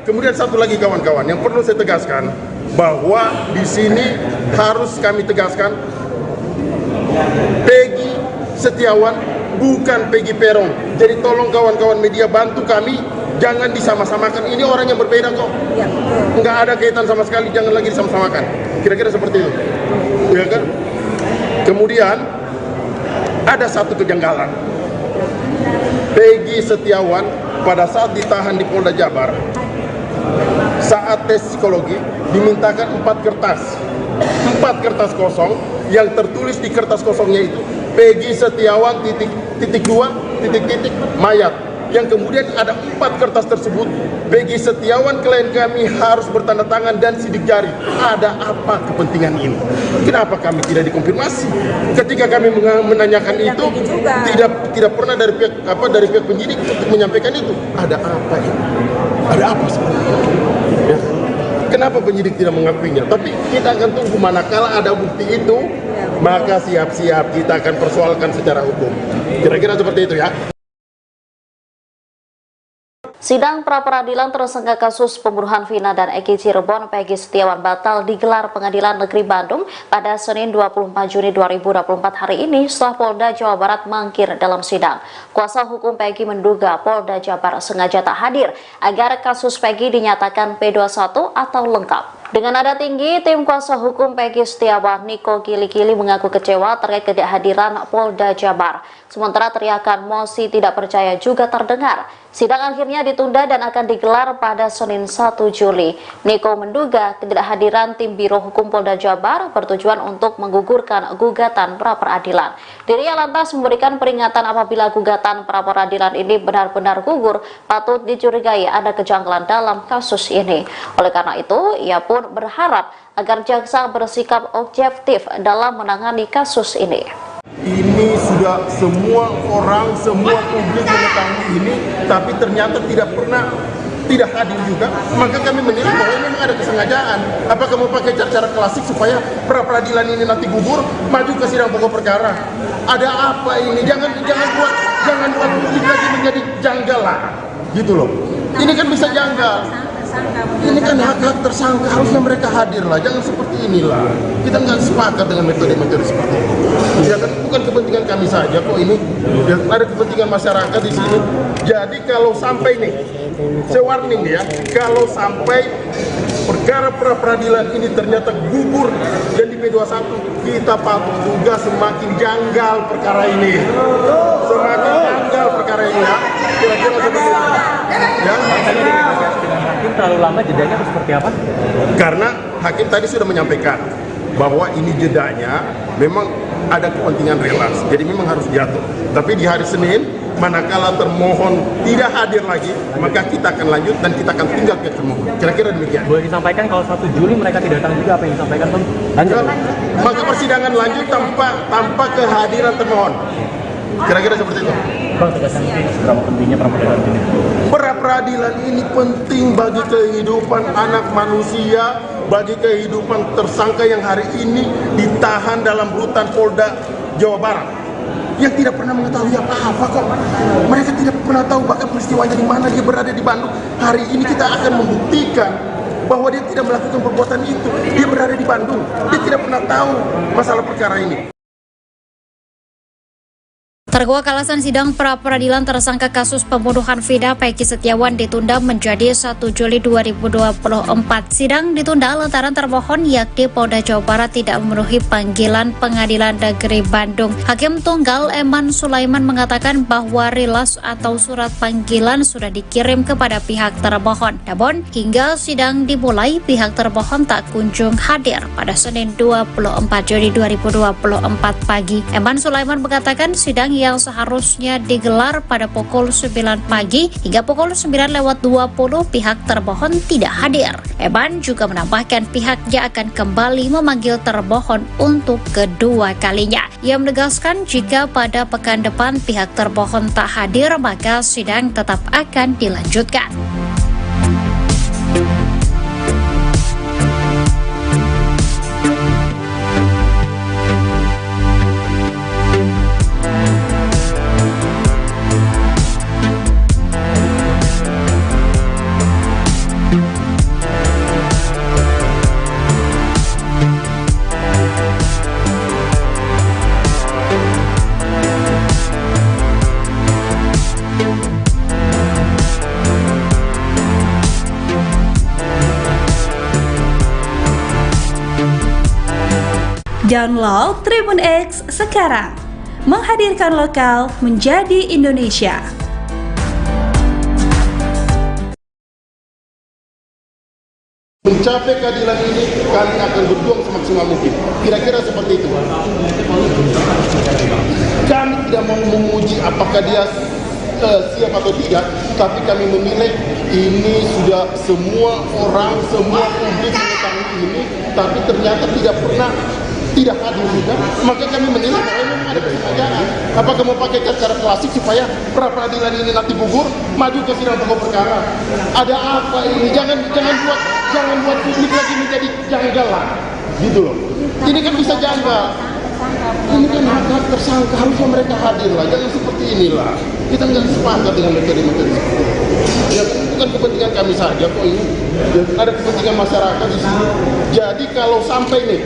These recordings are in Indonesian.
Kemudian satu lagi kawan-kawan yang perlu saya tegaskan, bahwa di sini harus kami tegaskan Peggy Setiawan bukan Peggy Peron. Jadi tolong kawan-kawan media bantu kami, jangan disama-samakan. Ini orang yang berbeda kok. Nggak ada kaitan sama sekali, jangan lagi disama-samakan. Kira-kira seperti itu. Ya kan? Kemudian ada satu kejanggalan. Peggy Setiawan pada saat ditahan di Polda Jabar, saat tes psikologi dimintakan 4 kertas kosong, yang tertulis di kertas kosongnya itu Peggy Setiawan mayat, yang kemudian ada 4 kertas tersebut Peggy Setiawan klien kami harus bertanda tangan dan sidik jari. Ada apa kepentingan ini? Kenapa kami tidak dikonfirmasi? Ketika kami menanyakan itu tidak pernah dari pihak penyidik untuk menyampaikan itu. Ada apa ini? Ada apa sebenarnya? Ya. Kenapa penyidik tidak mengakuinya? Tapi kita akan tunggu, manakala ada bukti itu, maka siap-siap kita akan persoalkan secara hukum. Kira-kira seperti itu ya. Sidang pra-peradilan tersangka kasus pembunuhan Vina dan Eki Cirebon Peggy Setiawan batal digelar Pengadilan Negeri Bandung pada Senin 24 Juni 2024 hari ini setelah Polda Jawa Barat mangkir dalam sidang. Kuasa hukum Peggy menduga Polda Jabar sengaja tak hadir agar kasus Peggy dinyatakan P21 atau lengkap. Dengan nada tinggi, tim kuasa hukum Peggy Setiawan, Niko Kili-Kili, mengaku kecewa terkait ketidakhadiran Polda Jabar. Sementara teriakan mosi tidak percaya juga terdengar. Sidang akhirnya ditunda dan akan digelar pada Senin 1 Juli. Niko menduga ketidakhadiran tim Biro Hukum Polda Jabar bertujuan untuk menggugurkan gugatan pra-peradilan. Dirinya lantas memberikan peringatan apabila gugatan pra-peradilan ini benar-benar gugur, patut dicurigai ada kejanggalan dalam kasus ini. Oleh karena itu, ia pun berharap agar jaksa bersikap objektif dalam menangani kasus ini. Ini sudah semua orang, semua publik mengetahui ini, tapi ternyata tidak hadir juga. Maka kami menilai bahwa memang ada kesengajaan. Apakah mau pakai cara klasik supaya pra-peradilan ini nanti gugur, maju ke sidang pokok perkara? Ada apa ini? Jangan buat publik lagi menjadi janggal lah, gitu loh. Ini kan bisa janggal. Ini kan hak-hak tersangka, harusnya mereka hadir lah, jangan seperti inilah. Kita nggak sepakat dengan metode-metode seperti ini. Ya kan, bukan kepentingan kami saja kok ini, ya, ada kepentingan masyarakat di sini. Jadi kalau sampai nih, saya warning ya, kalau sampai perkara pra-peradilan ini ternyata gugur dan di P21, kita patut juga semakin janggal perkara ini. Semakin janggal perkara ini ya. Kira-kira seperti itu. Ya, hakim terlalu lama jedanya atau seperti apa? Karena hakim tadi sudah menyampaikan bahwa ini jedanya memang ada kepentingan relaks, jadi memang harus jatuh. Tapi di hari Senin, manakala termohon tidak hadir lagi, maka kita akan lanjut dan kita akan tinggal pihak termohon. Kira-kira demikian. Boleh disampaikan kalau 1 Juli mereka tidak datang juga, apa yang disampaikan Bang? Lanjut. Maka persidangan lanjut tanpa kehadiran termohon. Kira-kira seperti itu. Bang, tegaskan seberapa pentingnya pra-peradilan ini? Pra-peradilan ini penting bagi kehidupan anak manusia, bagi kehidupan tersangka yang hari ini ditahan dalam rutan Polda Jawa Barat, yang tidak pernah mengetahui apa-apa kok. Mereka tidak pernah tahu bahkan peristiwanya di mana, dia berada di Bandung. Hari ini kita akan membuktikan bahwa dia tidak melakukan perbuatan itu. Dia berada di Bandung, dia tidak pernah tahu masalah perkara ini. Terkuak alasan sidang pra-peradilan tersangka kasus pembunuhan Vina Peggy Setiawan ditunda menjadi 1 Juli 2024. Sidang ditunda lantaran termohon yakni Polda Jawa Barat tidak memenuhi panggilan Pengadilan Negeri Bandung. Hakim Tunggal Eman Sulaiman mengatakan bahwa rilas atau surat panggilan sudah dikirim kepada pihak termohon. Namun hingga sidang dimulai, pihak termohon tak kunjung hadir pada Senin 24 Juni 2024 pagi. Eman Sulaiman mengatakan sidang yang seharusnya digelar pada pukul 9 pagi hingga pukul 9:20 pihak termohon tidak hadir. Eman juga menambahkan pihaknya akan kembali memanggil termohon untuk kedua kalinya. Ia menegaskan jika pada pekan depan pihak termohon tak hadir, maka sidang tetap akan dilanjutkan. Download Tribun X sekarang, menghadirkan lokal menjadi Indonesia. Mencapai keadilan ini, kami akan berjuang semaksimal mungkin. Kira-kira seperti itu. Kami tidak mau memuji apakah dia siap atau tidak, tapi kami menilai ini sudah semua orang, semua publik mengetahui ini, tapi ternyata tidak hadir juga, maka kami menilai bahwa memang ada kesengajaan. Apakah mau pakai cara klasik supaya pra peradilan ini nanti gugur, maju ke sidang pokok perkara? Ada apa ini? Jangan buat publik lagi menjadi janggal lah, gitu loh. Ini kan bisa janggal. Ini kan hak tersangka, harusnya mereka hadir lah, jangan seperti inilah. Kita nggak sepakat dengan metode-metode seperti itu. Ya, itu kan kepentingan kami saja kok ini. Ya, ada kepentingan masyarakat di sini. Jadi kalau sampai nih,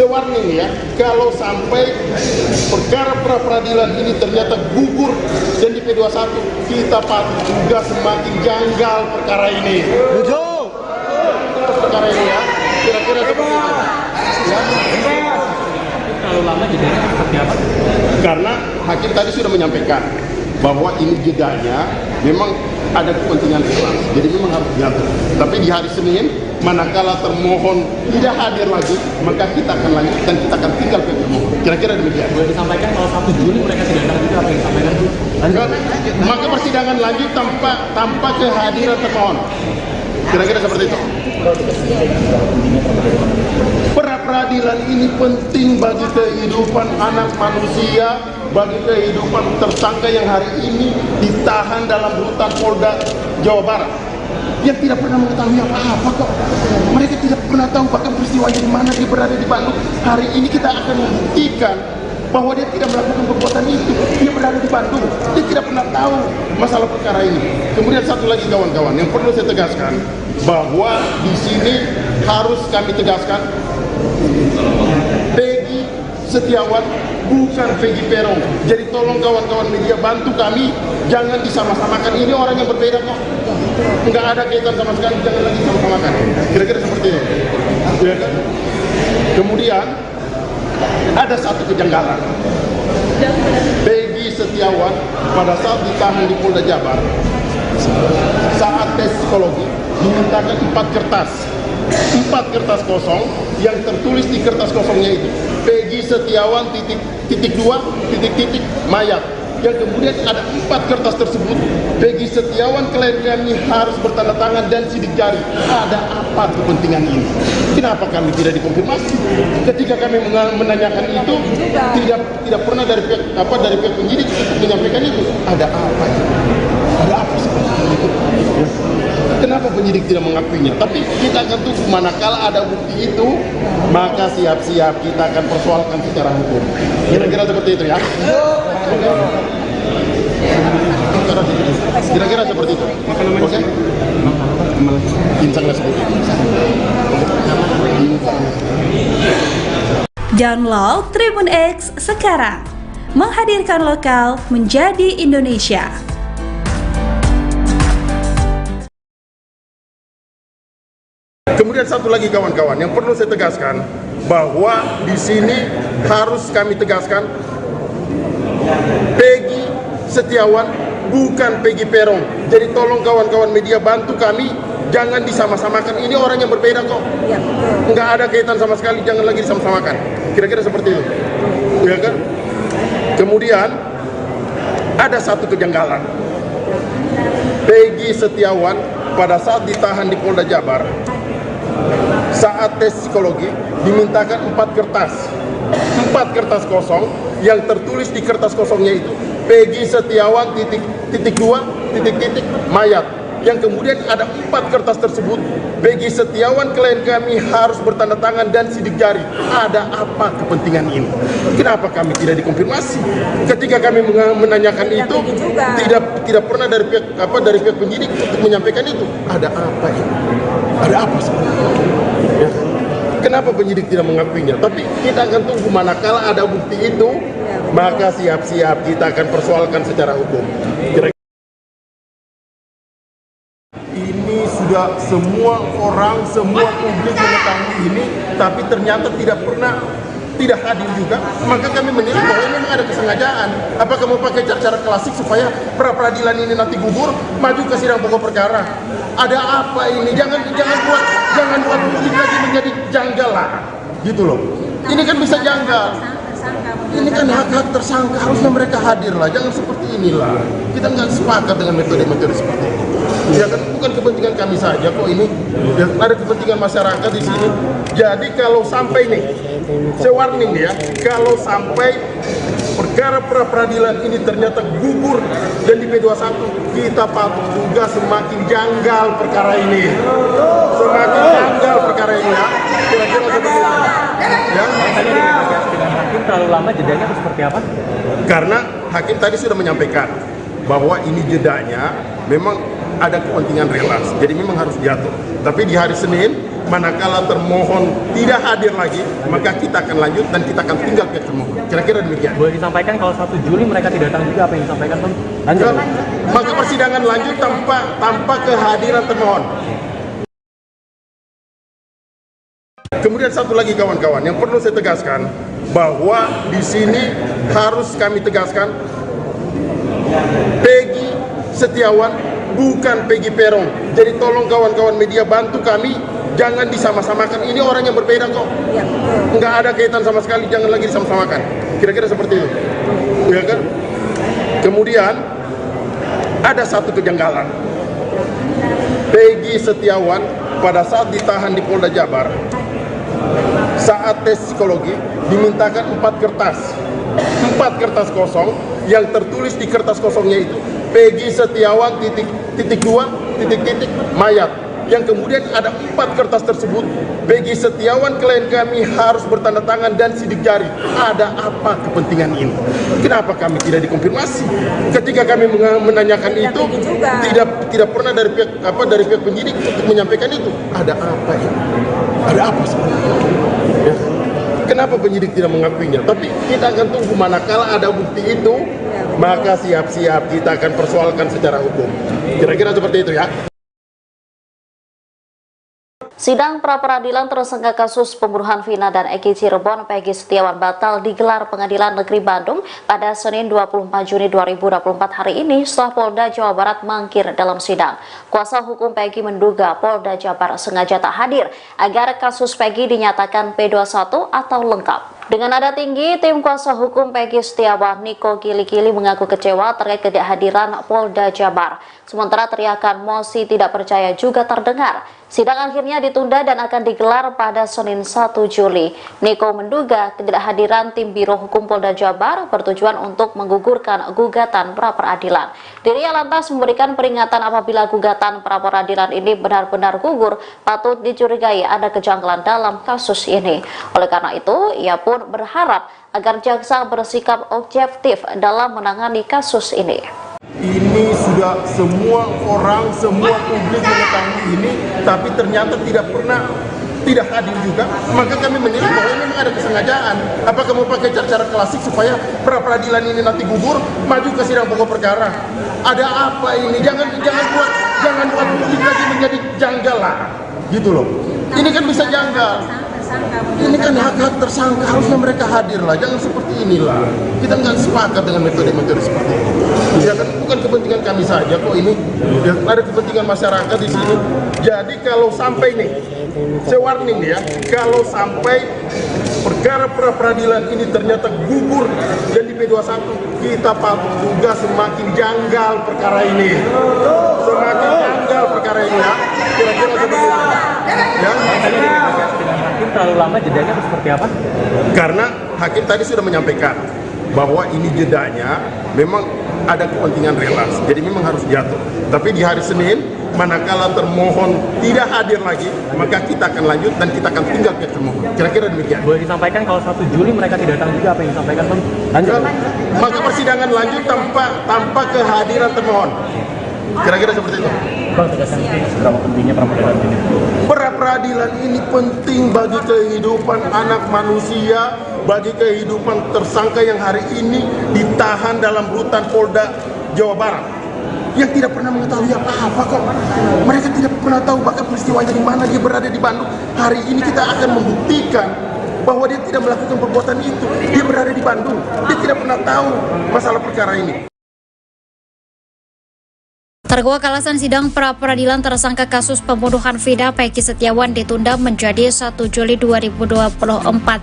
warning ya, kalau sampai perkara pra peradilan ini ternyata gugur dan di P21, kita patut juga semakin janggal perkara ini. Perkara ini ya, kira-kira seperti itu. Ya. Terlalu lama jedanya seperti apa? Karena hakim tadi sudah menyampaikan bahwa ini jedanya memang ada kepentingan kelas, jadi memang harus diatur. Tapi di hari Senin, manakala termohon tidak hadir lagi, maka kita akan lanjut dan kita akan tinggal ke termohon. Kira-kira demikian. Boleh disampaikan kalau 1 Juli mereka tidak datang juga, apa yang disampaikan? Maka persidangan lanjut tanpa kehadiran termohon. Kira-kira seperti itu. Pra peradilan ini penting bagi kehidupan anak manusia, bagi kehidupan tersangka yang hari ini ditahan dalam rutan Polda Jawa Barat, yang tidak pernah mengetahui apa-apa kok. Mereka tidak pernah tahu bahkan peristiwanya di mana, dia berada di Bandung. Hari ini kita akan membuktikan bahwa dia tidak melakukan perbuatan itu. Dia berada di Bandung, dia tidak pernah tahu masalah perkara ini. Kemudian satu lagi kawan-kawan, yang perlu saya tegaskan, bahwa di sini harus kami tegaskan, Peggy Setiawan bukan Peggy Peron. Jadi tolong kawan-kawan media bantu kami, jangan disama-samakan. Ini orang yang berbeda kok, nggak ada kaitan sama sekali, jangan lagi sama-samakan. Kira-kira seperti itu. Ya kan? Kemudian ada satu kejanggalan. Peggy Setiawan pada saat ditahan di Polda Jabar, saat tes psikologi dimintakan 4 kertas kosong, yang tertulis di kertas kosongnya itu Peggy Setiawan .. mayat. Yang kemudian ada 4 kertas tersebut, Peggy Setiawan klien kami harus bertanda tangan dan sidik jari. Ada apa kepentingan ini? Kenapa kami tidak dikonfirmasi? Ketika kami menanyakan itu, tidak pernah dari pihak penyidik untuk menyampaikan itu. Ada apa itu? Ada apa seperti itu? Kenapa penyidik tidak mengakuinya? Tapi kita akan tunggu, manakala ada bukti itu, maka siap-siap kita akan persoalkan secara hukum. Kira-kira seperti itu ya. Kira-kira seperti itu. Oke? Insya Allah seperti itu. Download Tribun X sekarang, menghadirkan lokal menjadi Indonesia. Kemudian satu lagi kawan-kawan, yang perlu saya tegaskan, bahwa di sini harus kami tegaskan, Peggy Setiawan bukan Peggy Peron. Jadi tolong kawan-kawan media bantu kami, jangan disama-samakan. Ini orang yang berbeda kok, nggak ada kaitan sama sekali, jangan lagi disama-samakan. Kira-kira seperti itu, ya kan? Kemudian ada satu kejanggalan. Peggy Setiawan pada saat ditahan di Polda Jabar, saat tes psikologi dimintakan 4 kertas kosong, yang tertulis di kertas kosongnya itu Peggy Setiawan mayat. Yang kemudian ada 4 kertas tersebut, Peggy Setiawan klien kami harus bertanda tangan dan sidik jari. Ada apa kepentingan ini? Kenapa kami tidak dikonfirmasi? Ketika kami menanyakan itu, tidak pernah dari pihak penyidik untuk menyampaikan itu. Ada apa ini? Ada apa sebenarnya? Ya. Kenapa penyidik tidak mengakuinya? Tapi kita akan tunggu, manakala ada bukti itu, maka siap-siap kita akan persoalkan secara hukum. Ini sudah semua orang, semua publik mengetahui ini, tapi ternyata tidak hadir juga, maka kami menilai bahwa memang ada kesengajaan. Apakah mau pakai cara-cara klasik supaya pra-peradilan ini nanti gugur, maju ke sidang pokok perkara? Ada apa ini? Jangan buat publik lagi menjadi janggal lah, gitu loh. Ini kan bisa janggal. Ini kan hak-hak tersangka, harusnya mereka hadir lah. Jangan seperti inilah. Kita nggak sepakat dengan metode-metode seperti ini. Ya kan bukan kepentingan kami saja kok ini. Ya, ada kepentingan masyarakat di sini. Jadi kalau sampai nih, saya warning ya, kalau sampai perkara pra-peradilan ini ternyata gugur dan di P21, kita patut juga semakin janggal perkara ini. Semakin janggal perkara ini ya. Kira-kira seperti itu. Ya. Dengan hakim terlalu lama jedanya itu seperti apa? Karena hakim tadi sudah menyampaikan bahwa ini jedanya memang ada kepentingan relaks, jadi memang harus diatur. Tapi di hari Senin, manakala termohon tidak hadir lagi, maka kita akan lanjut dan kita akan tinggal pihak termohon. Kira-kira demikian. Boleh disampaikan kalau 1 Juli mereka tidak datang juga, apa yang disampaikan Bang? Lanjut. Maka persidangan lanjut tanpa kehadiran termohon. Kemudian satu lagi kawan-kawan, yang perlu saya tegaskan bahwa di sini harus kami tegaskan Peggy Setiawan bukan Peggy Peron. Jadi tolong kawan-kawan media bantu kami, jangan disama-samakan. Ini orang yang berbeda kok. Nggak ada kaitan sama sekali, jangan lagi disama-samakan. Kira-kira seperti itu. Ya kan? Kemudian ada satu kejanggalan. Peggy Setiawan pada saat ditahan di Polda Jabar, saat tes psikologi dimintakan 4 kertas kosong, yang tertulis di kertas kosongnya itu Peggy Setiawan mayat, yang kemudian ada 4 kertas tersebut Peggy Setiawan klien kami harus bertanda tangan dan sidik jari. Ada apa kepentingan ini? Kenapa kami tidak dikonfirmasi? Ketika kami menanyakan itu, tidak pernah dari pihak penyidik untuk menyampaikan itu. Ada apa ini? Ada apa sebenarnya? Ya. Kenapa penyidik tidak mengakuinya? Tapi kita akan tunggu, manakala ada bukti itu, maka siap-siap kita akan persoalkan secara hukum. Kira-kira seperti itu ya. Sidang pra-peradilan tersangka kasus pembunuhan Vina dan Eki Cirebon Peggy Setiawan batal digelar Pengadilan Negeri Bandung pada Senin 24 Juni 2024 hari ini setelah Polda Jawa Barat mangkir dalam sidang. Kuasa hukum Peggy menduga Polda Jabar sengaja tak hadir agar kasus Peggy dinyatakan P21 atau lengkap. Dengan nada tinggi, tim kuasa hukum Peggy Setiawan, Niko Kili-Kili, mengaku kecewa terkait ketidakhadiran Polda Jabar. Sementara teriakan mosi tidak percaya juga terdengar. Sidang akhirnya ditunda dan akan digelar pada Senin 1 Juli. Niko menduga ketidakhadiran tim Biro Hukum Polda Jabar bertujuan untuk menggugurkan gugatan pra-peradilan. Dirinya lantas memberikan peringatan apabila gugatan pra-peradilan ini benar-benar gugur, patut dicurigai ada kejanggalan dalam kasus ini. Oleh karena itu, ia pun berharap agar jaksa bersikap objektif dalam menangani kasus ini. Ini sudah semua publik mengetahui ini, tapi ternyata tidak hadir juga, maka kami menilai bahwa memang ada kesengajaan. Apakah mau pakai cara-cara klasik supaya pra-peradilan ini nanti gugur, maju ke sidang pokok perkara? Ada apa ini? Jangan buat publik lagi menjadi janggal lah, gitu loh. Ini kan bisa janggal. Ini kan hak-hak tersangka, harusnya mereka hadir lah. Jangan seperti inilah. Kita nggak sepakat dengan metode-metode seperti ini. Ya kan bukan kepentingan kami saja kok ini. Ya, ada kepentingan masyarakat di sini. Jadi kalau sampai nih, saya warning ya, kalau sampai perkara pra-peradilan ini ternyata gugur dan di P21, kita patut juga semakin janggal perkara ini. Semakin janggal perkara ini ya. Kira-kira seperti itu. Ya. Dengan hakim terlalu lama jedanya itu seperti apa? Karena hakim tadi sudah menyampaikan bahwa ini jedanya memang ada kepentingan relaks, jadi memang harus diatur. Tapi di hari Senin, manakala termohon tidak hadir lagi, maka kita akan lanjut dan kita akan tinggal pihak termohon. Kira-kira demikian. Boleh disampaikan kalau 1 Juli mereka tidak datang juga, apa yang disampaikan Bang? Lanjut. Maka persidangan lanjut tanpa kehadiran termohon. Kira-kira seperti itu. Bang, tegaskan seberapa pentingnya pra-peradilan ini? Pra-peradilan ini penting bagi kehidupan anak manusia, bagi kehidupan tersangka yang hari ini ditahan dalam rutan Polda Jawa Barat, yang tidak pernah mengetahui apa-apa kok. Mereka tidak pernah tahu bahkan peristiwanya di mana, dia berada di Bandung. Hari ini kita akan membuktikan bahwa dia tidak melakukan perbuatan itu. Dia berada di Bandung, dia tidak pernah tahu masalah perkara ini. Terkuak alasan sidang pra-peradilan tersangka kasus pembunuhan Vina Peggy Setiawan ditunda menjadi 1 Juli 2024.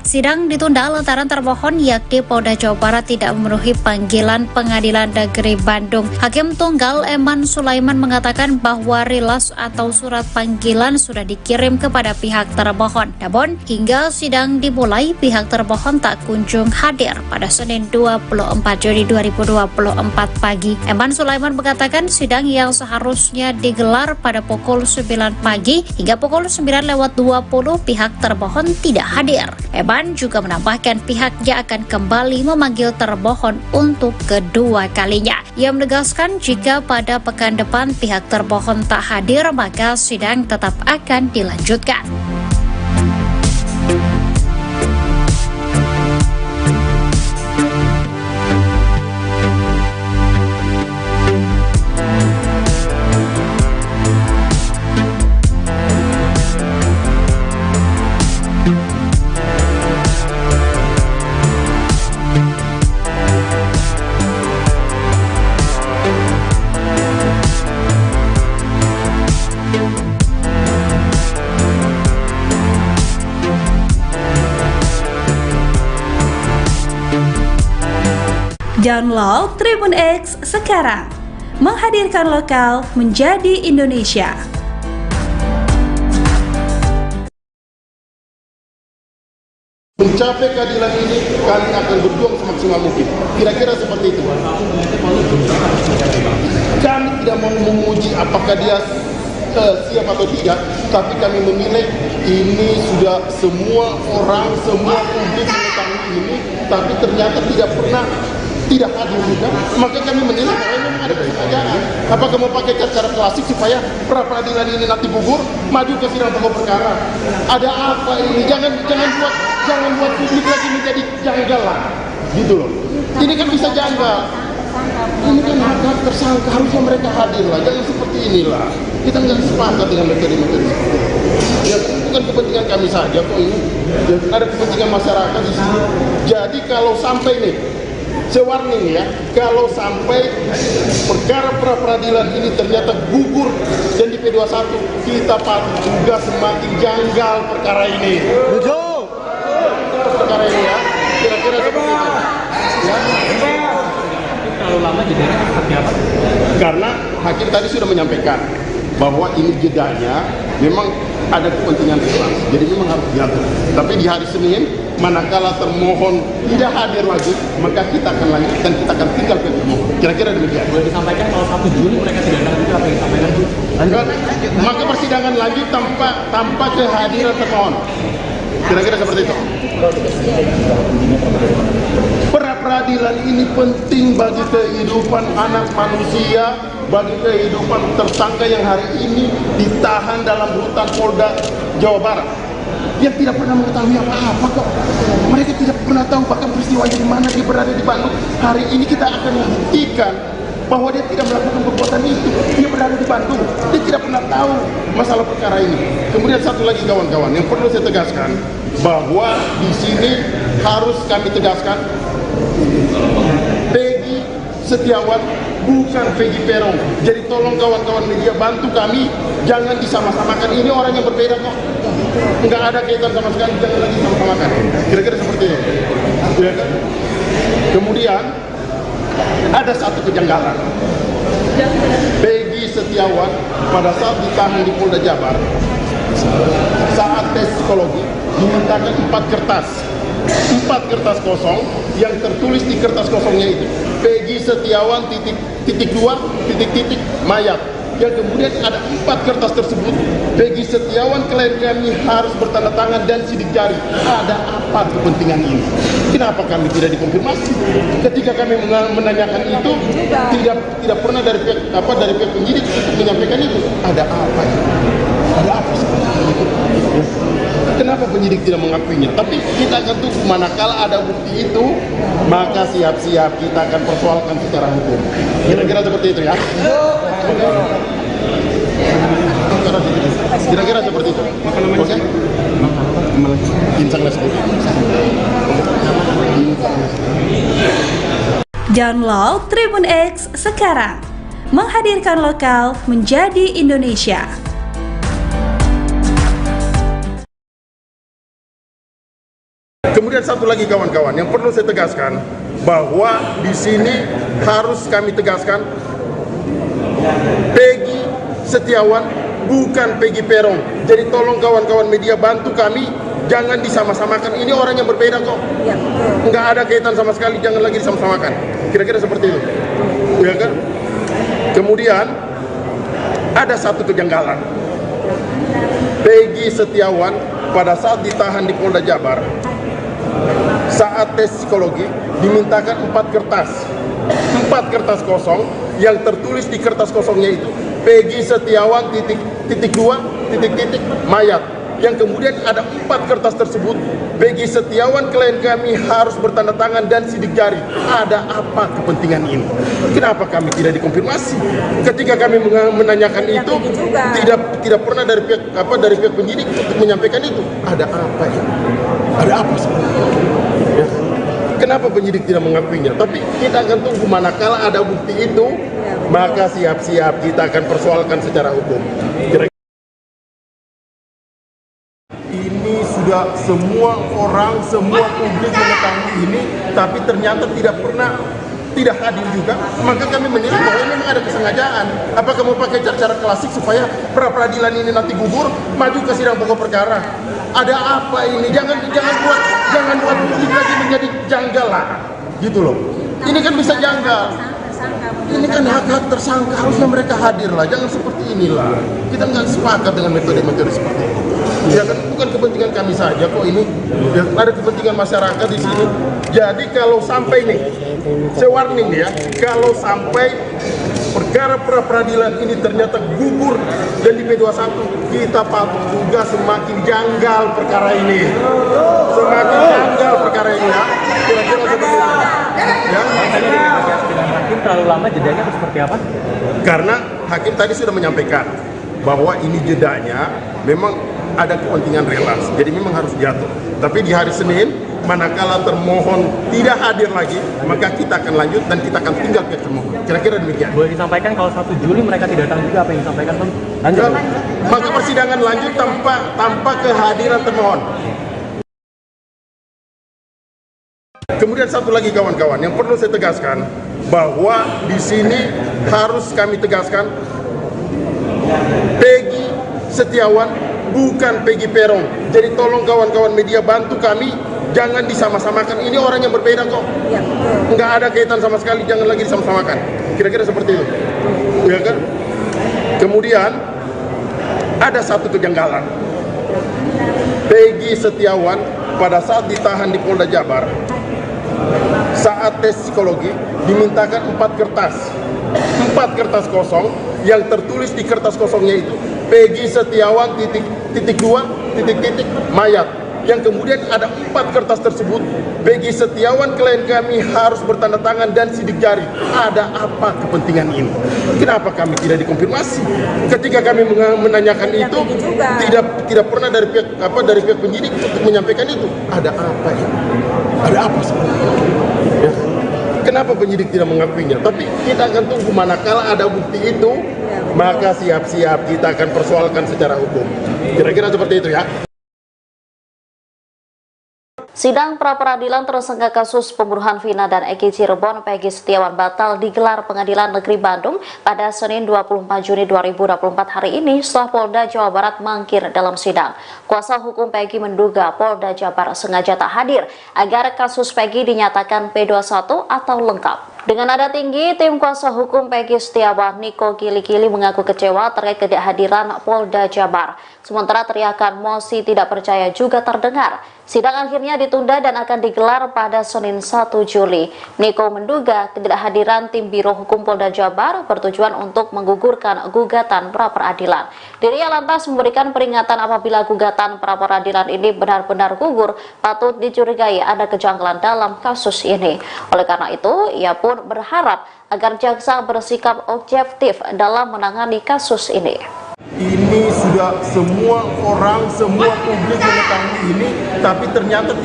Sidang ditunda lantaran termohon yakni Polda Jawa Barat tidak memenuhi panggilan Pengadilan Negeri Bandung. Hakim Tunggal Eman Sulaiman mengatakan bahwa rilas atau surat panggilan sudah dikirim kepada pihak termohon. Namun hingga sidang dimulai pihak termohon tak kunjung hadir pada Senin 24 Juni 2024 pagi. Eman Sulaiman mengatakan sidang yang seharusnya digelar pada pukul 9 pagi hingga pukul 9:20 pihak termohon tidak hadir. Eman juga menambahkan pihaknya akan kembali memanggil termohon untuk kedua kalinya. Ia menegaskan jika pada pekan depan pihak termohon tak hadir maka sidang tetap akan dilanjutkan. Download Tribun X sekarang, menghadirkan lokal menjadi Indonesia. Mencapai keadilan ini, kami akan berjuang semaksimal mungkin. Kira-kira seperti itu. Kami tidak mau memuji apakah dia siap atau tidak, tapi kami menilai ini sudah semua orang, semua publik mengetahui ini, tapi ternyata tidak hadir juga, maka kami menilai bahwa memang ada kesengajaan. Apakah mau pakai cara klasik supaya pra-peradilan ini nanti gugur, maju ke sidang pokok perkara? Ada apa ini? Jangan buat publik lagi menjadi janggal lah, gitu loh. Ini kan bisa janggal. Ini kan hak tersangka, harusnya mereka hadir lah. Jangan seperti inilah. Kita nggak sepakat dengan metode-metode seperti itu. Ya, bukan kepentingan kami saja kok ini. Ya, ada kepentingan masyarakat di sini. Jadi kalau sampai nih, warning ya, kalau sampai perkara pra-peradilan ini ternyata gugur dan di P21, kita juga semakin janggal perkara ini. Betul. Perkara ini ya, kira-kira seperti itu. Ya. Terlalu lama jedanya seperti apa? Karena hakim tadi sudah menyampaikan bahwa ini jedanya memang ada kepentingan keras, jadi memang harus diatur. Tapi di hari Senin, manakala termohon tidak hadir lagi, maka kita akan lanjut dan kita akan tinggal ke termohon. Kira-kira demikian. Boleh disampaikan kalau 1 Juli mereka tidak datang itu apa yang disampaikan? Maka persidangan lanjut tanpa kehadiran termohon. Kira-kira seperti itu. Pra-peradilan ini penting bagi kehidupan anak manusia, bagi kehidupan tersangka yang hari ini ditahan dalam rutan Polda Jawa Barat, yang tidak pernah mengetahui apa-apa kok. Mereka tidak pernah tahu bahkan peristiwanya di mana, dia berada di Bandung. Hari ini kita akan membuktikan bahwa dia tidak melakukan perbuatan itu. Dia berada di Bandung, dia tidak pernah tahu masalah perkara ini. Kemudian satu lagi kawan-kawan, yang perlu saya tegaskan bahwa di sini harus kami tegaskan Peggy Setiawan bukan Peggy Peron. Jadi tolong kawan-kawan media bantu kami, jangan disama-samakan. Ini orang yang berbeda kok, nggak ada kaitan sama sekali, jangan lagi sama-samakan. Kira-kira seperti itu. Ya kan? Kemudian ada satu kejanggalan. Peggy Setiawan pada saat ditahan di Polda Jabar, saat tes psikologi dimintakan 4 kertas kosong yang tertulis di kertas kosongnya itu Peggy Setiawan titik mayat. Yang kemudian ada 4 kertas tersebut Peggy Setiawan klaim kami harus bertanda tangan dan sidik jari. Ada apa kepentingan ini? Kenapa kami tidak dikonfirmasi? Ketika kami menanyakan itu tidak pernah dari pihak penyidik menyampaikan itu. Ada apa? Ada apa seperti itu? Kenapa penyidik tidak mengakuinya? Tapi kita akan tunggu manakala ada bukti itu, maka siap-siap kita akan persoalkan secara hukum. Kira-kira seperti itu ya. Kira-kira seperti itu. Oke? Insang lah seperti itu. Download Tribun X sekarang. Menghadirkan lokal menjadi Indonesia. Kemudian satu lagi kawan-kawan yang perlu saya tegaskan, bahwa di sini harus kami tegaskan, Peggy Setiawan bukan Peggy Peron. Jadi tolong kawan-kawan media bantu kami, jangan disama-samakan. Ini orang yang berbeda kok. Nggak ada kaitan sama sekali, jangan lagi disama-samakan. Kira-kira seperti itu, ya kan? Kemudian ada satu kejanggalan. Peggy Setiawan pada saat ditahan di Polda Jabar, saat tes psikologi dimintakan 4 kertas kosong, yang tertulis di kertas kosongnya itu Peggy Setiawan titik 2 mayat, yang kemudian ada 4 kertas tersebut Peggy Setiawan klien kami harus bertanda tangan dan sidik jari. Ada apa kepentingan ini? Kenapa kami tidak dikonfirmasi? Ketika kami menanyakan itu, tidak pernah dari pihak penyidik untuk menyampaikan itu. Ada apa ini? Ada apa sebenarnya? Ya. Kenapa penyidik tidak mengakuinya? Tapi kita akan tunggu, manakala ada bukti itu, maka siap-siap kita akan persoalkan secara hukum. Ini sudah semua orang, semua publik mengetahui ini, tapi ternyata tidak hadir juga. Maka kami menilai bahwa memang ada kesengajaan. Apakah mau pakai cara klasik supaya pra-peradilan ini nanti gugur, maju ke sidang pokok perkara? Ada apa ini? Jangan buat publik lagi menjadi janggal lah, gitu loh. Ini kan bisa janggal. Ini kan hak-hak tersangka, harusnya mereka hadir lah. Jangan seperti inilah. Kita nggak sepakat dengan metode-metode seperti ini. Ya kan, bukan kepentingan kami saja kok ini. Ya, ada kepentingan masyarakat di sini. Jadi kalau sampai nih, saya warning ya, kalau sampai perkara pra-peradilan ini ternyata gugur dan di P21, kita patut juga semakin janggal perkara ini. Semakin janggal perkara ini ya. Kira-kira seperti itu. Ya. Dengan hakim terlalu lama jedanya atau seperti apa? Karena hakim tadi sudah menyampaikan bahwa ini jedanya memang ada kepentingan relans, jadi memang harus jatuh. Tapi di hari Senin, manakala termohon tidak hadir lagi, maka kita akan lanjut dan kita akan tinggal pihak termohon. Kira-kira demikian. Boleh disampaikan kalau 1 Juli mereka tidak datang juga, apa yang disampaikan Bang? Lanjut. Maka persidangan lanjut tanpa kehadiran termohon. Kemudian satu lagi kawan-kawan yang perlu saya tegaskan, bahwa di sini harus kami tegaskan, Peggy Setiawan bukan Peggy Peron. Jadi tolong kawan-kawan media bantu kami, jangan disama-samakan. Ini orang yang berbeda kok. Nggak ada kaitan sama sekali, jangan lagi disama-samakan. Kira-kira seperti itu, ya kan? Kemudian ada satu kejanggalan. Peggy Setiawan pada saat ditahan di Polda Jabar, saat tes psikologi dimintakan 4 kertas kosong, yang tertulis di kertas kosongnya itu Peggy Setiawan titik 2 mayat, yang kemudian ada 4 kertas tersebut Peggy Setiawan klien kami harus bertanda tangan dan sidik jari. Ada apa kepentingan ini? Kenapa kami tidak dikonfirmasi? Ketika kami menanyakan itu, tidak pernah dari pihak penyidik untuk menyampaikan itu. Ada apa ini? Ada apa sebenarnya? Ya. Kenapa penyidik tidak mengakuinya? Tapi kita akan tunggu, manakala ada bukti itu, maka siap-siap kita akan persoalkan secara hukum. Kira-kira seperti itu ya. Sidang pra-peradilan tersangka kasus pembunuhan Vina dan Eki Cirebon Peggy Setiawan batal digelar Pengadilan Negeri Bandung pada Senin 24 Juni 2024 hari ini setelah Polda Jawa Barat mangkir dalam sidang. Kuasa hukum Peggy menduga Polda Jabar sengaja tak hadir agar kasus Peggy dinyatakan P21 atau lengkap. Dengan nada tinggi, tim kuasa hukum Peggy Setiawan, Niko Kili-Kili, mengaku kecewa terkait ketidakhadiran Polda Jabar. Sementara teriakan mosi tidak percaya juga terdengar. Sidang akhirnya ditunda dan akan digelar pada Senin 1 Juli. Niko menduga ketidakhadiran tim Biro Hukum Polda Jabar bertujuan untuk menggugurkan gugatan pra-peradilan. Dirinya lantas memberikan peringatan apabila gugatan pra-peradilan ini benar-benar gugur, patut dicurigai ada kejanggalan dalam kasus ini. Oleh karena itu, ia pun berharap agar jaksa bersikap objektif dalam menangani kasus ini. Ini sudah semua orang, semua publik mengetahui ini, tapi ternyata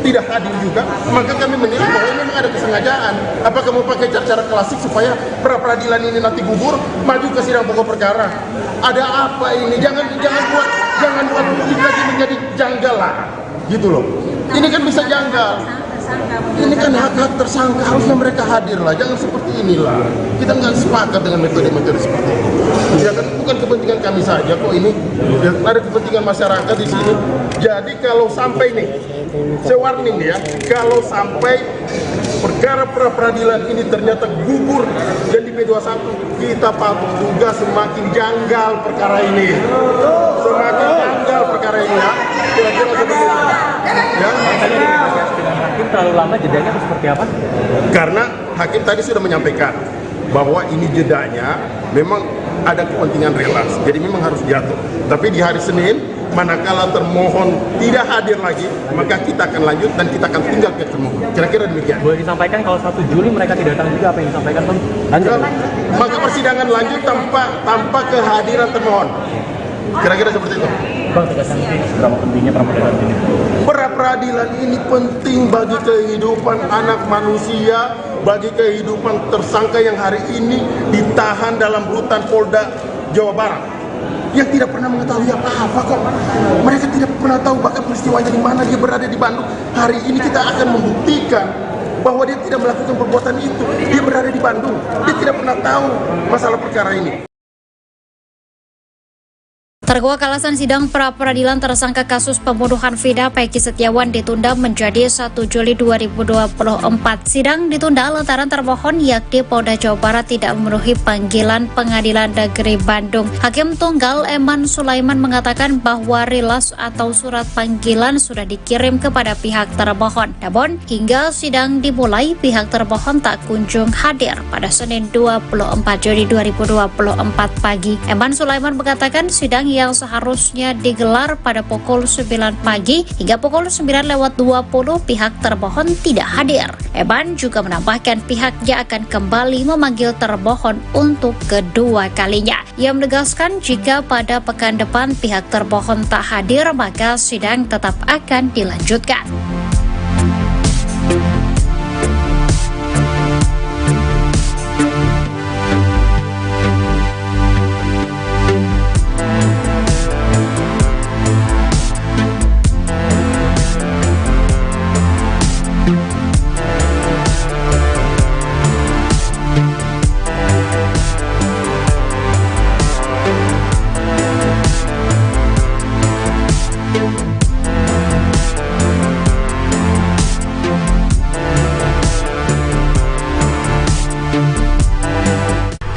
tidak hadir juga, maka kami menilai bahwa ini memang ada kesengajaan. Apakah mau pakai cara klasik supaya pra-peradilan ini nanti gugur, maju ke sidang pokok perkara? Ada apa ini? Jangan buat publik lagi menjadi janggal lah, gitu loh. Ini kan bisa janggal. Ini kan hak-hak tersangka, harusnya mereka hadir lah, jangan seperti inilah. Kita nggak sepakat dengan metode-metode seperti ini. Ya kan bukan kepentingan kami saja kok ini, ya, ada kepentingan masyarakat di sini. Jadi kalau sampai nih, saya warning ya, kalau sampai perkara pra-peradilan ini ternyata gugur dan di P21, kita patut duga semakin janggal perkara ini. Semakin janggal perkara ini ya. Kira-kira seperti itu. Ya. Hakim terlalu lama jedanya atau seperti apa? Karena hakim tadi sudah menyampaikan bahwa ini jedanya memang ada kepentingan relaks, jadi memang harus jatuh. Tapi di hari Senin, manakala termohon tidak hadir lagi, maka kita akan lanjut dan kita akan tinggal pihak termohon. Kira-kira demikian. Boleh disampaikan kalau 1 Juli mereka tidak datang juga, apa yang disampaikan Bang? Lanjut. Maka persidangan lanjut tanpa kehadiran termohon. Kira-kira seperti itu. Bang, tegaskan seberapa pentingnya pra-peradilan ini? Pra-peradilan ini penting bagi kehidupan anak manusia, bagi kehidupan tersangka yang hari ini ditahan dalam rutan Polda Jawa Barat, yang tidak pernah mengetahui apa-apa kok. Mereka tidak pernah tahu bahkan peristiwanya di mana, dia berada di Bandung. Hari ini kita akan membuktikan bahwa dia tidak melakukan perbuatan itu. Dia berada di Bandung, dia tidak pernah tahu masalah perkara ini. Terkuak alasan sidang pra-peradilan tersangka kasus pembunuhan Vina Peggy Setiawan ditunda menjadi 1 Juli 2024. Sidang ditunda lantaran termohon yakni Polda Jawa Barat tidak memenuhi panggilan Pengadilan Negeri Bandung. Hakim Tunggal Eman Sulaiman mengatakan bahwa rilas atau surat panggilan sudah dikirim kepada pihak termohon. Namun hingga sidang dimulai, pihak termohon tak kunjung hadir pada Senin 24 Juli 2024 pagi. Eman Sulaiman mengatakan sidang yang seharusnya digelar pada pukul 9 pagi hingga pukul 9:20 pihak termohon tidak hadir. Eman juga menambahkan pihaknya akan kembali memanggil termohon untuk kedua kalinya. Ia menegaskan jika pada pekan depan pihak termohon tak hadir, maka sidang tetap akan dilanjutkan.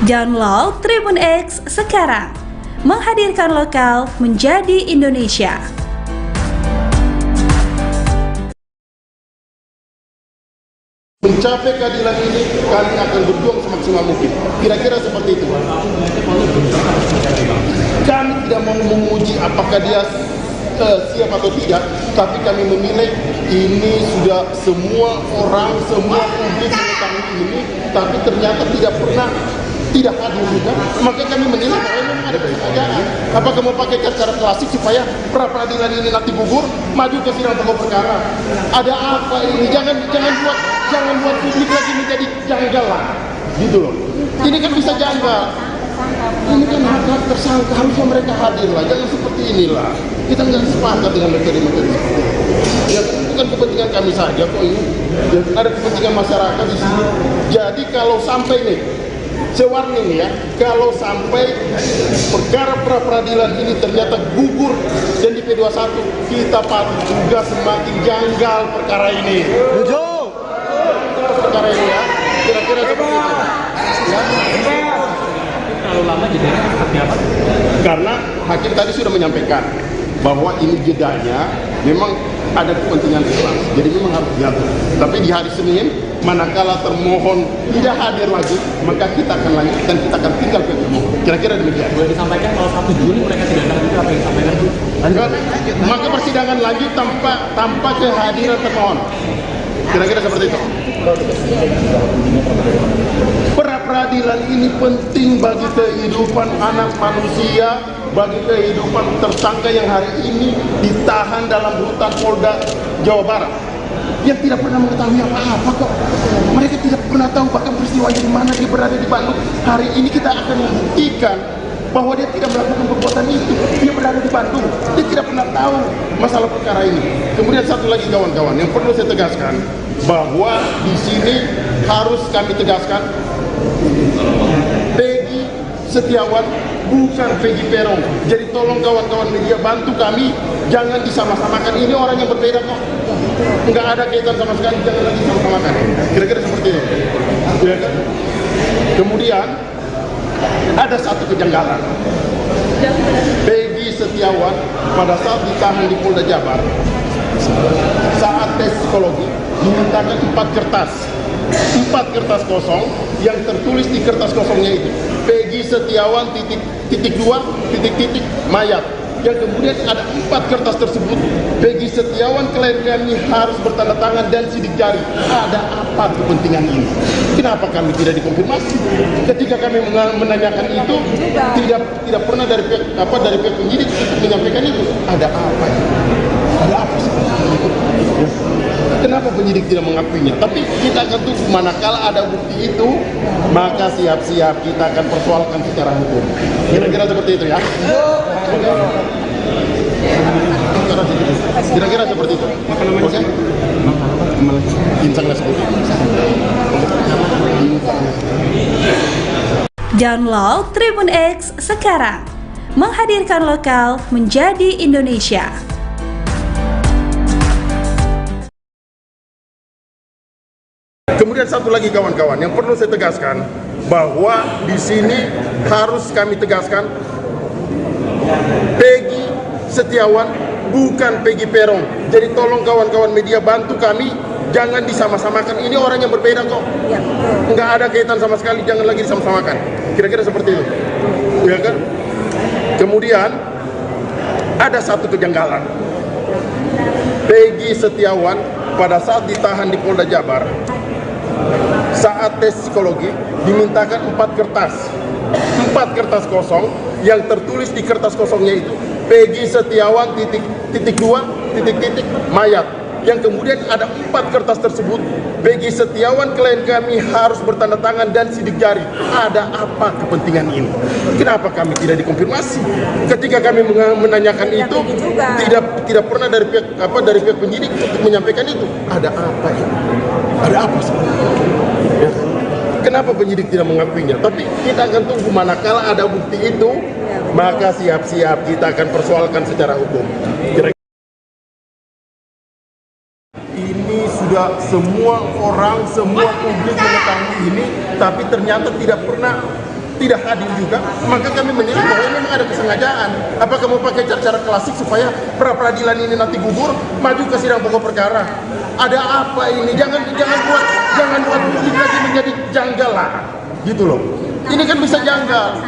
Download Tribun X sekarang, menghadirkan lokal menjadi Indonesia. Mencapai keadilan ini, kami akan berjuang semaksimal mungkin. Kira-kira seperti itu. Kami tidak mau memuji apakah dia siap atau tidak, tapi kami menilai ini sudah semua orang, semua publik mengetahui ini, tapi ternyata tidak hadir juga, maka kami menilai bahwa ini memang ada kesengajaan. Apakah mau pakai cara klasik supaya pra-peradilan ini nanti gugur, maju ke sidang pokok perkara? Ada apa ini? Jangan buat publik lagi menjadi janggal lah, gitu loh. Ini kan bisa janggal. Ini kan hak-hak tersangka, harusnya mereka hadir lah, jangan seperti inilah. Kita nggak sepakat dengan metode-metode seperti ini. Ya bukan kepentingan kami saja kok ini, ya, ada kepentingan masyarakat di sini. Jadi kalau sampai nih, saya warning ya, kalau sampai perkara pra-peradilan ini ternyata gugur dan di P21, kita patut juga semakin janggal perkara ini. Perkara ini ya, kira-kira seperti itu. Ya. Terlalu lama jedanya seperti apa? Karena hakim tadi sudah menyampaikan bahwa ini jedanya memang ada kepentingan Islam, jadi memang harus jatuh. Tapi di hari Senin, manakala termohon tidak hadir lagi, maka kita akan lanjut dan kita akan tinggal ke termohon. Kira-kira demikian. Boleh disampaikan kalau 1 Juli mereka tidak datang juga, apa yang disampaikan? Lanjut. Maka persidangan lanjut tanpa kehadiran termohon. Kira-kira seperti itu. Pra-peradilan ini penting bagi kehidupan anak manusia, bagi kehidupan tersangka yang hari ini ditahan dalam rutan Polda Jawa Barat, yang tidak pernah mengetahui apa-apa kok. Mereka tidak pernah tahu bahkan peristiwanya di mana dia berada di Bandung. Hari ini kita akan membuktikan bahwa dia tidak melakukan perbuatan itu. Dia berada di Bandung, dia tidak pernah tahu masalah perkara ini. Kemudian satu lagi kawan-kawan, yang perlu saya tegaskan bahwa di sini harus kami tegaskan Peggy Setiawan bukan Peggy Peron. Jadi tolong kawan-kawan media bantu kami, jangan disama-samakan. Ini orang yang berbeda kok. Nggak ada kaitan sama sekali, jangan lagi disama-samakan. Kira-kira seperti itu. Ya kan? Kemudian ada satu kejanggalan. Peggy Setiawan pada saat ditahan di Polda Jabar, saat tes psikologi dimintakan 4 kertas kosong yang tertulis di kertas kosongnya itu Peggy Setiawan titik 2 titik mayat, yang kemudian ada 4 kertas tersebut Peggy Setiawan klien kami harus bertanda tangan dan sidik jari. Ada apa kepentingan ini? Kenapa kami tidak dikonfirmasi? Ketika kami menanyakan itu tidak pernah dari pihak penyidik untuk menyampaikan itu. Ada apa ini? Ada apa sebenarnya itu? Kenapa penyidik tidak mengakuinya? Tapi kita akan tunggu, manakala ada bukti itu, maka siap-siap kita akan persoalkan secara hukum. Kira-kira seperti itu ya? Kira-kira seperti itu. Oke? Insanglah seperti itu. Download Tribun X sekarang. Menghadirkan lokal menjadi Indonesia. Kemudian satu lagi kawan-kawan, yang perlu saya tegaskan bahwa di sini harus kami tegaskan Peggy Setiawan bukan Peggy Peron. Jadi tolong kawan-kawan media bantu kami, jangan disama-samakan. Ini orang yang berbeda kok. Nggak ada kaitan sama sekali, jangan lagi disama-samakan. Kira-kira seperti itu. Ya kan? Kemudian ada satu kejanggalan. Peggy Setiawan pada saat ditahan di Polda Jabar, saat tes psikologi dimintakan 4 kertas kosong yang tertulis di kertas kosongnya itu Peggy Setiawan titik 2 titik mayat, yang kemudian ada 4 kertas tersebut Peggy Setiawan klien kami harus bertanda tangan dan sidik jari. Ada apa kepentingan ini? Kenapa kami tidak dikonfirmasi? Ketika kami menanyakan itu tidak pernah dari pihak penyidik untuk menyampaikan itu. Ada apa ini? Ada apa sebenarnya? Ya. Kenapa penyidik tidak mengakuinya? Tapi kita akan tunggu, manakala ada bukti itu, maka siap-siap kita akan persoalkan secara hukum. Ini sudah semua orang, semua publik mengetahui ini, tapi ternyata tidak hadir juga. Maka kami menilai bahwa memang ada kesengajaan. Apakah mau pakai cara klasik supaya pra-peradilan ini nanti gugur, maju ke sidang pokok perkara? Ada apa ini? Jangan buat publik lagi menjadi janggal lah, gitu loh. Ini kan bisa janggal.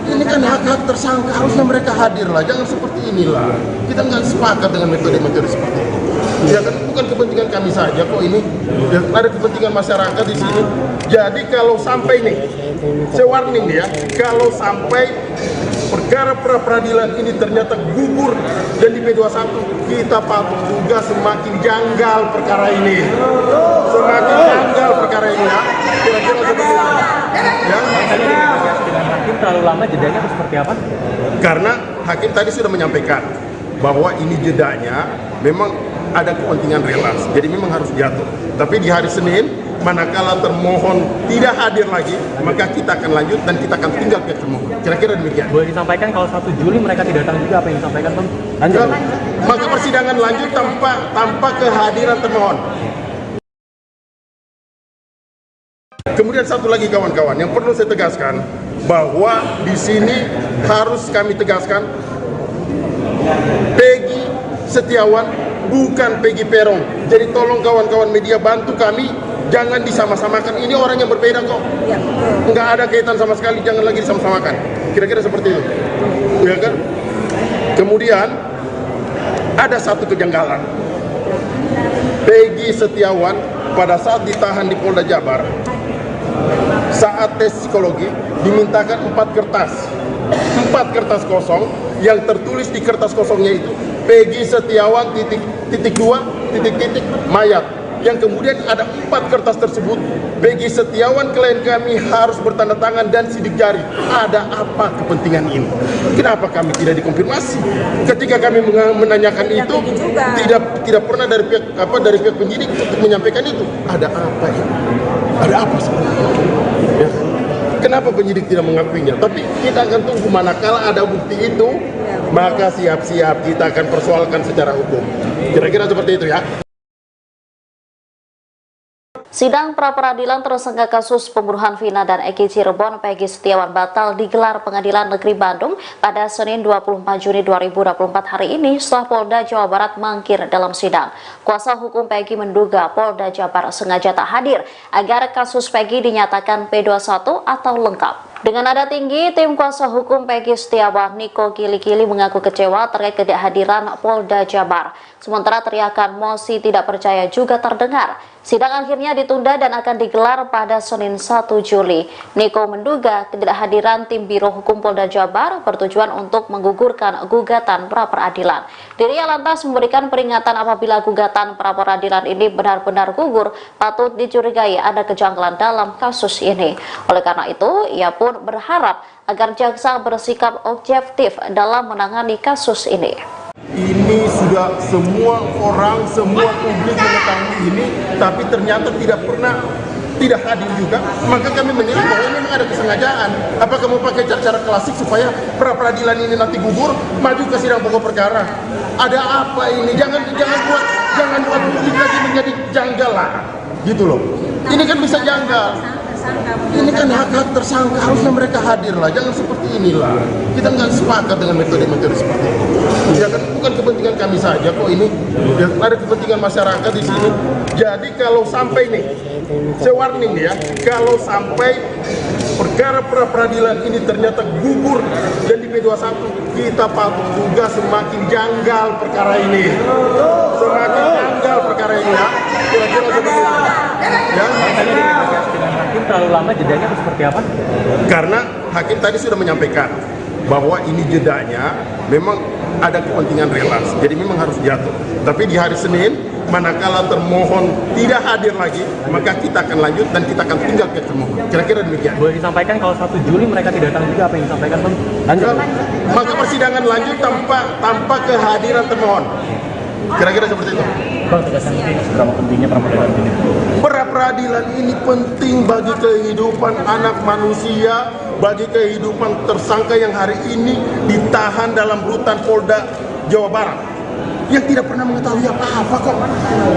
Ini kan hak-hak tersangka, harusnya mereka hadir lah. Jangan seperti inilah. Kita nggak sepakat dengan metode-metode seperti itu. Ya kan, bukan kepentingan kami saja kok ini. Ya, ada kepentingan masyarakat di sini. Jadi kalau sampai nih, saya warning ya, kalau sampai perkara pra-peradilan ini ternyata gugur dan di P21, kita patut juga semakin janggal perkara ini. Semakin janggal perkara ini ya. Kira-kira seperti itu. Ya. Dengan hakim terlalu lama jedanya atau seperti apa? Karena hakim tadi sudah menyampaikan bahwa ini jedanya memang ada kepentingan relasi, jadi memang harus jatuh. Tapi di hari Senin, manakala termohon tidak hadir lagi, maka kita akan lanjut dan kita akan tinggal pihak termohon. Kira-kira demikian. Boleh disampaikan kalau 1 Juli mereka tidak datang juga, apa yang disampaikan Bang? Lanjut. Maka persidangan lanjut tanpa kehadiran termohon. Kemudian satu lagi kawan-kawan, yang perlu saya tegaskan bahwa di sini harus kami tegaskan Peggy Setiawan bukan Peggy Peron. Jadi tolong kawan-kawan media bantu kami, jangan disama-samakan. Ini orang yang berbeda kok. Nggak ada kaitan sama sekali, jangan lagi disama-samakan. Kira-kira seperti itu. Ya kan? Kemudian ada satu kejanggalan. Peggy Setiawan pada saat ditahan di Polda Jabar, saat tes psikologi dimintakan 4 kertas kosong yang tertulis di kertas kosongnya itu Peggy Setiawan titik 2 titik-titik mayat. Yang kemudian ada 4 kertas tersebut, Peggy Setiawan klien kami harus bertanda tangan dan sidik jari. Ada apa kepentingan ini? Kenapa kami tidak dikonfirmasi? Ketika kami menanyakan itu, tidak pernah dari pihak penyidik untuk menyampaikan itu. Ada apa ini? Ada apa sebenarnya? Ya. Kenapa penyidik tidak mengakuinya? Tapi kita akan tunggu, manakala ada bukti itu, maka siap-siap kita akan persoalkan secara hukum. Kira-kira seperti itu ya. Sidang pra-peradilan tersangka kasus pembunuhan Vina dan Eki Cirebon Peggy Setiawan batal digelar Pengadilan Negeri Bandung pada Senin 24 Juni 2024 hari ini setelah Polda Jawa Barat mangkir dalam sidang. Kuasa hukum Peggy menduga Polda Jabar sengaja tak hadir agar kasus Peggy dinyatakan P21 atau lengkap. Dengan nada tinggi, tim kuasa hukum Peggy Setiawan, Niko Kili-Kili, mengaku kecewa terkait ketidakhadiran Polda Jabar. Sementara teriakan mosi tidak percaya juga terdengar. Sidang akhirnya ditunda dan akan digelar pada Senin 1 Juli. Niko menduga ketidakhadiran tim Biro Hukum Polda Jabar bertujuan untuk menggugurkan gugatan pra-peradilan. Dirinya lantas memberikan peringatan apabila gugatan pra-peradilan ini benar-benar gugur, patut dicurigai ada kejanggalan dalam kasus ini. Oleh karena itu, ia pun berharap agar jaksa bersikap objektif dalam menangani kasus ini. Ini sudah semua orang, semua publik mengetahui ini, tapi ternyata tidak hadir juga. Maka kami menilai bahwa memang ada kesengajaan. Apakah mau pakai cara klasik supaya pra-peradilan ini nanti gugur, maju ke sidang pokok perkara? Ada apa ini? Jangan buat publik lagi menjadi janggal lah, gitu loh. Ini kan bisa janggal. Ini kan hak-hak tersangka, harusnya mereka hadir lah, jangan seperti inilah. Kita nggak sepakat dengan metode-metode seperti ini. Ya kan bukan kepentingan kami saja kok ini, ya, ada kepentingan masyarakat di sini. Jadi kalau sampai nih, saya warning ya, kalau sampai perkara pra-peradilan ini ternyata gugur dan di P21, kita patut juga semakin janggal perkara ini. Semakin janggal perkara ini ya. Kira-kira seperti itu. Ya. Hakim terlalu lama jedanya atau seperti apa? Karena hakim tadi sudah menyampaikan bahwa ini jedanya memang ada kepentingan relaks, jadi memang harus jatuh. Tapi di hari Senin, manakala termohon tidak hadir lagi, maka kita akan lanjut dan kita akan tinggal pihak termohon. Kira-kira demikian. Boleh disampaikan kalau 1 Juli mereka tidak datang juga, apa yang disampaikan Bang? Lanjut. Maka persidangan lanjut tanpa kehadiran termohon. Kira-kira seperti itu. Bang, tegaskan seberapa pentingnya pra-peradilan ini? Pra-peradilan ini penting bagi kehidupan anak manusia, bagi kehidupan tersangka yang hari ini ditahan dalam rutan Polda Jawa Barat, yang tidak pernah mengetahui apa-apa kok.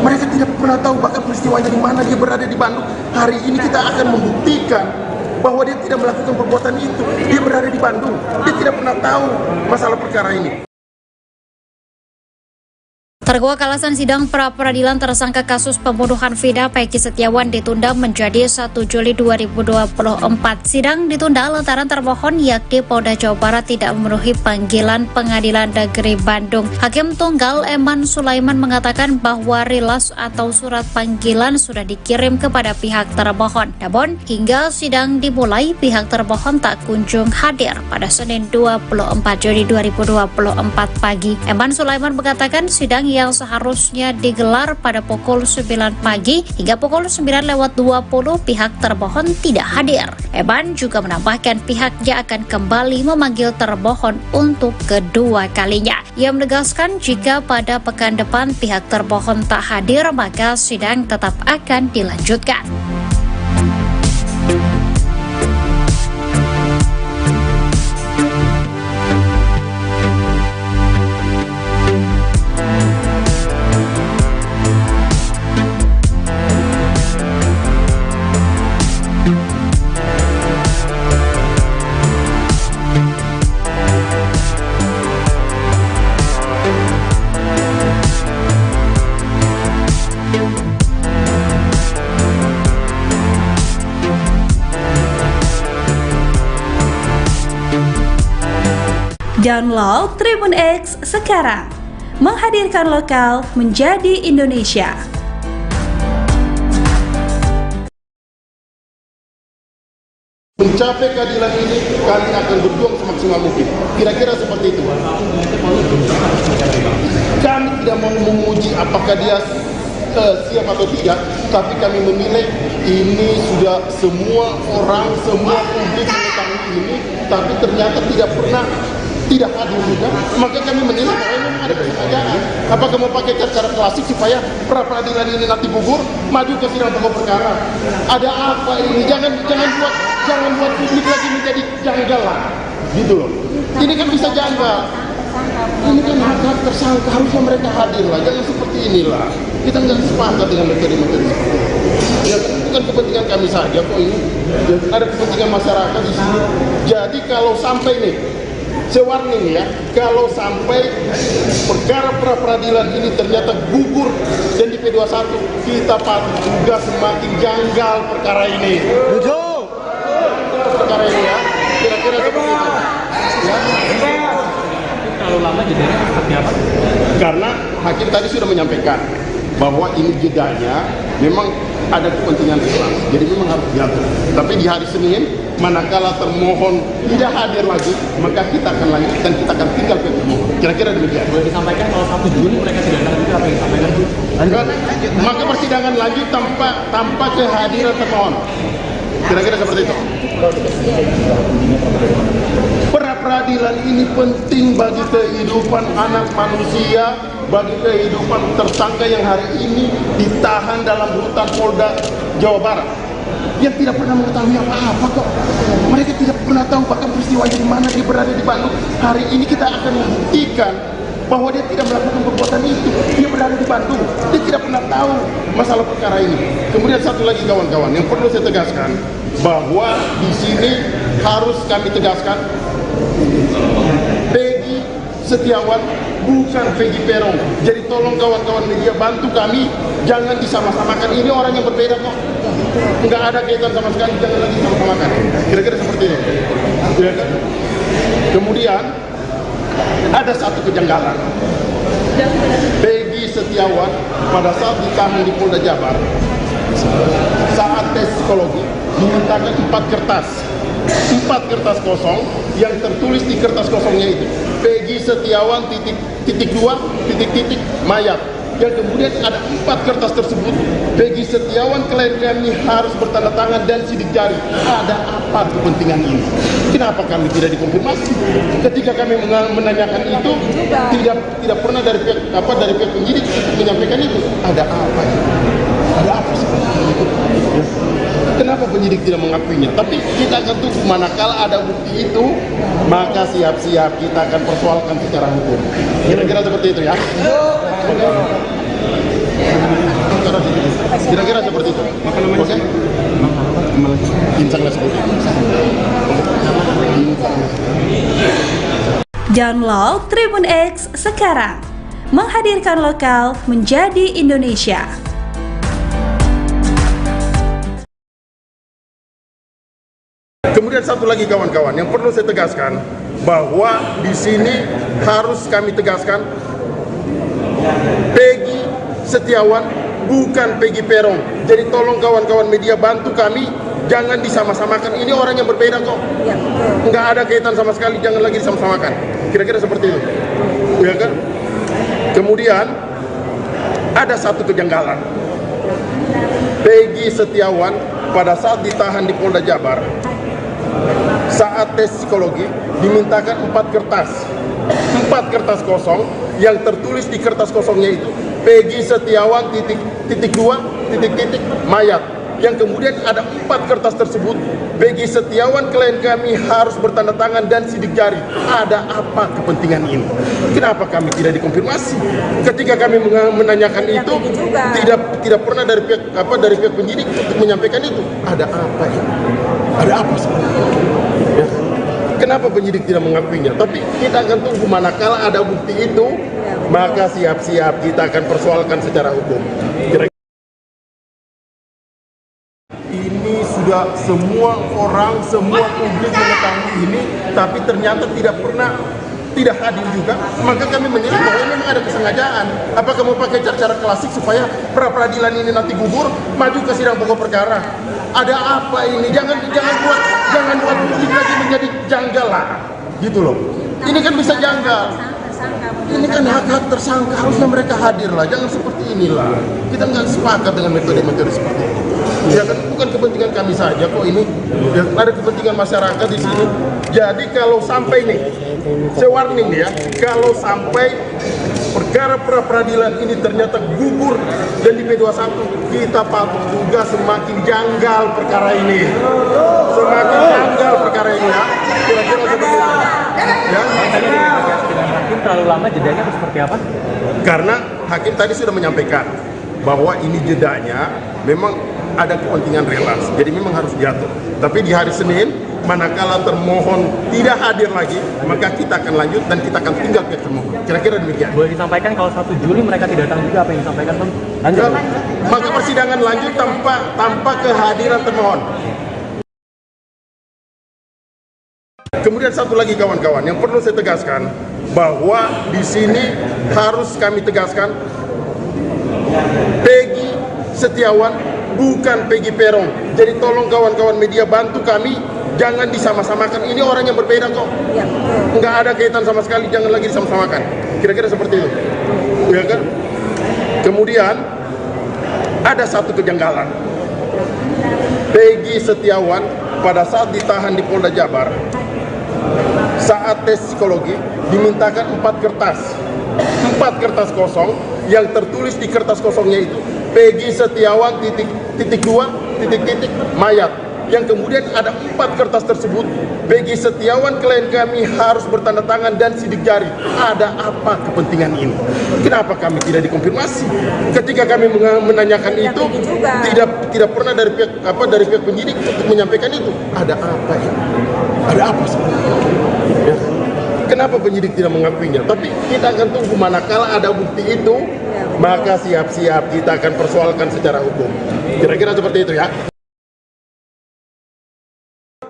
Mereka tidak pernah tahu bahkan peristiwanya di mana, dia berada di Bandung. Hari ini kita akan membuktikan bahwa dia tidak melakukan perbuatan itu. Dia berada di Bandung, dia tidak pernah tahu masalah perkara ini. Terkuak alasan sidang pra-peradilan tersangka kasus pembunuhan Vina Peggy Setiawan ditunda menjadi 1 Juli 2024. Sidang ditunda lantaran termohon yakni Polda Jawa Barat tidak memenuhi panggilan Pengadilan Negeri Bandung. Hakim Tunggal Eman Sulaiman mengatakan bahwa rilas atau surat panggilan sudah dikirim kepada pihak termohon. Namun hingga sidang dimulai, pihak termohon tak kunjung hadir pada Senin 24 Juni 2024 pagi. Eman Sulaiman mengatakan sidang yang seharusnya digelar pada pukul 9 pagi hingga pukul 9:20 pihak termohon tidak hadir. Eman juga menambahkan pihaknya akan kembali memanggil termohon untuk kedua kalinya. Ia menegaskan jika pada pekan depan pihak termohon tak hadir, maka sidang tetap akan dilanjutkan. Download Tribun X sekarang, menghadirkan lokal menjadi Indonesia. Mencapai keadilan ini, kami akan berjuang semaksimal mungkin. Kira-kira seperti itu. Kami tidak mau memuji apakah dia siap atau tidak, tapi kami menilai ini sudah semua orang, semua publik mengetahui ini, tapi ternyata tidak hadir juga, maka kami menilai bahwa memang ada kesengajaan. Apakah mau pakai cara klasik supaya pra peradilan ini nanti gugur, maju ke sidang pokok perkara? Ada apa ini? Jangan buat publik lagi menjadi janggal lah, gitu loh. Ini kan bisa janggal. Ini kan hak tersangka, harusnya mereka hadir lah, jangan seperti inilah. Kita nggak sepakat dengan metode-metode seperti itu. Ya, bukan kepentingan kami saja kok ini. Ya, ada kepentingan masyarakat di sini. Jadi kalau sampai nih, sewarning ya, kalau sampai perkara pra peradilan ini ternyata gugur dan di P21, kita patut juga semakin janggal perkara ini. Betul. Perkara ini ya, kira-kira seperti itu. Ya. Terlalu lama jedanya seperti apa? Karena hakim tadi sudah menyampaikan bahwa ini jedanya memang ada kepentingan Islam, jadi memang harus diatur. Tapi di hari Senin, manakala termohon tidak hadir lagi, maka kita akan lanjut dan kita akan tinggal ke termohon. Kira-kira demikian. Boleh disampaikan kalau 1 Juni mereka tidak datang juga, apa yang disampaikan? Maka persidangan lanjut tanpa kehadiran termohon. Kira-kira seperti itu. Pra peradilan ini penting bagi kehidupan anak manusia, bagi kehidupan tersangka yang hari ini ditahan dalam rutan Polda Jawa Barat, yang tidak pernah mengetahui apa-apa kok. Mereka tidak pernah tahu bahkan peristiwanya di mana, dia berada di Bandung. Hari ini kita akan membuktikan bahwa dia tidak melakukan perbuatan itu. Dia berada di Bandung, dia tidak pernah tahu masalah perkara ini. Kemudian satu lagi kawan-kawan, yang perlu saya tegaskan, bahwa di sini harus kami tegaskan, Peggy Setiawan bukan Peggy Peron. Jadi tolong kawan-kawan media bantu kami, jangan disama-samakan. Ini orang yang berbeda kok, nggak ada kaitan sama sekali, jangan lagi disama-samakan. Kira-kira seperti itu. Ya kan? Kemudian ada satu kejanggalan. Peggy Setiawan pada saat ditahan di Polda Jabar, saat tes psikologi dimintakan 4 kertas kosong yang tertulis di kertas kosongnya itu Peggy Setiawan .. mayat, yang kemudian ada 4 kertas tersebut Peggy Setiawan klien kami harus bertanda tangan dan sidik jari. Ada apa kepentingan ini? Kenapa kami tidak dikonfirmasi? Ketika kami menanyakan itu, tidak pernah dari pihak penyidik menyampaikan itu. Ada apa ini? Ada apa sebenarnya itu? Kenapa penyidik tidak mengakuinya? Tapi kita akan tunggu, manakala ada bukti itu, maka siap-siap kita akan persoalkan secara hukum. Kira-kira seperti itu ya. Kira-kira seperti itu. Oke? Insya Allah seperti itu. Download Tribun X sekarang, menghadirkan lokal menjadi Indonesia. Kemudian satu lagi kawan-kawan, yang perlu saya tegaskan, bahwa di sini harus kami tegaskan, Peggy Setiawan bukan Peggy Peron. Jadi tolong kawan-kawan media bantu kami, jangan disama-samakan. Ini orang yang berbeda kok, nggak ada kaitan sama sekali, jangan lagi disama-samakan. Kira-kira seperti itu, ya kan? Kemudian ada satu kejanggalan. Peggy Setiawan pada saat ditahan di Polda Jabar, saat tes psikologi dimintakan 4 kertas kosong yang tertulis di kertas kosongnya itu Peggy Setiawan .. mayat, yang kemudian ada 4 kertas tersebut Peggy Setiawan klien kami harus bertanda tangan dan sidik jari. Ada apa kepentingan ini? Kenapa kami tidak dikonfirmasi? Ketika kami menanyakan itu, tidak pernah dari pihak penyidik untuk menyampaikan itu. Ada apa ini? Ada apa sebenarnya? Ya. Kenapa penyidik tidak mengakuinya? Tapi kita akan tunggu, manakala ada bukti itu, maka siap-siap kita akan persoalkan secara hukum. Ini sudah semua orang, semua publik mengetahui ini, tapi ternyata tidak hadir juga, maka kami menilai bahwa memang ada kesengajaan. Apakah mau pakai cara klasik supaya pra peradilan ini nanti gugur, maju ke sidang pokok perkara? Ada apa ini? Jangan buat publik lagi menjadi janggal lah, gitu loh. Ini kan bisa janggal. Ini kan hak-hak tersangka, harusnya mereka hadir lah, jangan seperti inilah. Kita nggak sepakat dengan metode-metode seperti itu. Ya kan bukan kepentingan kami saja kok ini, ya, ada kepentingan masyarakat di sini. Jadi kalau sampai nih, saya warning nih ya, kalau sampai perkara pra-peradilan ini ternyata gugur dan di P21, kita patut juga semakin janggal perkara ini. Semakin janggal perkara ini ya. Kira-kira seperti itu. Ya. Dengan hakim terlalu lama jedanya atau seperti apa? Karena hakim tadi sudah menyampaikan bahwa ini jedanya memang ada kepentingan relaks, jadi memang harus jatuh. Tapi di hari Senin, manakala termohon tidak hadir lagi, maka kita akan lanjut dan kita akan tinggal pihak termohon. Kira-kira demikian. Boleh disampaikan kalau 1 Juli mereka tidak datang juga, apa yang disampaikan Bang? Lanjut. Maka persidangan lanjut tanpa kehadiran termohon. Kemudian satu lagi kawan-kawan, yang perlu saya tegaskan bahwa di sini harus kami tegaskan Peggy Setiawan bukan Peggy Peron. Jadi tolong kawan-kawan media bantu kami, jangan disama-samakan. Ini orang yang berbeda kok. Nggak ada kaitan sama sekali, jangan lagi disama-samakan. Kira-kira seperti itu. Ya kan? Kemudian ada satu kejanggalan. Peggy Setiawan pada saat ditahan di Polda Jabar, saat tes psikologi dimintakan 4 kertas kosong, yang tertulis di kertas kosongnya itu Peggy Setiawan titik mayat, yang kemudian ada 4 kertas tersebut Peggy Setiawan klien kami harus bertanda tangan dan sidik jari. Ada apa kepentingan ini? Kenapa kami tidak dikonfirmasi? Ketika kami menanyakan itu tidak pernah dari pihak penyidik untuk menyampaikan itu. Ada apa ini? Ada apa sebenarnya? Ya. Kenapa penyidik tidak mengakuinya? Tapi kita akan tunggu, manakala ada bukti itu, maka siap-siap kita akan persoalkan secara hukum. Kira-kira seperti itu ya.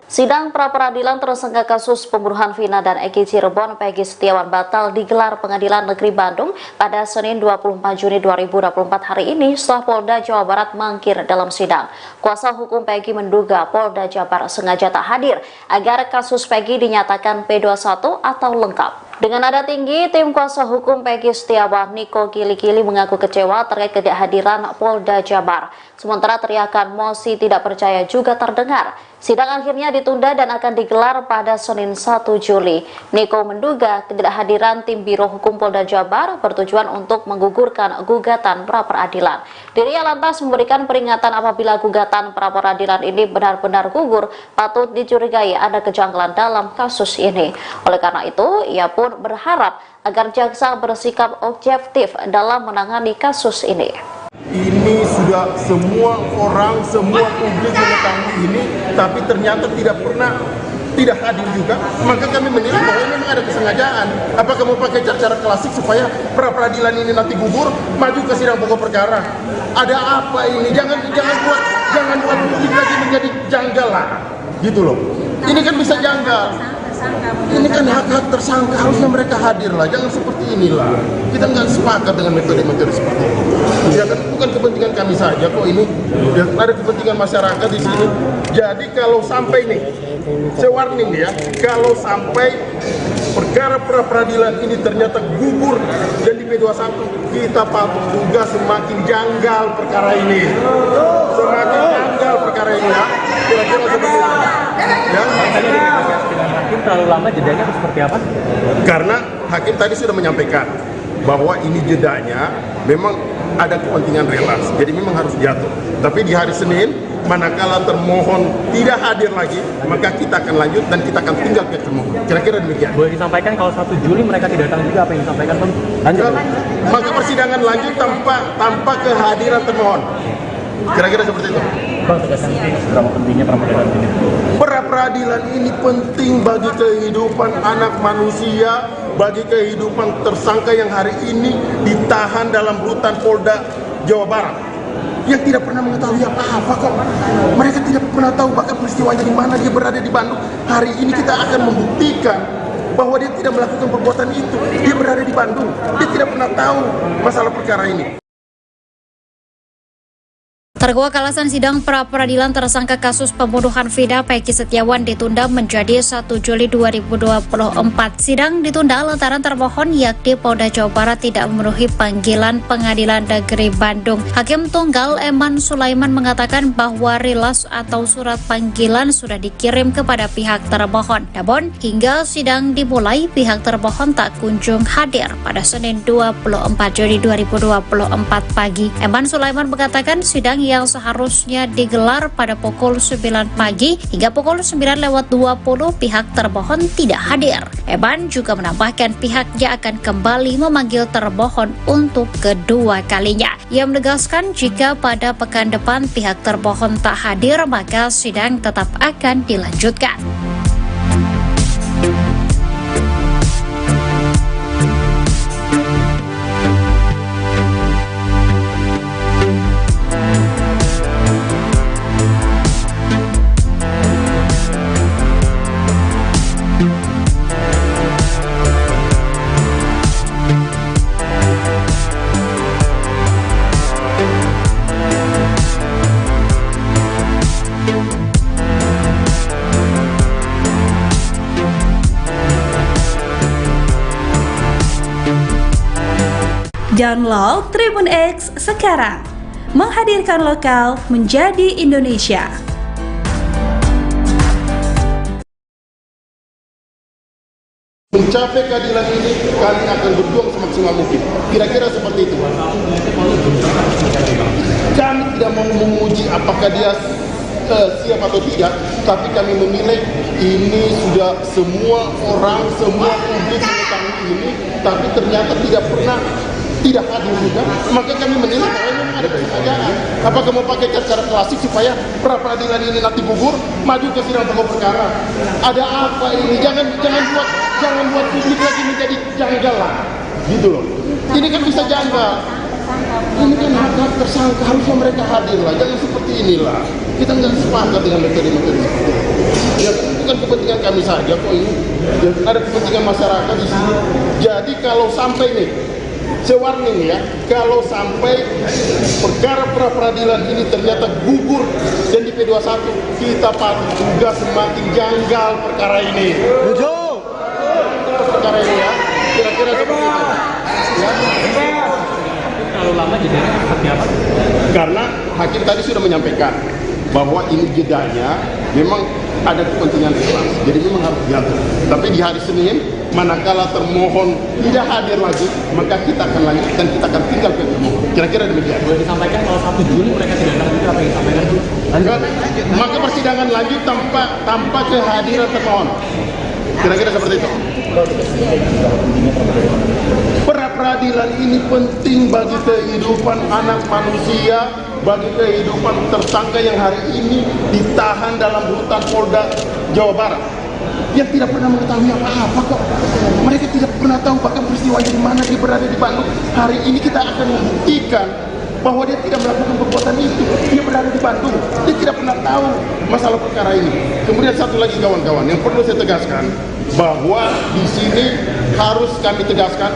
Sidang pra-peradilan tersangka kasus pembunuhan Vina dan Eki Cirebon Peggy Setiawan batal digelar Pengadilan Negeri Bandung pada Senin 24 Juni 2024 hari ini setelah Polda Jawa Barat mangkir dalam sidang. Kuasa hukum Peggy menduga Polda Jabar sengaja tak hadir agar kasus Peggy dinyatakan P21 atau lengkap. Dengan nada tinggi, tim kuasa hukum Peggy Setiawan, Niko Gili-Gili, mengaku kecewa terkait ketidakhadiran Polda Jabar. Sementara teriakan mosi tidak percaya juga terdengar. Sidang akhirnya ditunda dan akan digelar pada Senin 1 Juli. Niko menduga ketidakhadiran tim Biro Hukum Polda Jabar bertujuan untuk menggugurkan gugatan pra-peradilan. Dirinya lantas memberikan peringatan apabila gugatan pra-peradilan ini benar-benar gugur, patut dicurigai ada kejanggalan dalam kasus ini. Oleh karena itu, ia pun berharap agar jaksa bersikap objektif dalam menangani kasus ini. Ini sudah semua orang, semua publik mengetahui ini, tapi ternyata tidak hadir juga. Maka kami menilai bahwa memang ada kesengajaan. Apakah mau pakai cara-cara klasik supaya pra-peradilan ini nanti gugur, maju ke sidang pokok perkara? Ada apa ini? Jangan buat publik lagi menjadi janggal lah, gitu loh. Ini kan bisa janggal. Ini kan hak-hak tersangka, harusnya mereka hadir lah, jangan seperti inilah. Kita nggak sepakat dengan metode-metode seperti itu. Ya kan bukan kepentingan kami saja kok ini, ya, ada kepentingan masyarakat di sini. Jadi kalau sampai nih, saya warning nih ya, kalau sampai perkara pra-peradilan ini ternyata gugur dan di P21, kita patut juga semakin janggal perkara ini. Semakin janggal perkara ini ya. Kira-kira seperti itu. Ya. Dengan hakim terlalu lama jedanya atau seperti apa? Karena hakim tadi sudah menyampaikan bahwa ini jedanya memang ada kepentingan relaks, jadi memang harus jatuh. Tapi di hari Senin, manakala termohon tidak hadir lagi, maka kita akan lanjut dan kita akan tinggal pihak termohon. Kira-kira demikian. Boleh disampaikan kalau 1 Juli mereka tidak datang juga, apa yang disampaikan Bang? Lanjut. Maka persidangan lanjut tanpa kehadiran termohon. Kira-kira seperti itu. Bang, tegaskan seberapa pentingnya pra-peradilan ini? Pra-peradilan ini penting bagi kehidupan anak manusia, bagi kehidupan tersangka yang hari ini ditahan dalam rutan Polda Jawa Barat, yang tidak pernah mengetahui apa-apa kok. Mereka tidak pernah tahu bahkan peristiwanya di mana, dia berada di Bandung. Hari ini kita akan membuktikan bahwa dia tidak melakukan perbuatan itu. Dia berada di Bandung, dia tidak pernah tahu masalah perkara ini. Terkuak alasan sidang pra-peradilan tersangka kasus pembunuhan Vina Peggy Setiawan ditunda menjadi 1 Juli 2024. Sidang ditunda lantaran termohon yakni Polda Jawa Barat tidak memenuhi panggilan Pengadilan Negeri Bandung. Hakim Tunggal Eman Sulaiman mengatakan bahwa rilas atau surat panggilan sudah dikirim kepada pihak termohon. Namun hingga sidang dimulai, pihak termohon tak kunjung hadir pada Senin 24 Juli 2024 pagi. Eman Sulaiman mengatakan sidang yang seharusnya digelar pada pukul 9 pagi hingga pukul 9:20 pihak termohon tidak hadir. Eman juga menambahkan pihaknya akan kembali memanggil termohon untuk kedua kalinya. Ia menegaskan jika pada pekan depan pihak termohon tak hadir, maka sidang tetap akan dilanjutkan. Download Tribun X sekarang, menghadirkan lokal menjadi Indonesia. Mencapai keadilan ini, kami akan berjuang semaksimal mungkin. Kira-kira seperti itu. Kami tidak mau menguji apakah dia siap atau tidak, tapi kami menilai ini sudah semua orang, semua publik mengetahui ini, tapi ternyata tidak hadir juga, maka kami menilai bahwa ini ada kesengajaan. Apakah mau pakai cara klasik supaya pra-peradilan ini nanti gugur, maju ke sidang pokok perkara? Ada apa ini? Jangan buat publik lagi menjadi janggal lah, gitu loh. Ini kan bisa janggal. Ini kan hak tersangka, harusnya mereka hadir lah. Jangan seperti inilah. Kita nggak sepakat dengan metode-metode seperti itu. Ya, itu kan kepentingan kami saja kok ini. Ya, ada kepentingan masyarakat di sini. Jadi kalau sampai nih, warning ya, kalau sampai perkara pra-peradilan ini ternyata gugur dan di P21, kita juga semakin janggal perkara ini. Perkara ini ya, kira-kira seperti itu. Ya. Terlalu lama jedanya seperti apa? Karena hakim tadi sudah menyampaikan bahwa ini jedanya memang ada kepentingan kelas, jadi memang harus diatur. Tapi di hari Senin, manakala termohon tidak hadir lagi, maka kita akan lanjut dan kita akan tinggal ke termohon. Kira-kira demikian. Boleh disampaikan kalau 1 Juli mereka tidak datang juga, apa yang disampaikan dulu? Maka persidangan lanjut tanpa kehadiran termohon. Kira-kira seperti itu. Pra-peradilan ini penting bagi kehidupan anak manusia, bagi kehidupan tersangka yang hari ini ditahan dalam rutan Polda Jawa Barat, yang tidak pernah mengetahui apa-apa kok. Mereka tidak pernah tahu bahkan peristiwanya di mana, dia berada di Bandung. Hari ini kita akan membuktikan bahwa dia tidak melakukan perbuatan itu. Dia berada di Bandung, dia tidak pernah tahu masalah perkara ini. Kemudian satu lagi kawan-kawan, yang perlu saya tegaskan, bahwa di sini harus kami tegaskan,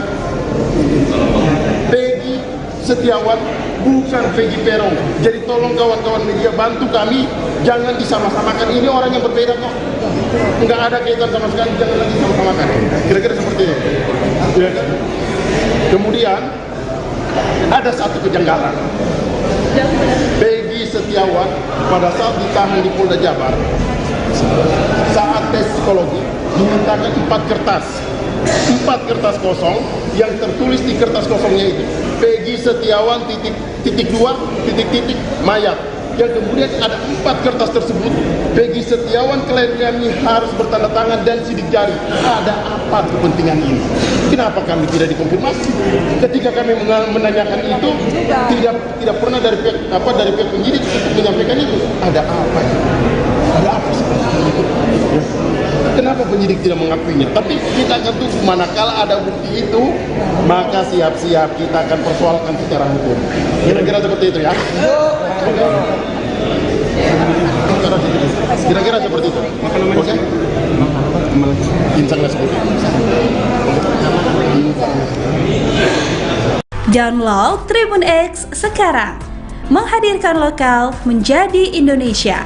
Peggy Setiawan bukan Peggy Peron. Jadi tolong kawan-kawan media bantu kami, jangan disama-samakan. Ini orang yang berbeda kok, nggak ada kaitan sama sekali, jangan lagi sama-samakan. Kira-kira seperti itu. Ya kan? Kemudian ada satu kejanggalan. Peggy Setiawan pada saat ditahan di Polda Jabar, saat tes psikologi dimintakan 4 kertas kosong, yang tertulis di kertas kosongnya itu Peggy Setiawan titik 2 titik mayat. Yang kemudian ada 4 kertas tersebut, Peggy Setiawan klien kami harus bertanda tangan dan sidik jari. Ada apa kepentingan ini? Kenapa kami tidak dikonfirmasi? Ketika kami menanyakan itu, tidak pernah dari pihak penyidik untuk menyampaikan itu. Ada apa? Ada apa seperti itu? Ya. Kenapa penyidik tidak mengakuinya? Tapi kita akan tunggu, manakala ada bukti itu, maka siap-siap kita akan persoalkan secara hukum. Kira-kira seperti itu ya. Kira-kira seperti itu. Oke? Insya Allah seperti itu. Download Tribun X sekarang, menghadirkan lokal menjadi Indonesia.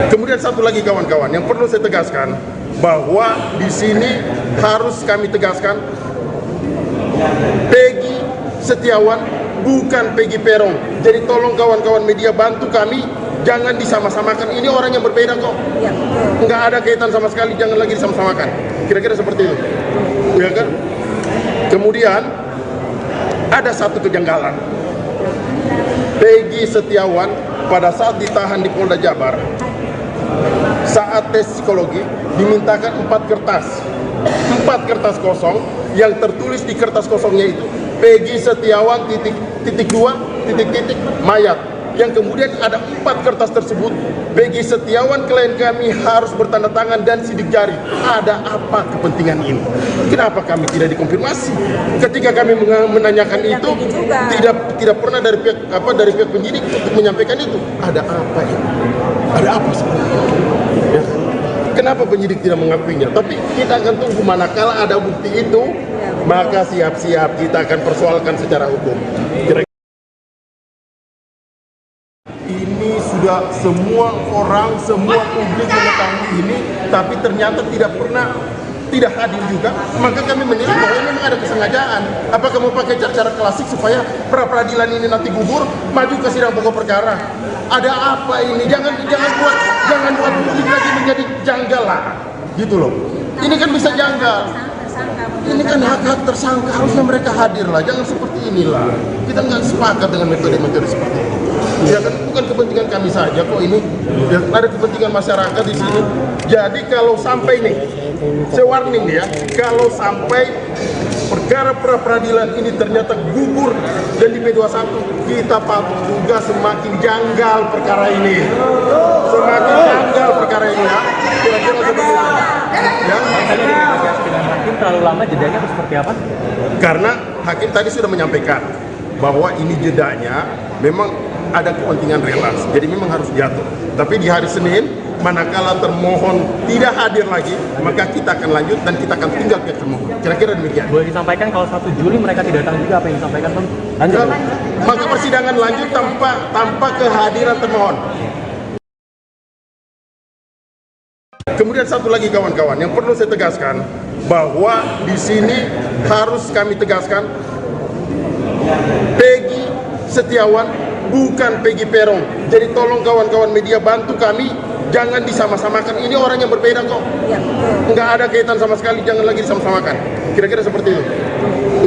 Kemudian satu lagi kawan-kawan yang perlu saya tegaskan, bahwa di sini harus kami tegaskan Peggy Setiawan bukan Peggy Peron. Jadi tolong kawan-kawan media bantu kami, jangan disama-samakan. Ini orang yang berbeda kok. Nggak ada kaitan sama sekali, jangan lagi disama-samakan. Kira-kira seperti itu. Ya kan? Kemudian ada satu kejanggalan. Peggy Setiawan pada saat ditahan di Polda Jabar, saat tes psikologi dimintakan 4 kertas kosong, yang tertulis di kertas kosongnya itu Peggy Setiawan mayat, yang kemudian ada 4 kertas tersebut Peggy Setiawan klien kami harus bertanda tangan dan sidik jari. Ada apa kepentingan ini? Kenapa kami tidak dikonfirmasi? Ketika kami menanyakan itu, tidak pernah dari pihak penyidik untuk menyampaikan itu. Ada apa ini? Ada apa sebenarnya? Ya. Kenapa penyidik tidak mengakuinya? Tapi kita akan tunggu, manakala ada bukti itu, maka siap-siap kita akan persoalkan secara hukum. Ini sudah semua orang, semua publik mengetahui ini, tapi ternyata tidak hadir juga, maka kami menilai bahwa ini memang ada kesengajaan. Apakah mau pakai cara klasik supaya pra-peradilan ini nanti gugur, maju ke sidang pokok perkara? Ada apa ini? Jangan buat publik lagi menjadi janggal lah, gitu loh. Ini kan bisa janggal. Ini kan hak-hak tersangka, harusnya mereka hadir lah. Jangan seperti inilah. Kita nggak sepakat dengan metode-metode seperti ini. Ya kan bukan kepentingan kami saja kok ini. Ya, ada kepentingan masyarakat di sini. Jadi kalau sampai nih, saya warning ya, kalau sampai perkara pra-peradilan ini ternyata gugur dan di P21, kita patut juga semakin janggal perkara ini. Semakin janggal perkara ini ya. Kira-kira seperti itu. Ya. Hakim terlalu lama jedanya atau seperti apa? Karena hakim tadi sudah menyampaikan bahwa ini jedanya memang ada kepentingan relas, jadi memang harus jatuh. Tapi di hari Senin, manakala termohon tidak hadir lagi, maka kita akan lanjut dan kita akan tinggal ke termohon. Kira-kira demikian. Boleh disampaikan kalau 1 Juli mereka tidak datang juga, apa yang disampaikan Bang? Lanjut. Maka persidangan lanjut tanpa kehadiran termohon. Kemudian satu lagi kawan-kawan yang perlu saya tegaskan, bahwa di sini harus kami tegaskan Peggy Setiawan bukan Peggy Peron. Jadi tolong kawan-kawan media bantu kami, jangan disama-samakan. Ini orang yang berbeda kok. Nggak ada kaitan sama sekali, jangan lagi disama-samakan. Kira-kira seperti itu.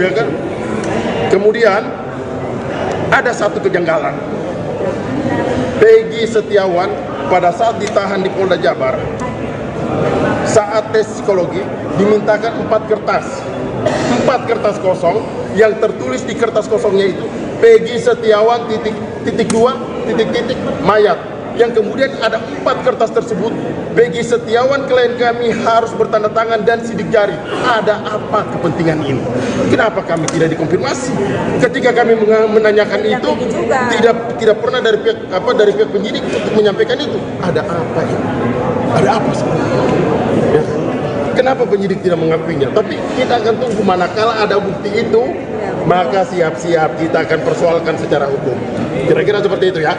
Ya kan? Kemudian ada satu kejanggalan. Peggy Setiawan pada saat ditahan di Polda Jabar, saat tes psikologi dimintakan 4 kertas kosong, yang tertulis di kertas kosongnya itu Peggy Setiawan mayat, yang kemudian ada 4 kertas tersebut Peggy Setiawan klien kami harus bertanda tangan dan sidik jari. Ada apa kepentingan ini? Kenapa kami tidak dikonfirmasi? Ketika kami menanyakan itu, tidak pernah dari pihak penyidik untuk menyampaikan itu. Ada apa ini? Ada apa sebenarnya? Ya. Kenapa penyidik tidak mengakuinya? Tapi kita akan tunggu, manakala ada bukti itu, maka siap-siap kita akan persoalkan secara hukum. Kira-kira seperti itu ya.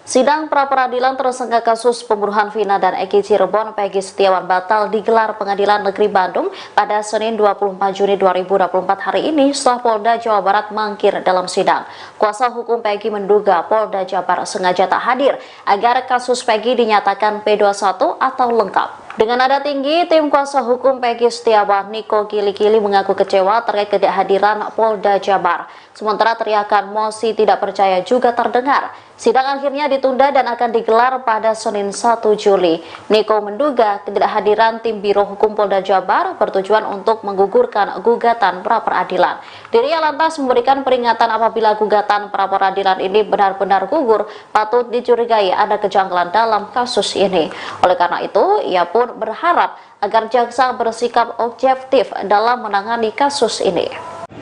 Sidang pra-peradilan tersangka kasus pembunuhan Vina dan Eki Cirebon Peggy Setiawan batal digelar Pengadilan Negeri Bandung pada Senin 24 Juni 2024 hari ini setelah Polda Jawa Barat mangkir dalam sidang. Kuasa hukum Peggy menduga Polda Jabar sengaja tak hadir agar kasus Peggy dinyatakan P21 atau lengkap. Dengan nada tinggi, tim kuasa hukum Peggy Setiawan, Niko Kili-Kili, mengaku kecewa terkait ketidakhadiran Polda Jabar. Sementara teriakan mosi tidak percaya juga terdengar. Sidang akhirnya ditunda dan akan digelar pada Senin 1 Juli. Niko menduga ketidakhadiran tim Biro Hukum Polda Jabar bertujuan untuk menggugurkan gugatan pra-peradilan. Dirinya lantas memberikan peringatan apabila gugatan pra-peradilan ini benar-benar gugur, patut dicurigai ada kejanggalan dalam kasus ini. Oleh karena itu, ia pun berharap agar jaksa bersikap objektif dalam menangani kasus ini.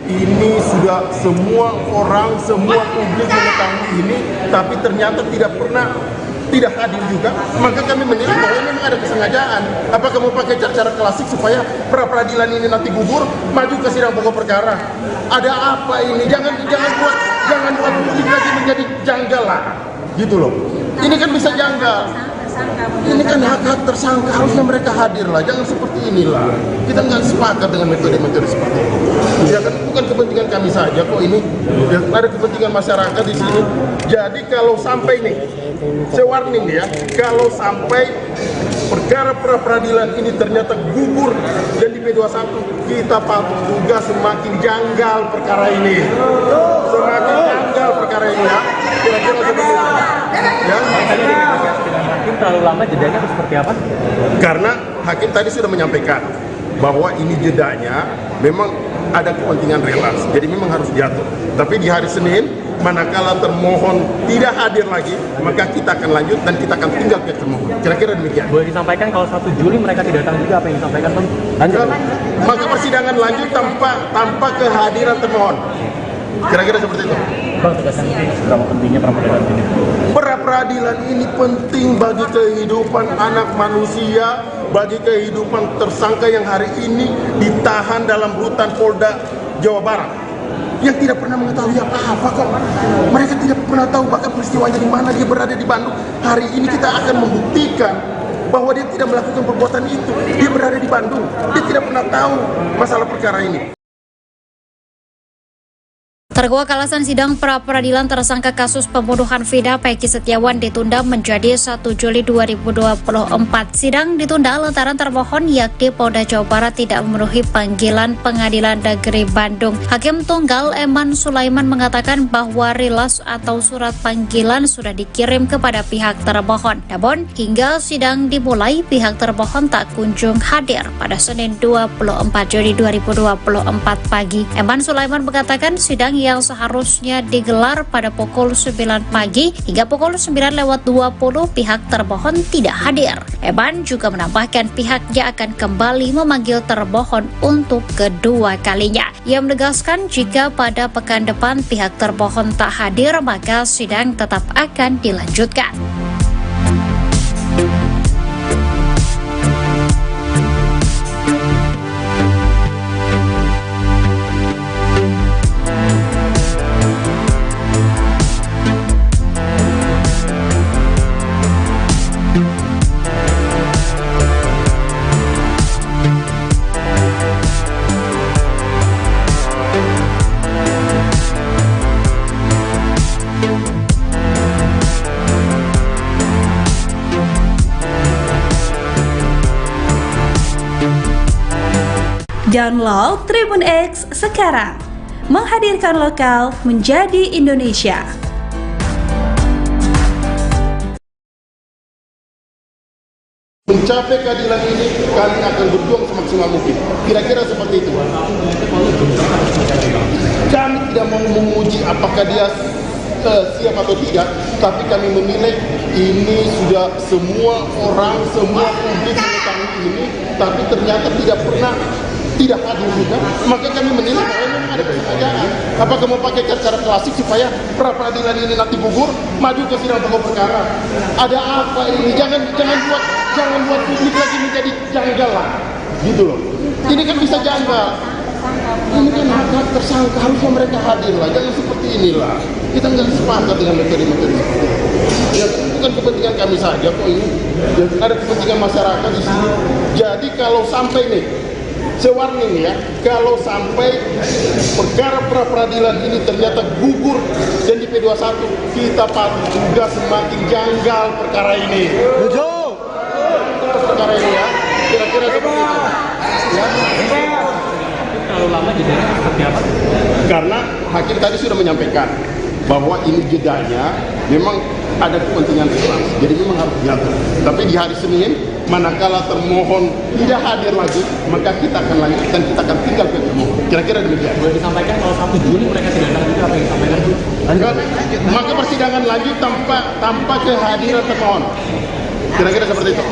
Ini sudah semua orang, semua publik mengetahui ini, tapi ternyata tidak hadir juga, maka kami menilai bahwa ini memang ada kesengajaan. Apakah mau pakai cara-cara klasik supaya pra-peradilan ini nanti gugur, maju ke sidang pokok perkara? Ada apa ini? Jangan buat publik lagi menjadi janggal lah, gitu loh. Ini kan bisa janggal. Ini kan hak-hak tersangka, harusnya mereka hadir lah, jangan seperti inilah. Kita nggak sepakat dengan metode-metode seperti itu. Ya kan bukan kepentingan kami saja kok ini, ya, ada kepentingan masyarakat di sini. Jadi kalau sampai nih, saya warning ya, kalau sampai perkara pra-peradilan ini ternyata gugur dan di P21, kita patut juga semakin janggal perkara ini. Semakin janggal perkara ini ya. Kira-kira seperti itu. Ya. Hakim terlalu lama jedanya atau seperti apa? Karena hakim tadi sudah menyampaikan bahwa ini jedanya memang ada kepentingan relaks, jadi memang harus diatur. Tapi di hari Senin, manakala termohon tidak hadir lagi, maka kita akan lanjut dan kita akan tinggal ke termohon. Kira-kira demikian. Boleh disampaikan kalau 1 Juli mereka tidak datang juga, apa yang disampaikan Bang? Lanjut. Maka persidangan lanjut tanpa kehadiran termohon. Kira-kira seperti itu. Bang, tegaskan seberapa pentingnya pra-peradilan ini? Pra-peradilan ini penting bagi kehidupan anak manusia, bagi kehidupan tersangka yang hari ini ditahan dalam rutan Polda Jawa Barat, yang tidak pernah mengetahui apa-apa kok. Mereka tidak pernah tahu bahkan peristiwanya di mana, dia berada di Bandung. Hari ini kita akan membuktikan bahwa dia tidak melakukan perbuatan itu. Dia berada di Bandung, dia tidak pernah tahu masalah perkara ini. Terkuak alasan sidang pra-peradilan tersangka kasus pembunuhan Vina Peggy Setiawan ditunda menjadi 1 Juli 2024. Sidang ditunda lantaran termohon yakni Polda Jawa Barat tidak memenuhi panggilan Pengadilan Negeri Bandung. Hakim Tunggal Eman Sulaiman mengatakan bahwa rilas atau surat panggilan sudah dikirim kepada pihak termohon. Namun hingga sidang dimulai, pihak termohon tak kunjung hadir pada Senin 24 Juli 2024 pagi. Eman Sulaiman mengatakan sidang yang seharusnya digelar pada pukul 9 pagi hingga pukul 9:20 pihak termohon tidak hadir. Eman juga menambahkan pihaknya akan kembali memanggil termohon untuk kedua kalinya. Ia menegaskan jika pada pekan depan pihak termohon tak hadir, maka sidang tetap akan dilanjutkan. Download Tribun X sekarang, menghadirkan lokal menjadi Indonesia. Mencapai keadilan ini, kami akan berjuang semaksimal mungkin. Kira-kira seperti itu. Kami tidak mau menguji apakah dia siap atau tidak, tapi kami menilai ini sudah semua orang, semua publik mengetahui ini, tapi ternyata tidak hadir juga, maka kami menilai bahwa memang ada kesengajaan. Apakah mau pakai cara klasik supaya pra-peradilan ini nanti gugur, maju ke sidang pokok perkara? Ada apa ini? Jangan buat publik lagi menjadi janggal lah, gitu loh. Ini kan bisa janggal. Ini kan hak-hak tersangka, harusnya mereka hadir lah, jangan seperti inilah. Kita nggak sepakat dengan metode-metode seperti itu. Ya bukan kepentingan kami saja kok ini, ya, ada kepentingan masyarakat di sini. Jadi kalau sampai nih, saya warning ya, kalau sampai perkara pra-peradilan ini ternyata gugur dan di P21, kita patut juga semakin janggal perkara ini. Perkara ini ya, kira-kira seperti itu. Ya. Terlalu lama jedanya seperti apa? Karena hakim tadi sudah menyampaikan bahwa ini jedanya memang ada kepentingan relaks, jadi memang harus diatur. Tapi di hari Senin, manakala termohon tidak hadir lagi, maka kita akan lanjut dan kita akan tinggal ke termohon. Kira-kira demikian. Boleh disampaikan kalau 1 Juli mereka tidak datang juga, apa yang disampaikan? Lanjut. Maka persidangan lanjut tanpa kehadiran termohon. Kira-kira seperti itu.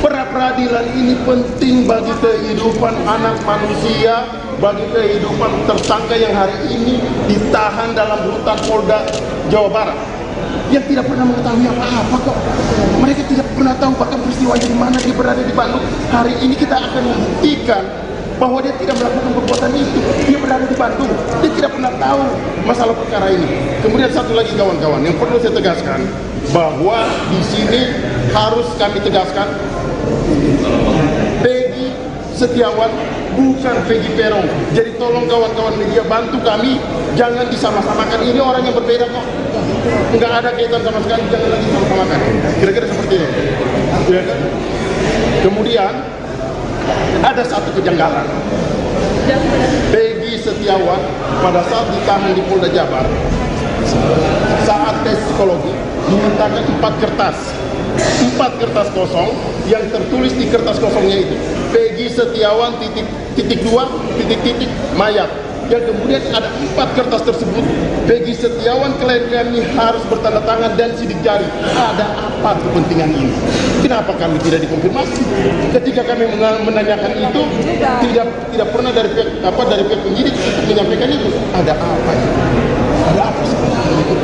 Pra-peradilan ini penting bagi kehidupan anak manusia, bagi kehidupan tersangka yang hari ini ditahan dalam rutan Polda Jawa Barat, yang tidak pernah mengetahui apa-apa kok. Mereka tidak pernah tahu bahkan peristiwanya di mana, dia berada di Bandung. Hari ini kita akan membuktikan bahwa dia tidak melakukan perbuatan itu. Dia berada di Bandung, dia tidak pernah tahu masalah perkara ini. Kemudian satu lagi kawan-kawan, yang perlu saya tegaskan bahwa di sini harus kami tegaskan, Peggy Setiawan bukan Peggy Peron. Jadi tolong kawan-kawan media bantu kami, jangan disama-samakan. Ini orang yang berbeda kok, nggak ada kaitan sama sekali, jangan lagi disama-samakan. Kira-kira seperti itu, ya kan? Kemudian ada satu kejanggalan. Peggy Setiawan pada saat ditahan di Polda Jabar, saat tes psikologi dimintakan 4 kertas kosong yang tertulis di kertas kosongnya itu Peggy Setiawan titik 2 titik mayat. Yang kemudian ada 4 kertas tersebut Peggy Setiawan klien kami harus bertanda tangan dan sidik jari. Ada apa kepentingan ini? Kenapa kami tidak dikonfirmasi? Ketika kami menanyakan itu tidak pernah dari pihak penyidik untuk menyampaikan itu. Ada apa ini? Ada apa sebenarnya itu?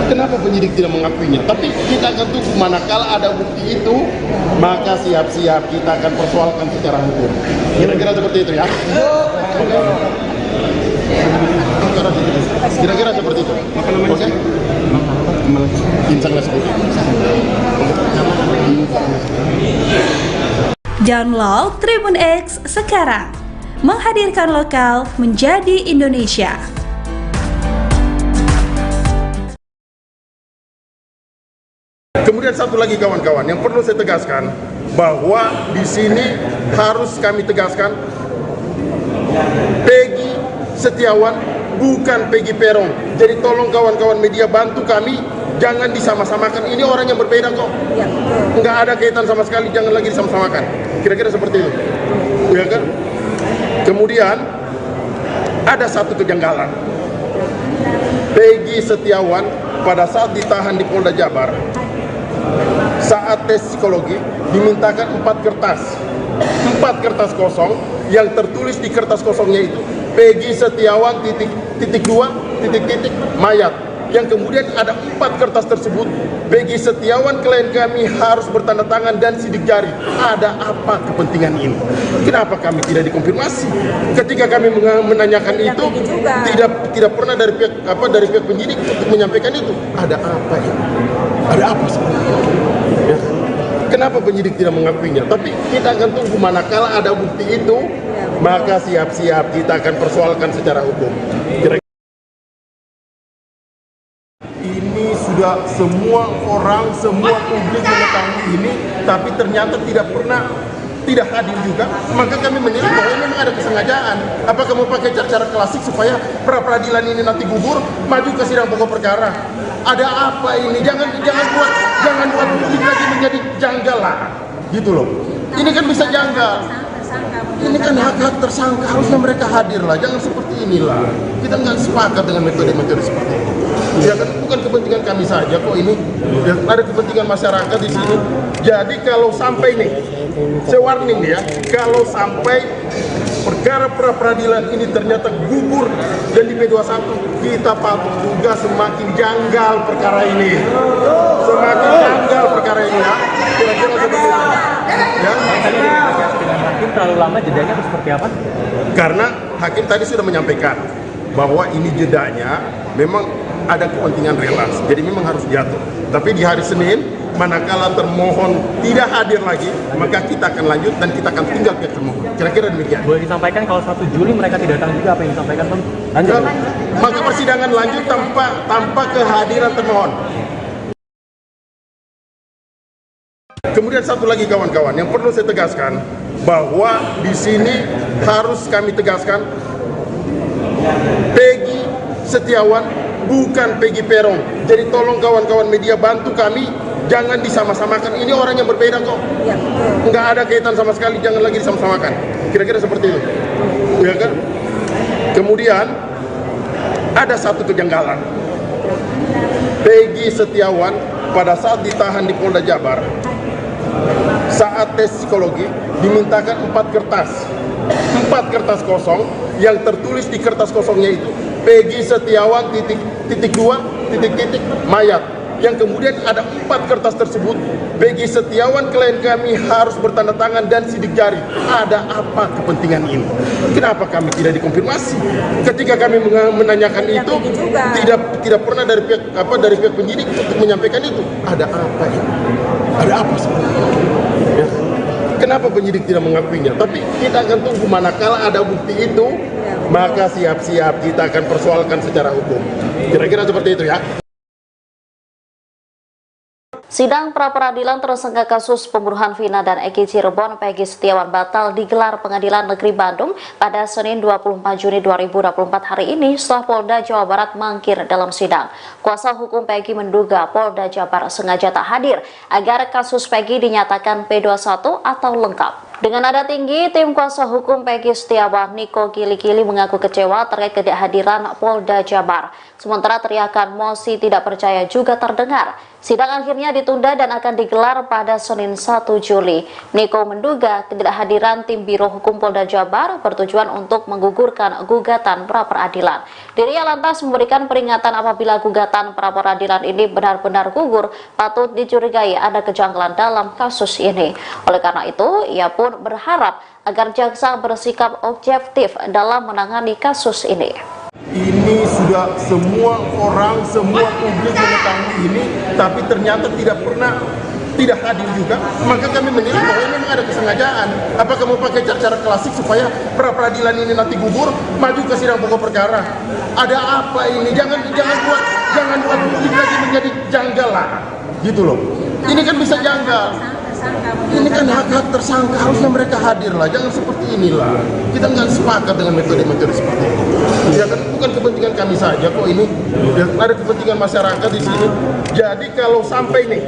Kenapa penyidik tidak mengakuinya? Tapi kita akan tunggu, manakala ada bukti itu, maka siap-siap kita akan persoalkan secara hukum. Kira-kira seperti itu ya? Kira-kira seperti itu. Oke? Insang sebut. Download Tribun X sekarang. Menghadirkan lokal menjadi Indonesia. Kemudian satu lagi kawan-kawan, yang perlu saya tegaskan bahwa di sini harus kami tegaskan, Peggy Setiawan bukan Peggy Peron. Jadi tolong kawan-kawan media bantu kami, jangan disama-samakan. Ini orang yang berbeda kok, nggak ada kaitan sama sekali, jangan lagi disama-samakan. Kira-kira seperti itu, ya kan? Kemudian ada satu kejanggalan. Peggy Setiawan pada saat ditahan di Polda Jabar, saat tes psikologi dimintakan 4 kertas kosong yang tertulis di kertas kosongnya itu Peggy Setiawan titik 2 titik mayat. Yang kemudian ada 4 kertas tersebut Peggy Setiawan klien kami harus bertanda tangan dan sidik jari. Ada apa kepentingan ini? Kenapa kami tidak dikonfirmasi? Ketika kami menanyakan itu tidak pernah dari pihak penyidik untuk menyampaikan itu. Ada apa ini? Ada apa sebenarnya? Ya. Kenapa penyidik tidak mengakuinya? Tapi kita akan tunggu, manakala ada bukti itu, maka siap-siap kita akan persoalkan secara hukum. Ini sudah semua orang, semua publik mengetahui ini, tapi ternyata tidak hadir juga. Maka kami menilai bahwa memang ada kesengajaan. Apakah mau pakai cara klasik supaya pra-peradilan ini nanti gugur, maju ke sidang pokok perkara? Ada apa ini? Jangan buat ini lagi menjadi janggal lah, gitu loh. Ini kan bisa janggal. Ini kan hak-hak tersangka, harusnya mereka hadir lah. Jangan seperti inilah. Kita nggak sepakat dengan metode-metode seperti ini. Ya kan bukan kepentingan kami saja kok ini. Ya, ada kepentingan masyarakat di sini. Jadi kalau sampai nih, saya warning nih ya, kalau sampai perkara pra-peradilan ini ternyata gugur dan di P21, kita patut juga semakin janggal perkara ini. Semakin janggal perkara ini ya. Kira-kira seperti itu. Ya. Dengan hakim terlalu lama jedanya atau seperti apa? Karena hakim tadi sudah menyampaikan bahwa ini jedanya memang ada kepentingan relasi, jadi memang harus jatuh. Tapi di hari Senin, manakala termohon tidak hadir lagi, maka kita akan lanjut dan kita akan tinggal pihak termohon. Kira-kira demikian. Boleh disampaikan kalau 1 Juli mereka tidak datang juga, apa yang disampaikan, Bang? Lanjut. Maka persidangan lanjut tanpa kehadiran termohon. Kemudian satu lagi kawan-kawan, yang perlu saya tegaskan bahwa di sini harus kami tegaskan, Peggy Setiawan bukan Peggy Peron. Jadi tolong kawan-kawan media bantu kami, jangan disama-samakan. Ini orang yang berbeda kok, nggak ada kaitan sama sekali, jangan lagi disama-samakan. Kira-kira seperti itu, ya kan? Kemudian ada satu kejanggalan. Peggy Setiawan pada saat ditahan di Polda Jabar, saat tes psikologi dimintakan 4 kertas kosong yang tertulis di kertas kosongnya itu Peggy Setiawan titik 2 titik-titik mayat. Yang kemudian ada 4 kertas tersebut, Peggy Setiawan klien kami harus bertanda tangan dan sidik jari. Ada apa kepentingan ini? Kenapa kami tidak dikonfirmasi? Ketika kami menanyakan itu, tidak pernah dari pihak penyidik untuk menyampaikan itu. Ada apa ini? Ada apa sebenarnya? Ya. Kenapa penyidik tidak mengakuinya? Tapi kita akan tunggu, manakala ada bukti itu, maka siap-siap kita akan persoalkan secara hukum. Kira-kira seperti itu ya. Sidang pra-peradilan tersangka kasus pembunuhan Vina dan Eki Cirebon Peggy Setiawan batal digelar Pengadilan Negeri Bandung pada Senin 24 Juni 2024 hari ini setelah Polda Jawa Barat mangkir dalam sidang. Kuasa hukum Peggy menduga Polda Jawa Barat sengaja tak hadir agar kasus Peggy dinyatakan P21 atau lengkap. Dengan nada tinggi, tim kuasa hukum Peggy Setiawan, Niko Kili-Kili, mengaku kecewa terkait ketidakhadiran Polda Jabar. Sementara teriakan mosi tidak percaya juga terdengar. Sidang akhirnya ditunda dan akan digelar pada Senin 1 Juli. Niko menduga ketidakhadiran tim Biro Hukum Polda Jabar bertujuan untuk menggugurkan gugatan pra-peradilan. Dirinya lantas memberikan peringatan apabila gugatan pra-peradilan ini benar-benar gugur, patut dicurigai ada kejanggalan dalam kasus ini. Oleh karena itu, ia pun berharap agar jaksa bersikap objektif dalam menangani kasus ini. Ini sudah semua orang, semua publik mengetahui ini, tapi ternyata tidak hadir juga. Maka kami menilai bahwa memang ada kesengajaan. Apakah mau pakai cara klasik supaya pra-peradilan ini nanti gugur, maju ke sidang pokok perkara? Ada apa ini? Jangan buat publik lagi menjadi janggal lah, gitu loh. Ini kan bisa janggal. Ini kan hak-hak tersangka, harusnya mereka hadir lah, jangan seperti inilah. Kita nggak sepakat dengan metode-metode seperti ini. Ya kan bukan kepentingan kami saja kok ini, ya, ada kepentingan masyarakat di sini. Jadi kalau sampai nih,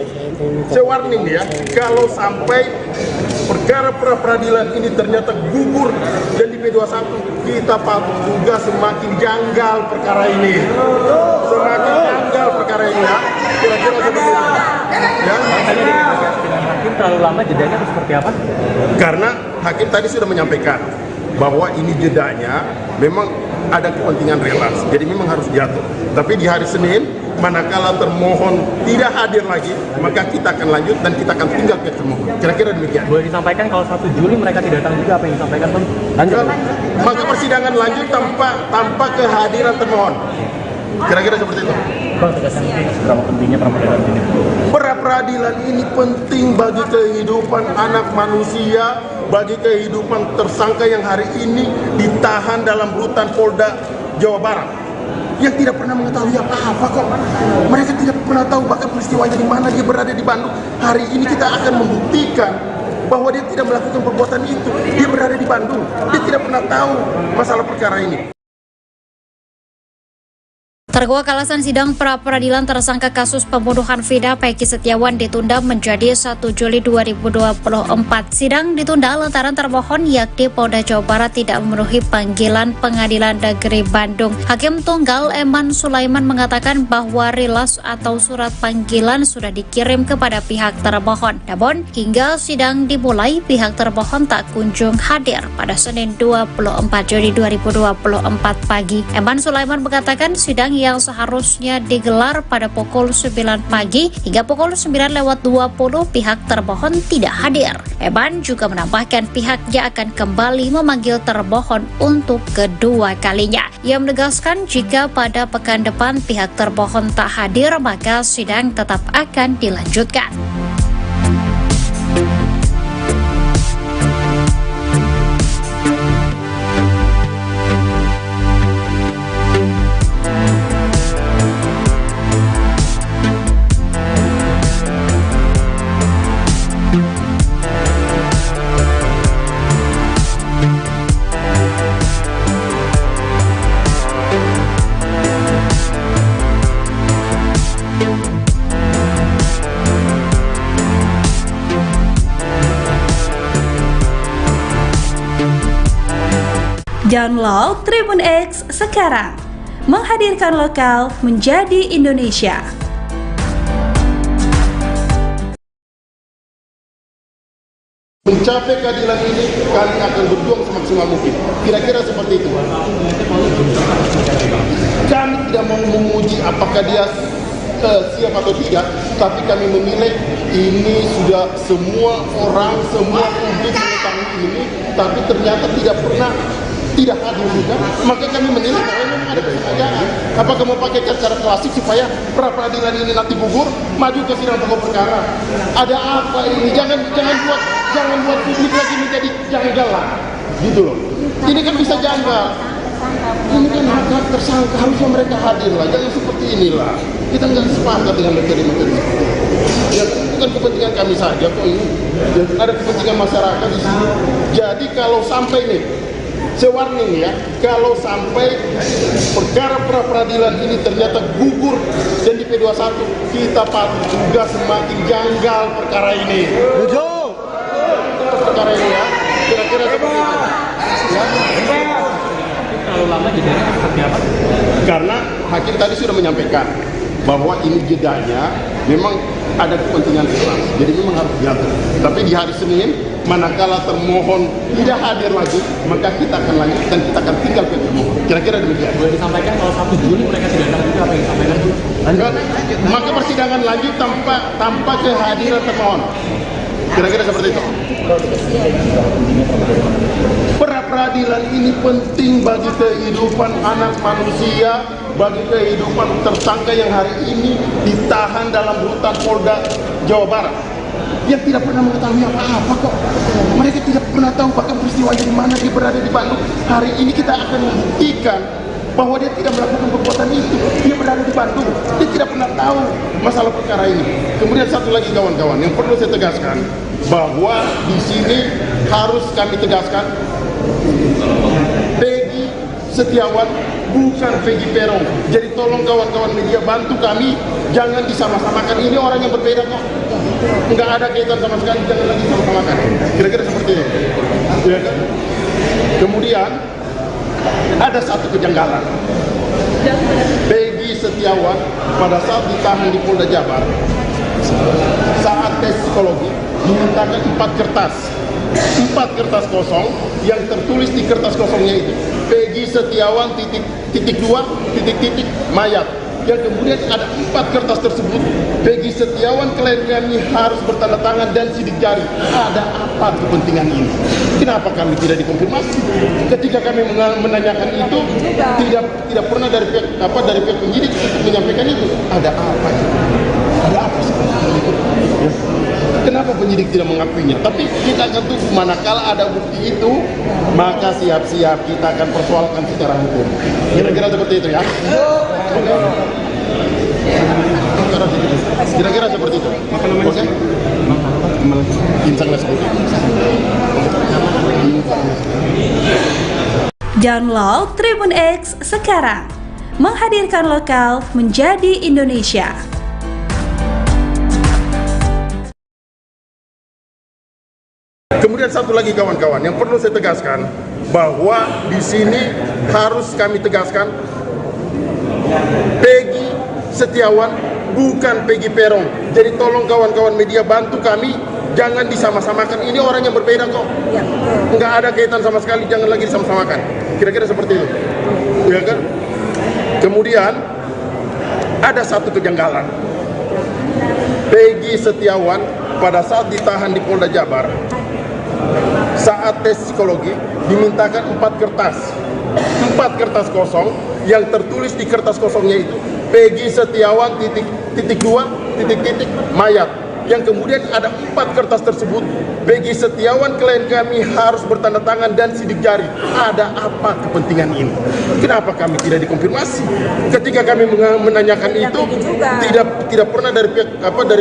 saya warning ya, kalau sampai perkara pra-peradilan ini ternyata gugur dan di P21, kita patut juga semakin janggal perkara ini. Semakin janggal perkara ini ya. Kira-kira seperti itu. Ya. Hakim terlalu lama jedanya atau seperti apa? Karena hakim tadi sudah menyampaikan bahwa ini jedanya memang ada kepentingan relaks, jadi memang harus jatuh. Tapi di hari Senin, manakala termohon tidak hadir lagi, maka kita akan lanjut dan kita akan tinggal pihak termohon. Kira-kira demikian. Boleh disampaikan kalau 1 Juli mereka tidak datang juga, apa yang disampaikan Bang? Lanjut. Maka persidangan lanjut tanpa kehadiran termohon. Kira-kira seperti itu. Bang, tegaskan berapa pentingnya pra-peradilan ini? Pra-peradilan ini penting bagi kehidupan anak manusia, bagi kehidupan tersangka yang hari ini ditahan dalam rutan Polda Jawa Barat, yang tidak pernah mengetahui apa-apa kok. Mereka tidak pernah tahu bahkan peristiwanya di mana, dia berada di Bandung. Hari ini kita akan membuktikan bahwa dia tidak melakukan perbuatan itu. Dia berada di Bandung, dia tidak pernah tahu masalah perkara ini. Terkuak alasan sidang pra-peradilan tersangka kasus pembunuhan Vina Peggy Setiawan ditunda menjadi 1 Juli 2024. Sidang ditunda lantaran termohon yakni Polda Jawa Barat tidak memenuhi panggilan Pengadilan Negeri Bandung. Hakim Tunggal Eman Sulaiman mengatakan bahwa rilas atau surat panggilan sudah dikirim kepada pihak termohon. Namun hingga sidang dimulai, pihak termohon tak kunjung hadir pada Senin 24 Juni 2024 pagi. Eman Sulaiman mengatakan sidang yang seharusnya digelar pada pukul 9 pagi hingga pukul 9:20 pihak termohon tidak hadir. Eman juga menambahkan pihaknya akan kembali memanggil termohon untuk kedua kalinya. Ia menegaskan jika pada pekan depan pihak termohon tak hadir, maka sidang tetap akan dilanjutkan. Download Tribun X sekarang, menghadirkan lokal menjadi Indonesia. Mencapai keadilan ini, kami akan berjuang semaksimal mungkin. Kira-kira seperti itu. Kami tidak mau memuji apakah dia siap atau tidak, tapi kami menilai ini sudah semua orang, semua publik mengetahui ini, tapi ternyata tidak hadir juga, maka kami menilai bahwa memang ada kesengajaan. Apakah mau pakai cara klasik supaya pra peradilan ini nanti gugur, maju ke sidang pokok perkara? Ada apa ini? Jangan buat publik lagi menjadi janggal lah, gitu loh. Ini kan bisa janggal. Ini kan hak tersangka, harusnya mereka hadir lah, jangan seperti inilah. Kita nggak sepakat dengan materi-materi seperti itu. Ya, bukan kepentingan kami saja kok ini. Ya, ada kepentingan masyarakat di sini. Jadi kalau sampai nih, warning ya, kalau sampai perkara pra peradilan ini ternyata gugur dan di P21, kita patut juga semakin janggal perkara ini. Perkara ini ya, kira-kira seperti itu. Ya. Terlalu lama jedanya seperti apa? Karena hakim tadi sudah menyampaikan bahwa ini jedanya memang ada kepentingan keras, jadi memang harus diatur. Tapi di hari Senin, manakala termohon tidak hadir lagi, maka kita akan lanjut dan kita akan tinggal ke termohon. Kira-kira demikian. Boleh disampaikan kalau 1 Juli mereka tidak datang juga, apa yang disampaikan? Maka persidangan lanjut tanpa kehadiran termohon. Kira-kira seperti itu. Pra peradilan ini penting bagi kehidupan anak manusia, bagi kehidupan tersangka yang hari ini ditahan dalam rutan Polda Jawa Barat, yang tidak pernah mengetahui apa-apa kok. Mereka tidak pernah tahu bahkan peristiwanya di mana dia berada di Bandung. Hari ini kita akan membuktikan bahwa dia tidak melakukan perbuatan itu. Dia berada di Bandung, dia tidak pernah tahu masalah perkara ini. Kemudian satu lagi kawan-kawan, yang perlu saya tegaskan bahwa di sini harus kami tegaskan, Peggy Setiawan bukan Peggy Peron. Jadi tolong kawan-kawan media bantu kami, jangan disama-samakan. Ini orang yang berbeda kok, nggak ada kaitan sama sekali, jangan lagi sama-samakan. Kira-kira seperti itu. Ya kan? Kemudian ada satu kejanggalan. Peggy Setiawan pada saat ditahan di Polda Jabar, saat tes psikologi dimintakan 4 kertas kosong yang tertulis di kertas kosongnya itu Peggy Setiawan titik mayat, yang kemudian ada 4 kertas tersebut Peggy Setiawan klien kami harus bertanda tangan dan sidik jari. Ada apa kepentingan ini? Kenapa kami tidak dikonfirmasi? Ketika kami menanyakan itu, tidak pernah dari pihak penyidik untuk menyampaikan itu. Ada apa itu? Ada apa sebenarnya itu? Ya. Kenapa penyidik tidak mengakuinya? Tapi kita akan tunggu, manakala ada bukti itu, maka siap-siap kita akan persoalkan secara hukum. Kira-kira seperti itu ya. Kira-kira seperti itu. Oke? Insya Allah seperti itu. Download Tribun X sekarang, menghadirkan lokal menjadi Indonesia. Kemudian satu lagi kawan-kawan, yang perlu saya tegaskan bahwa di sini harus kami tegaskan, Peggy Setiawan bukan Peggy Peron. Jadi tolong kawan-kawan media bantu kami, jangan disama-samakan. Ini orang yang berbeda kok, nggak ada kaitan sama sekali, jangan lagi disama-samakan. Kira-kira seperti itu, ya kan? Kemudian ada satu kejanggalan. Peggy Setiawan pada saat ditahan di Polda Jabar, saat tes psikologi dimintakan 4 kertas kosong yang tertulis di kertas kosongnya itu Peggy Setiawan titik mayat, yang kemudian ada 4 kertas tersebut Peggy Setiawan klien kami harus bertanda tangan dan sidik jari. Ada apa kepentingan ini? Kenapa kami tidak dikonfirmasi? Ketika kami menanyakan itu, tidak pernah dari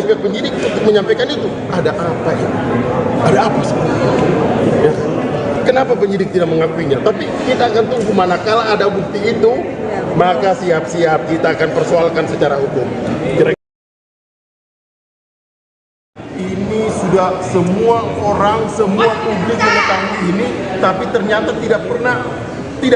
pihak penyidik untuk menyampaikan itu. Ada apa ini? Ada apa sebenarnya? Ya. Kenapa penyidik tidak mengakuinya? Tapi kita akan tunggu, manakala ada bukti itu, maka siap-siap kita akan persoalkan secara hukum. Ini sudah semua orang, semua publik mengetahui ini, tapi ternyata tidak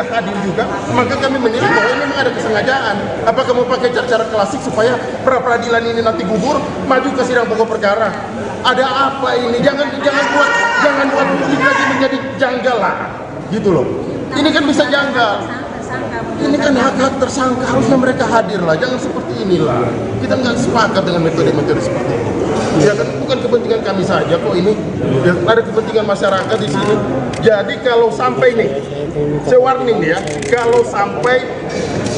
hadir juga, maka kami menilai bahwa memang ada kesengajaan. Apakah mau pakai cara klasik supaya pra peradilan ini nanti gugur, maju ke sidang pokok perkara? Ada apa ini? Jangan buat publik lagi menjadi janggal lah, gitu loh. Ini kan bisa janggal. Ini kan hak-hak tersangka, harusnya mereka hadir lah, jangan seperti inilah. Kita nggak sepakat dengan metode-metode seperti ini. Ya kan bukan kepentingan kami saja kok ini, ya, ada kepentingan masyarakat di sini. Jadi kalau sampai nih, saya warning ya, kalau sampai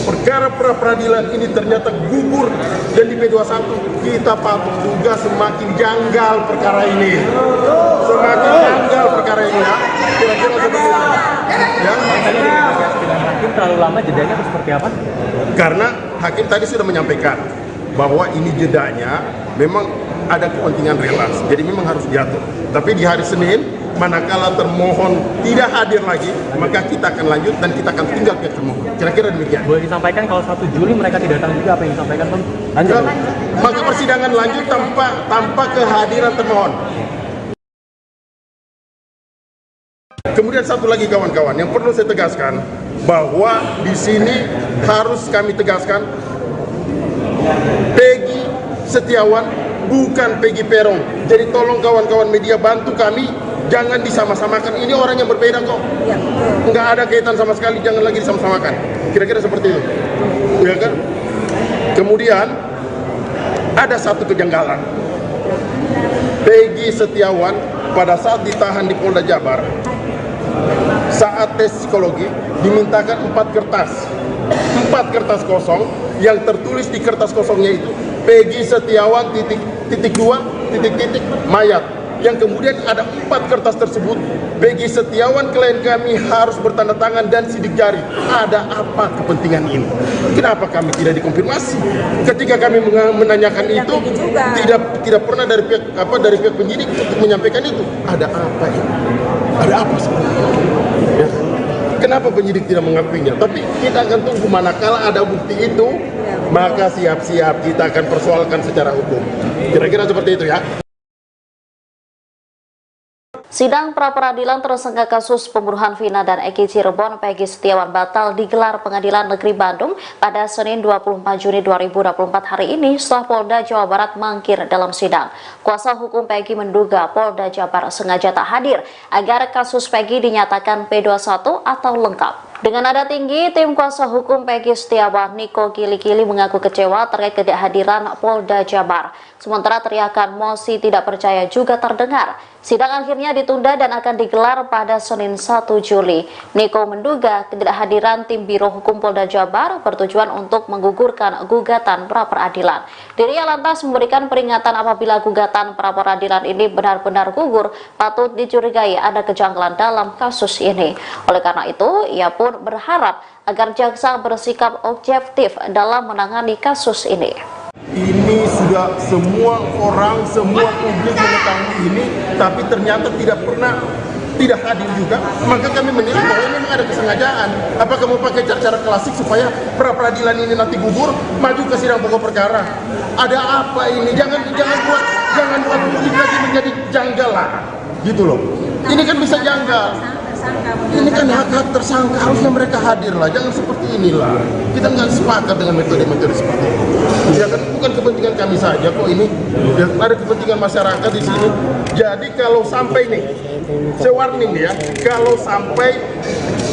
perkara pra-peradilan ini ternyata gugur dan di P21, kita patut juga semakin janggal perkara ini. Semakin janggal perkara ini ya. Kira-kira seperti itu. Ya. Hakim terlalu lama jedanya atau seperti apa? Karena hakim tadi sudah menyampaikan bahwa ini jedanya memang ada kepentingan relasi, jadi memang harus jatuh. Tapi di hari Senin, manakala termohon tidak hadir lagi, maka kita akan lanjut dan kita akan tinggal pihak termohon. Kira-kira demikian. Boleh disampaikan kalau 1 Juli mereka tidak datang juga, apa yang disampaikan Bang? Lanjut. Maka persidangan lanjut tanpa kehadiran termohon. Kemudian satu lagi kawan-kawan, yang perlu saya tegaskan bahwa di sini harus kami tegaskan Peggy Setiawan bukan Peggy Peron. Jadi tolong kawan-kawan media bantu kami, jangan disama-samakan. Ini orang yang berbeda kok. Nggak ada kaitan sama sekali, jangan lagi disama-samakan. Kira-kira seperti itu. Ya kan? Kemudian ada satu kejanggalan. Peggy Setiawan pada saat ditahan di Polda Jabar, saat tes psikologi dimintakan 4 kertas kosong, yang tertulis di kertas kosongnya itu Peggy Setiawan titik mayat, yang kemudian ada 4 kertas tersebut Peggy Setiawan klien kami harus bertanda tangan dan sidik jari. Ada apa kepentingan ini? Kenapa kami tidak dikonfirmasi? Ketika kami menanyakan itu tidak pernah dari pihak penyidik untuk menyampaikan itu. Ada apa ini? Ada apa sebenarnya? Ya. Kenapa penyidik tidak mengakuinya? Tapi kita akan tunggu, manakala ada bukti itu, maka siap-siap kita akan persoalkan secara hukum. Kira-kira seperti itu ya. Sidang pra-peradilan tersangka kasus pembunuhan Vina dan Eki Cirebon Peggy Setiawan batal digelar Pengadilan Negeri Bandung pada Senin 24 Juni 2024 hari ini setelah Polda Jawa Barat mangkir dalam sidang. Kuasa hukum Peggy menduga Polda Jabar sengaja tak hadir agar kasus Peggy dinyatakan P21 atau lengkap. Dengan nada tinggi, tim kuasa hukum Peggy Setiawan, Niko Kili-Kili, mengaku kecewa terkait ketidakhadiran Polda Jabar. Sementara teriakan mosi tidak percaya juga terdengar. Sidang akhirnya ditunda dan akan digelar pada Senin 1 Juli. Niko menduga ketidakhadiran tim Biro Hukum Polda Jabar bertujuan untuk menggugurkan gugatan pra-peradilan. Dirinya lantas memberikan peringatan apabila gugatan pra-peradilan ini benar-benar gugur, patut dicurigai ada kejanggalan dalam kasus ini. Oleh karena itu, ia pun berharap agar jaksa bersikap objektif dalam menangani kasus ini. Ini sudah semua orang, semua publik mengetahui ini, tapi ternyata tidak hadir juga. Maka kami menilai bahwa memang ada kesengajaan. Apakah mau pakai cara-cara klasik supaya pra-peradilan ini nanti gugur, maju ke sidang pokok perkara? Ada apa ini? Jangan buat publik lagi menjadi janggal lah, gitu loh. Ini kan bisa janggal. Ini kan hak-hak tersangka, harusnya mereka hadir lah, jangan seperti inilah. Kita nggak sepakat dengan metode-metode seperti ini. Ya kan bukan kepentingan kami saja kok ini, ya, ada kepentingan masyarakat di sini. Jadi kalau sampai nih, saya warning ya, kalau sampai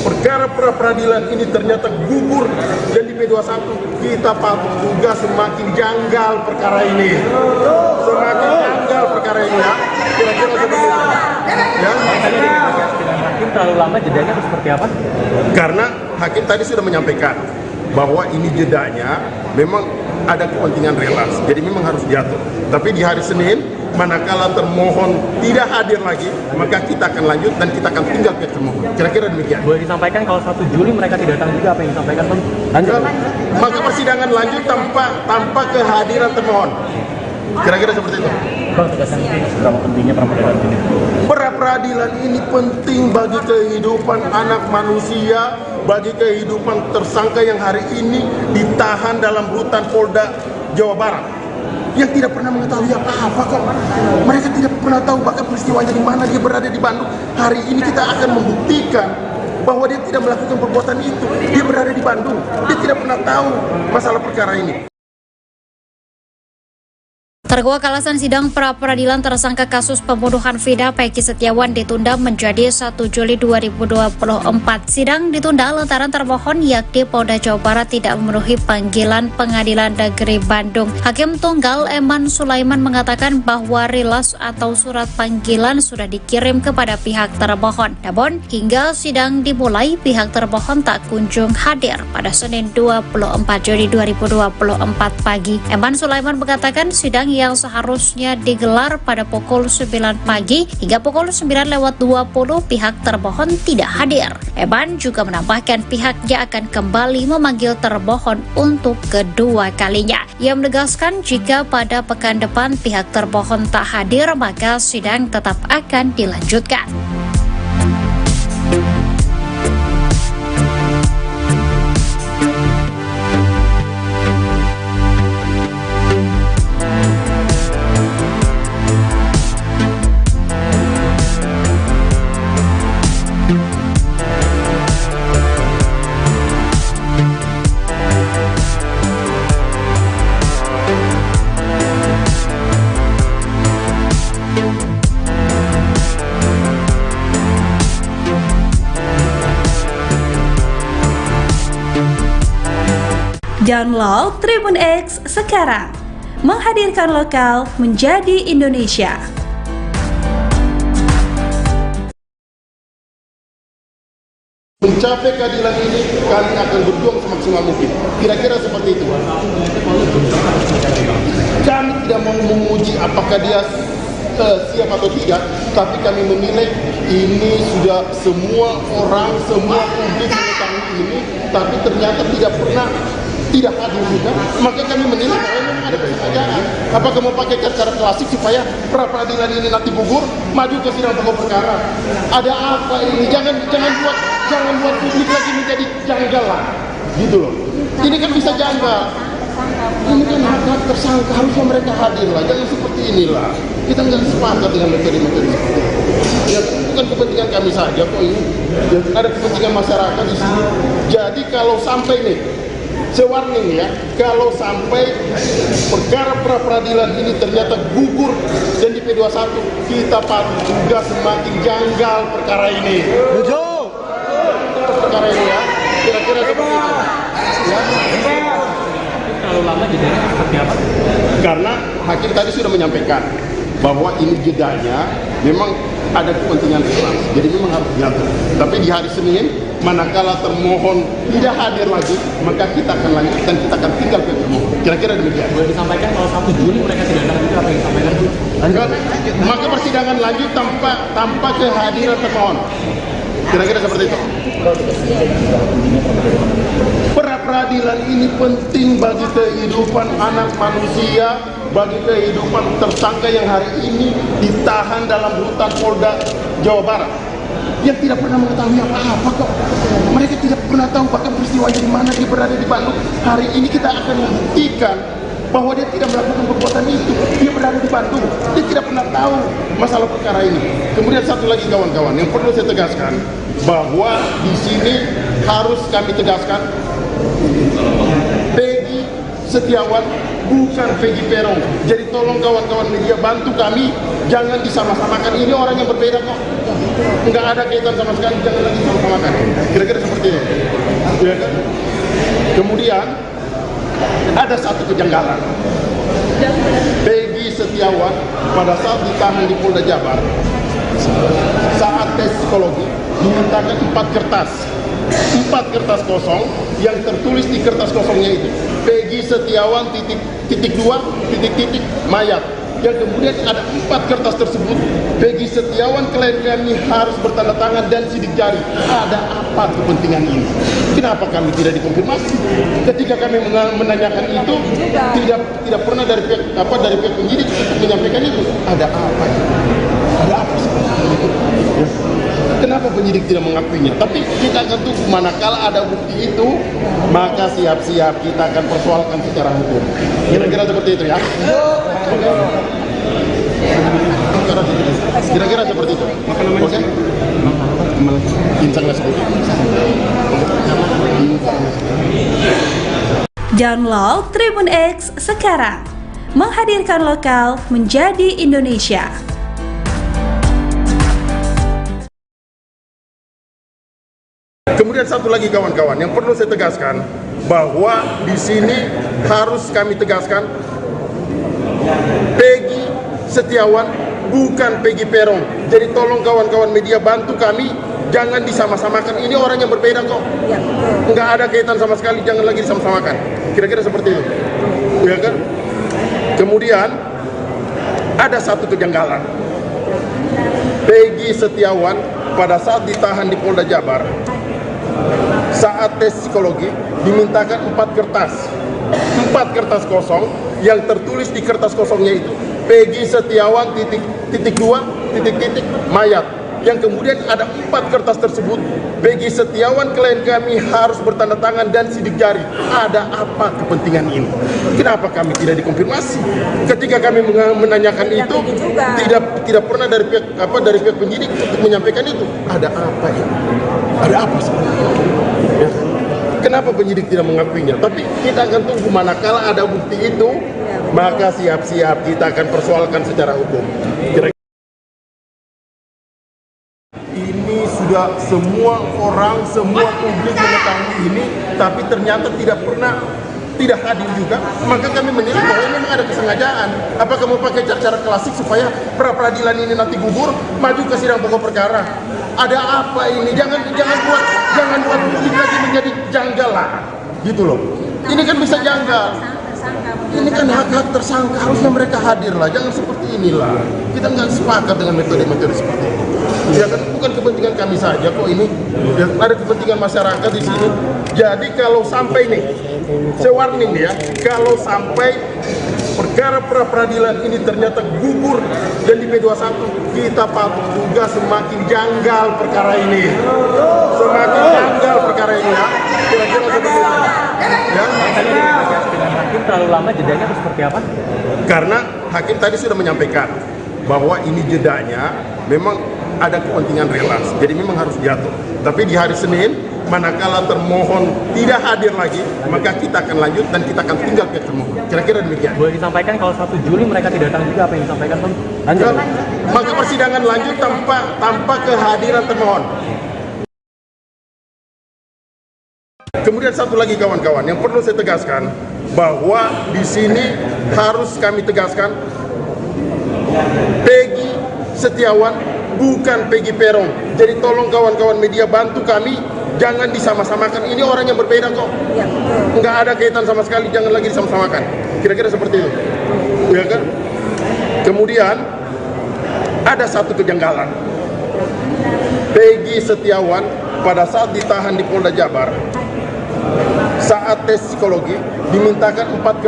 perkara pra-peradilan ini ternyata gugur dan di P21, kita patut juga semakin janggal perkara ini. Semakin janggal perkara ini ya. Kira-kira seperti itu. Ya. Hakim terlalu lama jedanya atau seperti apa? Karena hakim tadi sudah menyampaikan bahwa ini jedanya memang ada kepentingan relasi, jadi memang harus jatuh. Tapi di hari Senin, manakala termohon tidak hadir lagi, maka kita akan lanjut dan kita akan tinggal pihak termohon. Kira-kira demikian. Boleh disampaikan kalau 1 Juli mereka tidak datang juga, apa yang disampaikan Bang? Lanjut. Maka persidangan lanjut tanpa kehadiran termohon. Kira-kira seperti itu. Bang, tegaskan seberapa pentingnya pra-peradilan ini? Pra-peradilan ini penting bagi kehidupan anak manusia, bagi kehidupan tersangka yang hari ini ditahan dalam rutan Polda Jawa Barat, yang tidak pernah mengetahui apa-apa kok. Mereka tidak pernah tahu bahkan peristiwanya di mana, dia berada di Bandung. Hari ini kita akan membuktikan bahwa dia tidak melakukan perbuatan itu. Dia berada di Bandung, dia tidak pernah tahu masalah perkara ini. Terkuak alasan sidang pra-peradilan tersangka kasus pembunuhan Vina Peggy Setiawan ditunda menjadi 1 Juli 2024. Sidang ditunda lantaran termohon yakni Polda Jawa Barat tidak memenuhi panggilan Pengadilan Negeri Bandung. Hakim Tunggal Eman Sulaiman mengatakan bahwa rilas atau surat panggilan sudah dikirim kepada pihak termohon. Namun hingga sidang dimulai pihak termohon tak kunjung hadir pada Senin 24 Juli 2024 pagi. Eman Sulaiman mengatakan sidang yang seharusnya digelar pada pukul 9 pagi hingga pukul 9:20 pihak termohon tidak hadir. Eman juga menambahkan pihaknya akan kembali memanggil termohon untuk kedua kalinya. Ia menegaskan jika pada pekan depan pihak termohon tak hadir maka sidang tetap akan dilanjutkan. Download Tribun X sekarang, menghadirkan lokal menjadi Indonesia. Mencapai keadilan ini, kami akan berjuang semaksimal mungkin. Kira-kira seperti itu. Kami tidak mau menguji apakah dia siap atau tidak, tapi kami menilai ini sudah semua orang, semua publik mengetahui ini, tapi ternyata tidak hadir juga, maka kami menilai bahwa memang ada kesengajaan. Apakah mau pakai cara klasik supaya pra-peradilan ini nanti gugur, maju ke sidang pokok perkara? Ada apa ini? Jangan buat publik lagi menjadi janggal lah, gitu loh. Ini kan bisa janggal. Ini kan hak tersangka, harusnya mereka hadir lah, jangan seperti inilah. Kita nggak sepakat dengan materi-materi seperti itu. Ya bukan kepentingan kami saja kok ini, ya, ada kepentingan masyarakat di sini. Jadi kalau sampai nih, warning ya, kalau sampai perkara pra-peradilan ini ternyata gugur dan di P21, kita juga semakin janggal perkara ini. Perkara ini ya, kira-kira seperti itu. Ya. Terlalu lama jedanya seperti apa? Karena hakim tadi sudah menyampaikan bahwa ini jedanya memang ada kepentingan Islam, jadi memang harus diatur. Tapi di hari Senin, manakala termohon tidak hadir lagi, maka kita akan lanjut dan kita akan tinggal ke termohon. Kira-kira demikian. Boleh disampaikan kalau 1 Juli mereka tidak datang itu apa yang disampaikan? Maka persidangan lanjut tanpa kehadiran termohon. Kira-kira seperti itu. Pra-peradilan ini penting bagi kehidupan anak manusia, bagi kehidupan tersangka yang hari ini ditahan dalam rutan Polda Jawa Barat, yang tidak pernah mengetahui apa-apa kok. Mereka tidak pernah tahu bahkan peristiwanya di mana, dia berada di Bandung. Hari ini kita akan membuktikan bahwa dia tidak melakukan perbuatan itu. Dia berada di Bandung, dia tidak pernah tahu masalah perkara ini. Kemudian satu lagi kawan-kawan, yang perlu saya tegaskan, bahwa di sini harus kami tegaskan, Peggy Setiawan bukan Peggy Peron. Jadi tolong kawan-kawan media bantu kami, jangan disama-samakan. Ini orang yang berbeda kok, nggak ada kaitan sama sekali, jangan lagi disama-samakan. Kira-kira seperti itu, ya kan? Kemudian ada satu kejanggalan. Peggy Setiawan pada saat ditahan di Polda Jabar, saat tes psikologi dimintakan 4 kertas kosong, yang tertulis di kertas kosongnya itu Peggy Setiawan titik 2 titik mayat. Yang kemudian ada 4 kertas tersebut Peggy Setiawan klien kami harus bertanda tangan dan sidik jari. Ada apa kepentingan ini? Kenapa kami tidak dikonfirmasi? Ketika kami menanyakan itu, tidak pernah dari pihak penyidik menyampaikan itu. Ada apa? Ada apa sebenarnya itu? Ya. Kenapa penyidik tidak mengakuinya? Tapi kita akan tunggu, manakala ada bukti itu, maka siap-siap kita akan persoalkan secara hukum. Kira-kira seperti itu ya. Kira-kira seperti itu. Oke? Insya Allah seperti itu. Download Tribun X sekarang, menghadirkan lokal menjadi Indonesia. Kemudian satu lagi kawan-kawan yang perlu saya tegaskan bahwa di sini harus kami tegaskan Peggy Setiawan bukan Peggy Peron. Jadi tolong kawan-kawan media bantu kami, jangan disama-samakan. Ini orang yang berbeda kok. Nggak ada kaitan sama sekali, jangan lagi disama-samakan. Kira-kira seperti itu. Ya kan? Kemudian ada satu kejanggalan. Peggy Setiawan pada saat ditahan di Polda Jabar, saat tes psikologi dimintakan 4 kertas kosong, yang tertulis di kertas kosongnya itu Peggy Setiawan mayat, yang kemudian ada 4 kertas tersebut Peggy Setiawan klien kami harus bertanda tangan dan sidik jari. Ada apa kepentingan ini? Kenapa kami tidak dikonfirmasi? Ketika kami menanyakan itu tidak pernah dari pihak penyidik untuk menyampaikan itu. Ada apa ini? Ada apa sebenarnya? Ya. Kenapa penyidik tidak mengakuinya? Tapi kita akan tunggu, manakala ada bukti itu, maka siap-siap kita akan persoalkan secara hukum. Ini sudah semua orang, semua publik mengetahui ini, tapi ternyata tidak hadir juga, maka kami menilai bahwa ini memang ada kesengajaan. Apakah mau pakai cara klasik supaya pra-peradilan ini nanti gugur, maju ke sidang pokok perkara? Ada apa ini? Jangan buat publik lagi menjadi janggal lah, gitu loh. Ini kan bisa janggal. Ini kan hak-hak tersangka, harusnya mereka hadir lah. Jangan seperti inilah. Kita nggak sepakat dengan metode-metode seperti ini. Ya kan bukan kepentingan kami saja kok ini. Ya, ada kepentingan masyarakat di sini. Jadi kalau sampai nih, saya warning ya, kalau sampai perkara pra-peradilan ini ternyata gugur dan di P21, kita patut juga semakin janggal perkara ini. Semakin janggal perkara ini ya. Kira-kira seperti itu. Ya. Dengan hakim terlalu lama, jedanya atau seperti apa? Karena hakim tadi sudah menyampaikan bahwa ini jedanya memang ada kepentingan relaks, jadi memang harus jatuh. Tapi di hari Senin, manakala termohon tidak hadir lagi, maka kita akan lanjut dan kita akan tinggal ke termohon. Kira-kira demikian. Boleh disampaikan kalau 1 Juli mereka tidak datang juga, apa yang disampaikan, Bang? Lanjut. Maka persidangan lanjut tanpa kehadiran termohon. Kemudian satu lagi kawan-kawan yang perlu saya tegaskan bahwa di sini harus kami tegaskan Peggy Setiawan bukan Peggy Peron. Jadi tolong kawan-kawan media bantu kami, jangan disama-samakan. Ini orang yang berbeda kok. Nggak ada kaitan sama sekali, jangan lagi disama-samakan. Kira-kira seperti itu. Ya kan? Kemudian ada satu kejanggalan. Peggy Setiawan pada saat ditahan di Polda Jabar, saat tes psikologi dimintakan 4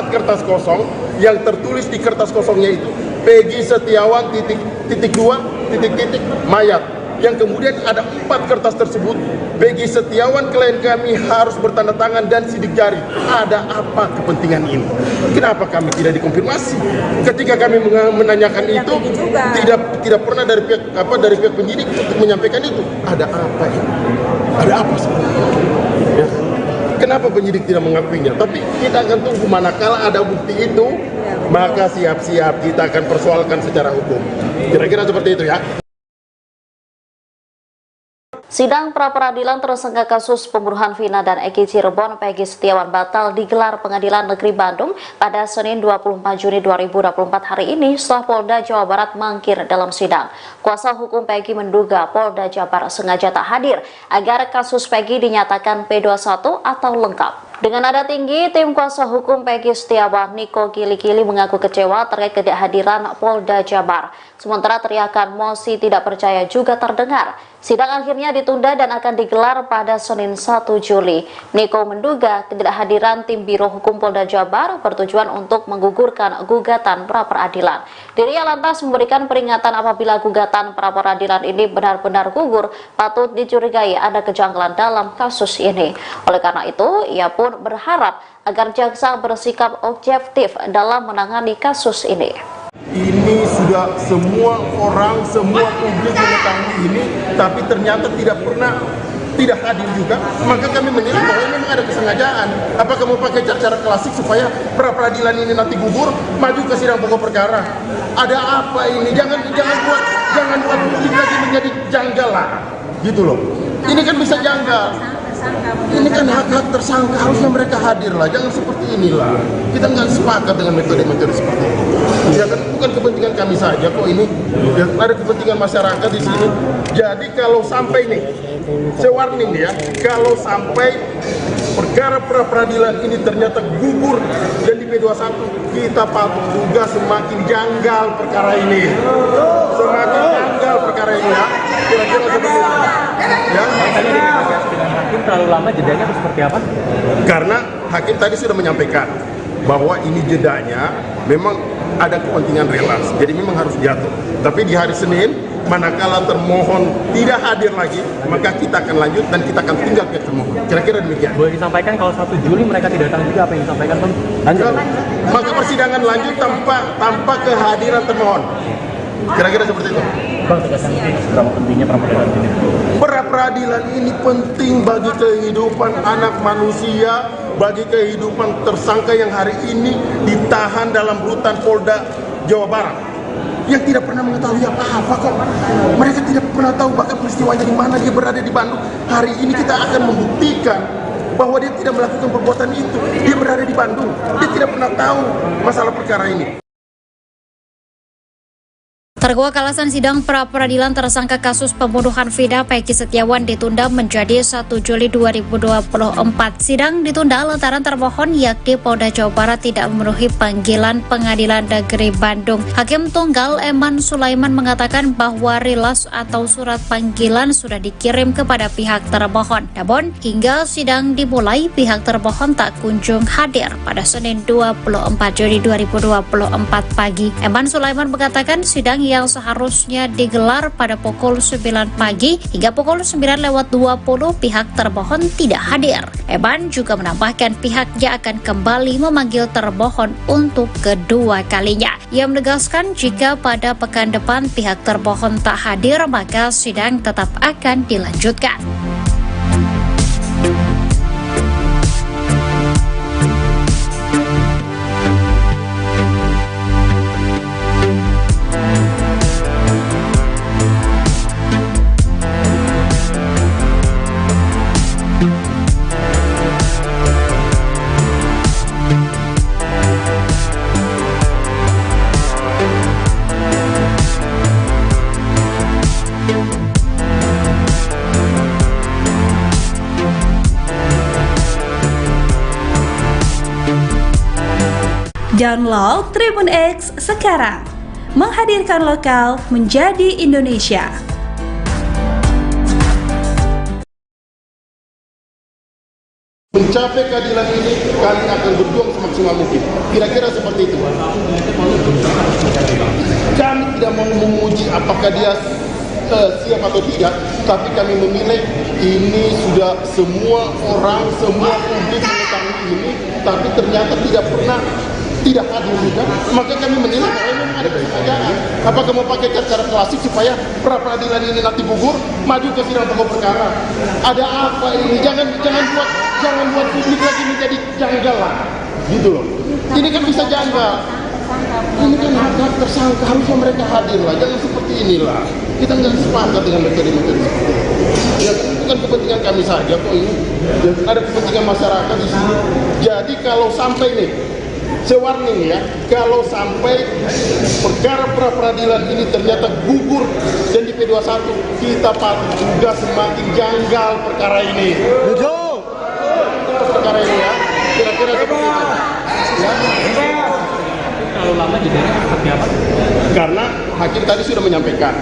kertas kosong, yang tertulis di kertas kosongnya itu Peggy Setiawan mayat, yang kemudian ada 4 kertas tersebut Peggy Setiawan klien kami harus bertanda tangan dan sidik jari. Ada apa kepentingan ini? Kenapa kami tidak dikonfirmasi? Ketika kami menanyakan itu tidak pernah dari pihak penyidik untuk menyampaikan itu. Ada apa ini? Ada apa sebenarnya? Ya. Kenapa penyidik tidak mengakuinya? Tapi kita akan tunggu, manakala ada bukti itu, maka siap-siap kita akan persoalkan secara hukum. Kira-kira seperti itu ya. Sidang pra-peradilan tersangka kasus pembunuhan Vina dan Eki Cirebon Peggy Setiawan batal digelar Pengadilan Negeri Bandung pada Senin 24 Juni 2024 hari ini setelah Polda Jawa Barat mangkir dalam sidang. Kuasa hukum Peggy menduga Polda Jabar sengaja tak hadir agar kasus Peggy dinyatakan P21 atau lengkap. Dengan nada tinggi, tim kuasa hukum Peggy Setiawan, Niko Gili-Gili, mengaku kecewa terkait ketidakhadiran Polda Jabar. Sementara teriakan mosi tidak percaya juga terdengar. Sidang akhirnya ditunda dan akan digelar pada Senin 1 Juli. Niko menduga ketidakhadiran tim Biro Hukum Polda Jabar bertujuan untuk menggugurkan gugatan pra-peradilan. Dirinya lantas memberikan peringatan apabila gugatan pra-peradilan ini benar-benar gugur, patut dicurigai ada kejanggalan dalam kasus ini. Oleh karena itu, ia pun berharap agar jaksa bersikap objektif dalam menangani kasus ini. Ini sudah semua orang, semua publik mengetahui ini, tapi ternyata tidak hadir juga, maka kami menilai bahwa ini memang ada kesengajaan. Apakah mau pakai cara klasik supaya pra peradilan ini nanti gugur, maju ke sidang pokok perkara? Ada apa ini? Jangan buat publik lagi menjadi janggal lah, gitu loh. Ini kan bisa janggal. Ini kan hak-hak tersangka, harusnya mereka hadir lah, jangan seperti inilah. Kita nggak sepakat dengan metode-metode seperti itu. Ya kan bukan kepentingan kami saja kok ini, ya, ada kepentingan masyarakat di sini. Jadi kalau sampai nih, saya warning ya, kalau sampai perkara pra peradilan ini ternyata gugur dan di P21, kita patut juga semakin janggal perkara ini. Semakin janggal perkara ini ya. Kira-kira seperti itu. Ya. Hakim terlalu lama jedanya atau seperti apa? Karena hakim tadi sudah menyampaikan bahwa ini jedanya memang ada kepentingan relas, jadi memang harus jatuh. Tapi di hari Senin, manakala termohon tidak hadir lagi, maka kita akan lanjut dan kita akan tinggal ke termohon. Kira-kira demikian. Boleh disampaikan kalau 1 Juli mereka tidak datang juga, apa yang disampaikan Bang? Lanjut. Maka persidangan lanjut tanpa kehadiran termohon. Kira-kira seperti itu. Bang, tegaskan seberapa pentingnya pra peradilan ini? Pra peradilan ini penting bagi kehidupan anak manusia, bagi kehidupan tersangka yang hari ini ditahan dalam rutan Polda Jawa Barat, yang tidak pernah mengetahui apa-apa kok. Mereka tidak pernah tahu bahkan peristiwanya di mana, dia berada di Bandung. Hari ini kita akan membuktikan bahwa dia tidak melakukan perbuatan itu. Dia berada di Bandung, dia tidak pernah tahu masalah perkara ini. Terkuak alasan sidang pra-peradilan tersangka kasus pembunuhan Vina Peggy Setiawan ditunda menjadi 1 Juli 2024. Sidang ditunda lantaran termohon yakni Polda Jawa Barat tidak memenuhi panggilan Pengadilan Negeri Bandung. Hakim Tunggal Eman Sulaiman mengatakan bahwa rilas atau surat panggilan sudah dikirim kepada pihak termohon. Namun hingga sidang dimulai, pihak termohon tak kunjung hadir pada Senin 24 Juli 2024 pagi. Eman Sulaiman mengatakan sidang yang seharusnya digelar pada pukul 9 pagi hingga pukul 9:20 pihak termohon tidak hadir. Eman juga menambahkan pihaknya akan kembali memanggil termohon untuk kedua kalinya. Ia menegaskan jika pada pekan depan pihak termohon tak hadir, maka sidang tetap akan dilanjutkan. Download Tribun X sekarang, menghadirkan lokal menjadi Indonesia. Mencapai keadilan ini, kami akan berjuang semaksimal mungkin. Kira-kira seperti itu. Kami tidak mau memuji apakah dia siap atau tidak, tapi kami menilai ini sudah semua orang, semua publik mengetahui ini, tapi ternyata tidak hadir juga, maka kami menilai bahwa memang ada kesengajaan. Apakah mau pakai cara klasik supaya pra peradilan ini nanti gugur, maju ke sidang pokok perkara? Ada apa ini? Jangan buat publik lagi menjadi janggal lah, gitu loh. Ini kan bisa janggal. Ini kan hak-hak tersangka, harusnya mereka hadir lah, jangan seperti inilah. Kita nggak sepakat dengan metode-metode seperti itu. Ya bukan kepentingan kami saja kok ini, ya, ada kepentingan masyarakat di sini. Jadi kalau sampai nih, saya warning ya, kalau sampai perkara pra peradilan ini ternyata gugur dan di P21, kita patut juga semakin janggal perkara ini. Perkara ini ya, kira-kira seperti itu. Ya. Terlalu lama jedanya seperti apa? Karena hakim tadi sudah menyampaikan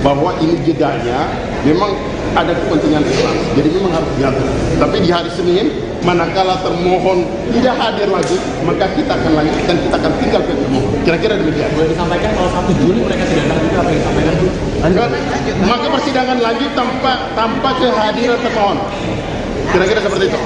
bahwa ini jedanya memang ada kepentingan Islam, jadi memang harus diatur. Tapi di hari Senin, manakala termohon tidak hadir lagi, maka kita akan lanjut dan kita akan tinggal ke termohon. Kira-kira demikian. Boleh disampaikan kalau 1 Juli mereka tidak datang juga, apa yang disampaikan? Lanjut. Maka persidangan lanjut tanpa kehadiran termohon. Kira-kira seperti itu.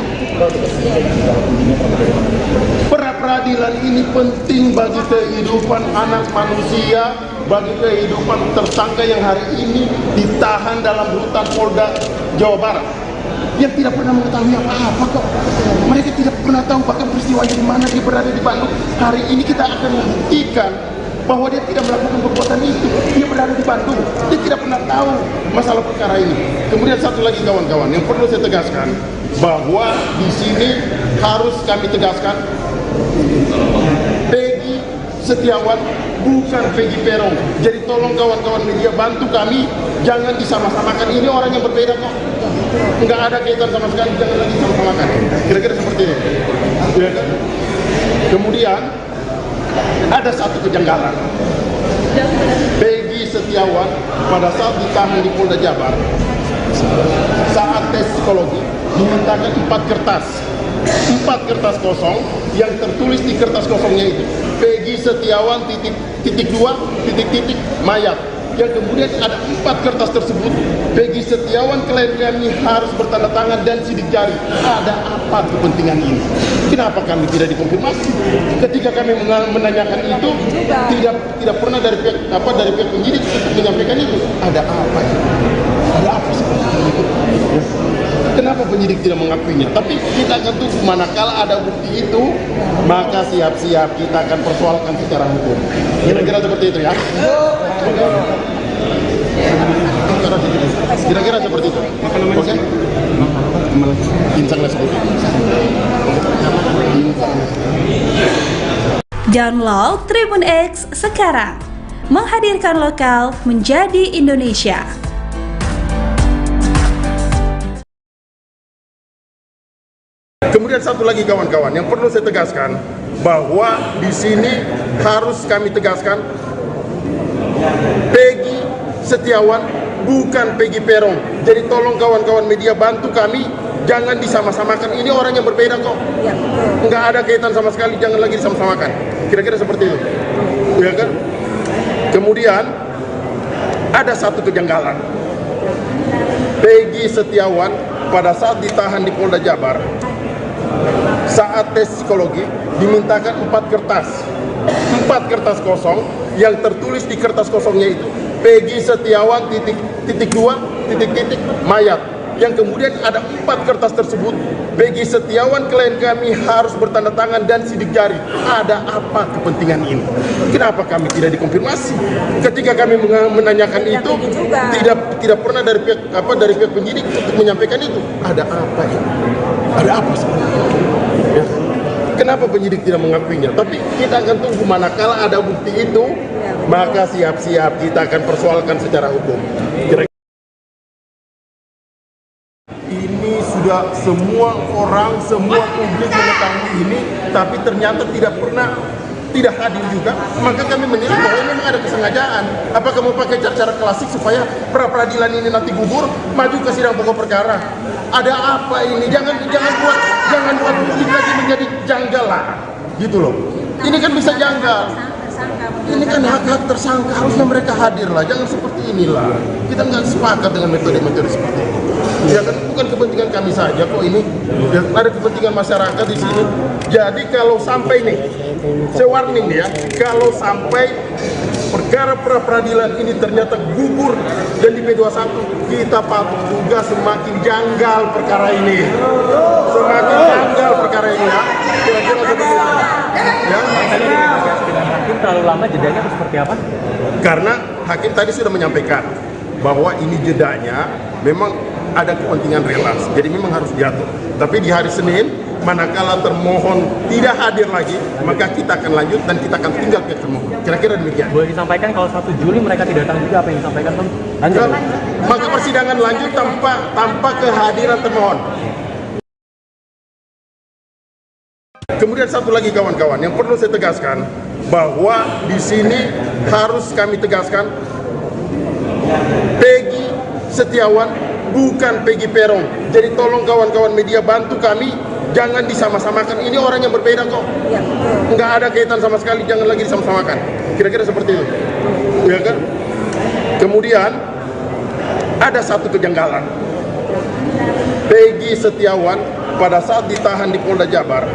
Pra peradilan ini penting bagi kehidupan anak manusia, bagi kehidupan tersangka yang hari ini ditahan dalam rutan Polda Jawa Barat, yang tidak pernah mengetahui apa-apa kok. Mereka tidak pernah tahu bahkan peristiwanya di mana dia berada di Bandung. Hari ini kita akan membuktikan bahwa dia tidak melakukan perbuatan itu. Dia berada di Bandung, dia tidak pernah tahu masalah perkara ini. Kemudian satu lagi kawan-kawan, yang perlu saya tegaskan bahwa di sini harus kami tegaskan Peggy Setiawan bukan Peggy Peron. Jadi tolong kawan-kawan media bantu kami, jangan disama-samakan. Ini orang yang berbeda kok. Nggak ada kaitan sama sekali, jangan lagi disama-samakan. Kira-kira seperti ini. Ya kan? Kemudian ada satu kejanggalan. Peggy Setiawan pada saat ditahan di Polda Jabar, saat tes psikologi dimintakan 4 kertas kosong yang tertulis di kertas kosongnya itu Peggy Setiawan titik 2 mayat. Yang kemudian ada 4 kertas tersebut Peggy Setiawan klien kami harus bertanda tangan dan sidik jari. Ada apa kepentingan ini? Kenapa kami tidak dikonfirmasi? Ketika kami menanyakan itu tidak pernah dari pihak penyidik untuk menyampaikan itu. Ada apa ini? Ada apa sebenarnya itu? Kenapa penyidik tidak mengakuinya? Tapi kita akan tunggu, manakala ada bukti itu, maka siap-siap kita akan persoalkan secara hukum. Kira-kira seperti itu ya? Kira-kira seperti itu. Oke? Insang seperti itu. Download Tribun X sekarang. Menghadirkan lokal menjadi Indonesia. Kemudian satu lagi kawan-kawan, yang perlu saya tegaskan bahwa di sini harus kami tegaskan Peggy Setiawan bukan Peggy Peron. Jadi tolong kawan-kawan media bantu kami, jangan disama-samakan. Ini orang yang berbeda kok. Nggak ada kaitan sama sekali, jangan lagi disama-samakan. Kira-kira seperti itu. Ya kan? Kemudian ada satu kejanggalan. Peggy Setiawan pada saat ditahan di Polda Jabar, saat tes psikologi dimintakan 4 kertas kosong yang tertulis di kertas kosongnya itu Peggy Setiawan titik 2 mayat. Yang kemudian ada 4 kertas tersebut Peggy Setiawan klien kami harus bertanda tangan dan sidik jari. Ada apa kepentingan ini? Kenapa kami tidak dikonfirmasi? Ketika kami menanyakan itu tidak pernah dari pihak penyidik untuk menyampaikan itu. Ada apa ini? Ada apa sebenarnya? Ya. Kenapa penyidik tidak mengakuinya? Tapi kita akan tunggu, manakala ada bukti itu, maka siap-siap kita akan persoalkan secara hukum. Ini sudah semua orang, semua publik mengetahui ini, tapi ternyata tidak hadir juga. Maka kami menilai bahwa memang ada kesengajaan. Apakah mau pakai cara klasik supaya pra-peradilan ini nanti gugur, maju ke sidang pokok perkara? Ada apa ini? Jangan buat publik lagi menjadi janggal lah, gitu loh. Ini kan bisa janggal. Ini kan hak-hak tersangka, harusnya mereka hadir lah. Jangan seperti inilah. Kita nggak sepakat dengan metode-metode seperti ini. Ya kan bukan kepentingan kami saja kok ini. Ya, ada kepentingan masyarakat di sini. Jadi kalau sampai nih, saya warning nih ya, kalau sampai perkara pra-peradilan ini ternyata gugur dan di P21, kita patut juga semakin janggal perkara ini. Semakin janggal perkara ini ya. Kira-kira seperti itu. Ya. Hakim terlalu lama jedanya atau seperti apa? Karena hakim tadi sudah menyampaikan bahwa ini jedanya memang ada kepentingan relasi, jadi memang harus diatur. Tapi di hari Senin, manakala termohon tidak hadir lagi, maka kita akan lanjut dan kita akan tinggal ke termohon. Kira-kira demikian. Boleh disampaikan kalau 1 Juli mereka tidak datang juga, apa yang disampaikan Bang? Lanjut. Maka persidangan lanjut tanpa kehadiran termohon. Kemudian satu lagi kawan-kawan, yang perlu saya tegaskan bahwa di sini harus kami tegaskan Peggy Setiawan bukan Peggy Peron. Jadi tolong kawan-kawan media bantu kami, jangan disama-samakan. Ini orang yang berbeda kok. Nggak ada kaitan sama sekali, jangan lagi disama-samakan. Kira-kira seperti itu. Ya kan? Kemudian ada satu kejanggalan. Peggy Setiawan pada saat ditahan di Polda Jabar,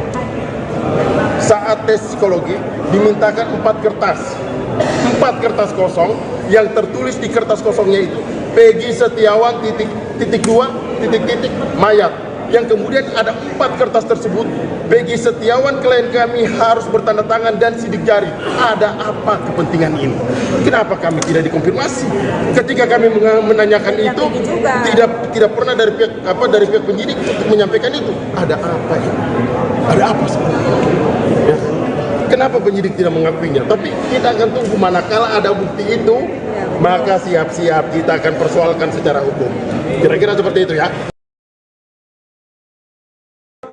saat tes psikologi dimintakan 4 kertas kosong yang tertulis di kertas kosongnya itu Peggy Setiawan titik 2 titik-titik mayat. Yang kemudian ada 4 kertas tersebut, Peggy Setiawan klien kami harus bertanda tangan dan sidik jari. Ada apa kepentingan ini? Kenapa kami tidak dikonfirmasi? Ketika kami menanyakan itu, tidak pernah dari pihak penyidik untuk menyampaikan itu. Ada apa ini? Ada apa sebenarnya? Ya. Kenapa penyidik tidak mengakuinya? Tapi kita akan tunggu, manakala ada bukti itu, maka siap-siap kita akan persoalkan secara hukum. Kira-kira seperti itu ya.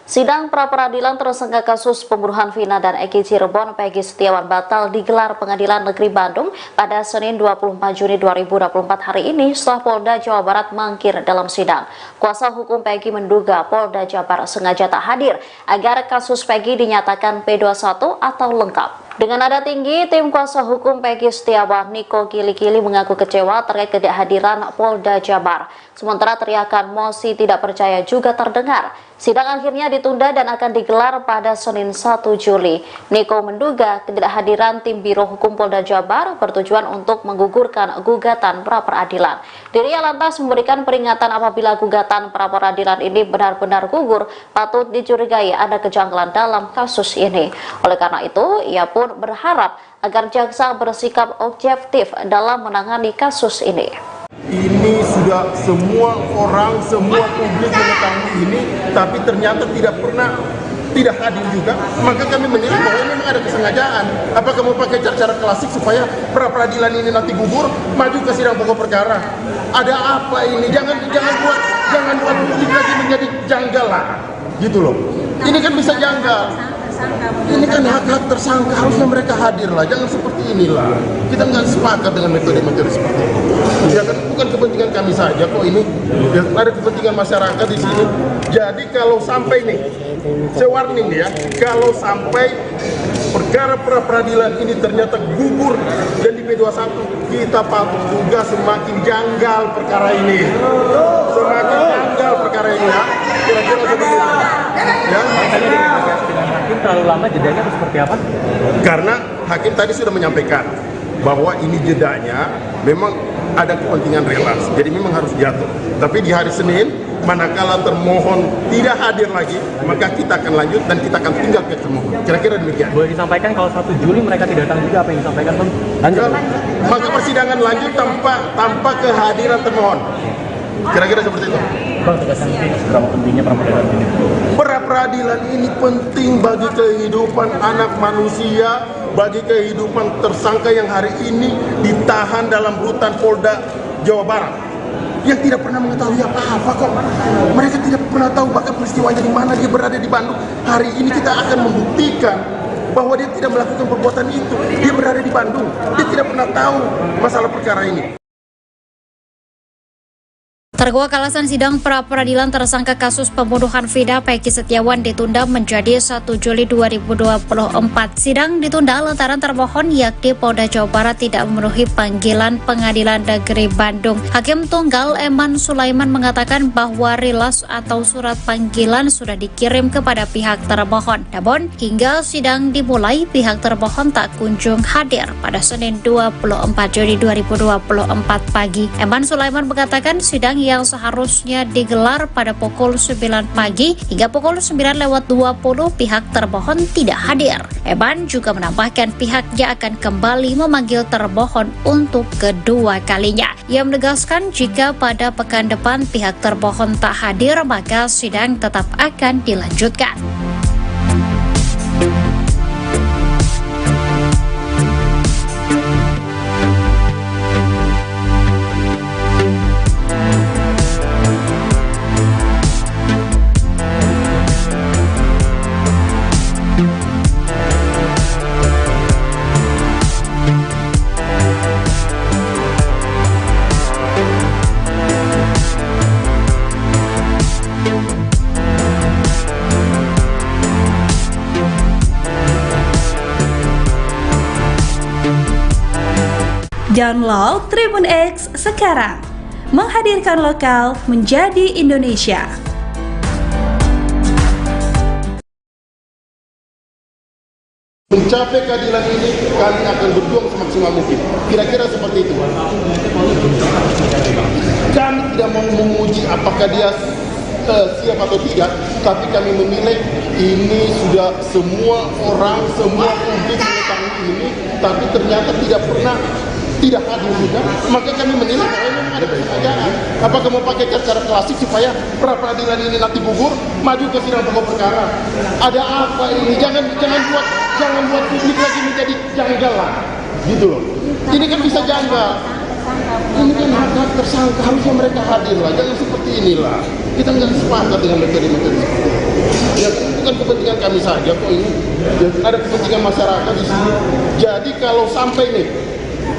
Sidang pra-peradilan tersangka kasus pembunuhan Vina dan Eki Cirebon Peggy Setiawan batal digelar Pengadilan Negeri Bandung pada Senin 24 Juni 2024 hari ini setelah Polda Jawa Barat mangkir dalam sidang. Kuasa hukum Peggy menduga Polda Jabar sengaja tak hadir agar kasus Peggy dinyatakan P21 atau lengkap. Dengan nada tinggi, tim kuasa hukum Peggy Setiawan, Niko Kili-Kili, mengaku kecewa terkait ketidakhadiran Polda Jabar. Sementara teriakan mosi tidak percaya juga terdengar. Sidang akhirnya ditunda dan akan digelar pada Senin 1 Juli. Niko menduga ketidakhadiran tim Biro Hukum Polda Jabar bertujuan untuk menggugurkan gugatan pra-peradilan. Dirinya lantas memberikan peringatan apabila gugatan pra-peradilan ini benar-benar gugur, patut dicurigai ada kejanggalan dalam kasus ini. Oleh karena itu, ia pun berharap agar jaksa bersikap objektif dalam menangani kasus ini. Ini sudah semua orang, semua publik mengetahui ini, tapi ternyata tidak hadir juga. Maka kami menilai bahwa memang ada kesengajaan. Apakah mau pakai cara klasik supaya pra-peradilan ini nanti gugur, maju ke sidang pokok perkara? Ada apa ini? Jangan buat publik lagi menjadi janggal lah, gitu loh. Ini kan bisa janggal. Ini kan hak-hak tersangka, harusnya mereka hadir lah, jangan seperti inilah. Kita nggak sepakat dengan metode-metode seperti ini. Ya kan bukan kepentingan kami saja kok ini, ya, ada kepentingan masyarakat di sini. Jadi kalau sampai nih, saya warning nih ya, kalau sampai perkara pra-peradilan ini ternyata gugur dan di P21, kita patut juga semakin janggal perkara ini. Semakin janggal perkara ini ya. Kira-kira seperti itu. Ya, hakim terlalu lama jedanya atau seperti apa? Karena hakim tadi sudah menyampaikan bahwa ini jedanya memang ada kepentingan relasi, jadi memang harus jatuh. Tapi di hari Senin, manakala termohon tidak hadir lagi, maka kita akan lanjut dan kita akan tinggal ke termohon. Kira-kira demikian. Boleh disampaikan kalau 1 Juli mereka tidak datang juga, apa yang disampaikan Bang? Lanjut. Maka persidangan lanjut tanpa kehadiran termohon. Kira-kira seperti itu. Bang, tegaskan seberapa pentingnya pra-peradilan ini? Pra-peradilan ini penting bagi kehidupan anak manusia, bagi kehidupan tersangka yang hari ini ditahan dalam rutan Polda Jawa Barat, yang tidak pernah mengetahui apa-apa kok. Mereka tidak pernah tahu bahkan peristiwanya di mana, dia berada di Bandung. Hari ini kita akan membuktikan bahwa dia tidak melakukan perbuatan itu. Dia berada di Bandung, dia tidak pernah tahu masalah perkara ini. Terkuak alasan sidang pra-peradilan tersangka kasus pembunuhan Vina Peggy Setiawan ditunda menjadi 1 Juli 2024. Sidang ditunda lantaran termohon yakni Polda Jawa Barat tidak memenuhi panggilan Pengadilan Negeri Bandung. Hakim Tunggal Eman Sulaiman mengatakan bahwa rilas atau surat panggilan sudah dikirim kepada pihak termohon. Namun hingga sidang dimulai, pihak termohon tak kunjung hadir pada Senin 24 Juni 2024 pagi. Eman Sulaiman mengatakan sidang yang seharusnya digelar pada pukul 9 pagi hingga pukul 9:20 pihak termohon tidak hadir. Eman juga menambahkan pihaknya akan kembali memanggil termohon untuk kedua kalinya. Ia menegaskan jika pada pekan depan pihak termohon tak hadir, maka sidang tetap akan dilanjutkan. Download Tribun X sekarang, menghadirkan lokal menjadi Indonesia. Mencapai keadilan ini, kami akan berjuang semaksimal mungkin. Kira-kira seperti itu. kami tidak mau menguji apakah dia siap atau tidak, tapi kami menilai ini sudah semua orang, semua publik mengetahui ini, tapi ternyata tidak hadir juga, maka kami menilai bahwa memang ada kesengajaan. Apakah mau pakai cara klasik supaya pra peradilan ini nanti gugur, maju ke sidang pokok perkara? Ada apa ini? Jangan buat publik lagi menjadi janggal lah, gitu loh. Ini kan bisa janggal. Ini kan hak tersangka, harusnya mereka hadir lah, jangan seperti inilah. Kita nggak sepakat dengan metode-metode seperti ini. Ya, bukan kepentingan kami saja kok ini, ya, ada kepentingan masyarakat di sini. Jadi kalau sampai nih,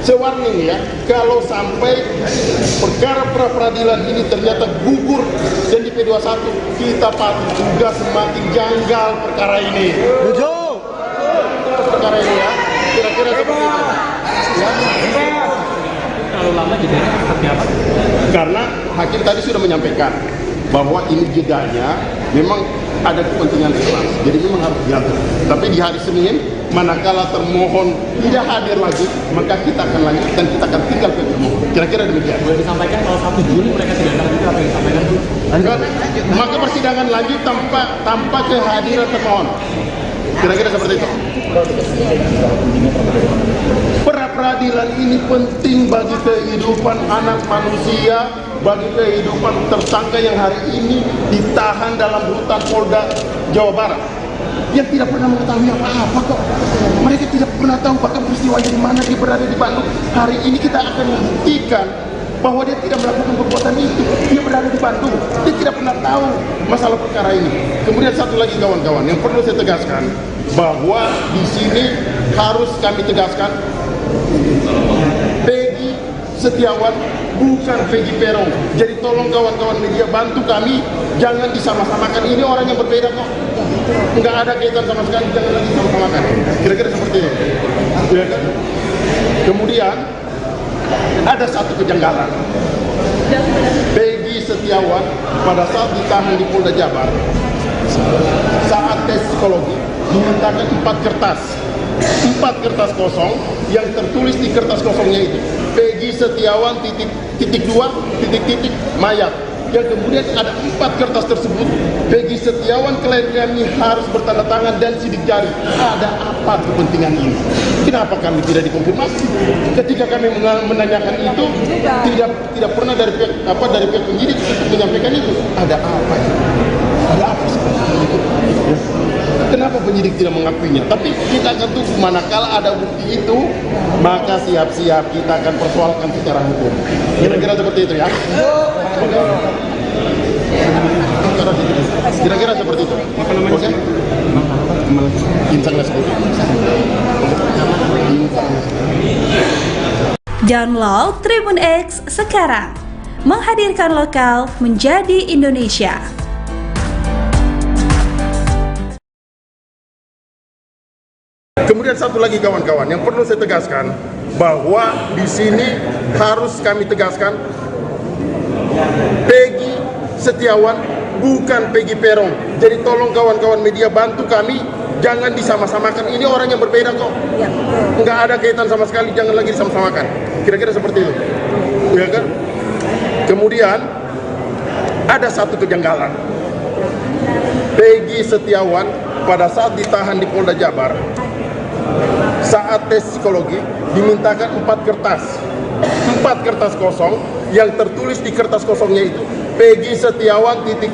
warning ya, kalau sampai perkara pra peradilan ini ternyata gugur dan di P21, kita patut juga semakin janggal perkara ini. Perkara ini ya, kira-kira seperti itu. Ya. Terlalu lama jedanya seperti apa? Karena hakim tadi sudah menyampaikan bahwa ini jedanya memang ada kepentingan kelas, jadi memang harus diatur. Tapi di hari Senin, manakala termohon tidak hadir lagi, maka kita akan lanjut dan kita akan tinggal ke termohon. Kira-kira demikian. Boleh disampaikan kalau 1 Juli mereka tidak datang juga, apa yang disampaikan? Maka persidangan lanjut tanpa kehadiran termohon. Kira-kira seperti itu. Pra peradilan ini penting bagi kehidupan anak manusia, bagi kehidupan tersangka yang hari ini ditahan dalam rutan Polda Jawa Barat, yang tidak pernah mengetahui apa-apa kok. Mereka tidak pernah tahu bahkan peristiwanya di mana, dia berada di Bandung. Hari ini kita akan membuktikan bahwa dia tidak melakukan perbuatan itu. Dia berada di Bandung, dia tidak pernah tahu masalah perkara ini. Kemudian satu lagi kawan-kawan, yang perlu saya tegaskan bahwa di sini harus kami tegaskan, Peggy Setiawan bukan Peggy Peron. Jadi tolong kawan-kawan media bantu kami, jangan disama-samakan. Ini orang yang berbeda kok, nggak ada kaitan sama sekali, jangan lagi disama-samakan. Kira-kira seperti itu. Ya kan? Kemudian ada satu kejanggalan. Peggy Setiawan pada saat ditahan di Polda Jabar, saat tes psikologi dimintakan 4 kertas kosong yang tertulis di kertas kosongnya itu Peggy Setiawan titik mayat, yang kemudian ada 4 kertas tersebut Peggy Setiawan klien kami harus bertanda tangan dan sidik jari. Ada apa kepentingan ini? Kenapa kami tidak dikonfirmasi? Ketika kami menanyakan itu, tidak pernah dari pihak penyidik untuk menyampaikan itu. Ada apa ini? Ada apa sebenarnya itu? Kenapa penyidik tidak mengakuinya? Tapi kita akan tunggu, manakala ada bukti itu, maka siap-siap kita akan persoalkan secara hukum. Kira-kira seperti itu ya. Kira-kira seperti itu. Oke? Insang seperti itu. Download Tribun X sekarang. Menghadirkan lokal menjadi Indonesia. Kemudian satu lagi kawan-kawan, yang perlu saya tegaskan bahwa di sini harus kami tegaskan, Peggy Setiawan bukan Peggy Peron. Jadi tolong kawan-kawan media bantu kami, jangan disama-samakan. Ini orang yang berbeda kok, nggak ada kaitan sama sekali, jangan lagi disama-samakan. Kira-kira seperti itu, ya kan? Kemudian ada satu kejanggalan. Peggy Setiawan pada saat ditahan di Polda Jabar, saat tes psikologi dimintakan 4 kertas kosong yang tertulis di kertas kosongnya itu Peggy Setiawan titik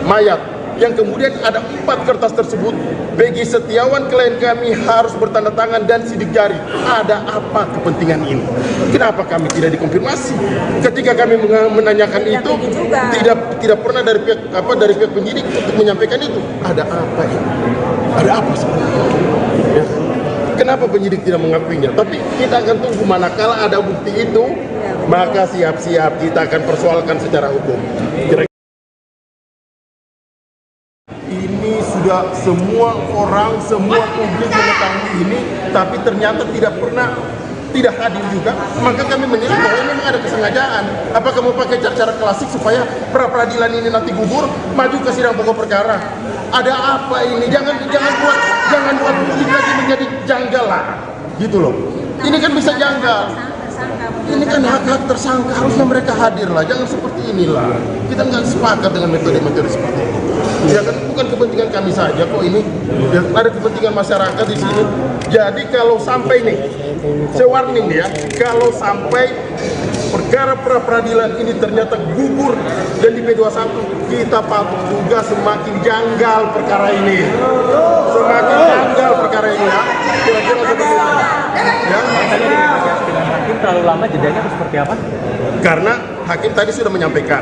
mayat, yang kemudian ada 4 kertas tersebut Peggy Setiawan klien kami harus bertanda tangan dan sidik jari. Ada apa kepentingan ini? Kenapa kami tidak dikonfirmasi? Ketika kami menanyakan itu, tidak pernah dari pihak penyidik untuk menyampaikan itu. Ada apa ini? Ada apa sebenarnya? Ya. Kenapa penyidik tidak mengakuinya? Tapi kita akan tunggu, manakala ada bukti itu, maka siap-siap kita akan persoalkan secara hukum. Ini sudah semua orang, semua publik mengetahui ini, tapi ternyata tidak hadir juga, maka kami menilai bahwa memang ada kesengajaan. Apakah mau pakai cara klasik supaya pra peradilan ini nanti gugur, maju ke sidang pokok perkara? Ada apa ini? Jangan buat publik lagi menjadi janggal lah, gitu loh. Ini kan bisa janggal. Ini kan hak-hak tersangka, harusnya mereka hadir lah, jangan seperti inilah. Kita nggak sepakat dengan metode-metode seperti ini. Ya kan bukan kepentingan kami saja kok ini, ya, ada kepentingan masyarakat di sini. Jadi kalau sampai nih, saya warning ya, kalau sampai perkara pra-peradilan ini ternyata gugur dan di P21, kita patut juga semakin janggal perkara ini. Semakin janggal perkara ini ya. Kira-kira seperti itu. Ya. Hakim terlalu lama jedanya atau seperti apa? Karena hakim tadi sudah menyampaikan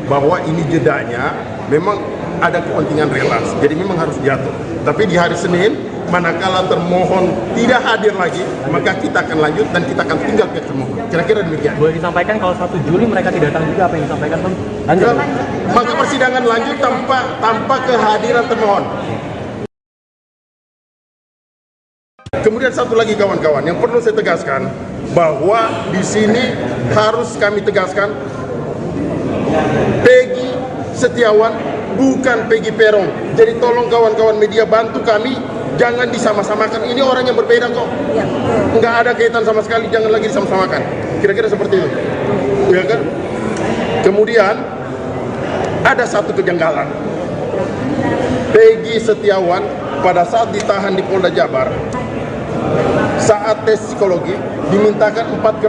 bahwa ini jedanya memang ada kepentingan relaks, jadi memang harus jatuh. Tapi di hari Senin, manakala termohon tidak hadir lagi, maka kita akan lanjut dan kita akan tinggal pihak termohon. Kira-kira demikian. Boleh disampaikan kalau 1 Juli mereka tidak datang juga, apa yang disampaikan Bang? Lanjut. Maka persidangan lanjut tanpa kehadiran termohon. Kemudian satu lagi kawan-kawan, yang perlu saya tegaskan bahwa di sini harus kami tegaskan Peggy Setiawan bukan Peggy Peron. Jadi tolong kawan-kawan media bantu kami, jangan disama-samakan. Ini orang yang berbeda kok. Nggak ada kaitan sama sekali, jangan lagi disama-samakan. Kira-kira seperti itu. Ya kan? Kemudian ada satu kejanggalan. Peggy Setiawan pada saat ditahan di Polda Jabar, saat tes psikologi dimintakan 4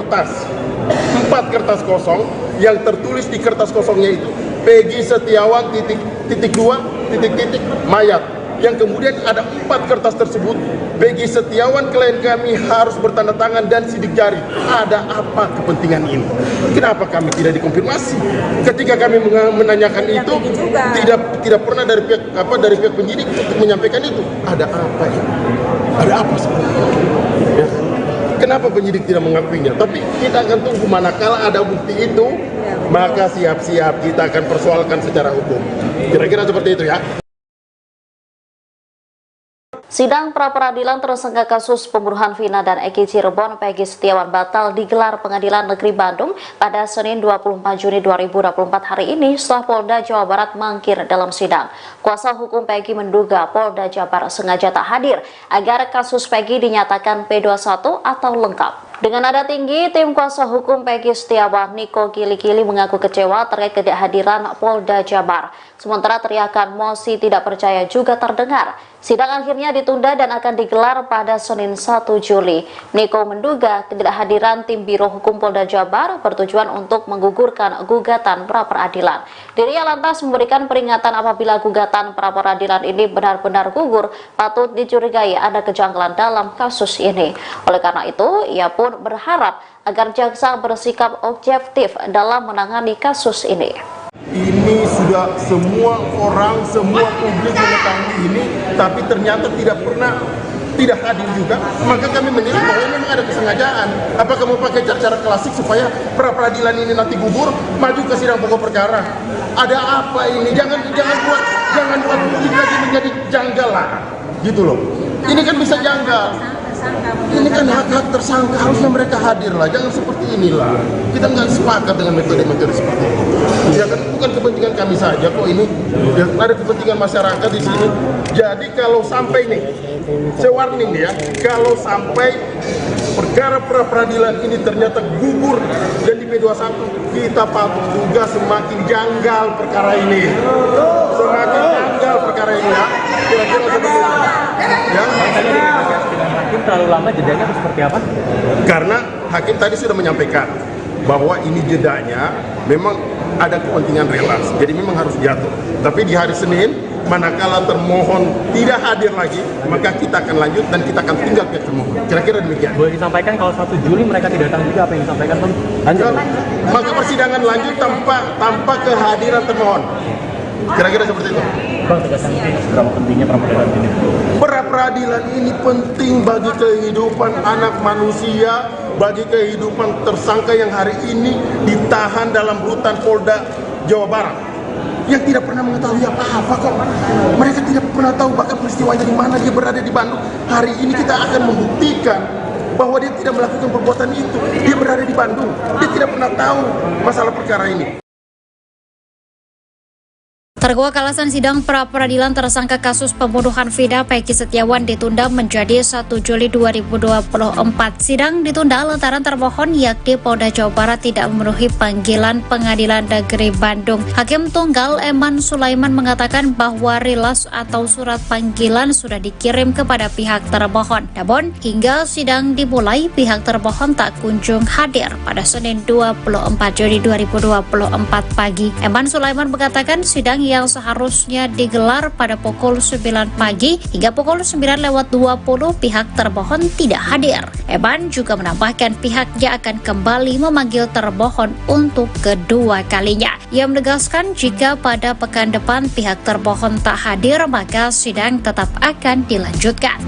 kertas kosong, yang tertulis di kertas kosongnya itu Peggy Setiawan titik mayat, yang kemudian ada 4 kertas tersebut Peggy Setiawan klien kami harus bertanda tangan dan sidik jari. Ada apa kepentingan ini? Kenapa kami tidak dikonfirmasi? Ketika kami menanyakan itu, tidak pernah dari pihak penyidik untuk menyampaikan itu. Ada apa ini? Ada apa sebenarnya? Ya. Kenapa penyidik tidak mengakuinya? Tapi kita akan tunggu, manakala ada bukti itu, maka siap-siap kita akan persoalkan secara hukum. Kira-kira seperti itu ya. Sidang pra-peradilan tersangka kasus pembunuhan Vina dan Eki Cirebon Peggy Setiawan batal digelar Pengadilan Negeri Bandung pada Senin 24 Juni 2024 hari ini setelah Polda Jawa Barat mangkir dalam sidang. Kuasa hukum Peggy menduga Polda Jabar sengaja tak hadir agar kasus Peggy dinyatakan P21 atau lengkap. Dengan nada tinggi, tim kuasa hukum Peggy Setiawan, Niko Kili-Kili, mengaku kecewa terkait ketidakhadiran Polda Jabar. Sementara teriakan mosi tidak percaya juga terdengar. Sidang akhirnya ditunda dan akan digelar pada Senin 1 Juli. Niko menduga ketidakhadiran tim Biro Hukum Polda Jabar bertujuan untuk menggugurkan gugatan pra-peradilan. Dirinya lantas memberikan peringatan apabila gugatan pra-peradilan ini benar-benar gugur, patut dicurigai ada kejanggalan dalam kasus ini. Oleh karena itu, ia pun berharap agar jaksa bersikap objektif dalam menangani kasus ini. Ini sudah semua orang, semua publik mengetahui ini, tapi ternyata tidak hadir juga. Maka kami menilai bahwa memang ada kesengajaan. Apakah mau pakai cara-cara klasik supaya pra-peradilan ini nanti gugur, maju ke sidang pokok perkara? Ada apa ini? Jangan buat publik lagi menjadi janggal lah, gitu loh. Ini kan bisa janggal. Ini kan hak-hak tersangka, harusnya mereka hadir lah, jangan seperti inilah. Kita nggak sepakat dengan metode-metode seperti ini. Ya kan bukan kepentingan kami saja kok ini, ya, ada kepentingan masyarakat di sini. Jadi kalau sampai nih, saya warning ya, kalau sampai perkara pra-peradilan ini ternyata gugur dan di P21, kita patut juga semakin janggal perkara ini. Semakin janggal perkara ini ya. Kira-kira seperti itu. Ya. Hakim terlalu lama jedanya atau seperti apa? Karena hakim tadi sudah menyampaikan bahwa ini jedanya memang ada kepentingan relaks, jadi memang harus jatuh. Tapi di hari Senin, manakala termohon tidak hadir lagi, maka kita akan lanjut dan kita akan tinggal pihak termohon. Kira-kira demikian. Boleh disampaikan kalau 1 Juli mereka tidak datang juga, apa yang disampaikan Bang? Lanjut. Maka persidangan lanjut tanpa kehadiran termohon. Kira-kira seperti itu. Bang, tegaskan seberapa pentingnya pra-peradilan ini? Pra-peradilan ini penting bagi kehidupan anak manusia, bagi kehidupan tersangka yang hari ini ditahan dalam rutan Polda Jawa Barat, yang tidak pernah mengetahui apa-apa kok. Mereka tidak pernah tahu bahkan peristiwanya di mana, dia berada di Bandung. Hari ini kita akan membuktikan bahwa dia tidak melakukan perbuatan itu. Dia berada di Bandung, dia tidak pernah tahu masalah perkara ini. Terkuak alasan sidang pra-peradilan tersangka kasus pembunuhan Vina Peggy Setiawan ditunda menjadi 1 Juli 2024. Sidang ditunda lantaran termohon yakni Polda Jawa Barat tidak memenuhi panggilan Pengadilan Negeri Bandung. Hakim Tunggal Eman Sulaiman mengatakan bahwa rilas atau surat panggilan sudah dikirim kepada pihak termohon. Namun hingga sidang dimulai pihak termohon tak kunjung hadir pada Senin 24 Juli 2024 pagi. Eman Sulaiman mengatakan sidang yang seharusnya digelar pada pukul 9 pagi hingga pukul 9:20 pihak termohon tidak hadir. Eman juga menambahkan pihaknya akan kembali memanggil termohon untuk kedua kalinya. Ia menegaskan jika pada pekan depan pihak termohon tak hadir maka sidang tetap akan dilanjutkan.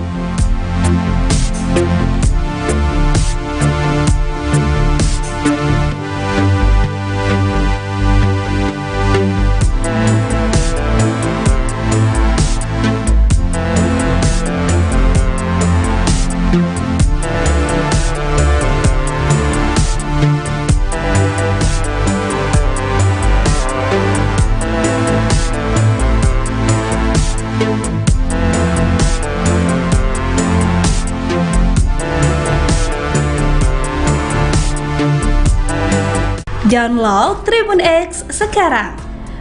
Download Tribun X sekarang,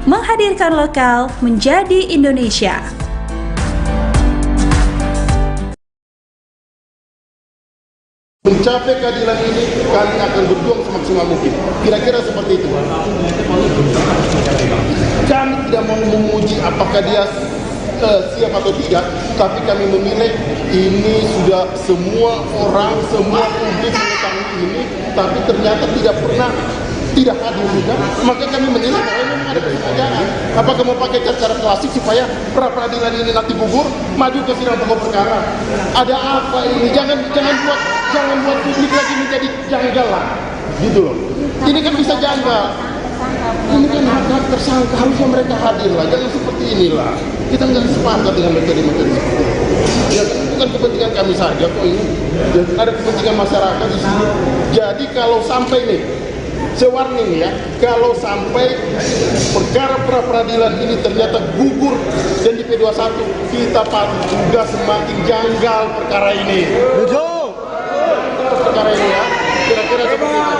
menghadirkan lokal menjadi Indonesia. Mencapai keadilan ini, kami akan berjuang semaksimal mungkin. Kira-kira seperti itu. Kami tidak mau memuji apakah dia siap atau tidak, tapi kami menilai ini sudah semua orang, semua publik mengetahui ini, tapi ternyata tidak hadir juga, maka kami menilai bahwa memang ada kesengajaan. Apakah mau pakai cara klasik supaya pra-peradilan ini nanti gugur, maju ke sidang pokok perkara? Ada apa ini? Jangan buat publik lagi menjadi janggal lah, gitu loh. Ini kan bisa janggal. Ini kan hak tersangka, harusnya mereka hadir lah, jangan seperti inilah. Kita nggak sepakat dengan materi-materi seperti ini. Ya, bukan kepentingan kami saja kok ini, ada kepentingan masyarakat di sini. Jadi kalau sampai nih, warning ya, kalau sampai perkara pra-peradilan ini ternyata gugur dan di P21, kita patut juga semakin janggal perkara ini. Perkara ini ya, kira-kira seperti itu.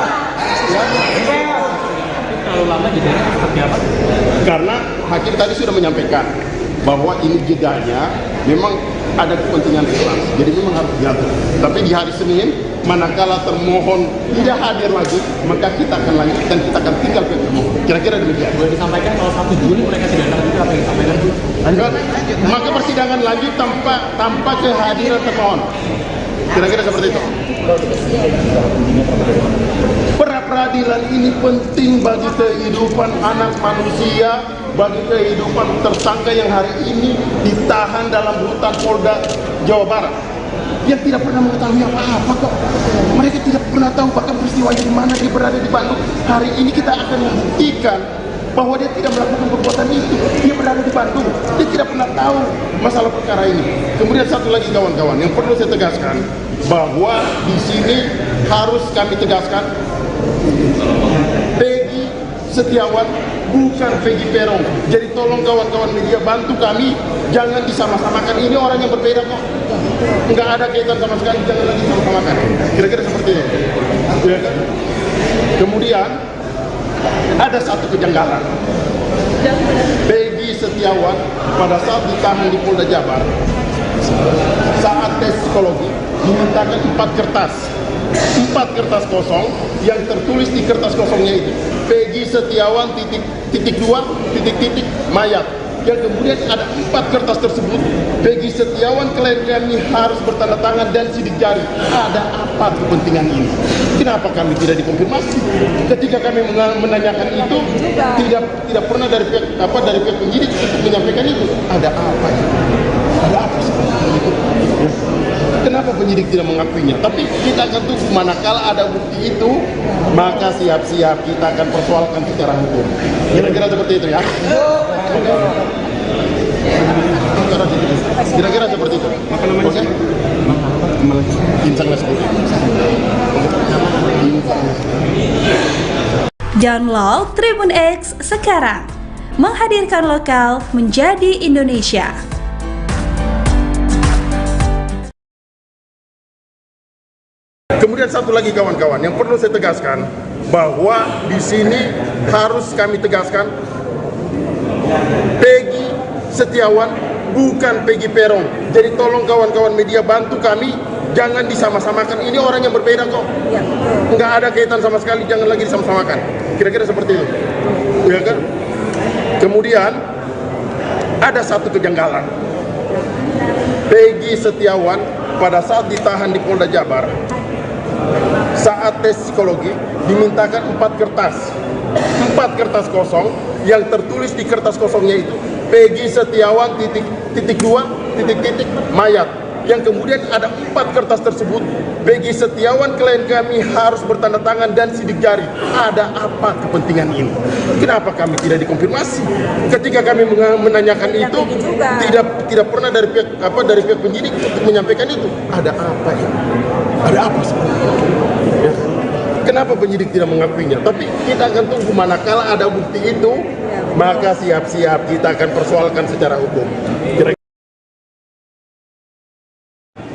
Ya. Terlalu lama jedanya seperti apa? Karena hakim tadi sudah menyampaikan bahwa ini jedanya memang ada kepentingan kelas, jadi memang harus diatur. Tapi di hari Senin, manakala termohon tidak hadir lagi, maka kita akan lanjut dan kita akan tinggal ke termohon. Kira-kira demikian. Boleh disampaikan kalau 1 Juli mereka tidak datang juga, apa yang disampaikan? Maka persidangan lanjut tanpa kehadiran termohon. Kira-kira seperti itu. Pra-peradilan ini penting bagi kehidupan anak manusia, bagi kehidupan tersangka yang hari ini ditahan dalam rutan Polda Jawa Barat, yang tidak pernah mengetahui apa-apa kok. Mereka tidak pernah tahu bahkan peristiwa di mana dia berada di Bandung. Hari ini kita akan membuktikan bahwa dia tidak melakukan perbuatan itu. Dia berada di Bandung, dia tidak pernah tahu masalah perkara ini. Kemudian satu lagi kawan-kawan, yang perlu saya tegaskan bahwa di sini harus kami tegaskan Peggy Setiawan bukan Peggy Peron. Jadi tolong kawan-kawan media bantu kami, jangan disama-samakan. Ini orang yang berbeda kok, nggak ada kaitan sama sekali, jangan lagi disama-samakan. Kira-kira seperti itu. Kemudian ada satu kejanggalan. Peggy Setiawan pada saat ditahan di Polda Jabar, saat tes psikologi dimintakan 4 kertas kosong yang tertulis di kertas kosongnya itu Peggy Setiawan titik mayat. Yang kemudian ada 4 kertas tersebut Peggy Setiawan kami harus bertanda tangan dan sidik jari. Ada apa kepentingan ini? Kenapa kami tidak dikonfirmasi? Ketika kami menanyakan itu tidak pernah dari pihak penyidik untuk menyampaikan itu. Ada apa ini? Ada apa seperti itu? Kenapa penyidik tidak mengakuinya? Tapi kita akan tunggu manakala ada bukti itu, maka siap-siap kita akan persoalkan secara hukum. Kira-kira seperti itu ya. Kira-kira seperti itu. Oke? Insang seperti itu. Download Tribun X sekarang, menghadirkan lokal menjadi Indonesia. Kemudian satu lagi kawan-kawan yang perlu saya tegaskan, bahwa di sini harus kami tegaskan Peggy Setiawan bukan Peggy Peron. Jadi tolong kawan-kawan media bantu kami, jangan disama-samakan. Ini orang yang berbeda kok. Nggak ada kaitan sama sekali, jangan lagi disama-samakan. Kira-kira seperti itu. Ya kan? Kemudian ada satu kejanggalan. Peggy Setiawan pada saat ditahan di Polda Jabar, saat tes psikologi dimintakan 4 kertas kosong, yang tertulis di kertas kosongnya itu Peggy Setiawan mayat, yang kemudian ada 4 kertas tersebut Peggy Setiawan klien kami harus bertanda tangan dan sidik jari. Ada apa kepentingan ini? Kenapa kami tidak dikonfirmasi? Ketika kami menanyakan itu, tidak pernah dari pihak penyidik untuk menyampaikan itu. Ada apa ini? Ada apa sebenarnya? Ya. Kenapa penyidik tidak mengakuinya? Tapi kita akan tunggu, manakala ada bukti itu, maka siap-siap kita akan persoalkan secara hukum.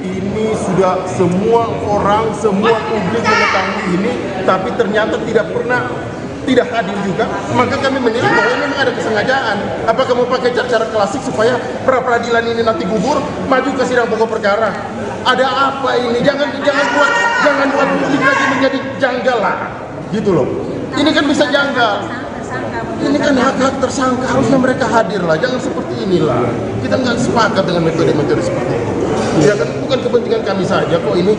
Ini sudah semua orang, semua publik mengetahui ini, tapi ternyata tidak hadir juga, maka kami menilai bahwa memang ada kesengajaan. Apakah mau pakai cara klasik supaya pra-peradilan ini nanti gugur, maju ke sidang pokok perkara? Ada apa ini? Jangan buat publik lagi menjadi janggal lah, gitu loh. Ini kan bisa janggal. Ini kan hak-hak tersangka, harusnya mereka hadir lah. Jangan seperti inilah. Kita nggak sepakat dengan metode-metode seperti ini. Ya kan, bukan kepentingan kami saja kok ini.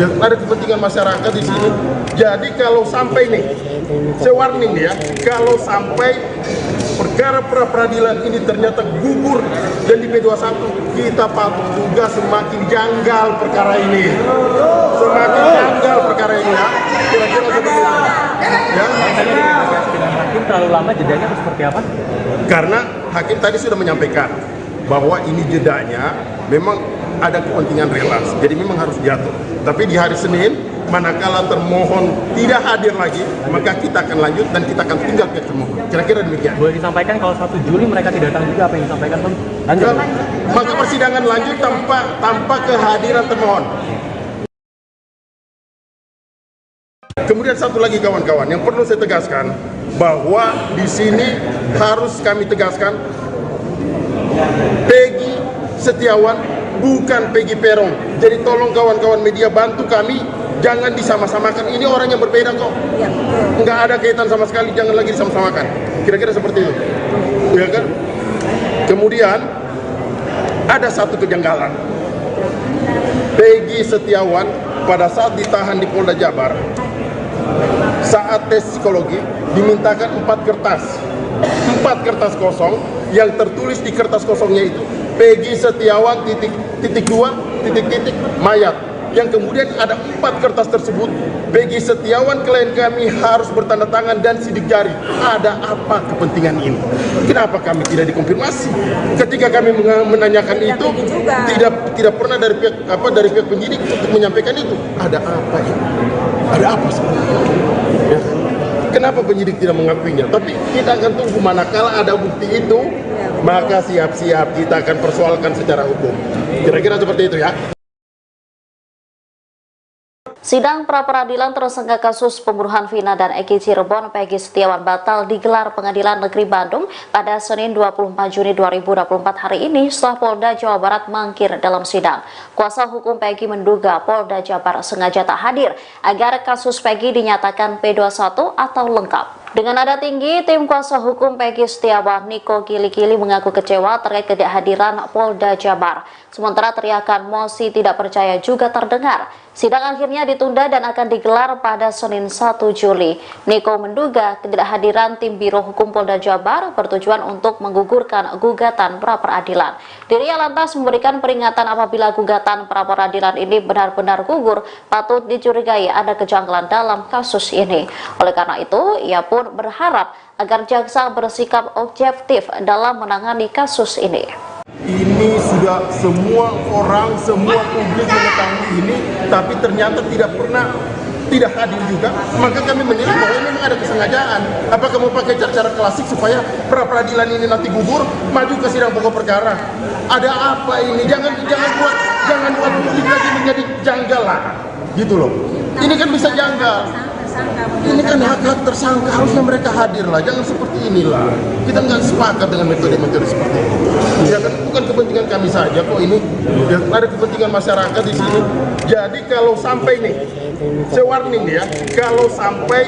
Ya, ada kepentingan masyarakat di sini. Jadi kalau sampai nih, saya warning ya, kalau sampai perkara pra-peradilan ini ternyata gugur dan di P21, kita patut juga semakin janggal perkara ini. Semakin janggal perkara ini ya. Kira-kira seperti itu. Ya. Hakim terlalu lama jedanya atau seperti apa? Karena hakim tadi sudah menyampaikan bahwa ini jedanya memang ada kepentingan relaks, jadi memang harus jatuh. Tapi di hari Senin, manakala termohon tidak hadir lagi, maka kita akan lanjut dan kita akan tinggal pihak termohon. Kira-kira demikian. Boleh disampaikan kalau 1 Juli mereka tidak datang juga, apa yang disampaikan, Bang? Lanjut. Maka persidangan lanjut tanpa kehadiran termohon. Kemudian satu lagi kawan-kawan yang perlu saya tegaskan, bahwa di sini harus kami tegaskan Peggy Setiawan bukan Peggy Peron. Jadi tolong kawan-kawan media bantu kami, jangan disama-samakan. Ini orang yang berbeda kok. Nggak ada kaitan sama sekali, jangan lagi disama-samakan. Kira-kira seperti itu. Ya kan? Kemudian ada satu kejanggalan. Peggy Setiawan pada saat ditahan di Polda Jabar, saat tes psikologi dimintakan 4 kertas kosong, yang tertulis di kertas kosongnya itu Peggy Setiawan mayat, yang kemudian ada 4 kertas tersebut Peggy Setiawan klien kami harus bertanda tangan dan sidik jari. Ada apa kepentingan ini? Kenapa kami tidak dikonfirmasi? Ketika kami menanyakan itu, tidak pernah dari pihak penyidik untuk menyampaikan itu. Ada apa ini? Ada apa sebenarnya? Ya. Kenapa penyidik tidak mengakuinya? Tapi kita akan tunggu, manakala ada bukti itu, maka siap-siap kita akan persoalkan secara hukum. Kira-kira seperti itu ya. Sidang pra-peradilan tersangka kasus pembunuhan Vina dan Eki Cirebon Peggy Setiawan batal digelar Pengadilan Negeri Bandung pada Senin 24 Juni 2024 hari ini setelah Polda Jawa Barat mangkir dalam sidang. Kuasa hukum Peggy menduga Polda Jabar sengaja tak hadir agar kasus Peggy dinyatakan P21 atau lengkap. Dengan nada tinggi, tim kuasa hukum Peggy Setiawan, Niko Kili-Kili, mengaku kecewa terkait ketidakhadiran Polda Jabar. Sementara teriakan mosi tidak percaya juga terdengar. Sidang akhirnya ditunda dan akan digelar pada Senin 1 Juli. Niko menduga ketidakhadiran tim Biro Hukum Polda Jabar bertujuan untuk menggugurkan gugatan pra-peradilan. Dirinya lantas memberikan peringatan apabila gugatan pra-peradilan ini benar-benar gugur, patut dicurigai ada kejanggalan dalam kasus ini. Oleh karena itu, ia pun berharap agar jaksa bersikap objektif dalam menangani kasus ini. Ini sudah semua orang, semua publik mengetahui ini, tapi ternyata tidak hadir juga, maka kami menilai bahwa ini memang ada kesengajaan. Apakah mau pakai cara-cara klasik supaya pra-peradilan ini nanti gugur, maju ke sidang pokok perkara? Ada apa ini? Jangan buat publik lagi menjadi janggal lah, gitu loh. Ini kan bisa janggal. Ini kan hak-hak tersangka, harusnya mereka hadir lah, jangan seperti inilah. Kita nggak sepakat dengan metode-metode seperti itu. Ya kan bukan kepentingan kami saja kok ini, ya, ada kepentingan masyarakat di sini. Jadi kalau sampai nih, saya warning ya, kalau sampai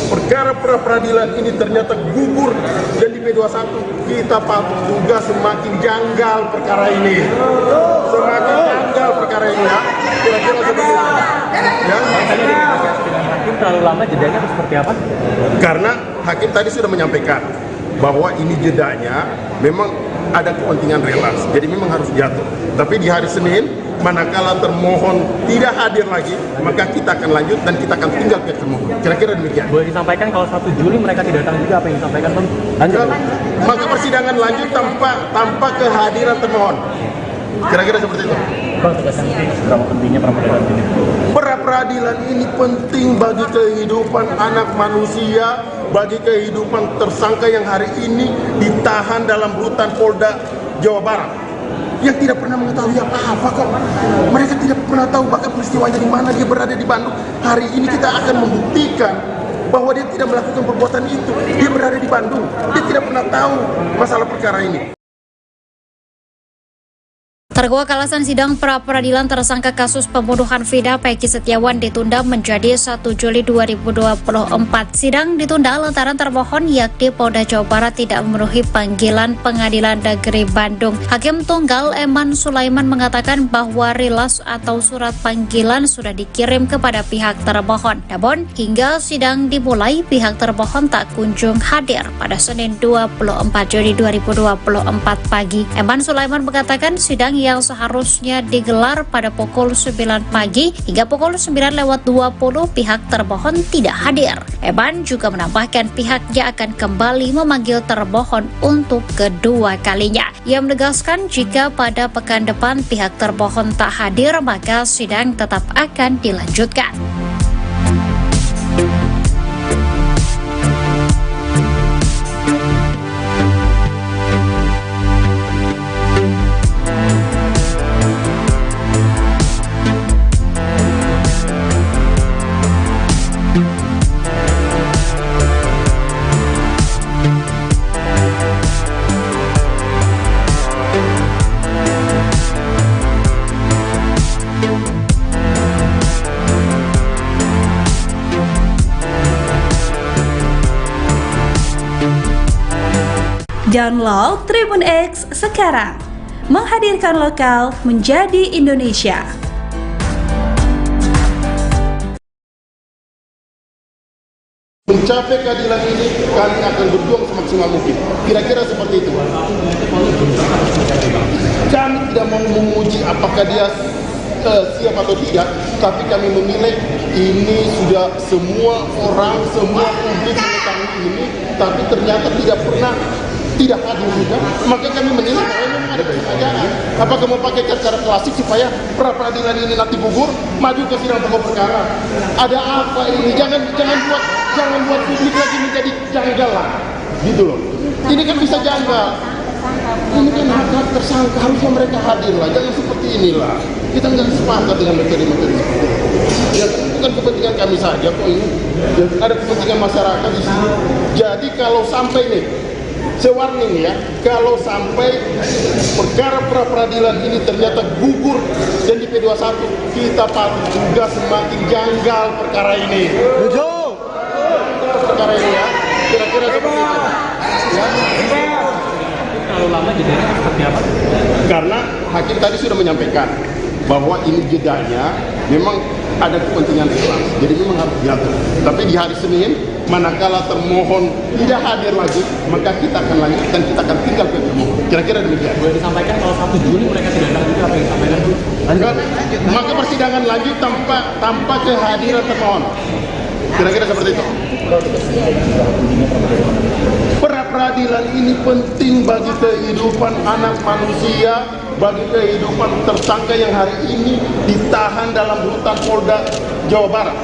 perkara pra-peradilan ini ternyata gugur dan di P21, kita patut juga semakin janggal perkara ini. Semakin janggal perkara ini ya. Kira-kira seperti itu. Ya. Hakim terlalu lama jedanya atau seperti apa? Karena hakim tadi sudah menyampaikan bahwa ini jedanya memang ada kepentingan relaks, jadi memang harus jatuh. Tapi di hari Senin, manakala termohon tidak hadir lagi, maka kita akan lanjut dan kita akan tinggal pihak termohon. Kira-kira demikian. Boleh disampaikan kalau 1 Juli mereka tidak datang juga, apa yang disampaikan Bang? Lanjut. Maka persidangan lanjut tanpa kehadiran termohon. Kira-kira seperti itu. Bang, tegaskan berapa pentingnya pra-peradilan ini? Pra-peradilan ini penting bagi kehidupan anak manusia, bagi kehidupan tersangka yang hari ini ditahan dalam rutan Polda Jawa Barat, yang tidak pernah mengetahui apa-apa kok. Mereka tidak pernah tahu bahkan peristiwanya di mana, dia berada di Bandung. Hari ini kita akan membuktikan bahwa dia tidak melakukan perbuatan itu. Dia berada di Bandung, dia tidak pernah tahu masalah perkara ini. Terkuak alasan sidang pra-peradilan tersangka kasus pembunuhan Vina Peggy Setiawan ditunda menjadi 1 Juli 2024. Sidang ditunda lantaran termohon yakni Polda Jawa Barat tidak memenuhi panggilan Pengadilan Negeri Bandung. Hakim Tunggal Eman Sulaiman mengatakan bahwa rilas atau surat panggilan sudah dikirim kepada pihak termohon. Namun hingga sidang dimulai pihak termohon tak kunjung hadir pada Senin 24 Juni 2024 pagi. Eman Sulaiman mengatakan sidang yang seharusnya digelar pada pukul 9 pagi hingga pukul 9:20 pihak termohon tidak hadir. Eman juga menambahkan pihaknya akan kembali memanggil termohon untuk kedua kalinya. Ia menegaskan jika pada pekan depan pihak termohon tak hadir maka sidang tetap akan dilanjutkan. Download Tribun X sekarang, menghadirkan lokal menjadi Indonesia. Mencapai keadilan ini, kami akan berjuang semaksimal mungkin. Kira-kira seperti itu. Kami tidak mau memuji apakah dia siap atau tidak, tapi kami menilai ini sudah semua orang, semua publik mengetahui ini, tapi ternyata tidak hadir juga, maka kami menilai bahwa ini memang ada kesengajaan. Apakah mau pakai cara klasik supaya pra-peradilan ini nanti gugur, maju ke sidang pokok perkara? Ada apa ini? Jangan buat publik lagi menjadi janggal lah, gitu loh. Ini kan bisa janggal. Ini kan hak-hak tersangka, harusnya mereka hadir lah, jangan seperti inilah. Kita nggak sepakat dengan metode-metode seperti itu. Ya bukan kepentingan kami saja kok ini, ya, ada kepentingan masyarakat di sini. Jadi kalau sampai nih, saya warning ya, kalau sampai perkara pra-peradilan ini ternyata gugur dan di P21, kita patut juga semakin janggal perkara ini. Perkara ini ya, kira-kira seperti itu. Ya. Terlalu lama jedanya seperti apa? Karena hakim tadi sudah menyampaikan bahwa ini jedanya memang ada kepentingan relaks, jadi memang harus diatur. Tapi di hari Senin, manakala termohon tidak hadir lagi, maka kita akan lanjut dan kita akan tinggal ke termohon. Kira-kira demikian. Boleh disampaikan kalau 1 Juli mereka tidak datang juga, apa yang disampaikan? Lanjut. Maka persidangan lanjut tanpa kehadiran termohon. Kira-kira seperti itu. Pra-peradilan ini penting bagi kehidupan anak manusia, bagi kehidupan tersangka yang hari ini ditahan dalam rutan Polda Jawa Barat,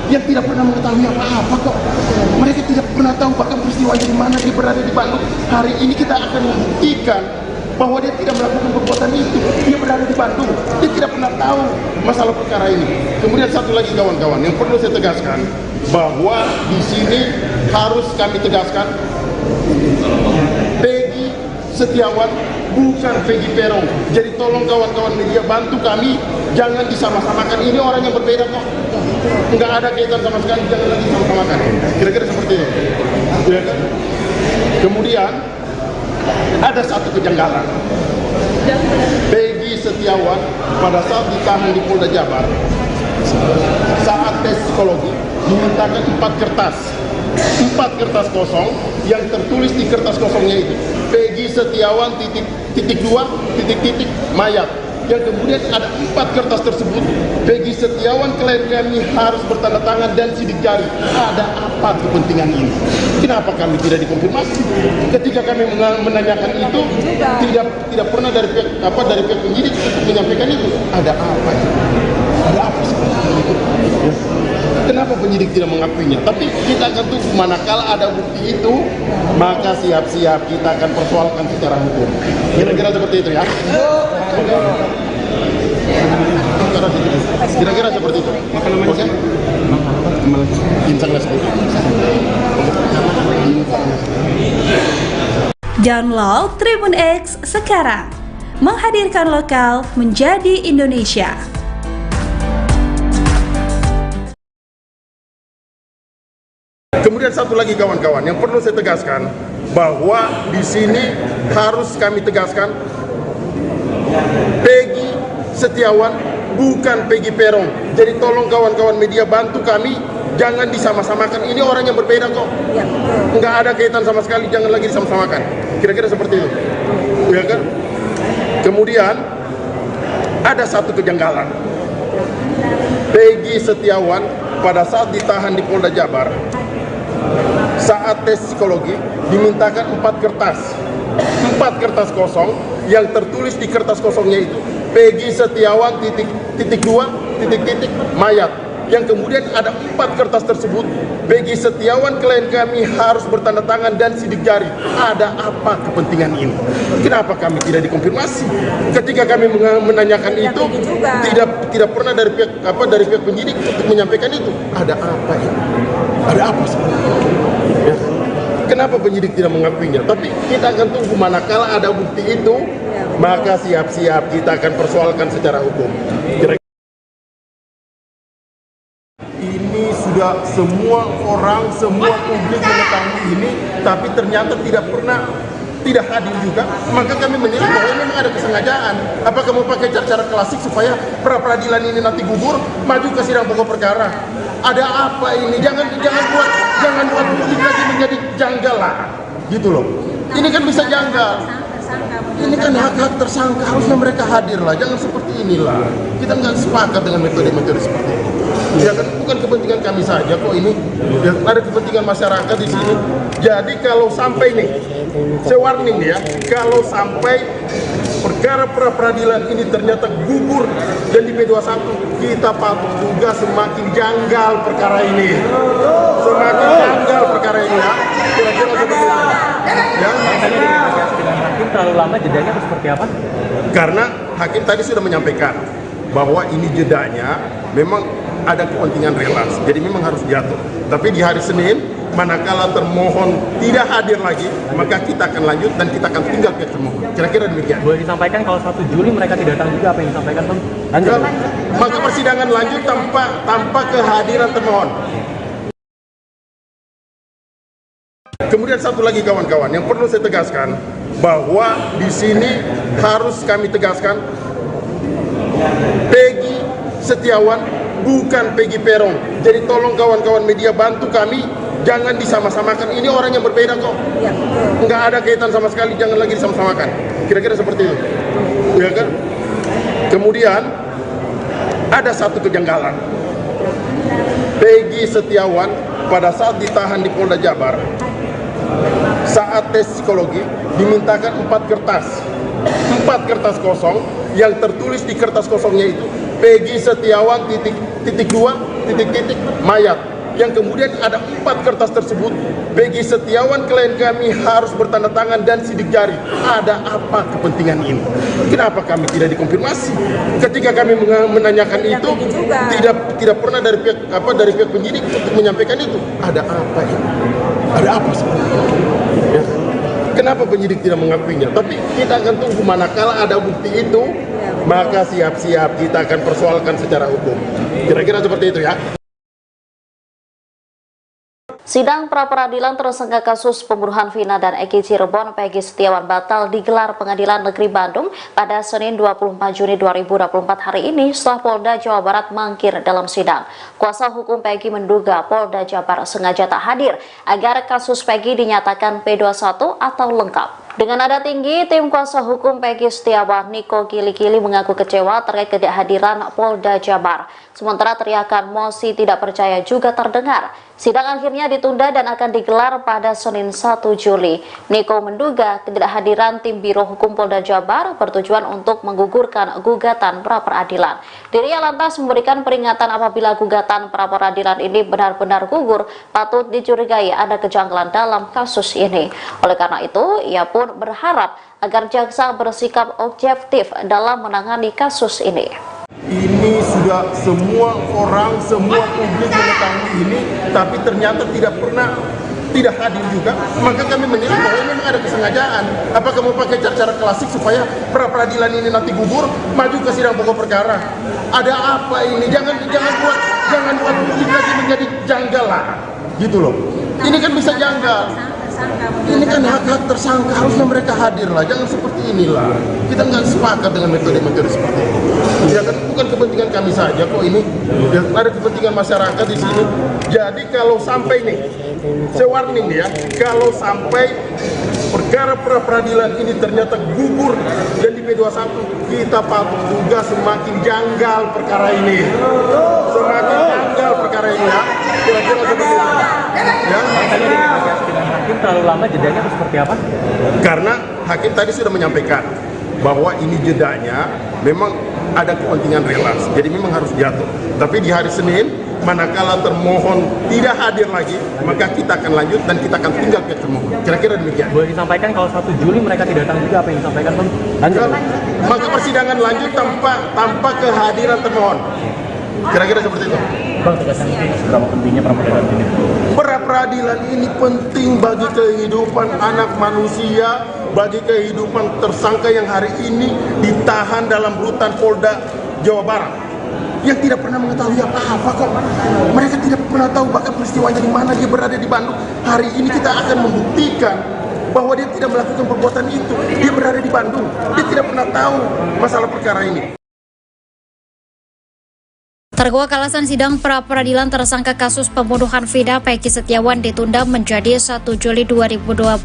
yang tidak pernah mengetahui apa-apa kok. Mereka tidak pernah tahu bahkan peristiwanya di mana, dia berada di Bandung. Hari ini kita akan membuktikan bahwa dia tidak melakukan perbuatan itu. Dia berada di Bandung, dia tidak pernah tahu masalah perkara ini. Kemudian satu lagi kawan-kawan, yang perlu saya tegaskan bahwa di sini harus kami tegaskan, Peggy Setiawan bukan Peggy Peron. Jadi tolong kawan-kawan media bantu kami, jangan disama-samakan. Ini orang yang berbeda kok. Nggak ada kaitan sama sekali, jangan lagi disama-samakan. Kira-kira seperti itu. Ya kan? Kemudian ada satu kejanggalan. Peggy Setiawan pada saat ditahan di Polda Jabar, saat tes psikologi dimintakan 4 kertas kosong yang tertulis di kertas kosongnya itu Peggy Setiawan titik 2 titik mayat, yang kemudian ada 4 kertas tersebut Peggy Setiawan klien kami harus bertanda tangan dan sidik jari. Ada apa kepentingan ini? Kenapa kami tidak dikonfirmasi? Ketika kami menanyakan itu tidak pernah dari pihak penyidik untuk menyampaikan itu. Ada apa itu? Ada apa seperti itu? Kenapa penyidik tidak mengakuinya? Tapi kita akan tunggu, manakala ada bukti itu, maka siap-siap kita akan persoalkan secara hukum. Kira-kira seperti itu ya? Kira-kira seperti itu. Oke? Insang seperti itu. Download Tribun X sekarang, menghadirkan lokal menjadi Indonesia. Kemudian satu lagi kawan-kawan, yang perlu saya tegaskan bahwa di sini harus kami tegaskan, Peggy Setiawan bukan Peggy Peron. Jadi tolong kawan-kawan media bantu kami, jangan disama-samakan. Ini orang yang berbeda kok. Nggak ada kaitan sama sekali, jangan lagi disama-samakan. Kira-kira seperti itu. Ya kan? Kemudian ada satu kejanggalan. Peggy Setiawan pada saat ditahan di Polda Jabar, saat tes psikologi dimintakan 4 kertas kosong yang tertulis di kertas kosongnya itu Peggy Setiawan titik 2 titik mayat, yang kemudian ada 4 kertas tersebut Peggy Setiawan klien kami harus bertanda tangan dan sidik jari. Ada apa kepentingan ini? Kenapa kami tidak dikonfirmasi? Ketika kami menanyakan itu tidak pernah dari pihak penyidik untuk menyampaikan itu. Ada apa ini? Ada apa sebenarnya? Ya. Kenapa penyidik tidak mengakuinya? Tapi kita akan tunggu, manakala ada bukti itu, maka siap-siap kita akan persoalkan secara hukum. Ini sudah semua orang, semua publik mengetahui ini, tapi ternyata tidak hadir juga, maka kami menilai bahwa memang ada kesengajaan. Apakah mau pakai cara klasik supaya pra-peradilan ini nanti gugur, maju ke sidang pokok perkara? Ada apa ini? Jangan buat publik lagi menjadi janggal lah, gitu loh. Ini kan bisa janggal. Ini kan hak-hak tersangka, harusnya mereka hadir lah. Jangan seperti inilah. Kita nggak sepakat dengan metode-metode seperti ini. Ya kan, bukan kepentingan kami saja kok ini. Ya, ada kepentingan masyarakat di sini. Jadi kalau sampai nih, saya warning ya, kalau sampai perkara pra-peradilan ini ternyata gugur dan di P21, kita patut juga semakin janggal perkara ini. Semakin janggal perkara ini ya. Kira-kira seperti itu. Ya. Hakim terlalu lama jedanya atau seperti apa? Karena hakim tadi sudah menyampaikan bahwa ini jedanya memang ada kepentingan relas, jadi memang harus jatuh. Tapi di hari Senin, manakala termohon tidak hadir lagi, maka kita akan lanjut dan kita akan tinggal pihak termohon. Kira-kira demikian. Boleh disampaikan kalau 1 Juli mereka tidak datang juga, apa yang disampaikan Bang? Lanjut. Maka persidangan lanjut tanpa kehadiran termohon. Kemudian satu lagi kawan-kawan, yang perlu saya tegaskan bahwa di sini harus kami tegaskan, Peggy Setiawan bukan Peggy Peron. Jadi tolong kawan-kawan media bantu kami, jangan disama-samakan. Ini orang yang berbeda kok. Nggak ada kaitan sama sekali, jangan lagi disama-samakan. Kira-kira seperti itu. Ya kan? Kemudian ada satu kejanggalan. Peggy Setiawan pada saat ditahan di Polda Jabar, saat tes psikologi dimintakan 4 kertas kosong yang tertulis di kertas kosongnya itu Peggy Setiawan titik 2 titik-titik mayat, yang kemudian ada 4 kertas tersebut. Peggy Setiawan klien kami harus bertanda tangan dan sidik jari. Ada apa kepentingan ini? Kenapa kami tidak dikonfirmasi? Ketika kami menanyakan itu, tidak pernah dari pihak penyidik untuk menyampaikan itu. Ada apa ini? Ada apa sebenarnya? Ya. Kenapa penyidik tidak mengakuinya? Tapi kita akan tunggu, manakala ada bukti itu, maka siap-siap kita akan persoalkan secara hukum. Kira-kira seperti itu ya. Sidang pra-peradilan tersangka kasus pembunuhan Vina dan Eki Cirebon Peggy Setiawan batal digelar Pengadilan Negeri Bandung pada Senin 24 Juni 2024 hari ini setelah Polda Jawa Barat mangkir dalam sidang. Kuasa hukum Peggy menduga Polda Jabar sengaja tak hadir agar kasus Peggy dinyatakan P21 atau lengkap. Dengan nada tinggi, tim kuasa hukum Peggy Setiawan, Niko Kili-Kili, mengaku kecewa terkait ketidakhadiran Polda Jabar. Sementara teriakan mosi tidak percaya juga terdengar. Sidang akhirnya ditunda dan akan digelar pada Senin 1 Juli. Niko menduga ketidakhadiran tim Biro Hukum Polda Jabar bertujuan untuk menggugurkan gugatan pra-peradilan. Dirinya lantas memberikan peringatan apabila gugatan pra-peradilan ini benar-benar gugur, patut dicurigai ada kejanggalan dalam kasus ini. Oleh karena itu, ia pun berharap agar jaksa bersikap objektif dalam menangani kasus ini. Ini sudah semua orang, semua publik mengetahui ini, tapi ternyata tidak hadir juga. Maka kami menilai bahwa ini memang ada kesengajaan. Apakah mau pakai cara-cara klasik supaya pra-peradilan ini nanti gugur, maju ke sidang pokok perkara? Ada apa ini? Jangan buat publik lagi menjadi janggal lah, gitu loh. Ini kan bisa janggal. Ini kan hak-hak tersangka, harusnya mereka hadir lah, jangan seperti inilah. Kita nggak sepakat dengan metode-metode seperti ini. Ya kan, bukan kepentingan kami saja kok ini, ya, ada kepentingan masyarakat di sini. Jadi kalau sampai nih, saya warning ya, kalau sampai perkara pra-peradilan ini ternyata gugur dan di P21, kita patut juga semakin janggal perkara ini. Semakin janggal perkara ini ya. Kira-kira seperti itu. Ya. Hakim terlalu lama jedanya atau seperti apa? Karena hakim tadi sudah menyampaikan bahwa ini jedanya memang ada kepentingan relaks, jadi memang harus jatuh. Tapi di hari Senin, manakala termohon tidak hadir lagi, maka kita akan lanjut dan kita akan tinggal pihak termohon. Kira-kira demikian. Boleh disampaikan kalau 1 Juli mereka tidak datang juga, apa yang disampaikan Bang? Lanjut. Maka persidangan lanjut tanpa kehadiran termohon. Kira-kira seperti itu. Bang, tegaskan seberapa pentingnya pra-peradilan ini? Pra-peradilan ini penting bagi kehidupan anak manusia, bagi kehidupan tersangka yang hari ini ditahan dalam rutan Polda Jawa Barat, yang tidak pernah mengetahui apa-apa kok. Mereka tidak pernah tahu bahkan peristiwanya di mana, dia berada di Bandung. Hari ini kita akan membuktikan bahwa dia tidak melakukan perbuatan itu. Dia berada di Bandung, dia tidak pernah tahu masalah perkara ini. Terkuak alasan sidang pra-peradilan tersangka kasus pembunuhan Vina Peggy Setiawan ditunda menjadi 1 Juli 2024.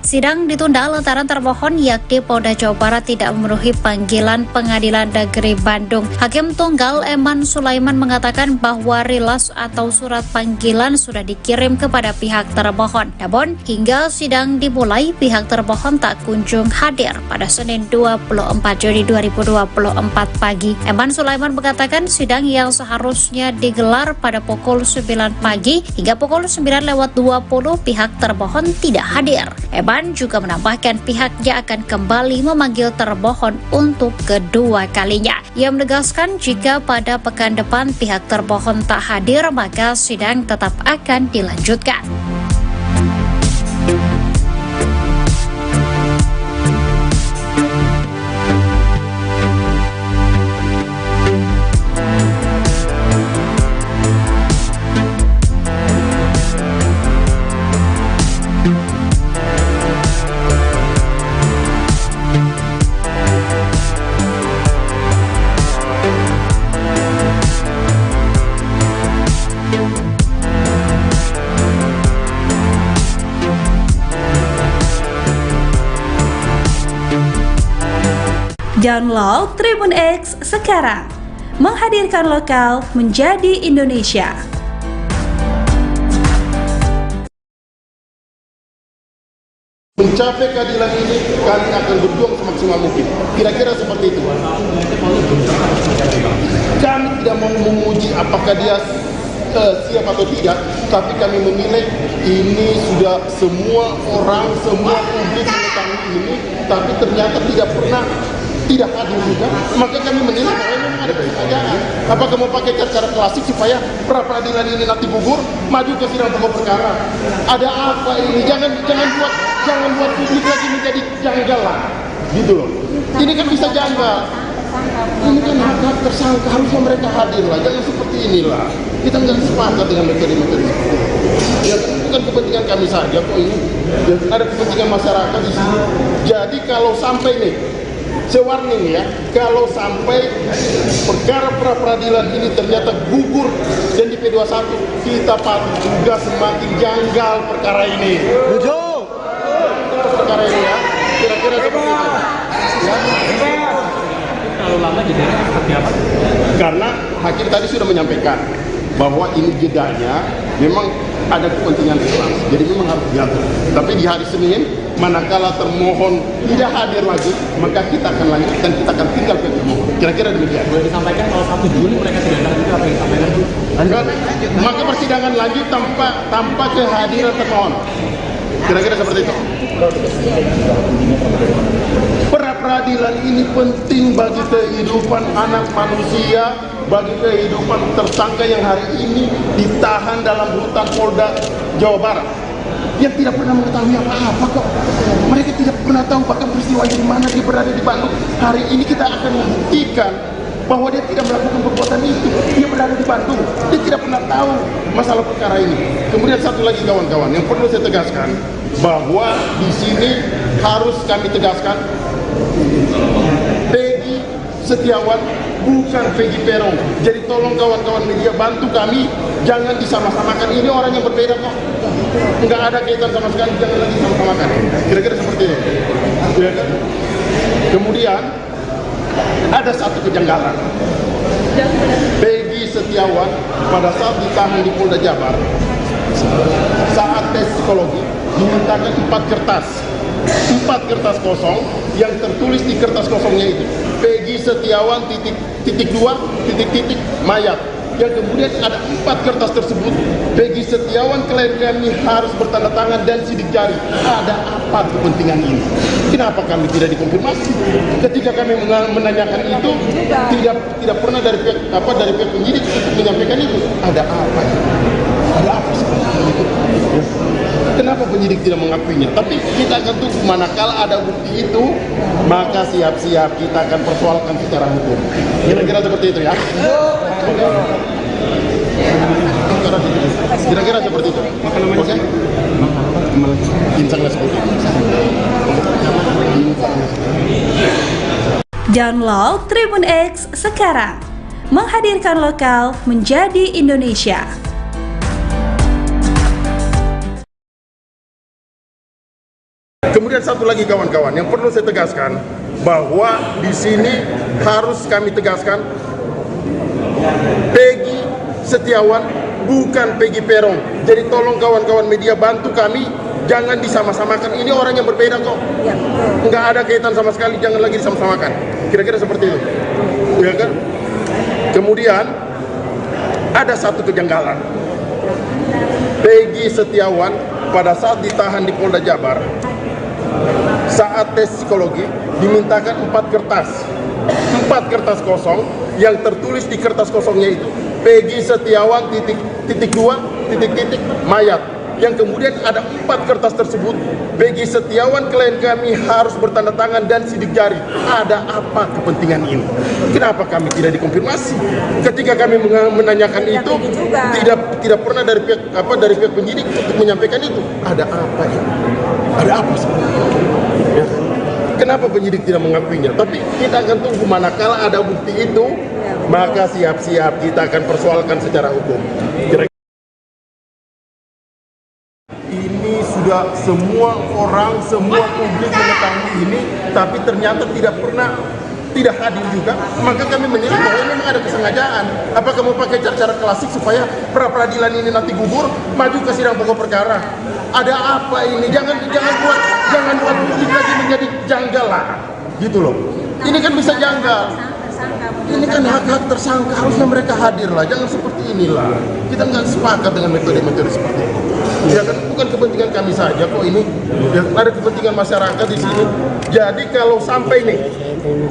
Sidang ditunda lantaran termohon yakni Polda Jawa Barat tidak memenuhi panggilan Pengadilan Negeri Bandung. Hakim Tunggal Eman Sulaiman mengatakan bahwa rilas atau surat panggilan sudah dikirim kepada pihak termohon. Namun hingga sidang dimulai, pihak termohon tak kunjung hadir pada Senin 24 Juni 2024 pagi. Eman Sulaiman mengatakan sidang yang seharusnya digelar pada pukul 9 pagi hingga pukul 9:20 pihak termohon tidak hadir. Eman juga menambahkan pihaknya akan kembali memanggil termohon untuk kedua kalinya. Ia menegaskan jika pada pekan depan pihak termohon tak hadir, maka sidang tetap akan dilanjutkan. Download Tribun X sekarang, menghadirkan lokal menjadi Indonesia. Mencapai keadilan ini, kami akan berjuang semaksimal mungkin. Kira-kira seperti itu. Kami tidak mau menguji apakah dia siap atau tidak, tapi kami menilai ini sudah semua orang, semua publik mengetahui ini, tapi ternyata tidak hadir juga, maka kami menilai bahwa memang ada kesengajaan. Apakah mau pakai cara klasik supaya pra-peradilan ini nanti gugur, maju ke sidang pokok perkara? Ada apa ini? Jangan buat publik lagi menjadi janggal lah, gitu loh. Ini kan bisa janggal. Ini kan hak tersangka, harusnya mereka hadir lah, jangan seperti inilah. Kita nggak sepakat dengan metode-metode seperti itu. Ya bukan kepentingan kami saja kok ini, ya, ada kepentingan masyarakat di sini. Jadi kalau sampai nih, warning ya, kalau sampai perkara pra-peradilan ini ternyata gugur dan di P21, kita patut juga semakin janggal perkara ini. Perkara ini ya, kira-kira seperti itu. Ya. Terlalu lama jedanya seperti apa? Karena hakim tadi sudah menyampaikan bahwa ini jedanya memang ada kepentingan Islam, jadi memang harus diatur. Tapi di hari Senin, manakala termohon tidak hadir lagi, maka kita akan lanjut dan kita akan tinggal ke termohon. Kira-kira demikian. Boleh disampaikan kalau 1 Juli mereka tidak datang juga apa yang disampaikan? Maka persidangan lanjut tanpa kehadiran termohon. Kira-kira seperti itu. Pra-peradilan ini penting bagi kehidupan anak manusia, bagi kehidupan tersangka yang hari ini ditahan dalam rutan Polda Jawa Barat, yang tidak pernah mengetahui apa-apa kok. Mereka tidak pernah tahu bahkan peristiwanya di mana, dia berada di Bandung. Hari ini kita akan membuktikan bahwa dia tidak melakukan perbuatan itu. Dia berada di Bandung, dia tidak pernah tahu masalah perkara ini. Kemudian satu lagi kawan-kawan, yang perlu saya tegaskan, bahwa di sini harus kami tegaskan, Peggy Setiawan bukan Peggy Peron. Jadi tolong kawan-kawan media bantu kami, jangan disama-samakan. Ini orang yang berbeda kok, nggak ada kaitan sama sekali, jangan lagi sama-samakan. Kira-kira seperti ini. Ya kan? Kemudian ada satu kejanggalan. Peggy Setiawan pada saat ditahan di Polda Jabar, saat tes psikologi dimintakan 4 kertas kosong, yang tertulis di kertas kosongnya itu Peggy Setiawan titik 2 titik mayat. Yang kemudian ada 4 kertas tersebut, Peggy Setiawan klien kami harus bertanda tangan dan sidik jari. Ada apa kepentingan ini? Kenapa kami tidak dikonfirmasi? Ketika kami menanyakan itu, tidak pernah dari pihak penyidik menyampaikan itu. Ada apa? Ada apa sebenarnya itu? Kenapa penyidik tidak mengakuinya? Tapi kita akan tunggu, manakala ada bukti itu, maka siap-siap kita akan persoalkan secara hukum. Kira-kira seperti itu ya. Kira-kira seperti itu. Oke? Insya Allah seperti itu. Download Tribun X sekarang, menghadirkan lokal menjadi Indonesia. Kemudian satu lagi kawan-kawan, yang perlu saya tegaskan, bahwa di sini harus kami tegaskan, Peggy Setiawan bukan Peggy Peron. Jadi tolong kawan-kawan media bantu kami, jangan disama-samakan. Ini orang yang berbeda kok, nggak ada kaitan sama sekali, jangan lagi disama-samakan. Kira-kira seperti itu, ya kan? Kemudian ada satu kejanggalan. Peggy Setiawan pada saat ditahan di Polda Jabar, saat tes psikologi dimintakan 4 kertas kosong, yang tertulis di kertas kosongnya itu Peggy Setiawan titik 2 titik mayat. Yang kemudian ada 4 kertas tersebut, Peggy Setiawan klien kami harus bertanda tangan dan sidik jari. Ada apa kepentingan ini? Kenapa kami tidak dikonfirmasi? Ketika kami menanyakan itu, tidak pernah dari pihak penyidik untuk menyampaikan itu. Ada apa ini? Ada apa sebenarnya? Ya. Kenapa penyidik tidak mengakuinya? Tapi kita akan tunggu, manakala ada bukti itu, maka siap-siap kita akan persoalkan secara hukum. Ini sudah semua orang, semua publik mengetahui ini, tapi ternyata tidak hadir juga, maka kami menilai bahwa memang ada kesengajaan. Apakah mau pakai cara klasik supaya pra-peradilan ini nanti gugur, maju ke sidang pokok perkara? Ada apa ini? Jangan buat publik lagi menjadi janggal lah, gitu loh. Ini kan bisa janggal. Ini kan hak-hak tersangka, harusnya mereka hadir lah, jangan seperti inilah. Kita nggak sepakat dengan metode-metode seperti itu. Ya kan bukan kepentingan kami saja kok ini, ya, ada kepentingan masyarakat di sini. Jadi kalau sampai nih,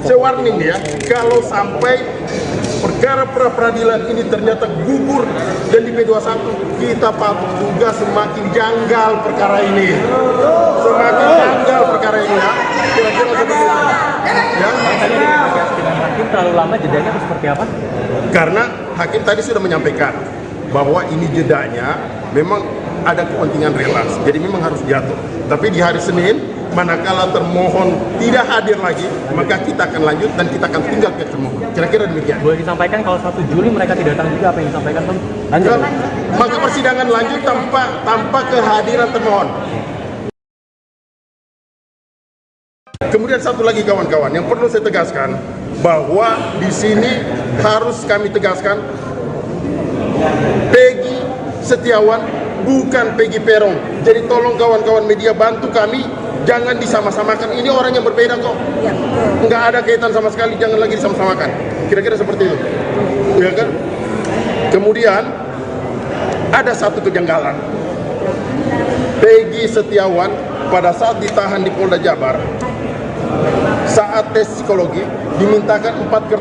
saya warning ya, kalau sampai perkara pra-peradilan ini ternyata gugur dan di P21, kita patut juga semakin janggal perkara ini. Semakin janggal perkara ini ya. Kira-kira seperti itu. Ya. Dengan hakim terlalu lama jedanya atau seperti apa? Karena hakim tadi sudah menyampaikan bahwa ini jedanya memang ada kepentingan relas, jadi memang harus jatuh. Tapi di hari Senin, manakala termohon tidak hadir lagi, maka kita akan lanjut dan kita akan tinggal ke termohon. Kira-kira demikian. Boleh disampaikan kalau 1 Juli mereka tidak datang juga, apa yang disampaikan Bang? Lanjut. Maka persidangan lanjut tanpa kehadiran termohon. Kemudian satu lagi kawan-kawan, yang perlu saya tegaskan bahwa di sini harus kami tegaskan Peggy Setiawan bukan Peggy Peron. Jadi tolong kawan-kawan media bantu kami, jangan disama-samakan. Ini orang yang berbeda kok. Nggak ada kaitan sama sekali, jangan lagi disama-samakan. Kira-kira seperti itu. Ya kan? Kemudian ada satu kejanggalan. Peggy Setiawan pada saat ditahan di Polda Jabar, saat tes psikologi dimintakan 4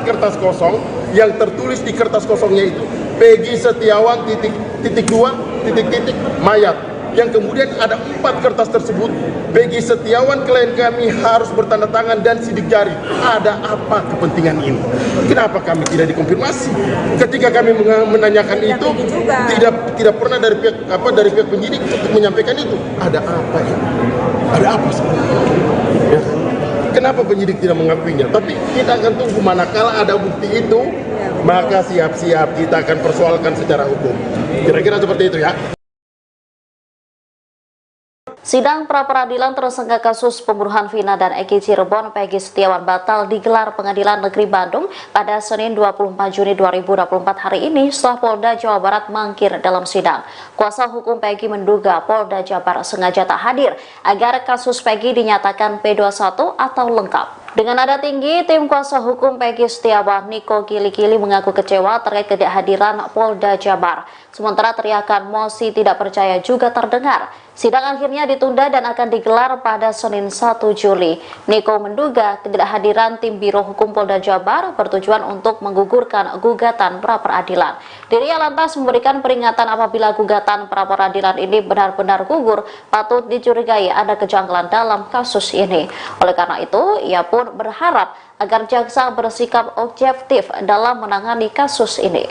kertas kosong, yang tertulis di kertas kosongnya itu Peggy Setiawan titik mayat, yang kemudian ada 4 kertas tersebut Peggy Setiawan klien kami harus bertanda tangan dan sidik jari. Ada apa kepentingan ini? Kenapa kami tidak dikonfirmasi? Ketika kami menanyakan itu, tidak pernah dari pihak penyidik untuk menyampaikan itu. Ada apa ini? Ada apa sebenarnya? Ya. Kenapa penyidik tidak mengakuinya? Tapi kita akan tunggu, manakala ada bukti itu, maka siap-siap kita akan persoalkan secara hukum. Kira-kira seperti itu ya. Sidang pra-peradilan tersangka kasus pembunuhan Vina dan Eki Cirebon Peggy Setiawan batal digelar Pengadilan Negeri Bandung pada Senin 24 Juni 2024 hari ini setelah Polda Jawa Barat mangkir dalam sidang. Kuasa hukum Peggy menduga Polda Jabar sengaja tak hadir agar kasus Peggy dinyatakan P21 atau lengkap. Dengan nada tinggi, tim kuasa hukum Peggy Setiawan, Niko Kili-Kili, mengaku kecewa terkait ketidakhadiran Polda Jabar. Sementara teriakan mosi tidak percaya juga terdengar. Sidang akhirnya ditunda dan akan digelar pada Senin 1 Juli. Niko menduga ketidakhadiran tim Biro Hukum Polda Jabar bertujuan untuk menggugurkan gugatan pra-peradilan. Dirinya lantas memberikan peringatan apabila gugatan pra-peradilan ini benar-benar gugur, patut dicurigai ada kejanggalan dalam kasus ini. Oleh karena itu, ia pun berharap agar jaksa bersikap objektif dalam menangani kasus ini.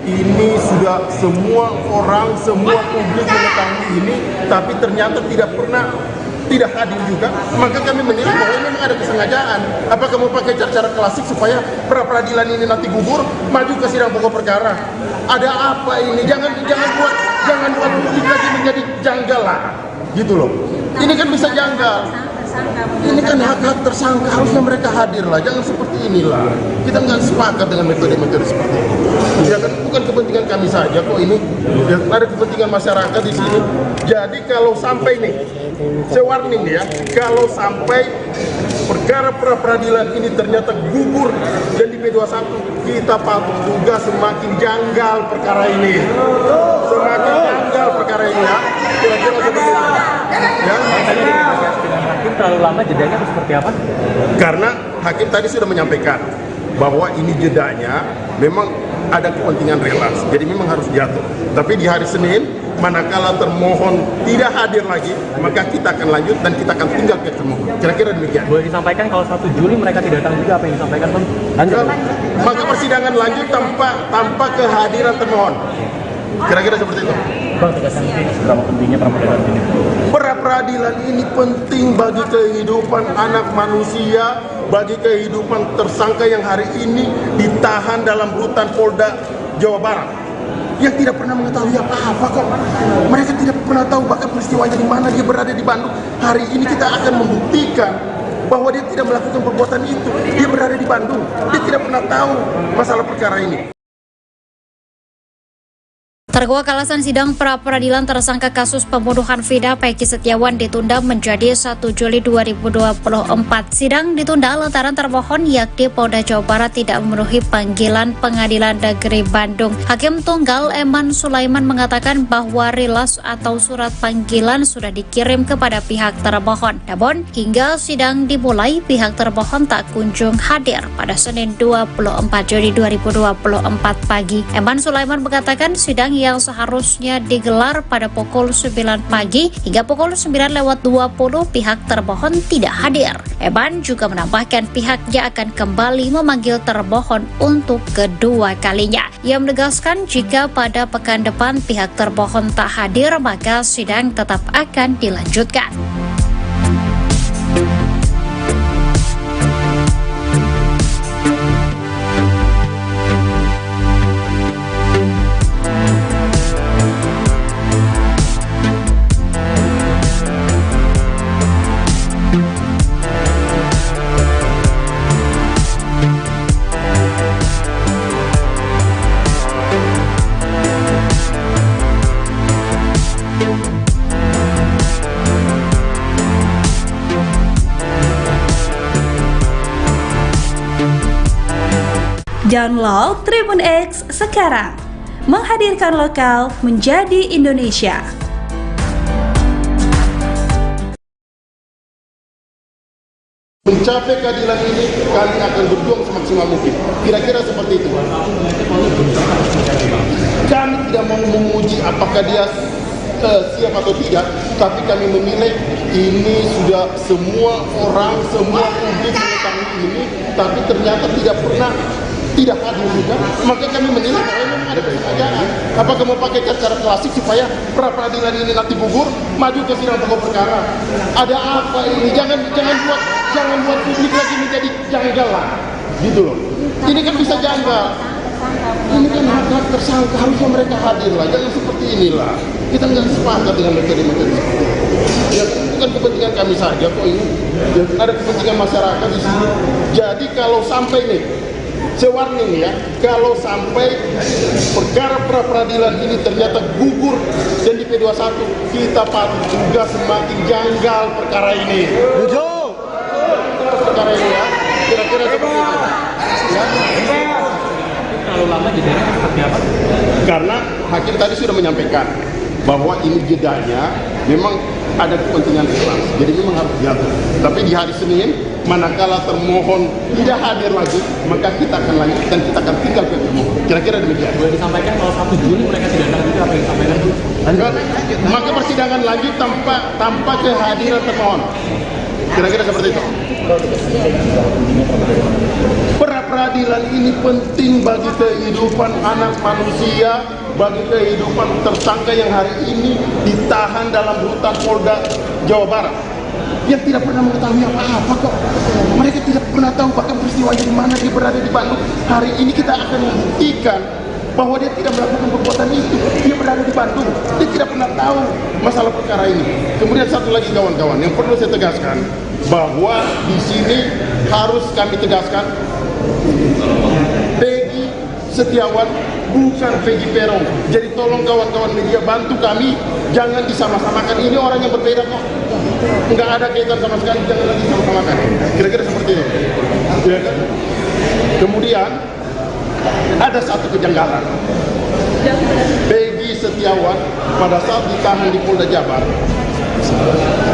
Ini sudah semua orang, semua publik mengetahui ini, tapi ternyata tidak hadir juga. Maka kami menilai bahwa ini memang ada kesengajaan. Apakah mau pakai cara-cara klasik supaya pra-peradilan ini nanti gugur, maju ke sidang pokok perkara? Ada apa ini? Jangan buat publik lagi menjadi janggal lah, gitu loh. Ini kan bisa janggal. Ini kan hak-hak tersangka, harusnya mereka hadir lah, jangan seperti inilah. Kita nggak sepakat dengan metode-metode seperti itu. Ya kan bukan kepentingan kami saja kok ini, ya, ada kepentingan masyarakat di sini. Jadi kalau sampai nih, saya warning ya, kalau sampai perkara pra-peradilan ini ternyata gugur dan di P21, kita patut juga semakin janggal perkara ini. Semakin janggal perkara ini ya. Kira-kira seperti itu. Ya. Dengan hakim terlalu lama jedanya atau seperti apa? Karena hakim tadi sudah menyampaikan bahwa ini jedanya memang ada kepentingan relas, jadi memang harus jatuh. Tapi di hari Senin, manakala termohon tidak hadir lagi, maka kita akan lanjut dan kita akan tinggal ke termohon. Kira-kira demikian. Boleh disampaikan kalau 1 Juli mereka tidak datang juga, apa yang disampaikan Bang? Lanjut. Maka persidangan lanjut tanpa kehadiran termohon. Kira-kira seperti itu. Bang, tegaskan seberapa pentingnya pra-peradilan ini? Pra-peradilan ini penting bagi kehidupan anak manusia, bagi kehidupan tersangka yang hari ini ditahan dalam rutan Polda Jawa Barat, yang tidak pernah mengetahui apa-apa kok. Mereka tidak pernah tahu bahkan peristiwanya di mana, dia berada di Bandung. Hari ini kita akan membuktikan bahwa dia tidak melakukan perbuatan itu. Dia berada di Bandung, dia tidak pernah tahu masalah perkara ini. Terkuak alasan sidang pra-peradilan tersangka kasus pembunuhan Vina Peggy Setiawan ditunda menjadi 1 Juli 2024. Sidang ditunda lantaran termohon yakni Polda Jawa Barat tidak memenuhi panggilan Pengadilan Negeri Bandung. Hakim Tunggal Eman Sulaiman mengatakan bahwa rilas atau surat panggilan sudah dikirim kepada pihak termohon. Namun hingga sidang dimulai pihak termohon tak kunjung hadir pada Senin 24 Juli 2024 pagi. Eman Sulaiman mengatakan sidang yang seharusnya digelar pada pukul 9 pagi hingga pukul 9:20 pihak termohon tidak hadir. Eman juga menambahkan pihaknya akan kembali memanggil termohon untuk kedua kalinya. Ia menegaskan jika pada pekan depan pihak termohon tak hadir maka sidang tetap akan dilanjutkan. Download Tribun X sekarang, menghadirkan lokal menjadi Indonesia. Mencapai keadilan ini, kami akan berjuang semaksimal mungkin. Kira-kira seperti itu. Kami tidak mau memuji apakah dia siap atau tidak, tapi kami menilai ini sudah semua orang, semua publik mengetahui ini, tapi ternyata tidak hadir juga, maka kami menilai bahwa memang ada kesengajaan. Apakah mau pakai cara klasik supaya pra-peradilan ini nanti gugur, maju ke sidang pokok perkara? Ada apa ini? Jangan buat publik lagi menjadi janggal lah, gitu loh. Ini kan bisa janggal. Ini kan hak tersangka, harusnya mereka hadir lah. Jangan seperti inilah. Kita nggak sepakat dengan metode-metode seperti ini. Ya, bukan kepentingan kami saja kok ini. Ya, ada kepentingan masyarakat di sini. Jadi kalau sampai nih, warning ya, kalau sampai perkara pra-peradilan ini ternyata gugur dan di P21, kita patut juga semakin janggal perkara ini. Perkara ini ya, kira-kira seperti itu. Ya. Terlalu lama jedanya seperti apa? Karena hakim tadi sudah menyampaikan bahwa ini jedanya memang ada kepentingan kelas, jadi memang harus diatur. Tapi di hari Senin, manakala termohon tidak hadir lagi, maka kita akan lanjut dan kita akan tinggal ke termohon. Kira-kira demikian. Boleh disampaikan kalau 1 Juli mereka tidak datang juga apa yang disampaikan? Maka persidangan lanjut tanpa kehadiran termohon. Kira-kira seperti itu. Pra-peradilan ini penting bagi kehidupan anak manusia, bagi kehidupan tersangka yang hari ini ditahan dalam rutan Polda Jawa Barat, yang tidak pernah mengetahui apa-apa kok. Mereka tidak pernah tahu bahkan peristiwanya di mana dia berada di Bandung. Hari ini kita akan membuktikan bahwa dia tidak melakukan perbuatan itu. Dia berada di Bandung, dia tidak pernah tahu masalah perkara ini. Kemudian satu lagi kawan-kawan, yang perlu saya tegaskan bahwa di sini harus kami tegaskan Peggy Setiawan bukan Peggy Peron. Jadi tolong kawan-kawan media bantu kami, jangan disama-samakan. Ini orang yang berbeda kok, nggak ada kaitan sama sekali, jangan lagi disama-samakan. Kira-kira seperti itu. Ya kan? Kemudian ada satu kejanggalan. Peggy Setiawan pada saat ditahan di Polda Jabar,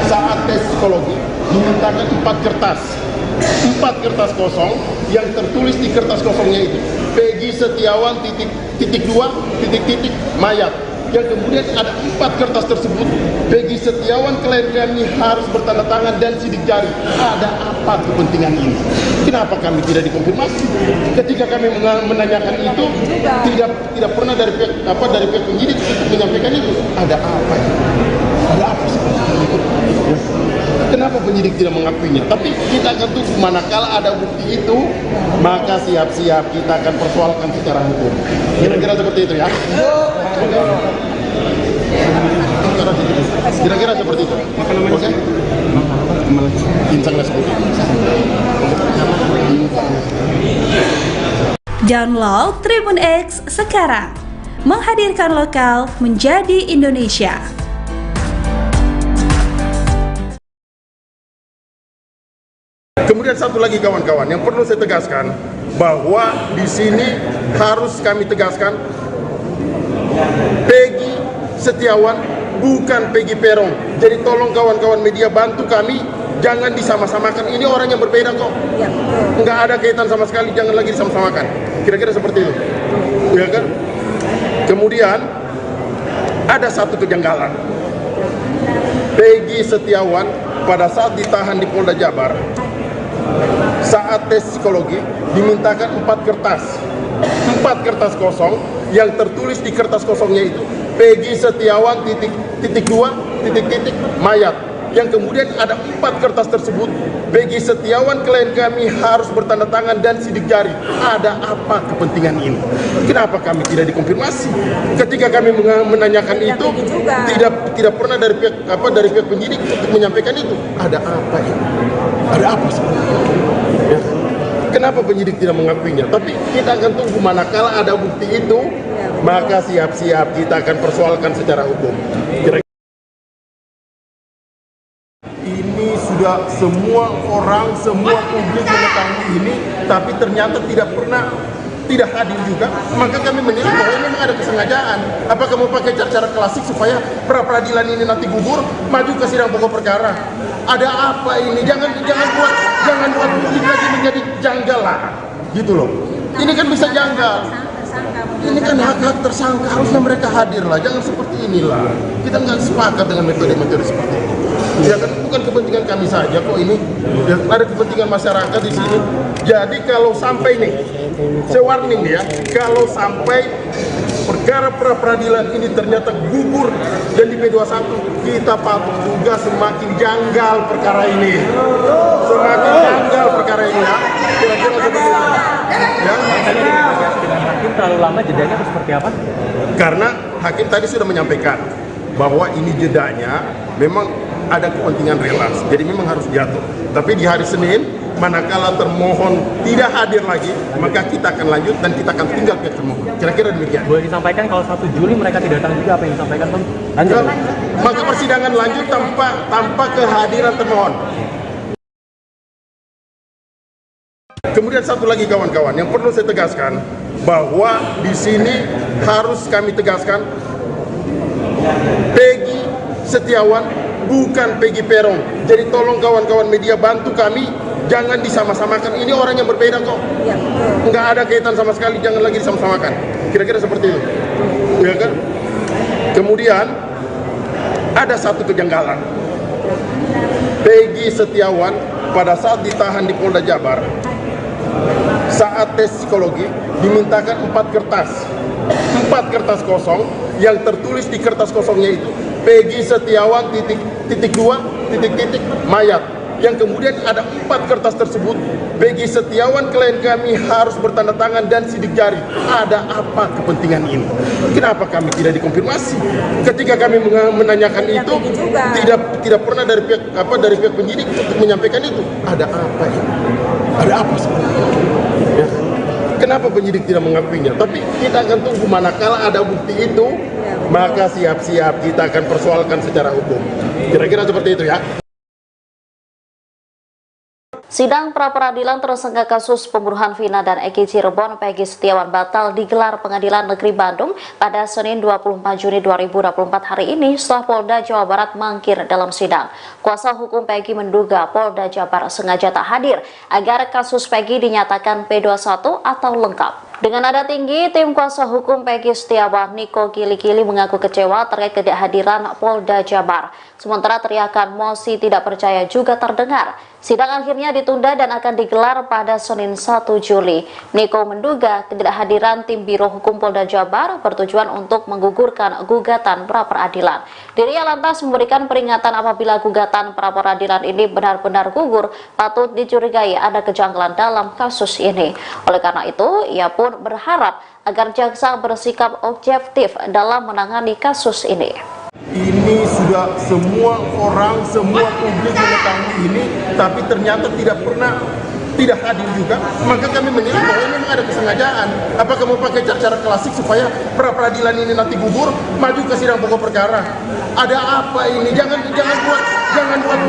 saat tes psikologi dimintakan 4 kertas kosong, yang tertulis di kertas kosongnya itu Peggy Setiawan titik mayat. Yang kemudian ada 4 kertas tersebut Peggy Setiawan klien kami harus bertanda tangan dan sidik jari. Ada apa kepentingan ini? Kenapa kami tidak dikonfirmasi? Ketika kami menanyakan itu, tidak pernah dari pihak penyidik untuk menyampaikan itu. Ada apa ini? Ada apa sebenarnya itu? Kenapa penyidik tidak mengakuinya? Tapi kita akan tunggu, manakala ada bukti itu, maka siap-siap kita akan persoalkan secara hukum. Kira-kira seperti itu ya. Kira-kira seperti itu. Oke? Insang seperti itu. Download Tribun X sekarang, menghadirkan lokal menjadi Indonesia. Kemudian satu lagi kawan-kawan yang perlu saya tegaskan, bahwa di sini harus kami tegaskan Peggy Setiawan bukan Peggy Peron. Jadi tolong kawan-kawan media bantu kami, jangan disama-samakan. Ini orang yang berbeda kok. Nggak ada kaitan sama sekali, jangan lagi disama-samakan. Kira-kira seperti itu. Ya kan? Kemudian ada satu kejanggalan. Peggy Setiawan pada saat ditahan di Polda Jabar, saat tes psikologi dimintakan 4 kertas kosong, yang tertulis di kertas kosongnya itu Peggy Setiawan mayat, yang kemudian ada 4 kertas tersebut Peggy Setiawan klien kami harus bertanda tangan dan sidik jari. Ada apa kepentingan ini? Kenapa kami tidak dikonfirmasi? Ketika kami menanyakan itu, tidak pernah dari pihak penyidik untuk menyampaikan itu. Ada apa ini? Ada apa sebenarnya? Ya. Kenapa penyidik tidak mengakuinya? Tapi kita akan tunggu, manakala ada bukti itu, maka siap-siap kita akan persoalkan secara hukum. Ini sudah semua orang, semua publik mengetahui ini, tapi ternyata tidak hadir juga, maka kami menilai bahwa memang ada kesengajaan. Apakah mau pakai cara-cara klasik supaya pra-peradilan ini nanti gugur, maju ke sidang pokok perkara? Ada apa ini? Jangan buat publik lagi menjadi janggal lah, gitu loh. Ini kan bisa janggal. Ini kan hak-hak tersangka, harusnya mereka hadir lah. Jangan seperti inilah. Kita nggak sepakat dengan metode-metode seperti ini. Ya kan, bukan kepentingan kami saja kok ini. Ya, ada kepentingan masyarakat di sini. Jadi kalau sampai nih, saya warning ya, kalau sampai perkara pra-peradilan ini ternyata gugur dan di P21, kita patut juga semakin janggal perkara ini. Semakin janggal perkara ini ya. Kira-kira seperti itu. Ya. Dengan hakim terlalu lama jedanya atau seperti apa? Karena hakim tadi sudah menyampaikan bahwa ini jedanya memang ada kepentingan relaks, jadi memang harus jatuh. Tapi di hari Senin, manakala termohon tidak hadir lagi, maka kita akan lanjut dan kita akan tinggal pihak termohon. Kira-kira demikian. Boleh disampaikan kalau 1 Juli mereka tidak datang juga, apa yang disampaikan, Bang? Lanjut. Maka persidangan lanjut tanpa kehadiran termohon. Kemudian satu lagi kawan-kawan yang perlu saya tegaskan, bahwa di sini harus kami tegaskan Peggy Setiawan bukan Peggy Peron. Jadi tolong kawan-kawan media bantu kami, jangan disama-samakan. Ini orang yang berbeda kok. Nggak ada kaitan sama sekali, jangan lagi disama-samakan. Kira-kira seperti itu. Ya kan? Kemudian ada satu kejanggalan. Peggy Setiawan pada saat ditahan di Polda Jabar, saat tes psikologi dimintakan 4 kertas kosong, yang tertulis di kertas kosongnya itu Peggy Setiawan mayat, yang kemudian ada 4 kertas tersebut Peggy Setiawan klien kami harus bertanda tangan dan sidik jari. Ada apa kepentingan ini? Kenapa kami tidak dikonfirmasi? Ketika kami menanyakan itu, tidak pernah dari pihak penyidik untuk menyampaikan itu. Ada apa ini? Ada apa sebenarnya? Ya. Kenapa penyidik tidak mengakuinya? Tapi kita akan tunggu, manakala ada bukti itu, maka siap-siap kita akan persoalkan secara hukum. Kira-kira seperti itu ya. Sidang pra-peradilan tersangka kasus pembunuhan Vina dan Eki Cirebon Peggy Setiawan batal digelar Pengadilan Negeri Bandung pada Senin 24 Juni 2024 hari ini setelah Polda Jawa Barat mangkir dalam sidang. Kuasa hukum Peggy menduga Polda Jabar sengaja tak hadir agar kasus Peggy dinyatakan P21 atau lengkap. Dengan nada tinggi, tim kuasa hukum Peggy Setiawan, Niko Kili-Kili, mengaku kecewa terkait ketidakhadiran Polda Jabar. Sementara teriakan mosi tidak percaya juga terdengar. Sidang akhirnya ditunda dan akan digelar pada Senin 1 Juli. Niko menduga ketidakhadiran tim Biro Hukum Polda Jabar bertujuan untuk menggugurkan gugatan pra-peradilan. Dirinya lantas memberikan peringatan apabila gugatan pra-peradilan ini benar-benar gugur, patut dicurigai ada kejanggalan dalam kasus ini. Oleh karena itu, ia pun berharap agar jaksa bersikap objektif dalam menangani kasus ini. Ini sudah semua orang, semua publik mengetahui ini, tapi ternyata tidak hadir juga, maka kami menilai bahwa ini memang ada kesengajaan. Apakah mau pakai cara klasik supaya pra-peradilan ini nanti gugur, maju ke sidang pokok perkara? Ada apa ini? Jangan buat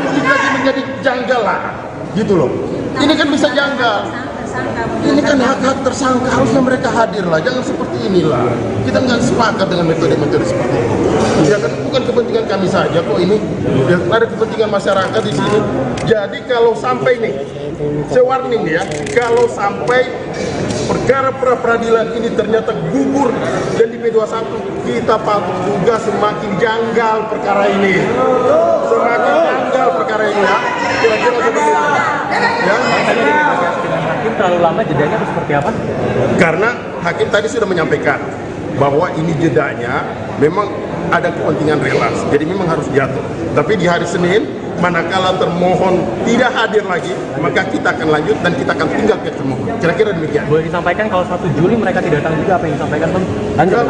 publik lagi menjadi janggal lah, gitu loh. Ini kan bisa janggal. Ini kan hak-hak tersangka, harusnya mereka hadir lah, jangan seperti inilah. Kita nggak sepakat dengan metode-metode seperti ini. Ya kan bukan kepentingan kami saja kok ini, ya, ada kepentingan masyarakat di sini. Jadi kalau sampai nih, saya warning ya, kalau sampai perkara pra-peradilan ini ternyata gugur dan di P21, kita patut juga semakin janggal perkara ini. Semakin janggal perkara ini ya. Kira-kira seperti itu. Ya. Hakim terlalu lama jedanya atau seperti apa? Karena hakim tadi sudah menyampaikan bahwa ini jedanya memang ada kepentingan relasi, jadi memang harus jatuh. Tapi di hari Senin, manakala termohon tidak hadir lagi, maka kita akan lanjut dan kita akan tinggal pihak termohon. Kira-kira demikian. Boleh disampaikan kalau 1 Juli mereka tidak datang juga, apa yang disampaikan Bang? Lanjut.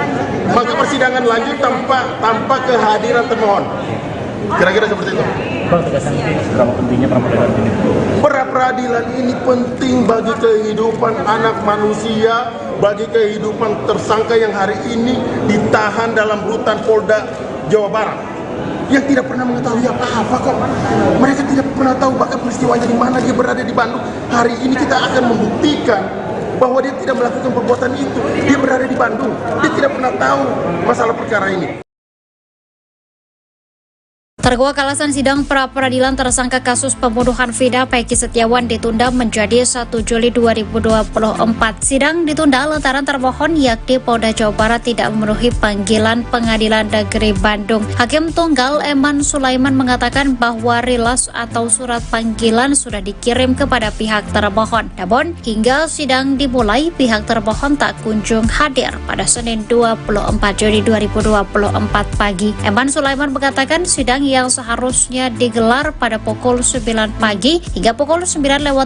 Maka persidangan lanjut tanpa kehadiran termohon. Kira-kira seperti itu. Bang, tegaskan seberapa pentingnya pra-peradilan ini? Pra-peradilan ini penting bagi kehidupan anak manusia, bagi kehidupan tersangka yang hari ini ditahan dalam rutan Polda Jawa Barat, yang tidak pernah mengetahui apa-apa kok. Mereka tidak pernah tahu bahkan peristiwanya di mana, dia berada di Bandung. Hari ini kita akan membuktikan bahwa dia tidak melakukan perbuatan itu. Dia berada di Bandung, dia tidak pernah tahu masalah perkara ini. Terkuak alasan sidang pra-peradilan tersangka kasus pembunuhan Vina Peggy Setiawan ditunda menjadi 1 Juli 2024. Sidang ditunda lantaran termohon yakni Polda Jawa Barat tidak memenuhi panggilan Pengadilan Negeri Bandung. Hakim Tunggal Eman Sulaiman mengatakan bahwa rilas atau surat panggilan sudah dikirim kepada pihak termohon. Namun hingga sidang dimulai, pihak termohon tak kunjung hadir pada Senin 24 Juni 2024 pagi. Eman Sulaiman mengatakan sidang yang seharusnya digelar pada pukul 9 pagi hingga pukul 9:20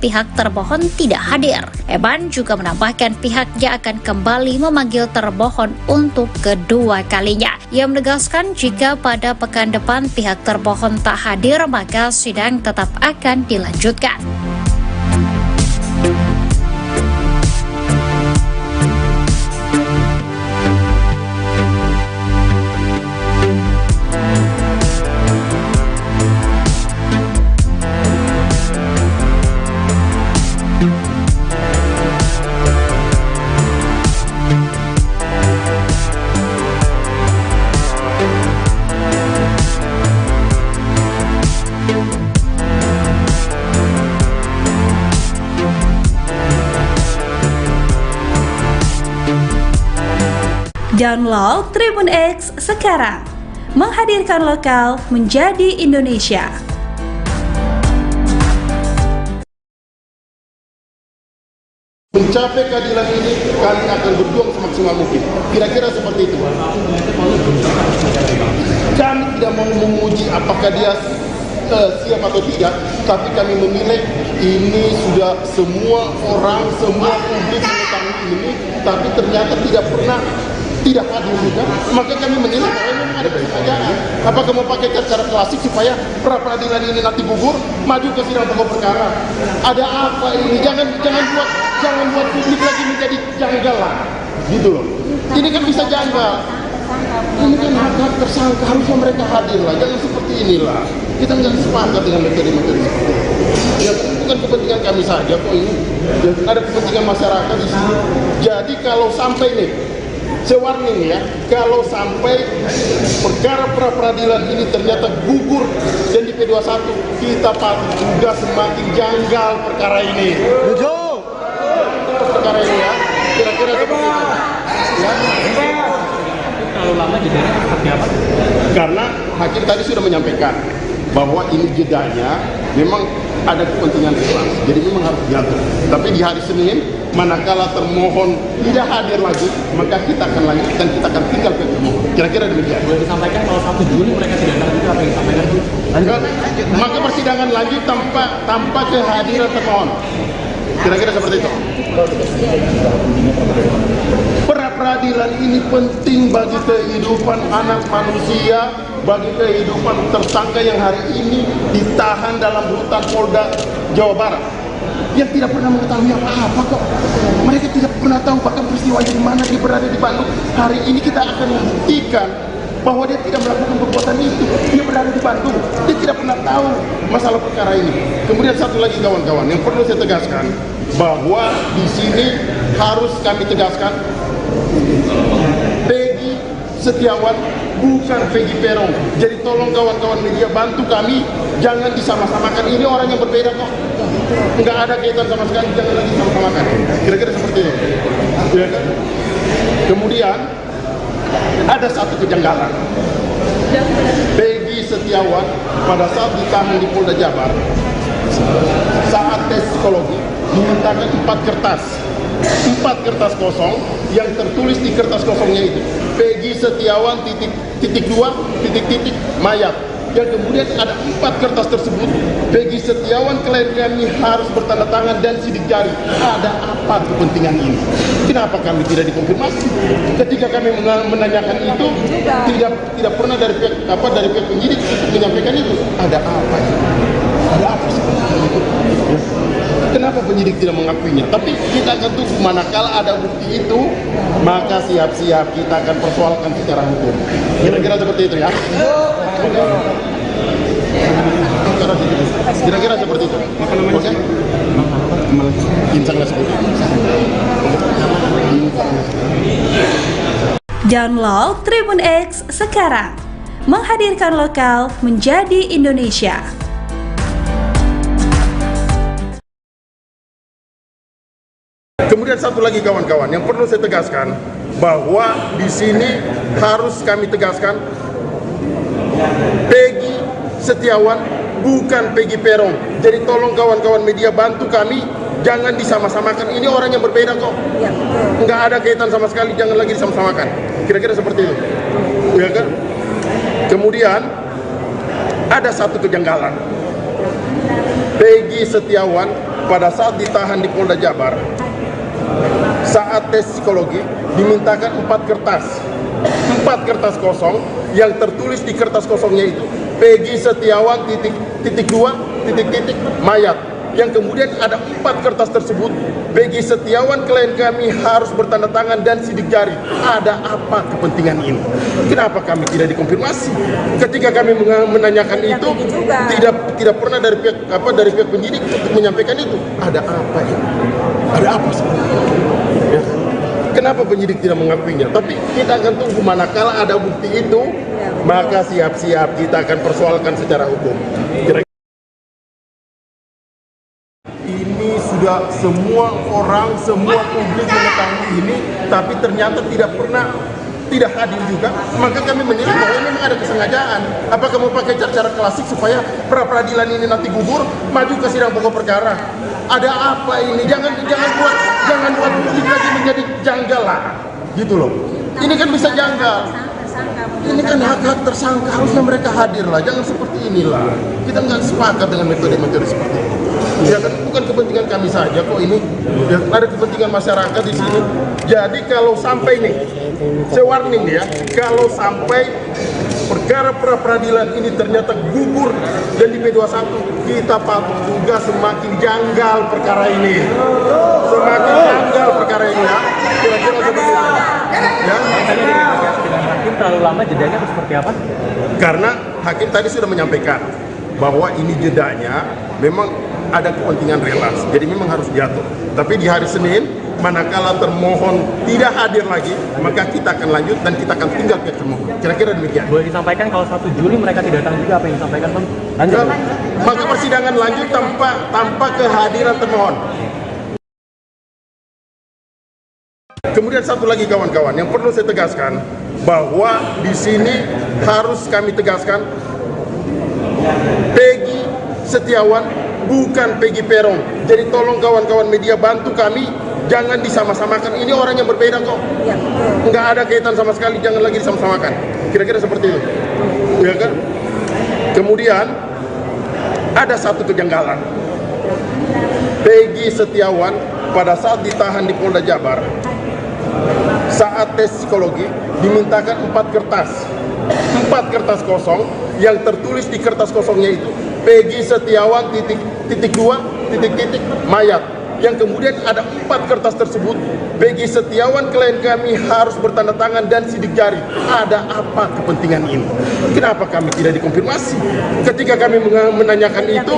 pihak termohon tidak hadir. Eman juga menambahkan pihaknya akan kembali memanggil termohon untuk kedua kalinya. Ia menegaskan jika pada pekan depan pihak termohon tak hadir, maka sidang tetap akan dilanjutkan. Download Tribun X sekarang, menghadirkan lokal menjadi Indonesia. Mencapai keadilan ini, kami akan berjuang semaksimal mungkin. Kira-kira seperti itu. Kami tidak mau memuji apakah dia siap atau tidak, tapi kami menilai ini sudah semua orang, semua publik mengetahui ini, tapi ternyata tidak hadir juga, maka kami menilai bahwa memang ada kesengajaan. Apakah mau pakai cara klasik supaya pra-peradilan ini nanti gugur, maju ke sidang pokok perkara? Ada apa ini? Jangan buat publik lagi menjadi janggal lah, gitu loh. Ini kan bisa janggal. Ini kan hak-hak tersangka, harusnya mereka hadir lah, jangan seperti inilah. Kita nggak sepakat dengan metode-metode seperti ini. Ya bukan kepentingan kami saja kok ini, ya, ada kepentingan masyarakat di sini. Jadi kalau sampai nih, saya warning ya, kalau sampai perkara pra-peradilan ini ternyata gugur dan di P21, kita patut juga semakin janggal perkara ini. Perkara ini ya, kira-kira seperti itu. Ya. Terlalu lama jedanya seperti apa? Karena hakim tadi sudah menyampaikan bahwa ini jedanya memang ada kepentingan relasi, jadi memang harus diatur. Tapi di hari Senin, manakala termohon tidak hadir lagi, maka kita akan lanjut dan kita akan tinggal ke termohon. Kira-kira demikian. Boleh disampaikan kalau 1 Juli mereka tidak datang juga, apa yang disampaikan? Lanjut. Maka persidangan lanjut tanpa kehadiran termohon. Kira-kira seperti itu. Pra-peradilan ini penting bagi kehidupan anak manusia, bagi kehidupan tersangka yang hari ini ditahan dalam rutan Polda Jawa Barat, yang tidak pernah mengetahui apa-apa kok. Mereka tidak pernah tahu bahkan peristiwanya di mana dia berada di Bandung. Hari ini kita akan membuktikan bahwa dia tidak melakukan perbuatan itu. Dia berada di Bandung. Dia tidak pernah tahu masalah perkara ini. Kemudian satu lagi kawan-kawan yang perlu saya tegaskan, bahwa di sini harus kami tegaskan, Peggy Setiawan bukan Peggy Peron. Jadi tolong kawan-kawan media bantu kami, jangan disama-samakan. Ini orang yang berbeda kok. Nggak ada kaitan sama sekali, jangan lagi disama-samakan. Kira-kira seperti itu. Ya kan? Kemudian ada satu kejanggalan. Peggy Setiawan pada saat ditahan di Polda Jabar, saat tes psikologi dimintakan 4 kertas kosong yang tertulis di kertas kosongnya itu Peggy Setiawan mayat. Yang kemudian ada 4 kertas tersebut Peggy Setiawan klien kami harus bertanda tangan dan sidik jari. Ada apa kepentingan ini? Kenapa kami tidak dikonfirmasi? Ketika kami menanyakan itu tidak pernah dari pihak penyidik untuk menyampaikan itu. Ada apa ini? Ada apa seperti itu? Kenapa penyidik tidak mengakuinya? Tapi kita akan tunggu, manakala ada bukti itu, maka siap-siap kita akan persoalkan secara hukum. Kira-kira seperti itu ya? Kira-kira seperti itu. Oke? Insya Allah seperti itu. Download Tribun X sekarang, menghadirkan lokal menjadi Indonesia. Kemudian satu lagi kawan-kawan yang perlu saya tegaskan, bahwa di sini harus kami tegaskan, Peggy Setiawan bukan Peggy Peron. Jadi tolong kawan-kawan media bantu kami, jangan disama-samakan. Ini orang yang berbeda kok. Nggak ada kaitan sama sekali, jangan lagi disama-samakan. Kira-kira seperti itu. Ya kan? Kemudian ada satu kejanggalan. Peggy Setiawan pada saat ditahan di Polda Jabar, saat tes psikologi dimintakan 4 kertas kosong yang tertulis di kertas kosongnya itu Peggy Setiawan mayat. Yang kemudian ada 4 kertas tersebut Peggy Setiawan klien kami harus bertanda tangan dan sidik jari. Ada apa kepentingan ini? Kenapa kami tidak dikonfirmasi? Ketika kami menanyakan itu tidak pernah dari pihak penyidik untuk menyampaikan itu. Ada apa ini? Ada apa sebenarnya? Ya. Kenapa penyidik tidak mengakuinya? Tapi kita akan tunggu, manakala ada bukti itu, maka siap-siap kita akan persoalkan secara hukum. Ini sudah semua orang, semua publik mengetahui ini, tapi ternyata tidak hadir juga. Maka kami menilai bahwa ini memang ada kesengajaan. Apakah mau pakai cara klasik supaya pra-peradilan ini nanti gugur, maju ke sidang pokok perkara? Ada apa ini? Jangan buat publik lagi menjadi janggal lah, gitu loh. Ini kan bisa janggal. Ini kan hak-hak tersangka, harusnya mereka hadir lah. Jangan seperti inilah. Kita nggak sepakat dengan metode-metode seperti ini. Ya kan, bukan kepentingan kami saja kok ini. Ya, ada kepentingan masyarakat di sini. Jadi kalau sampai nih, saya warning ya, kalau sampai perkara pra-peradilan ini ternyata gugur dan di P21, kita patut juga semakin janggal perkara ini. Semakin janggal perkara ini ya. Kira-kira seperti itu. Ya. Hakim terlalu lama jedanya atau seperti apa? Karena hakim tadi sudah menyampaikan bahwa ini jedanya memang ada kepentingan relaks, jadi memang harus diatur. Tapi di hari Senin, manakala termohon tidak hadir lagi, maka kita akan lanjut dan kita akan tinggal pihak termohon. Kira-kira demikian. Boleh disampaikan kalau 1 Juli mereka tidak datang juga, apa yang disampaikan Bang? Lanjut. Maka persidangan lanjut tanpa kehadiran termohon. Kemudian satu lagi kawan-kawan yang perlu saya tegaskan, bahwa di sini harus kami tegaskan, Peggy Setiawan bukan Peggy Peron. Jadi tolong kawan-kawan media bantu kami, jangan disama-samakan. Ini orang yang berbeda kok. Nggak ada kaitan sama sekali, jangan lagi disama-samakan. Kira-kira seperti itu. Ya kan? Kemudian ada satu kejanggalan. Peggy Setiawan pada saat ditahan di Polda Jabar, saat tes psikologi dimintakan 4 kertas kosong yang tertulis di kertas kosongnya itu Peggy Setiawan titik-titik mayat. Yang kemudian ada 4 kertas tersebut, Peggy Setiawan klien kami harus bertanda tangan dan sidik jari. Ada apa kepentingan ini? Kenapa kami tidak dikonfirmasi? Ketika kami menanyakan itu,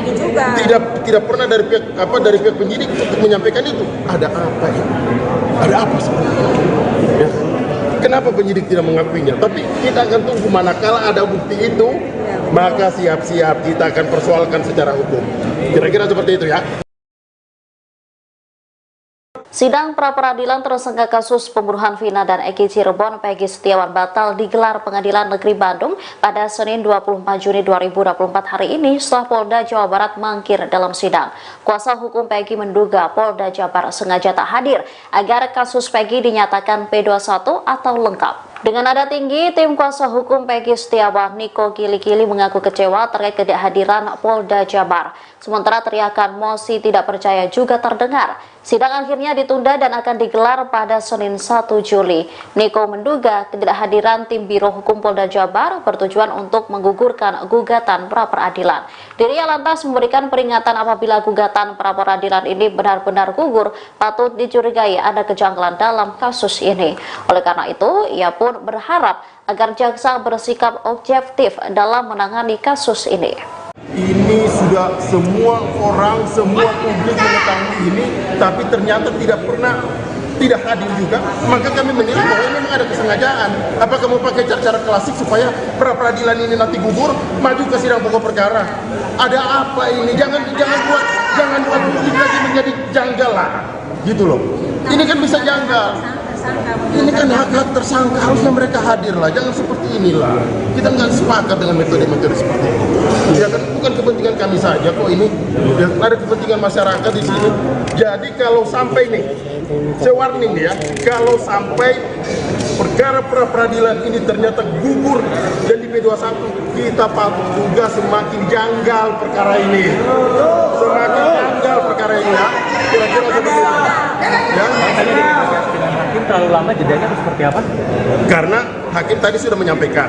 tidak pernah dari pihak penyidik untuk menyampaikan itu. Ada apa ini? Ada apa sebenarnya? Ya. Kenapa penyidik tidak mengakuinya? Tapi kita akan tunggu, manakala ada bukti itu, maka siap-siap kita akan persoalkan secara hukum. Kira-kira seperti itu ya. Sidang pra-peradilan tersangka kasus pembunuhan Vina dan Eki Cirebon Peggy Setiawan batal digelar Pengadilan Negeri Bandung pada Senin 24 Juni 2024 hari ini setelah Polda Jawa Barat mangkir dalam sidang. Kuasa hukum Peggy menduga Polda Jabar sengaja tak hadir agar kasus Peggy dinyatakan P21 atau lengkap. Dengan nada tinggi, tim kuasa hukum Peggy Setiawan, Niko Kili-Kili, mengaku kecewa terkait ketidakhadiran Polda Jabar. Sementara teriakan mosi tidak percaya juga terdengar. Sidang akhirnya ditunda dan akan digelar pada Senin 1 Juli. Niko menduga ketidakhadiran tim Biro Hukum Polda Jabar bertujuan untuk menggugurkan gugatan pra-peradilan. Dirinya lantas memberikan peringatan apabila gugatan pra-peradilan ini benar-benar gugur, patut dicurigai ada kejanggalan dalam kasus ini. Oleh karena itu, ia pun berharap agar jaksa bersikap objektif dalam menangani kasus ini. Ini sudah semua orang, semua publik mengetahui ini, tapi ternyata tidak hadir juga. Maka kami menilai bahwa memang ada kesengajaan. Apakah mau pakai cara klasik supaya pra-peradilan ini nanti gugur, maju ke sidang pokok perkara? Ada apa ini? Jangan buat publik lagi menjadi janggal lah, gitu loh. Ini kan bisa janggal. Ini kan hak-hak tersangka, harusnya mereka hadir lah, jangan seperti inilah. Kita nggak sepakat dengan metode-metode seperti ini. Ya kan bukan kepentingan kami saja kok ini, ya, ada kepentingan masyarakat di sini. Jadi kalau sampai nih, saya warning ya, kalau sampai perkara pra-peradilan ini ternyata gugur dan di P21, kita patut juga semakin janggal perkara ini. Semakin janggal perkara ini ya. Kira-kira seperti itu. Ya. Hakim terlalu lama jedanya atau seperti apa? Karena hakim tadi sudah menyampaikan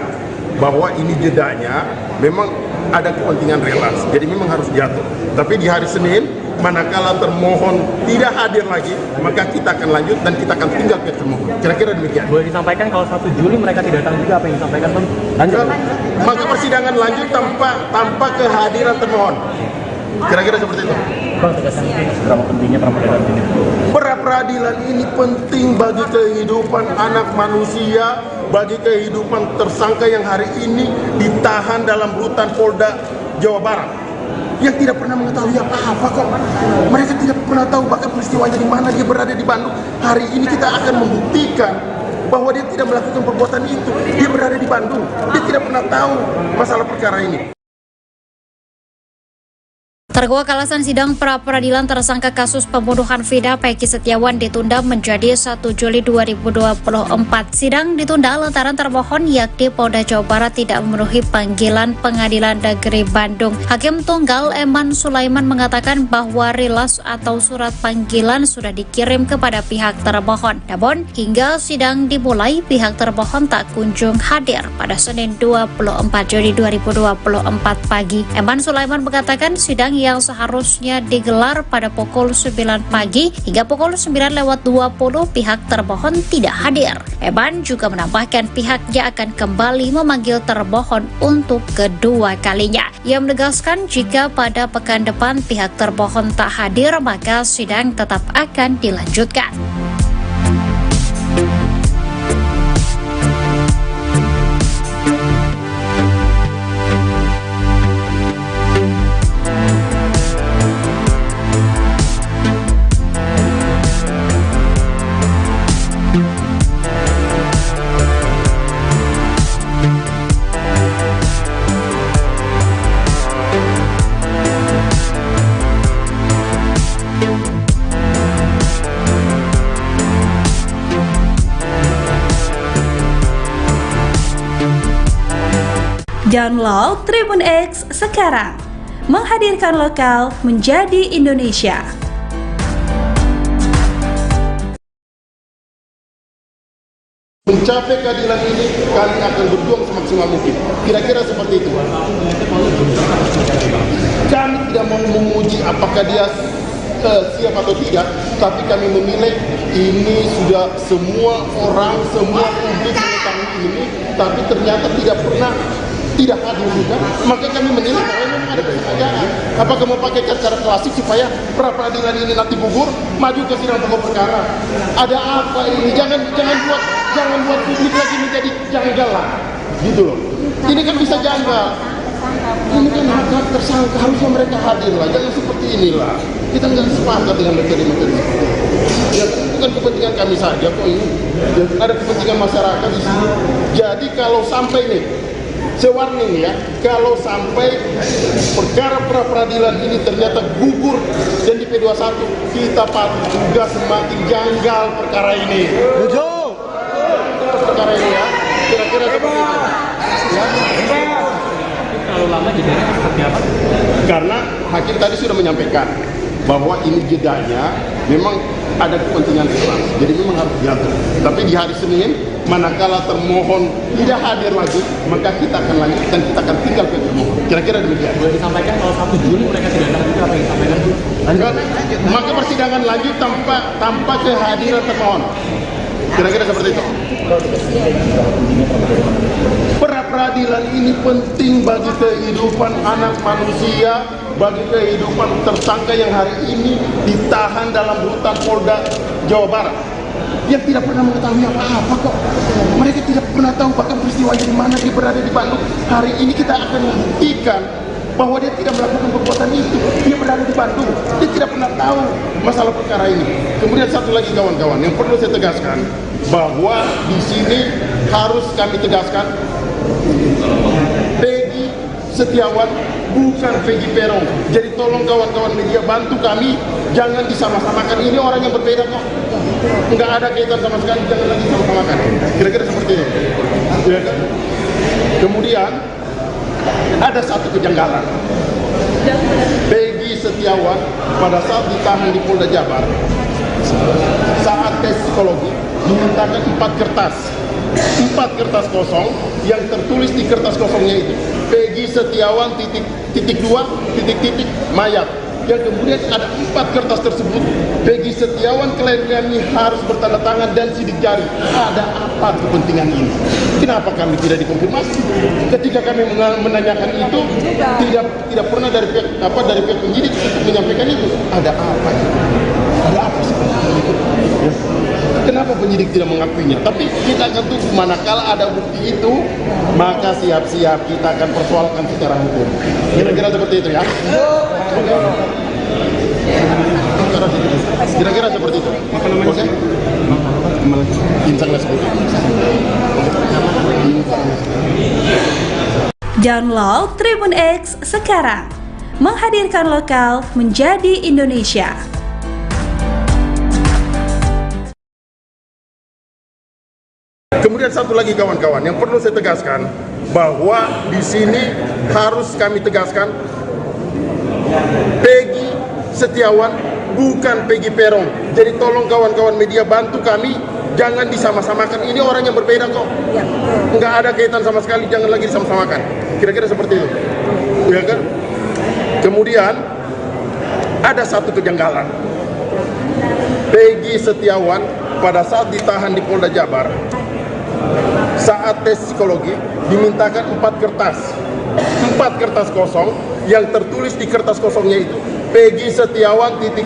bahwa ini jedanya memang ada kepentingan relaks, jadi memang harus jatuh. Tapi di hari Senin, manakala termohon tidak hadir lagi, maka kita akan lanjut dan kita akan tinggal pihak termohon. Kira-kira demikian. Boleh disampaikan kalau 1 Juli mereka tidak datang juga, apa yang disampaikan Bang? Lanjut. Maka persidangan lanjut tanpa kehadiran termohon. Kira-kira seperti itu. Bang, tegaskan berapa pentingnya pra-peradilan ini? Pra-peradilan ini penting bagi kehidupan anak manusia, bagi kehidupan tersangka yang hari ini ditahan dalam rutan Polda Jawa Barat, yang tidak pernah mengetahui apa-apa kok. Mereka tidak pernah tahu bahkan peristiwanya di mana, dia berada di Bandung. Hari ini kita akan membuktikan bahwa dia tidak melakukan perbuatan itu. Dia berada di Bandung, dia tidak pernah tahu masalah perkara ini. Terkuak alasan sidang pra-peradilan tersangka kasus pembunuhan Vina Peggy Setiawan ditunda menjadi 1 Juli 2024. Sidang ditunda lantaran termohon yakni Polda Jawa Barat tidak memenuhi panggilan Pengadilan Negeri Bandung. Hakim Tunggal Eman Sulaiman mengatakan bahwa rilas atau surat panggilan sudah dikirim kepada pihak termohon. Namun hingga sidang dimulai, pihak termohon tak kunjung hadir pada Senin 24 Juni 2024 pagi. Eman Sulaiman mengatakan sidang yang seharusnya digelar pada pukul 9 pagi hingga pukul 9:20 pihak termohon tidak hadir. Eman juga menambahkan pihaknya akan kembali memanggil termohon untuk kedua kalinya. Ia menegaskan jika pada pekan depan pihak termohon tak hadir, maka sidang tetap akan dilanjutkan. Download Tribun X sekarang, menghadirkan lokal menjadi Indonesia. Mencapai keadilan ini, kami akan berjuang semaksimal mungkin. Kira-kira seperti itu. Kami tidak mau memuji apakah dia siap atau tidak, tapi kami menilai ini sudah semua orang, semua publik mengetahui ini, tapi ternyata tidak hadir juga, maka kami menilai bahwa memang ada kesengajaan. Apakah mau pakai cara klasik supaya pra peradilan ini nanti gugur, maju ke sidang pokok perkara? Ada apa ini? Jangan buat publik lagi menjadi janggal lah, gitu loh. Ini kan bisa janggal. Ini kan hak tersangka, harusnya mereka hadir lah, jangan seperti inilah. Kita nggak sepakat dengan materi-materi seperti itu. Ya, bukan kepentingan kami saja kok ini. Ya, ada kepentingan masyarakat di sini. Jadi kalau sampai nih, sewarning ya, kalau sampai perkara pra peradilan ini ternyata gugur dan di P21, kita patut juga semakin janggal perkara ini. Perkara ini ya, kira-kira seperti itu. Ya. Terlalu lama jedanya seperti apa? Karena hakim tadi sudah menyampaikan bahwa ini jedanya memang ada kepentingan keras, jadi memang harus diatur. Tapi di hari Senin, manakala termohon tidak hadir lagi, maka kita akan lanjut dan kita akan tinggal ke termohon. Kira-kira demikian. Boleh disampaikan kalau 1 Juli mereka tidak datang juga apa yang disampaikan? Maka persidangan lanjut tanpa kehadiran termohon. Kira-kira seperti itu. Pra peradilan ini penting bagi kehidupan anak manusia, bagi kehidupan tersangka yang hari ini ditahan dalam rutan Polda Jawa Barat, yang tidak pernah mengetahui apa-apa kok. Mereka tidak pernah tahu bahkan peristiwanya di mana dia berada di Bandung. Hari ini kita akan membuktikan bahwa dia tidak melakukan perbuatan itu. Dia berada di Bandung, dia tidak pernah tahu masalah perkara ini. Kemudian satu lagi kawan-kawan, yang perlu saya tegaskan bahwa di sini harus kami tegaskan, Peggy Setiawan bukan Peggy Peron. Jadi tolong kawan-kawan media bantu kami, jangan disama-samakan. Ini orang yang berbeda kok, nggak ada kaitan sama sekali, jangan lagi sama-samakan. Kira-kira seperti itu. Ya kan? Kemudian ada satu kejanggalan. Peggy Setiawan pada saat ditahan di Polda Jabar, saat tes psikologi dimintakan 4 kertas kosong yang tertulis di kertas kosongnya itu Peggy Setiawan titik mayat, yang kemudian ada 4 kertas tersebut Peggy Setiawan klien kami harus bertanda tangan dan sidik jari. Ada apa kepentingan ini? Kenapa kami tidak dikonfirmasi? Ketika kami menanyakan itu, tidak pernah dari pihak penyidik untuk menyampaikan itu. Ada apa itu? Ada apa sebenarnya itu? Ya. Kenapa penyidik tidak mengakuinya? Tapi kita akan tunggu, manakala ada bukti itu, maka siap-siap kita akan persoalkan secara hukum. Kira-kira seperti itu ya. Kira-kira seperti itu. Oke? Insya Allah seperti itu. Download Tribun X sekarang, menghadirkan lokal menjadi Indonesia. Kemudian satu lagi kawan-kawan, yang perlu saya tegaskan bahwa di sini harus kami tegaskan, Peggy Setiawan bukan Peggy Peron. Jadi tolong kawan-kawan media bantu kami, jangan disama-samakan. Ini orang yang berbeda kok, nggak ada kaitan sama sekali, jangan lagi disama-samakan. Kira-kira seperti itu, ya kan? Kemudian ada satu kejanggalan. Peggy Setiawan pada saat ditahan di Polda Jabar, saat tes psikologi dimintakan 4 kertas kosong yang tertulis di kertas kosongnya itu Peggy Setiawan titik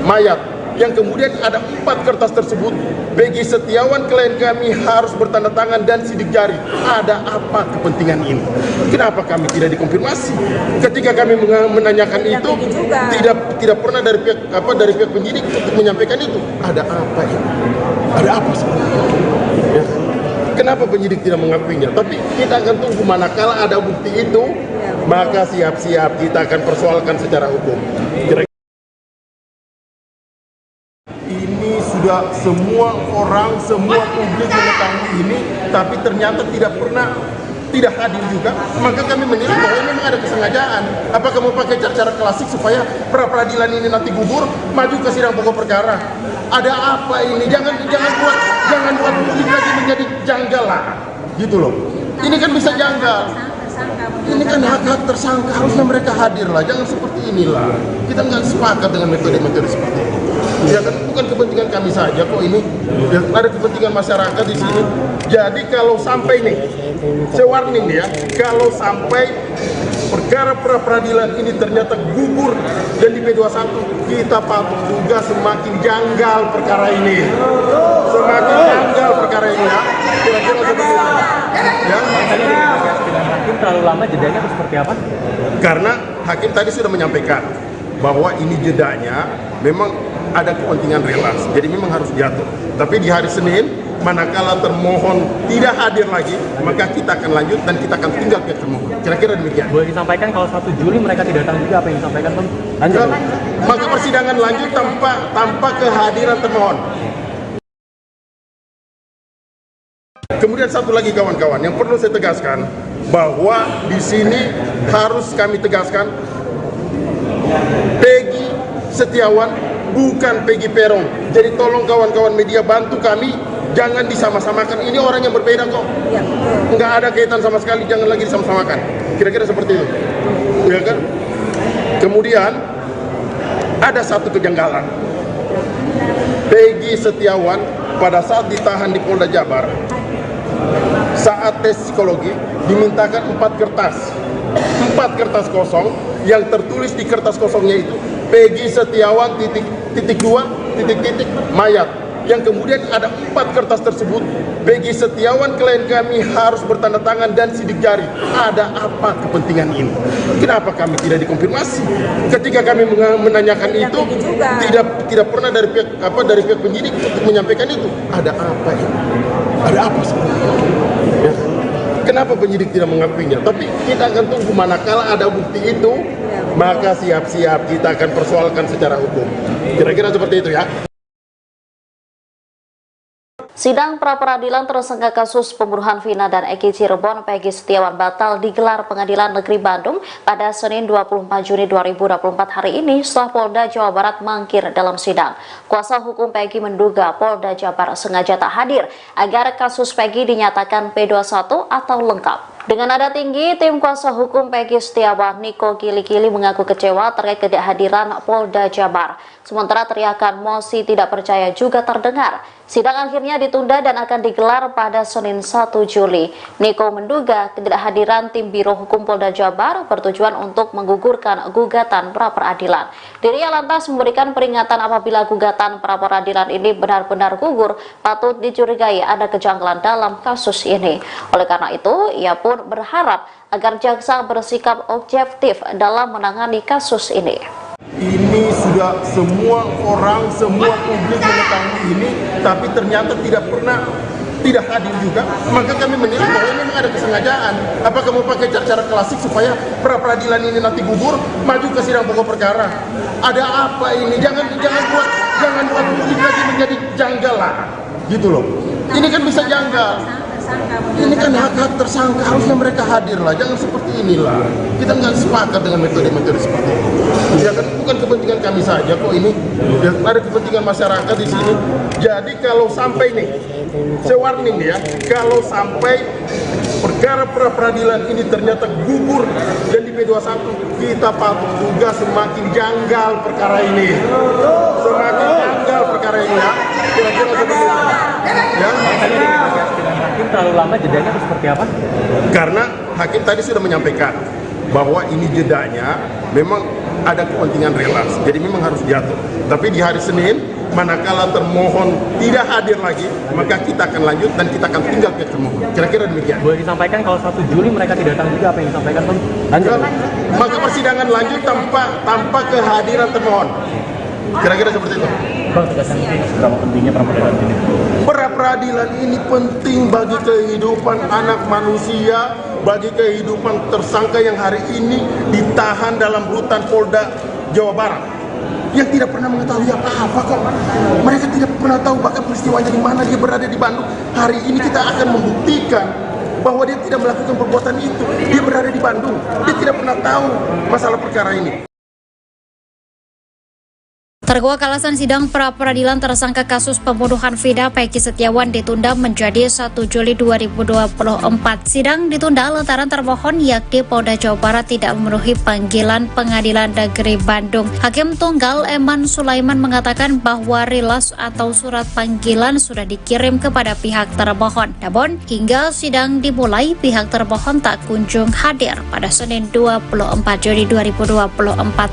mayat, yang kemudian ada 4 kertas tersebut Peggy Setiawan klien kami harus bertanda tangan dan sidik jari. Ada apa kepentingan ini? Kenapa kami tidak dikonfirmasi? Ketika kami menanyakan itu, tidak pernah dari pihak penyidik untuk menyampaikan itu. Ada apa ini? Ada apa sebenarnya? Ya. Kenapa penyidik tidak mengakuinya? Tapi kita akan tunggu, manakala ada bukti itu, maka siap-siap kita akan persoalkan secara hukum. Ini sudah semua orang, semua publik mengetahui ini, tapi ternyata tidak hadir juga, maka kami menilai bahwa memang ada kesengajaan. Apakah mau pakai cara klasik supaya pra peradilan ini nanti gugur, maju ke sidang pokok perkara? Ada apa ini? Jangan buat publik lagi menjadi janggal lah, gitu loh. Ini kan bisa janggal. Ini kan hak-hak tersangka, harusnya mereka hadir lah, jangan seperti inilah. Kita nggak sepakat dengan metode-metode seperti ini. Ya kan bukan kepentingan kami saja kok ini, ya, ada kepentingan masyarakat di sini. Jadi kalau sampai nih, saya warning ya, kalau sampai perkara pra-peradilan ini ternyata gugur dan di P21, kita patut juga semakin janggal perkara ini. Semakin janggal perkara ini ya. Kira-kira seperti itu. Ya. Hakim terlalu lama jedanya atau seperti apa? Karena hakim tadi sudah menyampaikan bahwa ini jedanya memang ada kepentingan relasi, jadi memang harus jatuh. Tapi di hari Senin, manakala termohon tidak hadir lagi, maka kita akan lanjut dan kita akan tinggal pihak termohon. Kira-kira demikian. Boleh disampaikan kalau 1 Juli mereka tidak datang juga, apa yang disampaikan Bang? Lanjut. Maka persidangan lanjut tanpa kehadiran termohon. Kemudian satu lagi kawan-kawan, yang perlu saya tegaskan bahwa di sini harus kami tegaskan Peggy Setiawan bukan Peggy Peron. Jadi tolong kawan-kawan media bantu kami, jangan disama-samakan. Ini orang yang berbeda kok. Nggak ada kaitan sama sekali, jangan lagi disama-samakan. Kira-kira seperti itu. Ya kan? Kemudian ada satu kejanggalan. Peggy Setiawan pada saat ditahan di Polda Jabar, saat tes psikologi dimintakan 4 kertas kosong, yang tertulis di kertas kosongnya itu Peggy Setiawan titik mayat, yang kemudian ada 4 kertas tersebut Peggy Setiawan klien kami harus bertanda tangan dan sidik jari. Ada apa kepentingan ini? Kenapa kami tidak dikonfirmasi? Ketika kami menanyakan itu, tidak pernah dari pihak penyidik untuk menyampaikan itu. Ada apa ini? Ada apa sebenarnya? Ya. Kenapa penyidik tidak mengakuinya? Tapi kita akan tunggu, manakala ada bukti itu, maka siap-siap kita akan persoalkan secara hukum. Kira-kira seperti itu ya. Sidang pra-peradilan tersangka kasus pembunuhan Vina dan Eki Cirebon Peggy Setiawan batal digelar Pengadilan Negeri Bandung pada Senin 24 Juni 2024 hari ini setelah Polda Jawa Barat mangkir dalam sidang. Kuasa hukum Peggy menduga Polda Jabar sengaja tak hadir agar kasus Peggy dinyatakan P21 atau lengkap. Dengan nada tinggi, tim kuasa hukum Peggy Setiawan, Niko Kili-Kili, mengaku kecewa terkait ketidakhadiran Polda Jabar. Sementara teriakan mosi tidak percaya juga terdengar. Sidang akhirnya ditunda dan akan digelar pada Senin 1 Juli. Niko menduga ketidakhadiran tim Biro Hukum Polda Jabar bertujuan untuk menggugurkan gugatan pra-peradilan. Dirinya lantas memberikan peringatan apabila gugatan pra-peradilan ini benar-benar gugur, patut dicurigai ada kejanggalan dalam kasus ini. Oleh karena itu, ia pun berharap agar jaksa bersikap objektif dalam menangani kasus ini. Ini sudah semua orang, semua publik mengetahui ini, tapi ternyata tidak hadir juga. Maka kami menilai bahwa memang ada kesengajaan. Apakah mau pakai cara klasik supaya pra-peradilan ini nanti gugur, maju ke sidang pokok perkara? Ada apa ini? Jangan buat publik lagi menjadi janggal lah, gitu loh. Ini kan bisa janggal. Ini kan hak-hak tersangka, harusnya mereka hadir lah, jangan seperti inilah. Kita nggak sepakat dengan metode-metode seperti ini. Ya kan bukan kepentingan kami saja kok ini, ya, ada kepentingan masyarakat di sini. Jadi kalau sampai nih, saya warning ya, kalau sampai perkara pra-peradilan ini ternyata gugur dan di P21, kita patut juga semakin janggal perkara ini. Semakin janggal perkara ini ya. Kira-kira seperti itu. Ya. Hakim terlalu lama jedanya atau seperti apa? Karena hakim tadi sudah menyampaikan bahwa ini jedanya memang ada kepentingan relasi, jadi memang harus jatuh. Tapi di hari Senin, manakala termohon tidak hadir lagi, maka kita akan lanjut dan kita akan tinggal pihak termohon. Kira-kira demikian. Boleh disampaikan kalau 1 Juli mereka tidak datang juga, apa yang disampaikan Bang? Lanjut. Maka persidangan lanjut tanpa kehadiran termohon. Kira-kira seperti itu. Bang, tegaskan seberapa pentingnya pra-peradilan ini? Pra-peradilan ini penting bagi kehidupan anak manusia, bagi kehidupan tersangka yang hari ini ditahan dalam rutan Polda Jawa Barat, yang tidak pernah mengetahui apa-apa kok. Mereka tidak pernah tahu bahkan peristiwanya di mana, dia berada di Bandung. Hari ini kita akan membuktikan bahwa dia tidak melakukan perbuatan itu. Dia berada di Bandung, dia tidak pernah tahu masalah perkara ini. Terkuak alasan sidang pra-peradilan tersangka kasus pembunuhan Vina Peggy Setiawan ditunda menjadi 1 Juli 2024. Sidang ditunda lantaran termohon yakni Polda Jawa Barat tidak memenuhi panggilan Pengadilan Negeri Bandung. Hakim Tunggal Eman Sulaiman mengatakan bahwa rilas atau surat panggilan sudah dikirim kepada pihak termohon. Namun hingga sidang dimulai pihak termohon tak kunjung hadir pada Senin 24 Juli 2024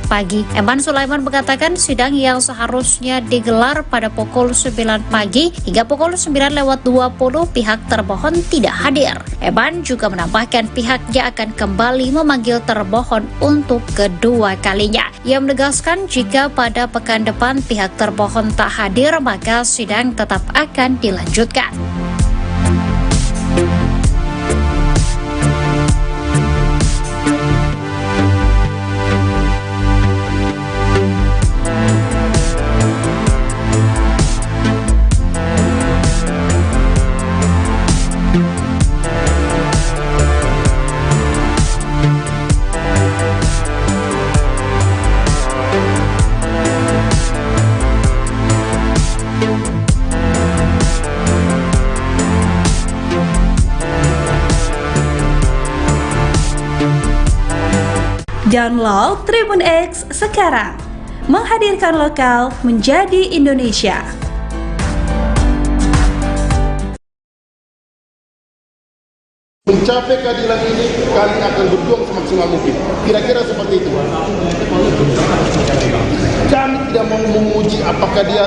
pagi. Eman Sulaiman mengatakan sidang yang seharusnya digelar pada pukul 9 pagi hingga pukul 9:20 pihak termohon tidak hadir. Eman juga menambahkan pihaknya akan kembali memanggil termohon untuk kedua kalinya. Ia menegaskan jika pada pekan depan pihak termohon tak hadir maka sidang tetap akan dilanjutkan. Download Tribun X sekarang, menghadirkan lokal menjadi Indonesia. Mencapai keadilan ini, kami akan berjuang semaksimal mungkin. Kira-kira seperti itu. Kami tidak mau menguji apakah dia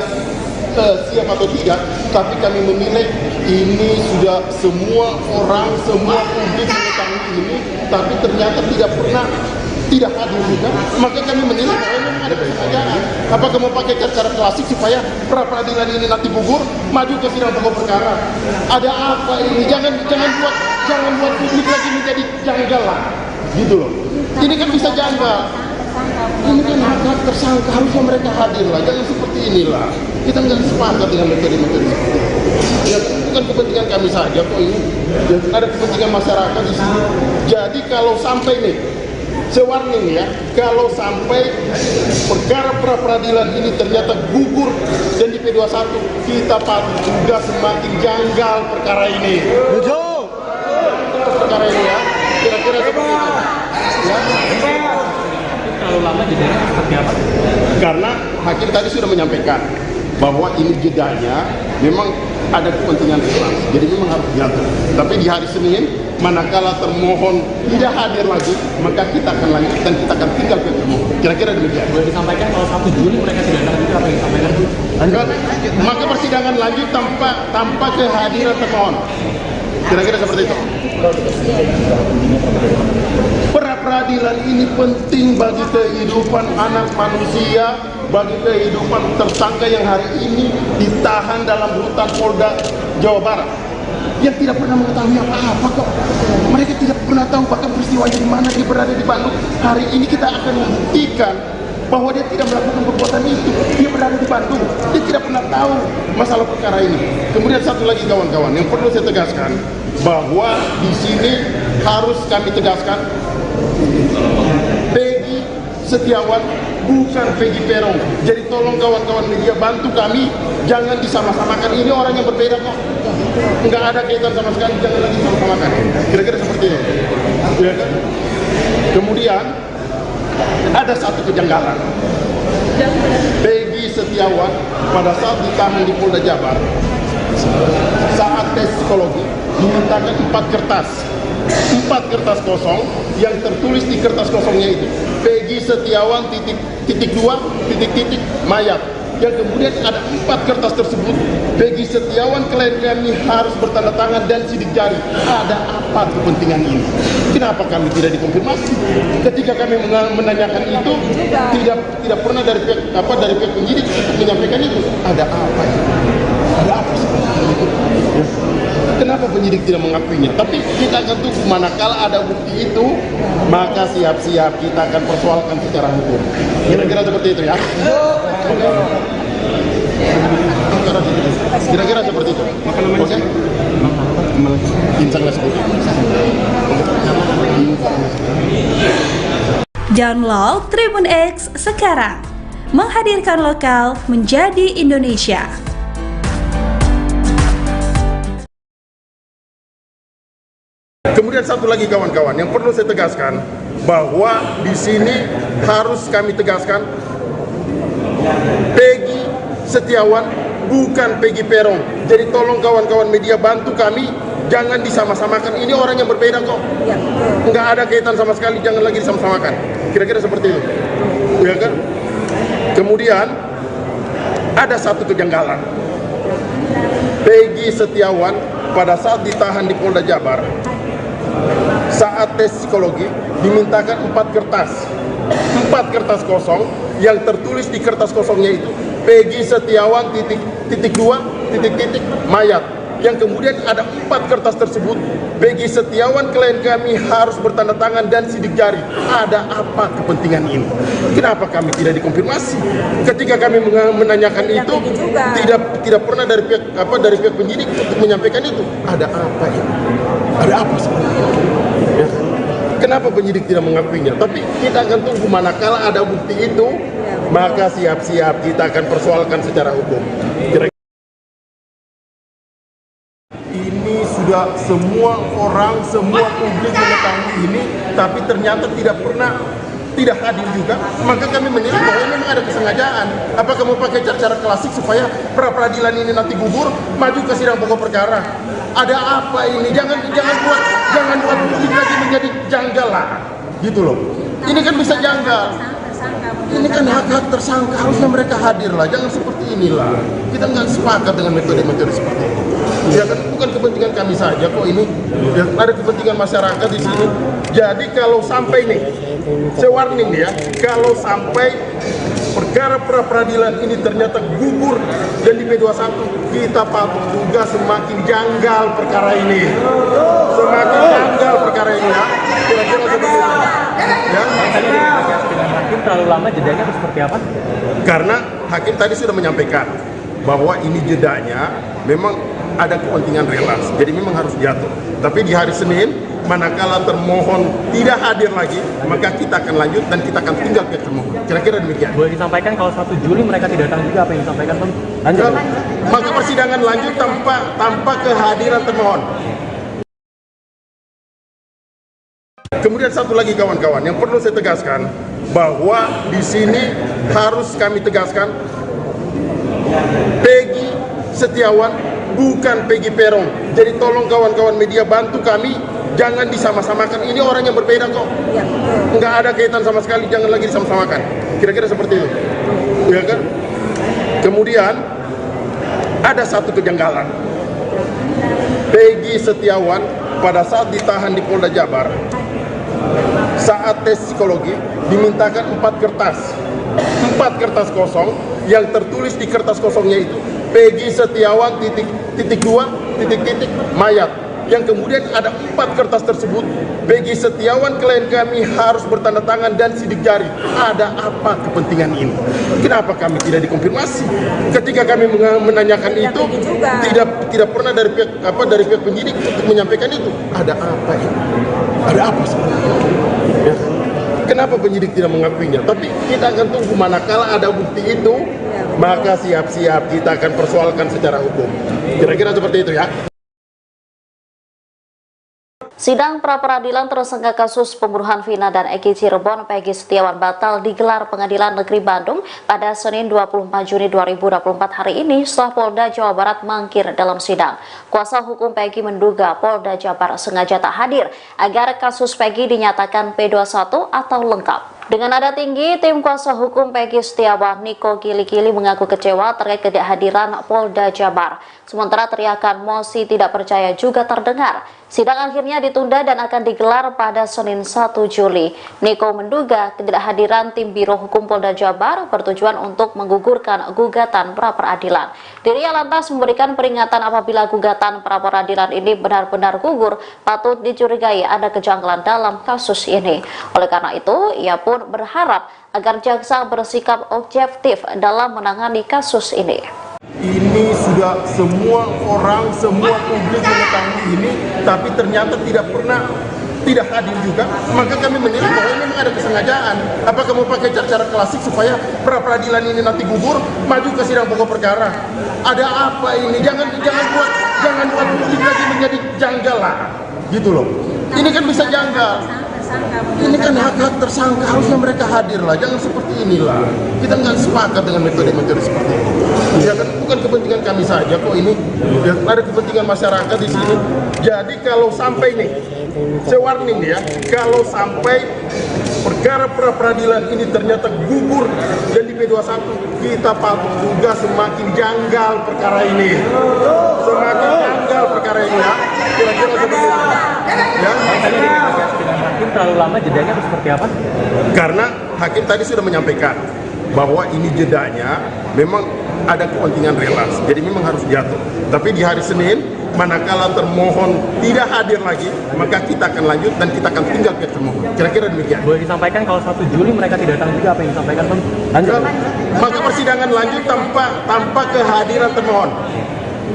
siap atau tidak, tapi kami menilai ini sudah semua orang, semua publik mengetahui ini, tapi ternyata tidak hadir juga, maka kami menilai bahwa memang ada kesengajaan. Apakah mau pakai cara klasik supaya pra-peradilan ini nanti gugur, maju ke sidang pokok perkara? Ada apa ini? Jangan buat publik lagi menjadi janggal lah, gitu loh. Ini kan bisa janggal. Ini kan hak tersangka, harusnya mereka hadir lah, jangan seperti inilah. Kita nggak sepakat dengan materi-materi seperti itu. Ya, bukan kepentingan kami saja kok ini. Ya, ada kepentingan masyarakat di sini. Jadi kalau sampai nih, warning ya, kalau sampai perkara pra-peradilan ini ternyata gugur dan di P21, kita sudah semakin janggal perkara ini. Perkara ini ya, kira-kira seperti itu. Ya. Terlalu lama jedanya seperti apa? Karena hakim tadi sudah menyampaikan bahwa ini jedanya memang ada kepentingan Islam, jadi memang harus diatur. Tapi di hari Senin, manakala termohon tidak hadir lagi, maka kita akan lanjut dan kita akan tinggal ke termohon. Kira-kira demikian. Boleh disampaikan kalau 1 Juli mereka tidak datang juga apa yang disampaikan? Maka persidangan lanjut tanpa kehadiran termohon. Kira-kira seperti itu. Pra-peradilan ini penting bagi kehidupan anak manusia, bagi kehidupan tersangka yang hari ini ditahan dalam rutan Polda Jawa Barat, yang tidak pernah mengetahui apa-apa kok. Mereka tidak pernah tahu bahkan peristiwanya di mana, dia berada di Bandung. Hari ini kita akan membuktikan bahwa dia tidak melakukan perbuatan itu. Dia berada di Bandung, dia tidak pernah tahu masalah perkara ini. Kemudian satu lagi kawan-kawan, yang perlu saya tegaskan bahwa di sini harus kami tegaskan, Peggy Setiawan bukan Peggy Peron. Jadi tolong kawan-kawan media bantu kami, jangan disama-samakan. Ini orang yang berbeda kok, nggak ada kaitan sama sekali, jangan lagi disama-samakan. Kira-kira seperti ini. Ya kan? Kemudian ada satu kejanggalan. Peggy Setiawan pada saat ditahan di Polda Jabar, saat tes psikologi dimintakan 4 kertas kosong, yang tertulis di kertas kosongnya itu Peggy Setiawan titik 2 titik mayat. Yang kemudian ada 4 kertas tersebut Peggy Setiawan klien kami harus bertanda tangan dan sidik jari. Ada apa kepentingan ini? Kenapa kami tidak dikonfirmasi? Ketika kami menanyakan itu, tidak pernah dari pihak penyidik menyampaikan itu. Ada apa ini? Ada apa sebenarnya itu? Ya. Kenapa penyidik tidak mengakuinya? Tapi kita akan tunggu, manakala ada bukti itu, maka siap-siap kita akan persoalkan secara hukum. Kira-kira seperti itu ya. Kira-kira seperti itu. Oke? Insya Allah seperti itu. Download Tribun X sekarang, menghadirkan lokal menjadi Indonesia. Kemudian satu lagi kawan-kawan yang perlu saya tegaskan, bahwa di sini harus kami tegaskan Peggy Setiawan bukan Peggy Peron. Jadi tolong kawan-kawan media bantu kami, jangan disama-samakan. Ini orang yang berbeda kok. Nggak ada kaitan sama sekali, jangan lagi disama-samakan. Kira-kira seperti itu. Ya kan? Kemudian ada satu kejanggalan. Peggy Setiawan pada saat ditahan di Polda Jabar, saat tes psikologi dimintakan 4 kertas kosong, yang tertulis di kertas kosongnya itu Peggy Setiawan mayat, yang kemudian ada 4 kertas tersebut Peggy Setiawan klien kami harus bertanda tangan dan sidik jari. Ada apa kepentingan ini? Kenapa kami tidak dikonfirmasi? Ketika kami menanyakan itu, tidak pernah dari pihak penyidik untuk menyampaikan itu. Ada apa ini? Ada apa sebenarnya? Ya. Kenapa penyidik tidak mengakuinya? Tapi kita akan tunggu, manakala ada bukti itu, maka siap-siap kita akan persoalkan secara hukum. Ini sudah semua orang, semua publik mengetahui ini, tapi ternyata tidak hadir juga, maka kami menilai bahwa ini memang ada kesengajaan. Apakah mau pakai cara klasik supaya pra-peradilan ini nanti gugur, maju ke sidang pokok perkara? Ada apa ini? Jangan buat publik lagi menjadi janggal lah, gitu loh. Ini kan bisa janggal. Ini kan hak-hak tersangka, harusnya mereka hadir lah. Jangan seperti inilah. Kita nggak sepakat dengan metode-metode seperti ini. Ya kan bukan kepentingan kami saja kok ini. Ya, ada kepentingan masyarakat di sini. Jadi kalau sampai nih, saya warning nih ya, kalau sampai perkara pra-peradilan ini ternyata gugur dan di P21, kita patut juga semakin janggal perkara ini. Semakin janggal perkara ini ya. Kira-kira seperti itu. Ya. Dengan hakim terlalu lama, jedanya itu seperti apa? Karena hakim tadi sudah menyampaikan bahwa ini jedanya memang ada kepentingan relaks, jadi memang harus diatur. Tapi di hari Senin, manakala termohon tidak hadir lagi, maka kita akan lanjut dan kita akan tinggal ke termohon. Kira-kira demikian. Boleh disampaikan kalau 1 Juli mereka tidak datang juga, apa yang disampaikan, Bang? Lanjut. Maka persidangan lanjut tanpa kehadiran termohon. Kemudian satu lagi kawan-kawan yang perlu saya tegaskan, bahwa di sini harus kami tegaskan Peggy Setiawan bukan Peggy Peron. Jadi tolong kawan-kawan media bantu kami, jangan disama-samakan. Ini orang yang berbeda kok. Nggak ada kaitan sama sekali, jangan lagi disama-samakan. Kira-kira seperti itu. Ya kan? Kemudian ada satu kejanggalan. Peggy Setiawan pada saat ditahan di Polda Jabar, saat tes psikologi dimintakan 4 kertas kosong, yang tertulis di kertas kosongnya itu Peggy Setiawan mayat, yang kemudian ada 4 kertas tersebut Peggy Setiawan klien kami harus bertanda tangan dan sidik jari. Ada apa kepentingan ini? Kenapa kami tidak dikonfirmasi? Ketika kami menanyakan itu, tidak pernah dari pihak penyidik untuk menyampaikan itu. Ada apa ini? Ada apa sebenarnya? Ya. Kenapa penyidik tidak mengakuinya? Tapi kita akan tunggu, manakala ada bukti itu, maka siap-siap kita akan persoalkan secara hukum. Kira-kira seperti itu ya. Sidang pra-peradilan tersangka kasus pembunuhan Vina dan Eki Cirebon Peggy Setiawan batal digelar Pengadilan Negeri Bandung pada Senin 24 Juni 2024 hari ini setelah Polda Jawa Barat mangkir dalam sidang. Kuasa hukum Peggy menduga Polda Jabar sengaja tak hadir agar kasus Peggy dinyatakan P21 atau lengkap. Dengan nada tinggi, tim kuasa hukum Peggy Setiawan, Niko Kili-Kili, mengaku kecewa terkait ketidakhadiran Polda Jabar. Sementara teriakan mosi tidak percaya juga terdengar. Sidang akhirnya ditunda dan akan digelar pada Senin 1 Juli. Niko menduga ketidakhadiran tim Biro Hukum Polda Jabar bertujuan untuk menggugurkan gugatan pra-peradilan. Dirinya lantas memberikan peringatan apabila gugatan pra-peradilan ini benar-benar gugur, patut dicurigai ada kejanggalan dalam kasus ini. Oleh karena itu, ia pun berharap agar jaksa bersikap objektif dalam menangani kasus ini. Ini sudah semua orang, semua publik mengetahui ini, tapi ternyata tidak hadir juga, maka kami menilai bahwa ini memang ada kesengajaan. Apakah mau pakai cara klasik supaya pra-peradilan ini nanti gugur, maju ke sidang pokok perkara? Ada apa ini? Jangan buat publik lagi menjadi janggal lah, gitu loh. Ini kan bisa janggal. Ini kan hak-hak tersangka, harusnya mereka hadir lah, jangan seperti inilah. Kita nggak sepakat dengan metode-metode seperti itu. Ya kan bukan kepentingan kami saja kok ini, ya, ada kepentingan masyarakat di sini. Jadi kalau sampai nih, saya warning ya, kalau sampai perkara pra-peradilan ini ternyata gugur dan di P21, kita patut juga semakin janggal perkara ini. Semakin janggal perkara ini ya. Kira-kira seperti itu. Ya. Hakim terlalu lama jedanya atau seperti apa? Karena hakim tadi sudah menyampaikan bahwa ini jedanya memang ada kepentingan relas, jadi memang harus jatuh. Tapi di hari Senin, manakala termohon tidak hadir lagi, maka kita akan lanjut dan kita akan tinggal ke termohon. Kira-kira demikian. Boleh disampaikan kalau 1 Juli mereka tidak datang juga, apa yang disampaikan Bang? Lanjut. Maka persidangan lanjut tanpa kehadiran termohon.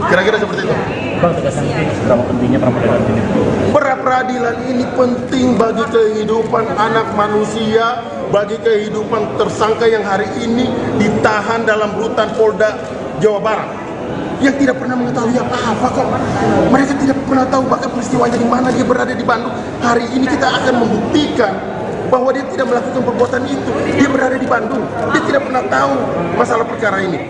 Kira-kira seperti itu. Bang, tegaskan seberapa pentingnya pra-peradilan ini? Pra-peradilan ini penting bagi kehidupan anak manusia, bagi kehidupan tersangka yang hari ini ditahan dalam rutan Polda Jawa Barat, yang tidak pernah mengetahui apa-apa kok. Mereka tidak pernah tahu bahkan peristiwanya di mana, dia berada di Bandung. Hari ini kita akan membuktikan bahwa dia tidak melakukan perbuatan itu. Dia berada di Bandung, dia tidak pernah tahu masalah perkara ini.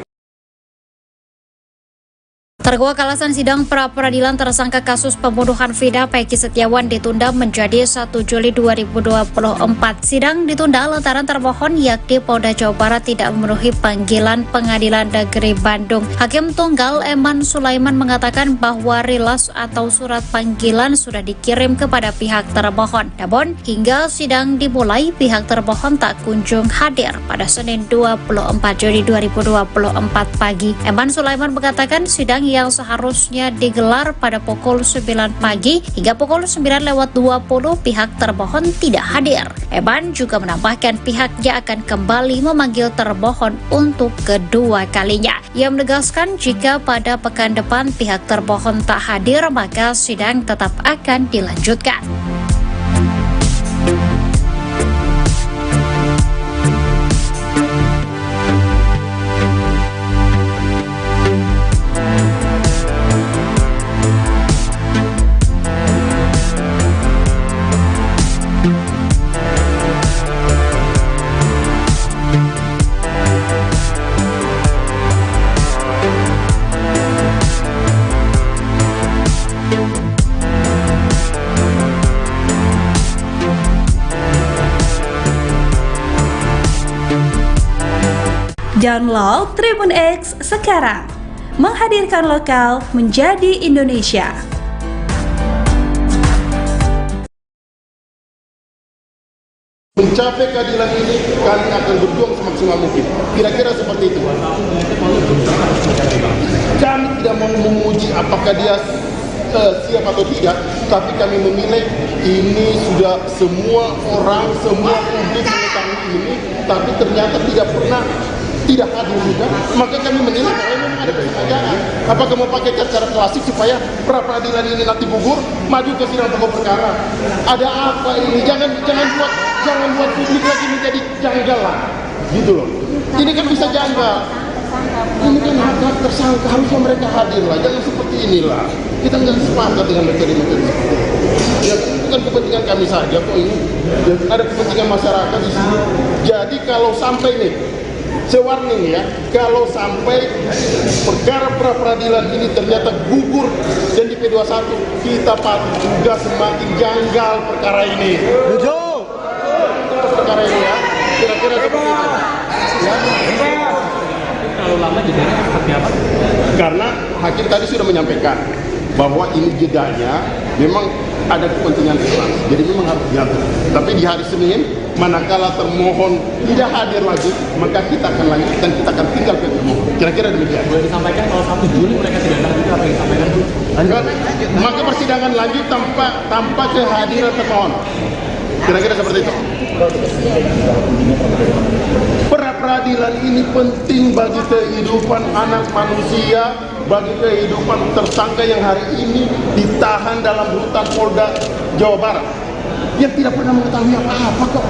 Terkuak alasan sidang pra-peradilan tersangka kasus pembunuhan Vina Peggy Setiawan ditunda menjadi 1 Juli 2024. Sidang ditunda lantaran termohon yakni Polda Jawa Barat tidak memenuhi panggilan Pengadilan Negeri Bandung. Hakim Tunggal Eman Sulaiman mengatakan bahwa rilas atau surat panggilan sudah dikirim kepada pihak termohon. Namun hingga sidang dimulai, pihak termohon tak kunjung hadir pada Senin 24 Juli 2024 pagi. Eman Sulaiman mengatakan sidang yang seharusnya digelar pada pukul 9 pagi hingga pukul 9:20 pihak termohon tidak hadir. Eman juga menambahkan pihaknya akan kembali memanggil termohon untuk kedua kalinya. Ia menegaskan jika pada pekan depan pihak termohon tak hadir, maka sidang tetap akan dilanjutkan. Download Tribun X sekarang, menghadirkan lokal menjadi Indonesia. Mencapai keadilan ini, kami akan berjuang semaksimal mungkin. Kira-kira seperti itu. Kami tidak mau memuji apakah dia siap atau tidak, tapi kami menilai ini sudah semua orang, semua publik mengetahui ini, tapi ternyata tidak hadir juga, maka kami menilai bahwa memang ada kesengajaan. Apakah mau pakai cara klasik supaya pra-peradilan ini nanti gugur, maju ke sidang pokok perkara? Ada apa ini? Jangan buat publik lagi menjadi janggal lah, gitu loh. Ini kan bisa janggal. Ini kan hak-hak tersangka, harusnya mereka hadir lah, jangan seperti inilah. Kita nggak sepakat dengan metode-metode seperti itu. Ya bukan kepentingan kami saja kok ini, ya, ada kepentingan masyarakat di sini. Jadi kalau sampai nih, saya warning ya, kalau sampai perkara pra-peradilan ini ternyata gugur dan di P21, kita patut juga semakin janggal perkara ini. Perkara ini ya, kira-kira seperti itu. Ya. Terlalu lama jedanya seperti apa? Karena hakim tadi sudah menyampaikan bahwa ini jedanya memang ada kepentingan Islam, jadi memang harus diatur. Tapi di hari Senin, manakala termohon tidak hadir lagi, maka kita akan lanjut dan kita akan tinggal ke termohon. Kira-kira demikian. Boleh disampaikan kalau 1 Juli mereka tidak datang juga, apa yang disampaikan? Lanjut. Maka persidangan lanjut tanpa kehadiran termohon. Kira-kira seperti itu. Pra-peradilan ini penting bagi kehidupan anak manusia, bagi kehidupan tersangka yang hari ini ditahan dalam rutan Polda Jawa Barat, yang tidak pernah mengetahui apa-apa kok.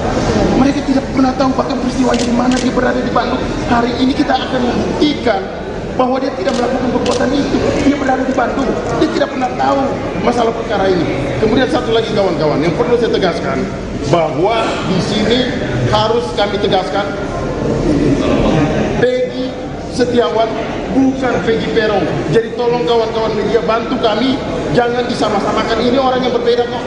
Mereka tidak pernah tahu bahkan peristiwanya di mana dia berada di Bandung. Hari ini kita akan membuktikan bahwa dia tidak melakukan perbuatan itu. Dia berada di Bandung, dia tidak pernah tahu masalah perkara ini. Kemudian satu lagi kawan-kawan, yang perlu saya tegaskan bahwa di sini harus kami tegaskan Peggy Setiawan bukan Peggy Peron. Jadi tolong kawan-kawan media bantu kami, jangan disama-samakan. Ini orang yang berbeda kok.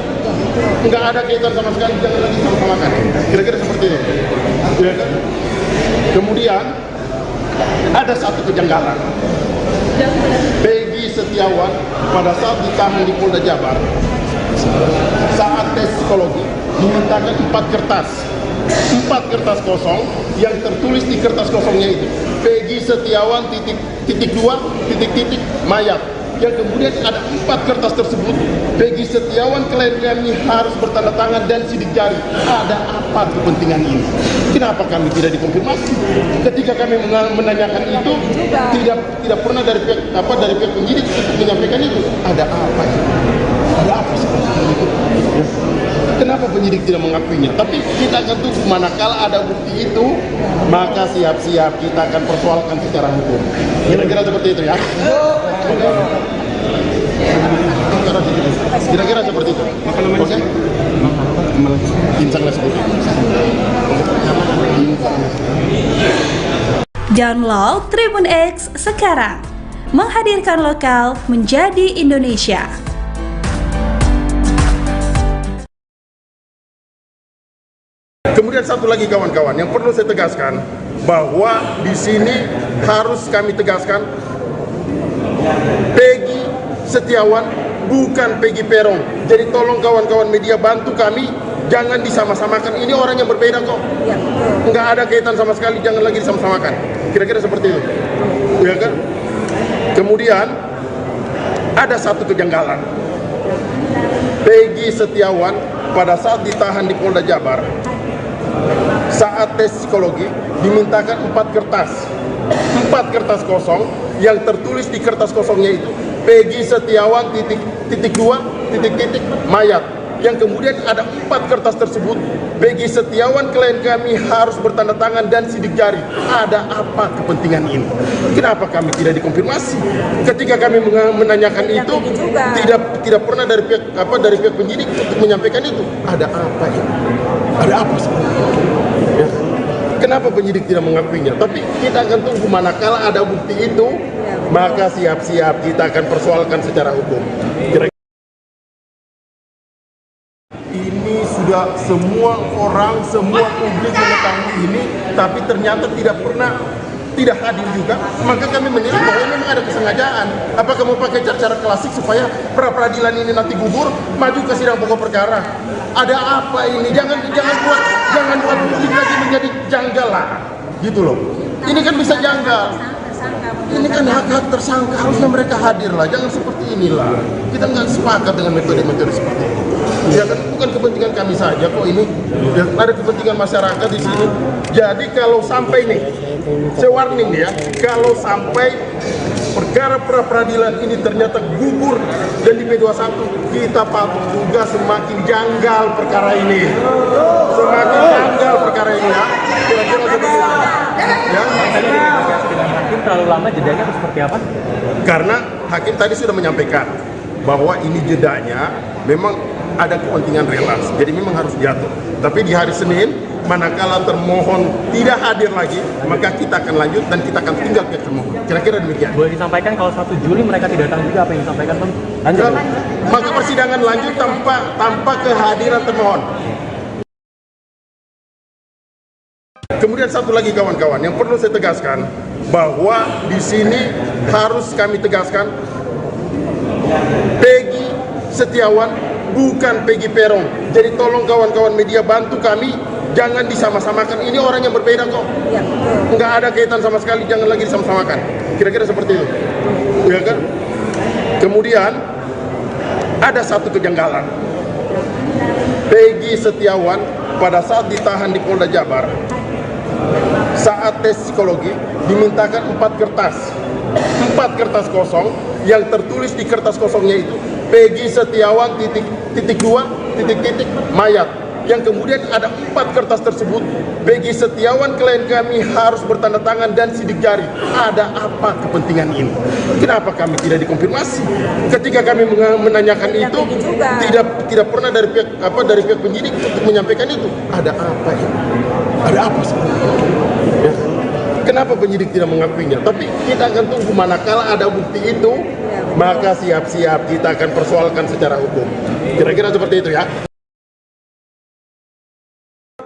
Nggak ada kaitan sama sekali, jangan lagi sama-samakan. Kira-kira seperti itu. Ya kan? Kemudian ada satu kejanggalan. Peggy Setiawan pada saat ditahan di Polda Jabar, saat tes psikologi dimintakan 4 kertas kosong yang tertulis di kertas kosongnya itu Peggy Setiawan titik 2 titik mayat. Yang kemudian ada 4 kertas tersebut Peggy Setiawan klien kami harus bertanda tangan dan sidik jari. Ada apa kepentingan ini? Kenapa kami tidak dikonfirmasi? Ketika kami menanyakan itu tidak pernah dari pihak penyidik untuk menyampaikan itu. Ada apa ini? Ada apa sebenarnya itu? Ya. Kenapa penyidik tidak mengakuinya? Tapi kita akan tunggu, manakala ada bukti itu, maka siap-siap kita akan persoalkan secara hukum. Kira-kira seperti itu ya. Kira-kira seperti itu. Oke? Insanglah seperti itu. Download Tribun X sekarang. Menghadirkan lokal menjadi Indonesia. Kemudian satu lagi kawan-kawan, yang perlu saya tegaskan bahwa di sini harus kami tegaskan Peggy Setiawan bukan Peggy Peron. Jadi tolong kawan-kawan media bantu kami, jangan disama-samakan. Ini orang yang berbeda kok. Nggak ada kaitan sama sekali, jangan lagi disama-samakan. Kira-kira seperti itu. Ya kan? Kemudian ada satu kejanggalan. Peggy Setiawan pada saat ditahan di Polda Jabar, saat tes psikologi dimintakan 4 kertas kosong yang tertulis di kertas kosongnya itu Peggy Setiawan titik 2 titik mayat. Yang kemudian ada 4 kertas tersebut Peggy Setiawan klien kami harus bertanda tangan dan sidik jari. Ada apa kepentingan ini? Kenapa kami tidak dikonfirmasi? Ketika kami menanyakan itu tidak pernah dari pihak penyidik untuk menyampaikan itu. Ada apa ini? Ada apa sebenarnya? Ya. Kenapa penyidik tidak mengakuinya? Tapi kita akan tunggu, manakala ada bukti itu, maka siap-siap kita akan persoalkan secara hukum. Ini sudah semua orang, semua publik mengetahui ini, tapi ternyata tidak hadir juga. Maka kami menilai bahwa memang ada kesengajaan. Apakah mau pakai cara klasik supaya pra-peradilan ini nanti gugur, maju ke sidang pokok perkara? Ada apa ini? Jangan buat publik lagi menjadi janggal lah, gitu loh. Ini kan bisa janggal. Ini kan hak-hak tersangka, harusnya mereka hadir lah. Jangan seperti inilah. Kita nggak sepakat dengan metode-metode seperti ini. Ya kan bukan kepentingan kami saja kok ini. Ya, ada kepentingan masyarakat di sini. Jadi kalau sampai nih, saya warning nih ya, kalau sampai perkara pra-peradilan ini ternyata gugur dan di P21, kita patut juga semakin janggal perkara ini. Semakin janggal perkara ini ya. Kira-kira seperti itu. Ya. Hakim terlalu lama jedanya atau seperti apa? Karena hakim tadi sudah menyampaikan bahwa ini jedanya memang ada kepentingan relasi, jadi memang harus jatuh. Tapi di hari Senin, manakala termohon tidak hadir lagi, maka kita akan lanjut dan kita akan tinggal ke termohon. Kira-kira demikian. Boleh disampaikan kalau 1 Juli mereka tidak datang juga, apa yang disampaikan Bang? Lanjut. Maka persidangan lanjut tanpa kehadiran termohon. Kemudian satu lagi kawan-kawan, yang perlu saya tegaskan bahwa di sini harus kami tegaskan Peggy Setiawan bukan Peggy Peron. Jadi tolong kawan-kawan media bantu kami, jangan disama-samakan. Ini orang yang berbeda kok. Nggak ada kaitan sama sekali, jangan lagi disama-samakan. Kira-kira seperti itu. Ya kan? Kemudian ada satu kejanggalan. Peggy Setiawan pada saat ditahan di Polda Jabar, saat tes psikologi dimintakan 4 kertas kosong yang tertulis di kertas kosongnya itu Peggy Setiawan titik 2 titik-titik mayat. Yang kemudian ada 4 kertas tersebut, Peggy Setiawan klien kami harus bertanda tangan dan sidik jari. Ada apa kepentingan ini? Kenapa kami tidak dikonfirmasi? Ketika kami menanyakan itu, tidak pernah dari pihak penyidik untuk menyampaikan itu. Ada apa ini? Ada apa sebenarnya? Ya. Kenapa penyidik tidak mengakuinya? Tapi kita akan tunggu, manakala ada bukti itu, maka siap-siap kita akan persoalkan secara hukum. Kira-kira seperti itu ya.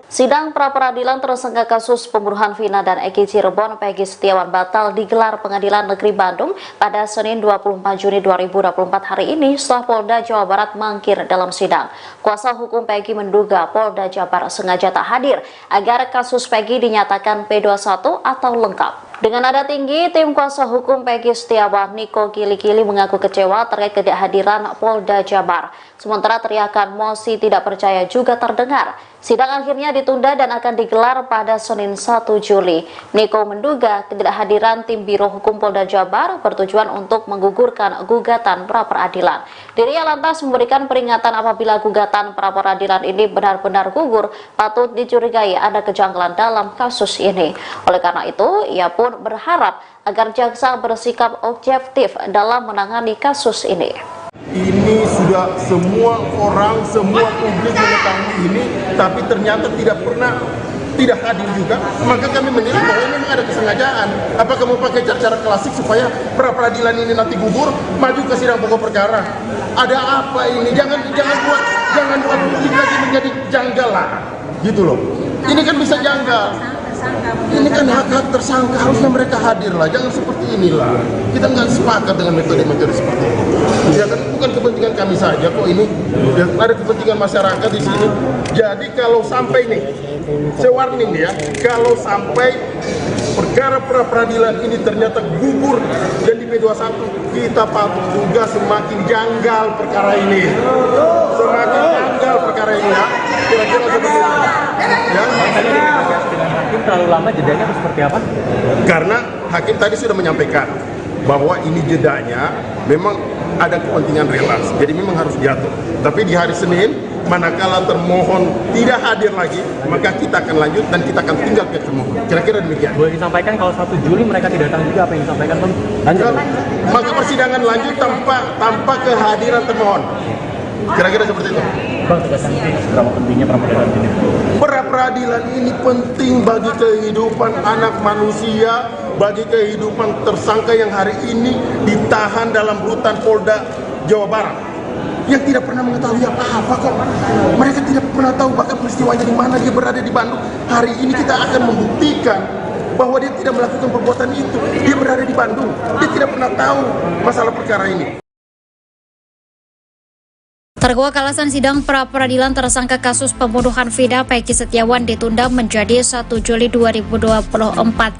Sidang pra-peradilan tersangka kasus pembunuhan Vina dan Eki Cirebon Peggy Setiawan batal digelar Pengadilan Negeri Bandung pada Senin 24 Juni 2024 hari ini setelah Polda Jawa Barat mangkir dalam sidang. Kuasa hukum Peggy menduga Polda Jabar sengaja tak hadir agar kasus Peggy dinyatakan P21 atau lengkap. Dengan nada tinggi, tim kuasa hukum Peggy Setiawan Niko Kili-Kili mengaku kecewa terkait ketidakhadiran Polda Jabar. Sementara teriakan mosi tidak percaya juga terdengar. Sidang akhirnya ditunda dan akan digelar pada Senin 1 Juli. Niko menduga ketidakhadiran tim Biro Hukum Polda Jabar bertujuan untuk menggugurkan gugatan pra-peradilan. Dirinya lantas memberikan peringatan apabila gugatan pra-peradilan ini benar-benar gugur, patut dicurigai ada kejanggalan dalam kasus ini. Oleh karena itu, ia pun berharap agar jaksa bersikap objektif dalam menangani kasus ini. Ini sudah semua orang, semua publik mengetahui ini, tapi ternyata tidak hadir juga. Maka kami menilai bahwa ini memang ada kesengajaan. Apakah mau pakai cara klasik supaya pra-peradilan ini nanti gugur, maju ke sidang pokok perkara? Ada apa ini? Jangan buat publik lagi menjadi janggal lah, gitu loh. Ini kan bisa janggal. Ini kan hak-hak tersangka, harusnya mereka hadir lah, jangan seperti inilah. Kita nggak sepakat dengan metode-metode seperti ini. Ya kan bukan kepentingan kami saja kok ini, ya, ada kepentingan masyarakat di sini. Jadi kalau sampai nih, saya warning ya, kalau sampai perkara pra-peradilan ini ternyata gugur dan di P21, kita patut juga semakin janggal perkara ini. Semakin janggal perkara ini ya. Kira-kira seperti itu. Ya. Hakim terlalu lama jedanya atau seperti apa? Karena hakim tadi sudah menyampaikan bahwa ini jedanya memang ada kepentingan relaks, jadi memang harus jatuh. Tapi di hari Senin, manakala termohon tidak hadir lagi, maka kita akan lanjut dan kita akan tinggal ke termohon. Kira-kira demikian. Boleh disampaikan kalau 1 Juli mereka tidak datang juga, apa yang disampaikan Bang? Lanjut. Maka persidangan lanjut tanpa kehadiran termohon. Kira-kira seperti itu. Bang, tegaskan seberapa pentingnya pra-peradilan ini? Pra-peradilan ini penting bagi kehidupan anak manusia, bagi kehidupan tersangka yang hari ini ditahan dalam rutan Polda Jawa Barat, yang tidak pernah mengetahui apa-apa kok. Mereka tidak pernah tahu bahkan peristiwanya di mana, dia berada di Bandung. Hari ini kita akan membuktikan bahwa dia tidak melakukan perbuatan itu. Dia berada di Bandung, dia tidak pernah tahu masalah perkara ini. Terkuak alasan sidang pra-peradilan tersangka kasus pembunuhan Vina Peggy Setiawan ditunda menjadi 1 Juli 2024.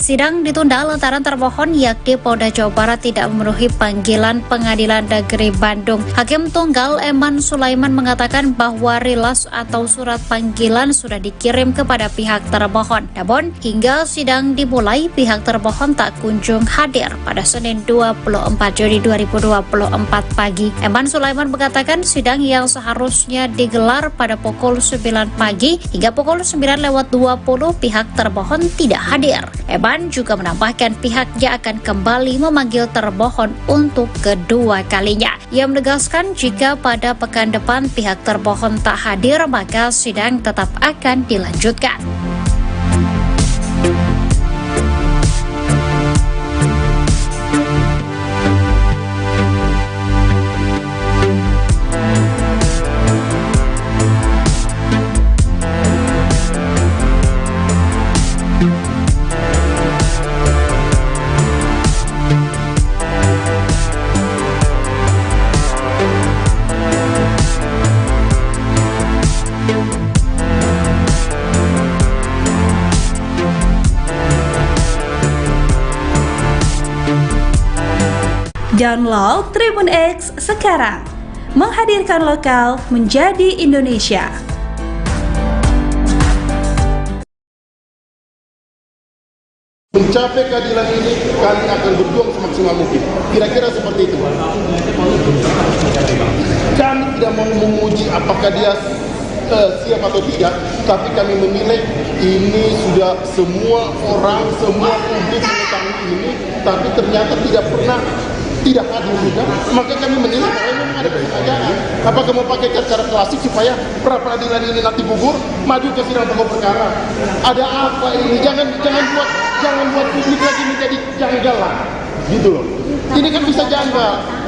Sidang ditunda lantaran termohon yakni Polda Jawa Barat tidak memenuhi panggilan Pengadilan Negeri Bandung. Hakim Tunggal Eman Sulaiman mengatakan bahwa rilas atau surat panggilan sudah dikirim kepada pihak termohon. Namun hingga sidang dimulai, pihak termohon tak kunjung hadir pada Senin 24 Juni 2024 pagi. Eman Sulaiman mengatakan sidang yang seharusnya digelar pada pukul 9 pagi hingga pukul 9:20 pihak termohon tidak hadir. Eman juga menambahkan pihaknya akan kembali memanggil termohon untuk kedua kalinya. Ia menegaskan jika pada pekan depan pihak termohon tak hadir, maka sidang tetap akan dilanjutkan. Download Tribun X sekarang, menghadirkan lokal menjadi Indonesia. Mencapai keadilan ini, kami akan berjuang semaksimal mungkin. Kira-kira seperti itu. Kami tidak mau menguji apakah dia siap atau tidak, tapi kami menilai ini sudah semua orang, semua publik mengetahui ini, tapi ternyata tidak hadir juga, maka kami menilai bahwa memang ada kesengajaan. Apakah mau pakai cara klasik supaya pra peradilan ini nanti gugur, maju ke sidang pokok perkara? Ada apa ini? Jangan buat publik lagi menjadi janggal lah, gitu loh. Ini kan bisa janggal.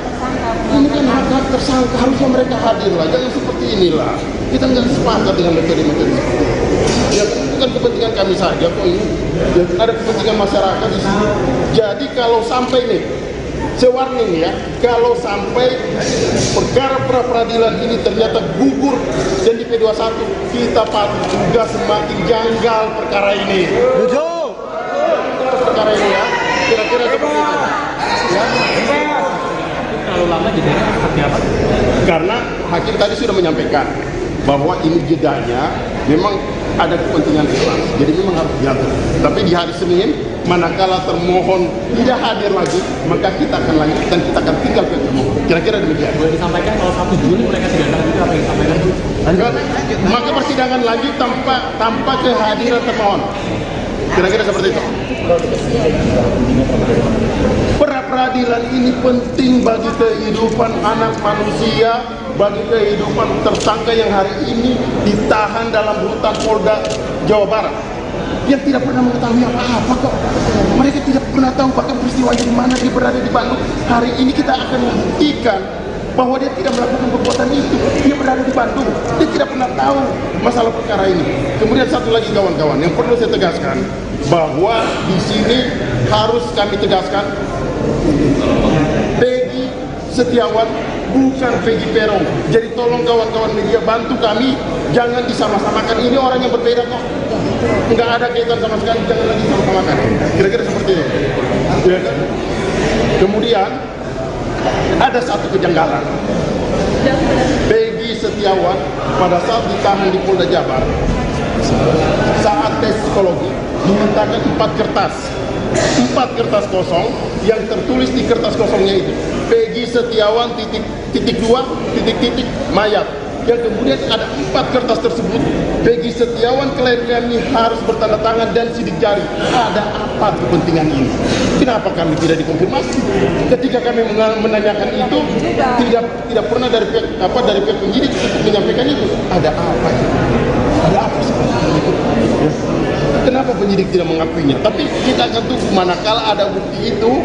Ini kan hak tersangka, harusnya mereka hadir lah, jangan seperti inilah. Kita nggak sepakat dengan metode-metode seperti ini. Ya bukan kepentingan kami saja kok ini, ya, ada kepentingan masyarakat di sini. Jadi kalau sampai nih, warning ya, kalau sampai perkara pra peradilan ini ternyata gugur dan di P21, kita patut juga semakin janggal perkara ini. Perkara ini ya, kira-kira seperti itu. Ya. Terlalu lama jedanya seperti apa? Karena hakim tadi sudah menyampaikan bahwa ini jedanya memang ada kepentingan Islam, jadi memang harus diatur. Tapi di hari Senin, manakala termohon tidak hadir lagi, maka kita akan lanjut dan kita akan tinggal ke termohon. Kira-kira demikian. Boleh disampaikan kalau 1 Juli mereka tidak datang juga, apa yang disampaikan? Maka persidangan lanjut tanpa kehadiran termohon. Kira-kira seperti itu. Peradilan ini penting bagi kehidupan anak manusia, bagi kehidupan tersangka yang hari ini ditahan dalam rutan Polda Jawa Barat, yang tidak pernah mengetahui apa-apa kok. Mereka tidak pernah tahu bahkan peristiwanya di mana, dia berada di Bandung. Hari ini kita akan membuktikan bahwa dia tidak melakukan perbuatan itu. Dia berada di Bandung, dia tidak pernah tahu masalah perkara ini. Kemudian satu lagi kawan-kawan, yang perlu saya tegaskan bahwa di sini harus kami tegaskan, Peggy Setiawan bukan Peggy Peron. Jadi tolong kawan-kawan media bantu kami, jangan disama-samakan. Ini orang yang berbeda kok, nggak ada kaitan sama sekali, jangan lagi disama-samakan. Kira-kira seperti itu. Ya kan? Kemudian ada satu kejanggalan. Peggy Setiawan pada saat ditahan di Polda Jabar, saat tes psikologi dimintakan 4 kertas kosong, yang tertulis di kertas kosongnya itu Peggy Setiawan titik mayat. Yang kemudian ada 4 kertas tersebut, Peggy Setiawan klien kami harus bertanda tangan dan sidik jari. Ada apa kepentingan ini? Kenapa kami tidak dikonfirmasi? Ketika kami menanyakan itu, tidak pernah dari pihak penyidik untuk menyampaikan itu. Ada apa ini? Ada apa sebenarnya itu? Ya. Kenapa penyidik tidak mengakuinya? Tapi kita akan tunggu, manakala ada bukti itu,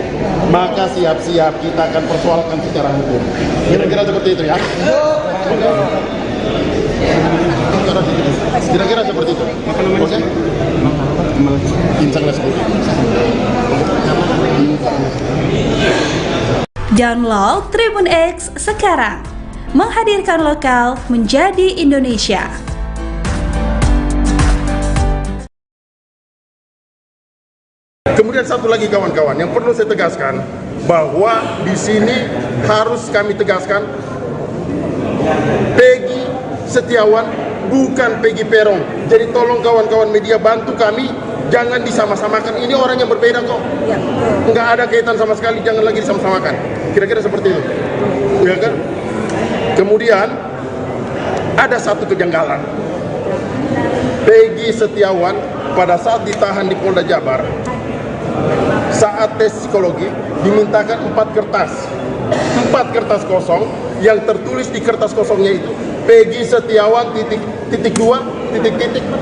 maka siap-siap kita akan persoalkan secara hukum. Kira-kira seperti itu ya. Kira-kira seperti itu. Oke? Insang seperti itu. Download Tribun X sekarang. Menghadirkan lokal menjadi Indonesia. Kemudian satu lagi kawan-kawan, yang perlu saya tegaskan bahwa di sini harus kami tegaskan, Peggy Setiawan bukan Peggy Peron. Jadi tolong kawan-kawan media bantu kami, jangan disama-samakan. Ini orang yang berbeda kok, nggak ada kaitan sama sekali, jangan lagi disama-samakan. Kira-kira seperti itu, ya kan? Kemudian ada satu kejanggalan. Peggy Setiawan pada saat ditahan di Polda Jabar, saat tes psikologi dimintakan 4 kertas kosong, yang tertulis di kertas kosongnya itu Peggy Setiawan titik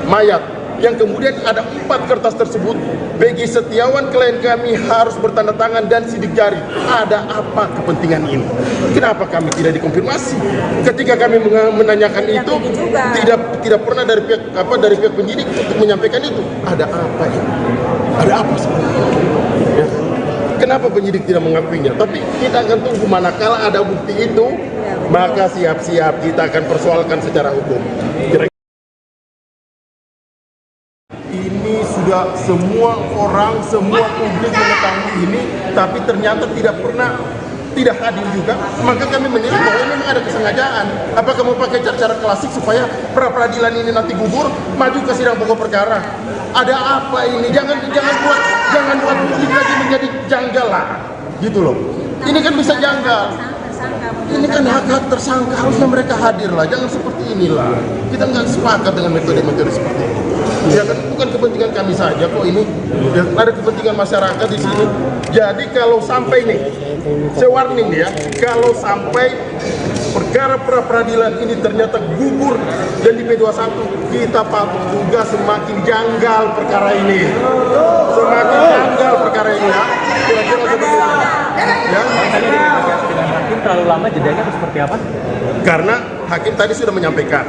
mayat. Yang kemudian ada 4 kertas tersebut, Peggy Setiawan klien kami harus bertanda tangan dan sidik jari. Ada apa kepentingan ini? Kenapa kami tidak dikonfirmasi? Ketika kami menanyakan itu, tidak pernah dari pihak penyidik untuk menyampaikan itu. Ada apa ini? Ada apa sebenarnya? Ya. Kenapa penyidik tidak mengakuinya? Tapi kita akan tunggu, manakala ada bukti itu, maka siap-siap kita akan persoalkan secara hukum. Ini sudah semua orang, semua publik mengetahui ini, tapi ternyata tidak hadir juga, maka kami menilai bahwa memang ada kesengajaan. Apakah mau pakai cara klasik supaya pra peradilan ini nanti gugur, maju ke sidang pokok perkara? Ada apa ini? Jangan buat publik lagi menjadi janggal lah, gitu loh. Ini kan bisa janggal. Ini kan hak-hak tersangka, harusnya mereka hadir lah, jangan seperti inilah. Kita nggak sepakat dengan metode-metode seperti ini. Ya kan bukan kepentingan kami saja kok ini, ya, ada kepentingan masyarakat di sini. Jadi kalau sampai nih, saya warning nih ya, kalau sampai perkara pra-peradilan ini ternyata gugur dan di P21, kita patut juga semakin janggal perkara ini. Semakin janggal perkara ini ya. Kira-kira seperti itu. Ya. Dengan hakim terlalu lama jedanya atau seperti apa? Karena hakim tadi sudah menyampaikan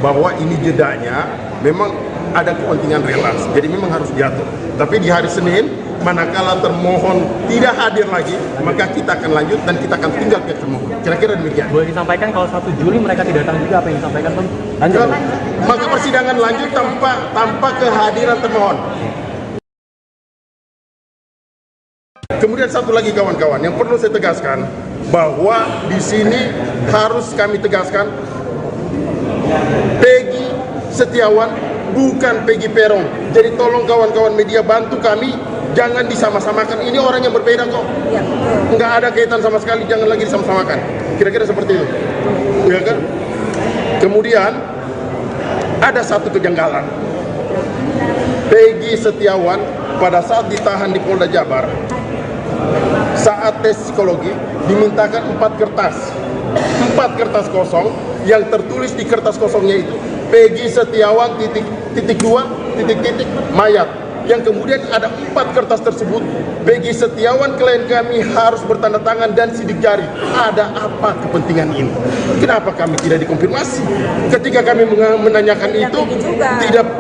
bahwa ini jedanya memang ada kepentingan relasi, jadi memang harus jatuh. Tapi di hari Senin, manakala termohon tidak hadir lagi, maka kita akan lanjut dan kita akan tinggal ke termohon. Kira-kira demikian. Boleh disampaikan kalau 1 Juli mereka tidak datang juga, apa yang disampaikan Bang? Lanjut. Maka persidangan lanjut tanpa kehadiran termohon. Kemudian satu lagi kawan-kawan, yang perlu saya tegaskan bahwa di sini harus kami tegaskan Peggy Setiawan bukan Peggy Peron. Jadi tolong kawan-kawan media bantu kami, jangan disama-samakan. Ini orang yang berbeda kok. Nggak ada kaitan sama sekali, jangan lagi disama-samakan. Kira-kira seperti itu. Ya kan? Kemudian ada satu kejanggalan. Peggy Setiawan pada saat ditahan di Polda Jabar, saat tes psikologi dimintakan 4 kertas kosong, yang tertulis di kertas kosongnya itu Peggy Setiawan mayat, yang kemudian ada 4 kertas tersebut Peggy Setiawan klien kami harus bertanda tangan dan sidik jari. Ada apa kepentingan ini? Kenapa kami tidak dikonfirmasi? Ketika kami menanyakan itu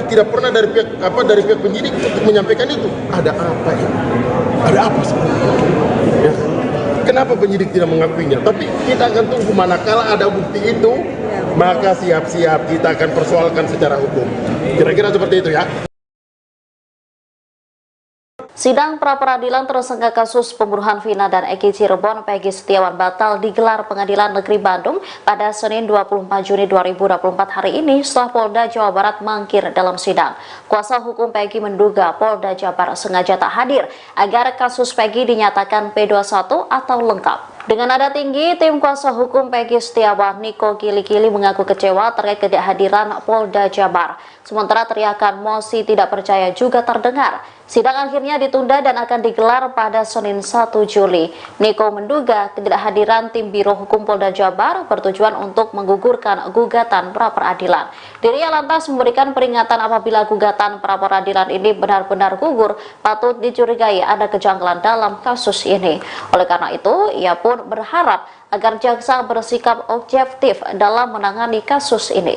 tidak pernah dari pihak penyidik untuk menyampaikan itu. Ada apa ini? Ada apa sebenarnya? Ya. Kenapa penyidik tidak mengakuinya? Tapi kita akan tunggu manakala ada bukti itu, maka siap-siap kita akan persoalkan secara hukum. Kira-kira seperti itu ya. Sidang pra-peradilan tersangka kasus pembunuhan Vina dan Eki Cirebon Peggy Setiawan batal digelar Pengadilan Negeri Bandung pada Senin 24 Juni 2024 hari ini setelah Polda Jawa Barat mangkir dalam sidang. Kuasa hukum Peggy menduga Polda Jabar sengaja tak hadir agar kasus Peggy dinyatakan P21 atau lengkap. Dengan nada tinggi, tim kuasa hukum Peggy Setiawan, Niko Kili-Kili, mengaku kecewa terkait ketidakhadiran Polda Jabar. Sementara teriakan mosi tidak percaya juga terdengar. Sidang akhirnya ditunda dan akan digelar pada Senin 1 Juli. Niko menduga ketidakhadiran tim Biro Hukum Polda Jabar bertujuan untuk menggugurkan gugatan pra-peradilan. Dirinya lantas memberikan peringatan apabila gugatan pra-peradilan ini benar-benar gugur, patut dicurigai ada kejanggalan dalam kasus ini. Oleh karena itu, ia pun berharap agar jaksa bersikap objektif dalam menangani kasus ini.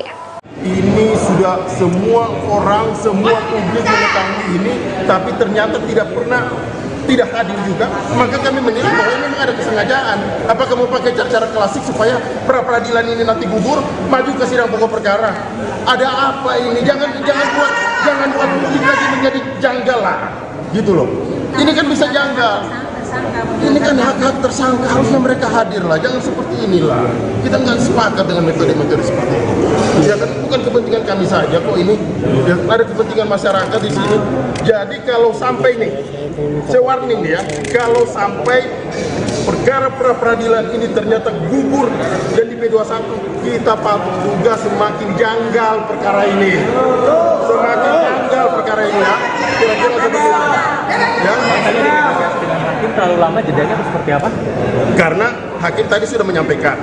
Ini sudah semua orang, semua publik mengetahui ini, tapi ternyata tidak hadir juga. Maka kami menilai bahwa memang ada kesengajaan. Apakah mau pakai cara-cara klasik supaya pra-peradilan ini nanti gugur, maju ke sidang pokok perkara? Ada apa ini? Jangan buat publik lagi menjadi janggal lah, gitu loh. Ini kan bisa janggal. Ini kan hak-hak tersangka, harusnya mereka hadir lah, jangan seperti inilah. Kita nggak sepakat dengan metode-metode seperti ini. Ya kan bukan kepentingan kami saja kok ini, ya, ada kepentingan masyarakat di sini. Jadi kalau sampai nih, saya warning nih ya, kalau sampai perkara pra-peradilan ini ternyata gugur dan di P21, kita patut juga semakin janggal perkara ini. Semakin janggal perkara ini ya. Kira-kira seperti itu. Ya. Dengan hakim terlalu lama jedanya atau seperti apa? Karena hakim tadi sudah menyampaikan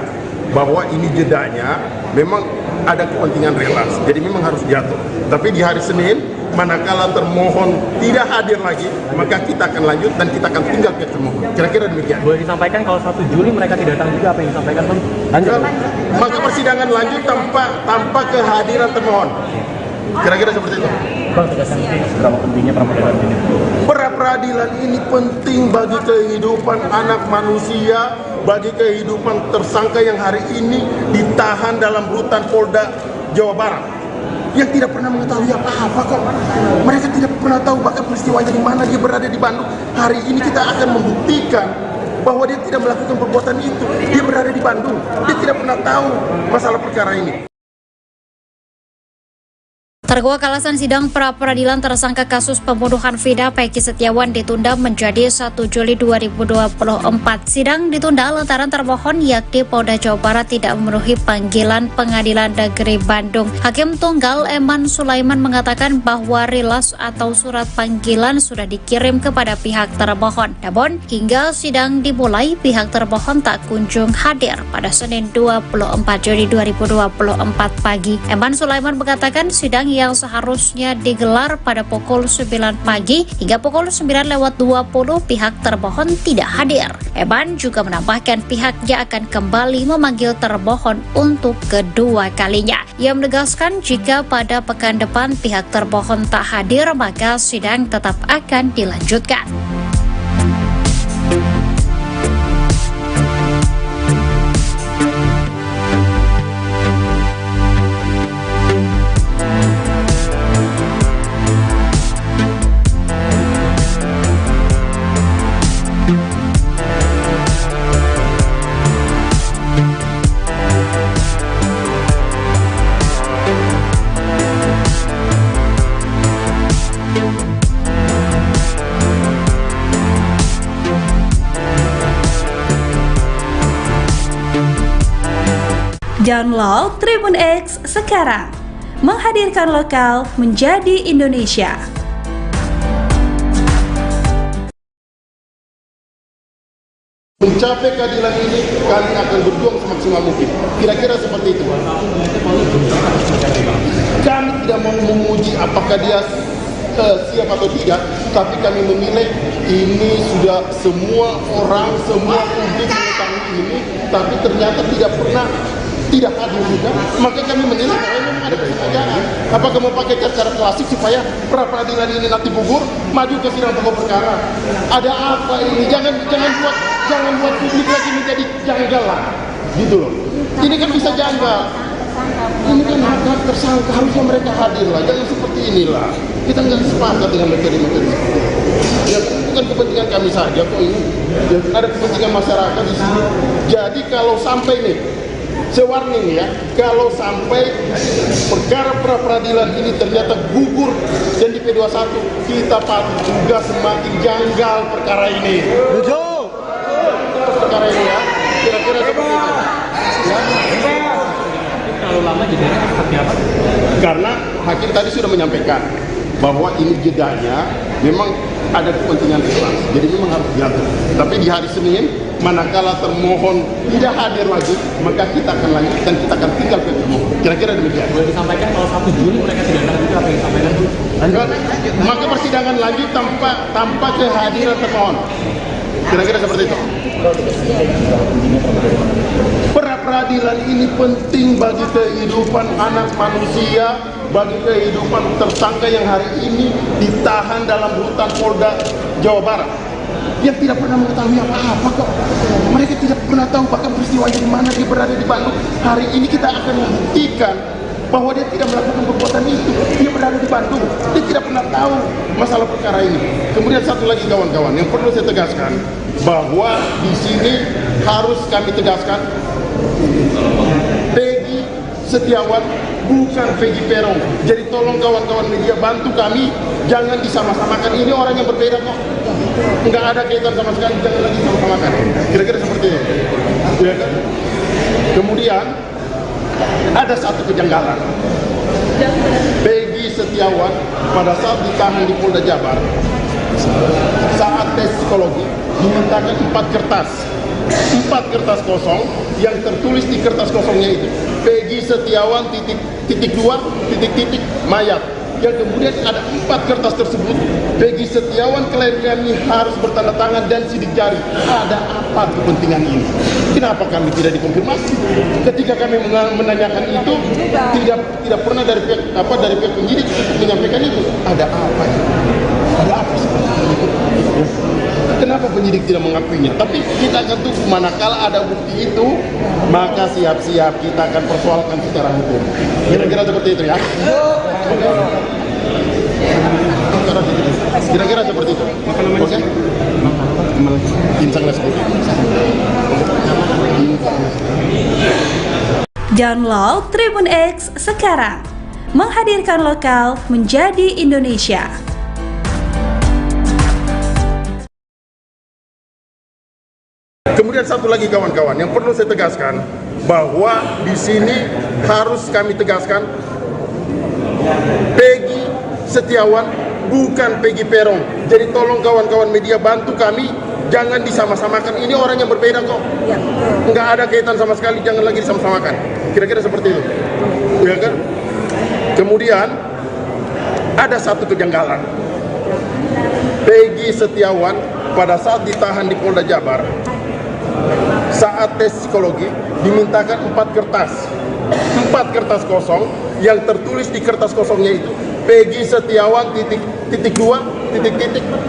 bahwa ini jedanya memang ada kepentingan relasi, jadi memang harus jatuh. Tapi di hari Senin, manakala termohon tidak hadir lagi, maka kita akan lanjut dan kita akan tinggal ke termohon. Kira-kira demikian. Boleh disampaikan kalau 1 Juli mereka tidak datang juga, apa yang disampaikan Bang? Lanjut. Maka persidangan lanjut tanpa kehadiran termohon. Kira-kira seperti itu. Bang, tegaskan seberapa pentingnya pra-peradilan ini? Pra-peradilan ini penting bagi kehidupan anak manusia, bagi kehidupan tersangka yang hari ini ditahan dalam rutan Polda Jawa Barat, yang tidak pernah mengetahui apa-apa kok. Mereka tidak pernah tahu bahkan peristiwanya di mana, dia berada di Bandung. Hari ini kita akan membuktikan bahwa dia tidak melakukan perbuatan itu. Dia berada di Bandung, dia tidak pernah tahu masalah perkara ini. Terkuak alasan sidang pra-peradilan tersangka kasus pembunuhan Vina Peggy Setiawan ditunda menjadi 1 Juli 2024. Sidang ditunda lantaran termohon yakni Polda Jawa Barat tidak memenuhi panggilan Pengadilan Negeri Bandung. Hakim Tunggal Eman Sulaiman mengatakan bahwa rilas atau surat panggilan sudah dikirim kepada pihak termohon. Namun hingga sidang dimulai pihak termohon tak kunjung hadir pada Senin 24 Juni 2024 pagi. Eman Sulaiman mengatakan sidang yang seharusnya digelar pada pukul 9 pagi hingga pukul 9:20 pihak termohon tidak hadir. Eman juga menambahkan pihaknya akan kembali memanggil termohon untuk kedua kalinya. Ia menegaskan jika pada pekan depan pihak termohon tak hadir maka sidang tetap akan dilanjutkan. Download Tribun X sekarang, menghadirkan lokal menjadi Indonesia. Mencapai keadilan ini, kami akan berjuang semaksimal mungkin. Kira-kira seperti itu. Kami tidak mau memuji apakah dia siap atau tidak, tapi kami menilai ini sudah semua orang, semua publik mengetahui ini, tapi ternyata tidak hadir juga, maka kami menilai bahwa memang ada kesengajaan. Apakah mau pakai cara klasik supaya pra-peradilan ini nanti gugur, maju ke sidang pokok perkara? Ada apa ini? Jangan buat publik lagi menjadi janggal lah, gitu loh. Ini kan bisa janggal. Ini kan hak tersangka, harusnya mereka hadir lah. Jangan seperti inilah. Kita nggak sepakat dengan metode-metode seperti itu. Ya, bukan kepentingan kami saja kok ini. Ya, ada kepentingan masyarakat di sini. Jadi kalau sampai nih, sewarning ya, kalau sampai perkara pra-peradilan ini ternyata gugur dan di P21, kita patut juga semakin janggal perkara ini. Betul. Perkara ini ya, kira-kira seperti itu. Ya. Terlalu lama jedanya seperti apa? Karena hakim tadi sudah menyampaikan bahwa ini jedanya memang ada kepentingan keras, jadi memang harus diatur. Tapi di hari Senin, manakala termohon tidak hadir lagi, maka kita akan lanjut dan kita akan tinggal ke termohon. Kira-kira demikian. Boleh disampaikan kalau 1 Juli mereka tidak datang juga apa yang disampaikan? Maka persidangan lanjut tanpa kehadiran termohon. Kira-kira seperti itu. Pra-peradilan ini penting bagi kehidupan anak manusia, bagi kehidupan tersangka yang hari ini ditahan dalam rutan Polda Jawa Barat, yang tidak pernah mengetahui apa-apa kok. Mereka tidak pernah tahu bahkan peristiwanya di mana, dia berada di Bandung. Hari ini kita akan membuktikan bahwa dia tidak melakukan perbuatan itu. Dia berada di Bandung, dia tidak pernah tahu masalah perkara ini. Kemudian satu lagi kawan-kawan, yang perlu saya tegaskan, bahwa di sini harus kami tegaskan, Peggy Setiawan bukan Peggy Peron. Jadi tolong kawan-kawan media bantu kami, jangan disama-samakan. Ini orang yang berbeda kok, nggak ada kaitan sama sekali, jangan lagi sama-samakan. Kira-kira seperti itu. Ya kan? Kemudian ada satu kejanggalan. Peggy Setiawan pada saat ditahan di Polda Jabar, saat tes psikologi dimintakan 4 kertas kosong, yang tertulis di kertas kosongnya itu Peggy Setiawan .. mayat. Yang kemudian ada 4 kertas tersebut, Peggy Setiawan klaim kami harus bertanda tangan dan sidik jari. Ada apa kepentingan ini? Kenapa kami tidak dikonfirmasi? Ketika kami menanyakan itu, tidak pernah dari pihak penyidik menyampaikan itu. Ada apa ini? Ada apa seperti itu? Kenapa penyidik tidak mengakuinya? Tapi kita akan tunggu, manakala ada bukti itu, maka siap-siap kita akan persoalkan secara hukum. Kira-kira seperti itu ya. Kira-kira seperti itu. Oke? Insang seperti itu. Download Tribun X sekarang, menghadirkan lokal menjadi Indonesia. Kemudian satu lagi kawan-kawan yang perlu saya tegaskan, bahwa di sini harus kami tegaskan Peggy Setiawan bukan Peggy Peron. Jadi tolong kawan-kawan media bantu kami, jangan disama-samakan. Ini orang yang berbeda kok. Nggak ada kaitan sama sekali, jangan lagi disama-samakan. Kira-kira seperti itu. Ya kan? Kemudian ada satu kejanggalan. Peggy Setiawan pada saat ditahan di Polda Jabar, saat tes psikologi dimintakan 4 kertas kosong, yang tertulis di kertas kosongnya itu Peggy Setiawan titik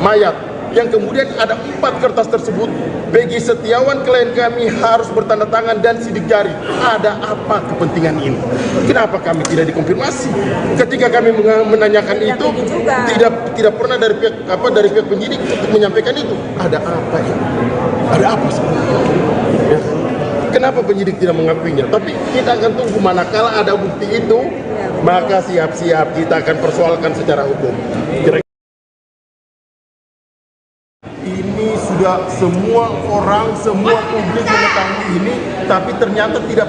mayat, yang kemudian ada 4 kertas tersebut Peggy Setiawan klien kami harus bertanda tangan dan sidik jari. Ada apa kepentingan ini? Kenapa kami tidak dikonfirmasi? Ketika kami menanyakan itu tidak pernah dari pihak penyidik untuk menyampaikan itu. Ada apa ini? Ada apa sebenarnya? Ya. Kenapa penyidik tidak mengakuinya? Tapi kita akan tunggu, manakala ada bukti itu, maka siap-siap kita akan persoalkan secara hukum. Ini sudah semua orang, semua publik mengetahui ini, tapi ternyata tidak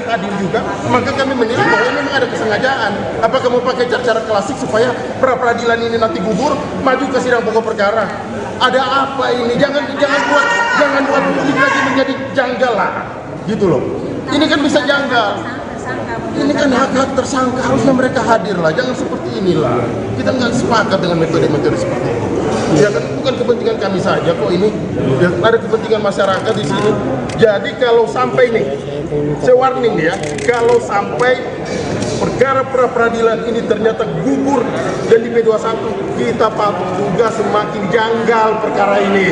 hadir juga. Maka kami menilai bahwa memang ada kesengajaan. Apakah mau pakai cara klasik supaya pra-peradilan ini nanti gugur, maju ke sidang pokok perkara? Ada apa ini? Jangan buat publik lagi menjadi janggal lah, gitu loh. Ini kan bisa janggal. Ini kan hak-hak tersangka, harusnya mereka hadir lah. Jangan seperti inilah. Kita nggak sepakat dengan metode-metode seperti ini. Ya kan, bukan kepentingan kami saja kok ini. Ya, ada kepentingan masyarakat di sini. Jadi kalau sampai nih, saya warning ya, kalau sampai perkara pra-peradilan ini ternyata gugur dan di P21, kita patut juga semakin janggal perkara ini.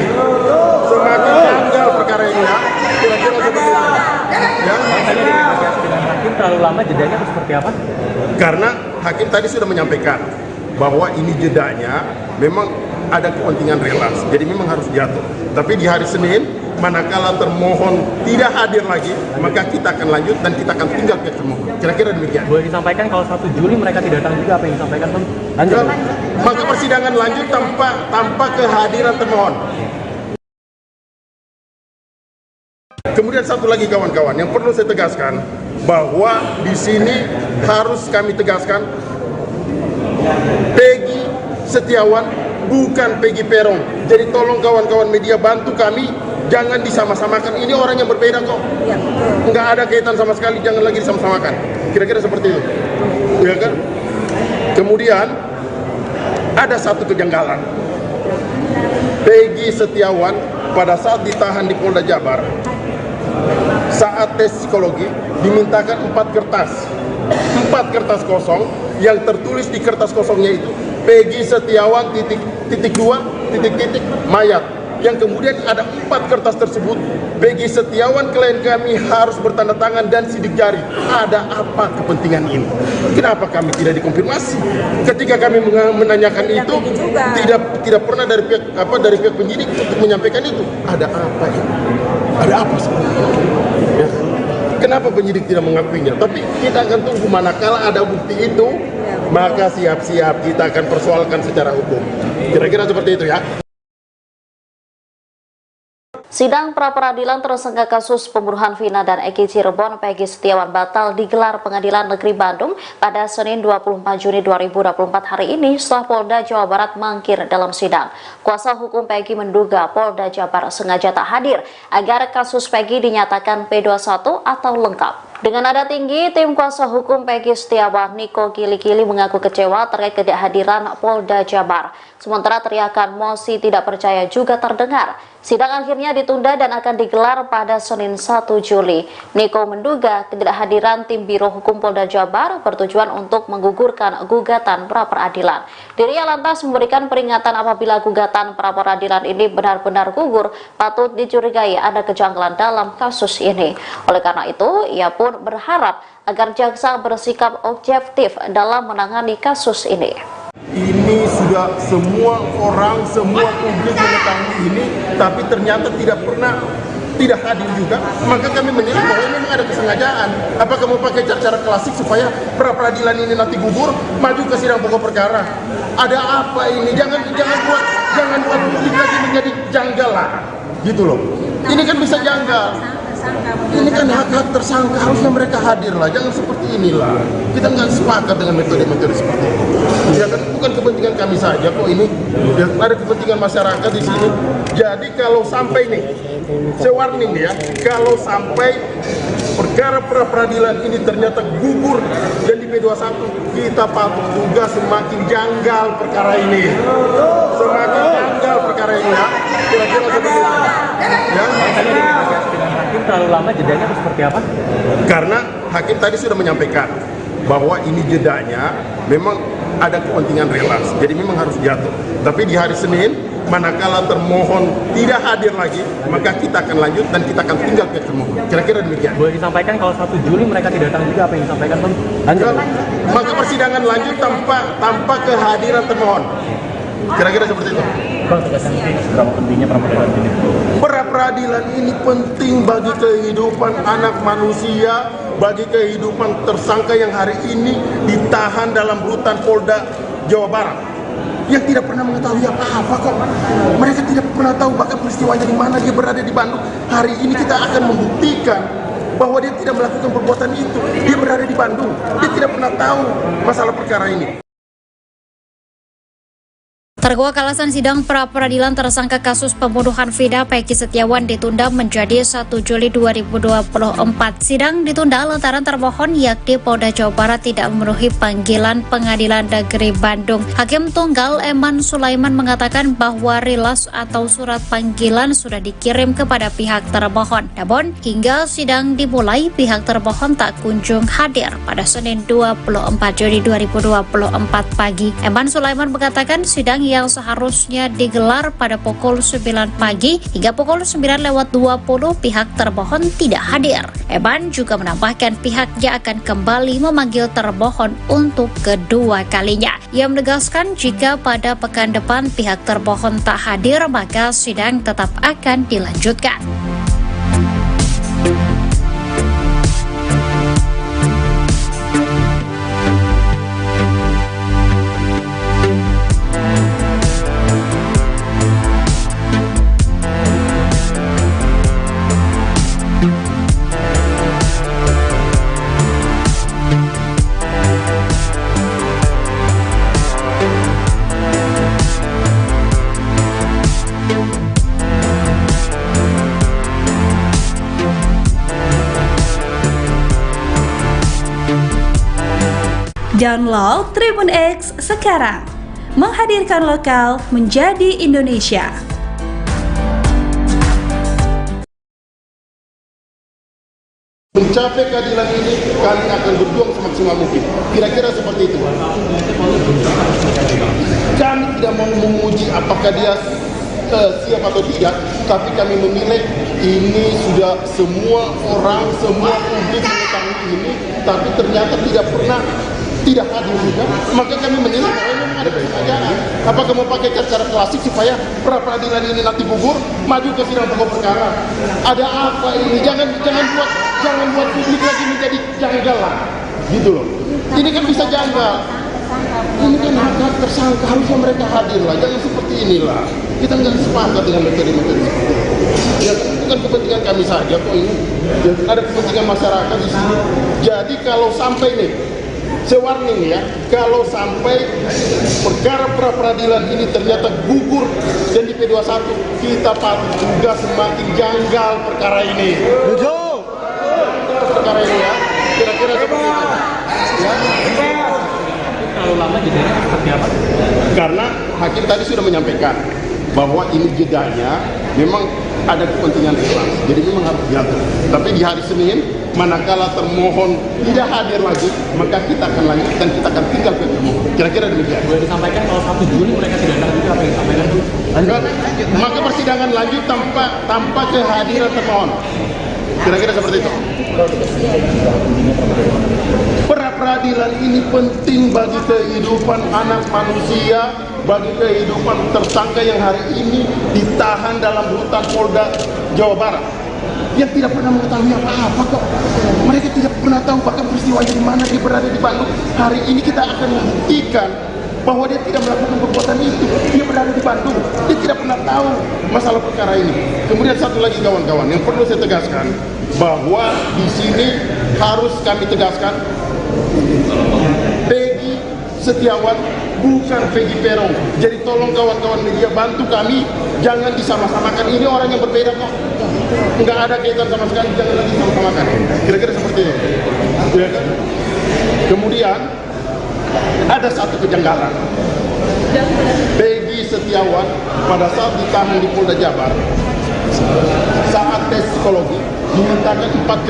Semakin janggal perkara ini ya. Kira-kira seperti itu. Ya. Dengan hakim terlalu lama jedanya atau seperti apa? Karena hakim tadi sudah menyampaikan bahwa ini jedanya memang ada kepentingan relaks, jadi memang harus jatuh. Tapi di hari Senin, manakala termohon tidak hadir lagi, maka kita akan lanjut dan kita akan tinggal pihak termohon. Kira-kira demikian. Boleh disampaikan kalau 1 Juli mereka tidak datang juga, apa yang disampaikan Bang? Lanjut. Maka persidangan lanjut tanpa kehadiran termohon. Kemudian satu lagi kawan-kawan yang perlu saya tegaskan, bahwa di sini harus kami tegaskan Peggy Setiawan bukan Peggy Peron. Jadi tolong kawan-kawan media bantu kami, jangan disama-samakan. Ini orang yang berbeda kok. Nggak ada kaitan sama sekali, jangan lagi disama-samakan. Kira-kira seperti itu. Ya kan? Kemudian ada satu kejanggalan. Peggy Setiawan pada saat ditahan di Polda Jabar, saat tes psikologi dimintakan 4 kertas kosong, yang tertulis di kertas kosongnya itu Peggy Setiawan titik mayat, yang kemudian ada 4 kertas tersebut Peggy Setiawan klien kami harus bertanda tangan dan sidik jari. Ada apa kepentingan ini? Kenapa kami tidak dikonfirmasi? Ketika kami menanyakan itu, tidak pernah dari pihak penyidik untuk menyampaikan itu. Ada apa ini? Ada apa sebenarnya? Ya. Kenapa penyidik tidak mengakuinya? Tapi kita akan tunggu, manakala ada bukti itu, maka siap-siap kita akan persoalkan secara hukum. Kira-kira seperti itu ya. Sidang pra-peradilan tersangka kasus pembunuhan Vina dan Eki Cirebon Peggy Setiawan batal digelar Pengadilan Negeri Bandung pada Senin 24 Juni 2024 hari ini setelah Polda Jawa Barat mangkir dalam sidang. Kuasa hukum Peggy menduga Polda Jabar sengaja tak hadir agar kasus Peggy dinyatakan P21 atau lengkap. Dengan nada tinggi, tim kuasa hukum Peggy Setiawan, Niko Kili-Kili, mengaku kecewa terkait ketidakhadiran Polda Jabar. Sementara teriakan mosi tidak percaya juga terdengar. Sidang akhirnya ditunda dan akan digelar pada Senin 1 Juli. Niko menduga ketidakhadiran tim Biro Hukum Polda Jabar bertujuan untuk menggugurkan gugatan pra-peradilan. Dirinya lantas memberikan peringatan apabila gugatan pra-peradilan ini benar-benar gugur, patut dicurigai ada kejanggalan dalam kasus ini. Oleh karena itu, ia pun berharap agar jaksa bersikap objektif dalam menangani kasus ini. Ini sudah semua orang, semua publik mengetahui ini, tapi ternyata tidak hadir juga, maka kami menilai bahwa ini memang ada kesengajaan. Apakah mau pakai cara-cara klasik supaya pra-peradilan ini nanti gugur, maju ke sidang pokok perkara? Ada apa ini? Jangan buat publik lagi menjadi janggal lah, gitu loh. Ini kan bisa janggal. Ini kan hak-hak tersangka, harusnya mereka hadir lah, jangan seperti inilah. Kita nggak sepakat dengan metode-metode seperti itu. Ya kan bukan kepentingan kami saja kok ini, ya, ada kepentingan masyarakat di sini. Jadi kalau sampai nih, saya warning ya, kalau sampai perkara pra-peradilan ini ternyata gugur dan di P21, kita patut juga semakin janggal perkara ini. Semakin janggal perkara ini ya. Kira-kira seperti itu. Ya. Hakim terlalu lama jedanya atau seperti apa? Karena hakim tadi sudah menyampaikan bahwa ini jedanya memang ada kepentingan relaks, jadi memang harus jatuh. Tapi di hari Senin, manakala termohon tidak hadir lagi, maka kita akan lanjut dan kita akan tinggal ke termohon. Kira-kira demikian. Boleh disampaikan kalau 1 Juli mereka tidak datang juga, apa yang disampaikan Bang? Lanjut. Maka persidangan lanjut tanpa kehadiran termohon. Kira-kira seperti itu. Bang, tegaskan berapa pentingnya pra-peradilan ini? Pra-peradilan ini penting bagi kehidupan anak manusia, bagi kehidupan tersangka yang hari ini ditahan dalam rutan Polda Jawa Barat, yang tidak pernah mengetahui apa-apa kok. Mereka tidak pernah tahu bahkan peristiwanya di mana, dia berada di Bandung. Hari ini kita akan membuktikan bahwa dia tidak melakukan perbuatan itu. Dia berada di Bandung, dia tidak pernah tahu masalah perkara ini. Terkuak alasan sidang pra-peradilan tersangka kasus pembunuhan Vina Peggy Setiawan ditunda menjadi 1 Juli 2024. Sidang ditunda lantaran termohon yakni Polda Jawa Barat tidak memenuhi panggilan Pengadilan Negeri Bandung. Hakim Tunggal Eman Sulaiman mengatakan bahwa rilas atau surat panggilan sudah dikirim kepada pihak termohon. Namun hingga sidang dimulai, pihak termohon tak kunjung hadir pada Senin 24 Juli 2024 pagi. Eman Sulaiman mengatakan sidang yang seharusnya digelar pada pukul 9 pagi hingga pukul 9:20 pihak termohon tidak hadir. Eman juga menambahkan pihaknya akan kembali memanggil termohon untuk kedua kalinya. Ia menegaskan jika pada pekan depan pihak termohon tak hadir, maka sidang tetap akan dilanjutkan. Download Tribun X sekarang, menghadirkan lokal menjadi Indonesia. Mencapai keadilan ini, kami akan berjuang semaksimal mungkin. Kira-kira seperti itu. Kami tidak mau menguji apakah dia siap atau tidak, tapi kami menilai ini sudah semua orang, semua publik mengetahui ini, tapi ternyata tidak hadir juga, maka kami menilai bahwa ini memang ada kesengajaan. Apakah mau pakai cara klasik supaya pra-peradilan ini nanti gugur, maju ke sidang pokok perkara? Ada apa ini? Jangan buat publik lagi menjadi janggal lah, gitu loh. Ini kan bisa janggal. Ini kan hak-hak tersangka, harusnya mereka hadir lah, jangan seperti inilah. Kita nggak sepakat dengan metode-metode seperti itu. Ya bukan kepentingan kami saja kok ini, ya, ada kepentingan masyarakat di sini. Jadi kalau sampai nih, saya warning ya, kalau sampai perkara pra-peradilan ini ternyata gugur dan di P21, kita patut juga semakin janggal perkara ini. Perkara ini ya, kira-kira seperti itu. Ya. Terlalu lama jedanya seperti apa? Karena hakim tadi sudah menyampaikan bahwa ini jedanya memang ada kepentingan relaks, jadi memang harus diatur. Tapi di hari Senin, manakala termohon tidak hadir lagi, maka kita akan lanjut dan kita akan tinggal ke termohon. Kira-kira demikian. Boleh disampaikan kalau 1 Juli mereka tidak datang juga, apa yang disampaikan? Lanjut. Maka persidangan lanjut tanpa kehadiran termohon. Kira-kira seperti itu. Pra-peradilan ini penting bagi kehidupan anak manusia, bagi kehidupan tersangka yang hari ini ditahan dalam rutan Polda Jawa Barat, yang tidak pernah mengetahui apa-apa kok. Mereka tidak pernah tahu bahkan peristiwanya di mana, dia berada di Bandung. Hari ini kita akan membuktikan bahwa dia tidak melakukan perbuatan itu. Dia berada di Bandung, dia tidak pernah tahu masalah perkara ini. Kemudian satu lagi kawan-kawan, yang perlu saya tegaskan, bahwa di sini harus kami tegaskan, Peggy Setiawan bukan Peggy Peron. Jadi tolong kawan-kawan media bantu kami, jangan disama-samakan. Ini orang yang berbeda kok. Nggak ada kaitan sama sekali, jangan lagi disama-samakan. Kira-kira seperti itu. Ya kan? Kemudian ada satu kejanggalan. Peggy Setiawan pada saat ditahan di Polda Jabar, saat tes psikologi dimintakan 4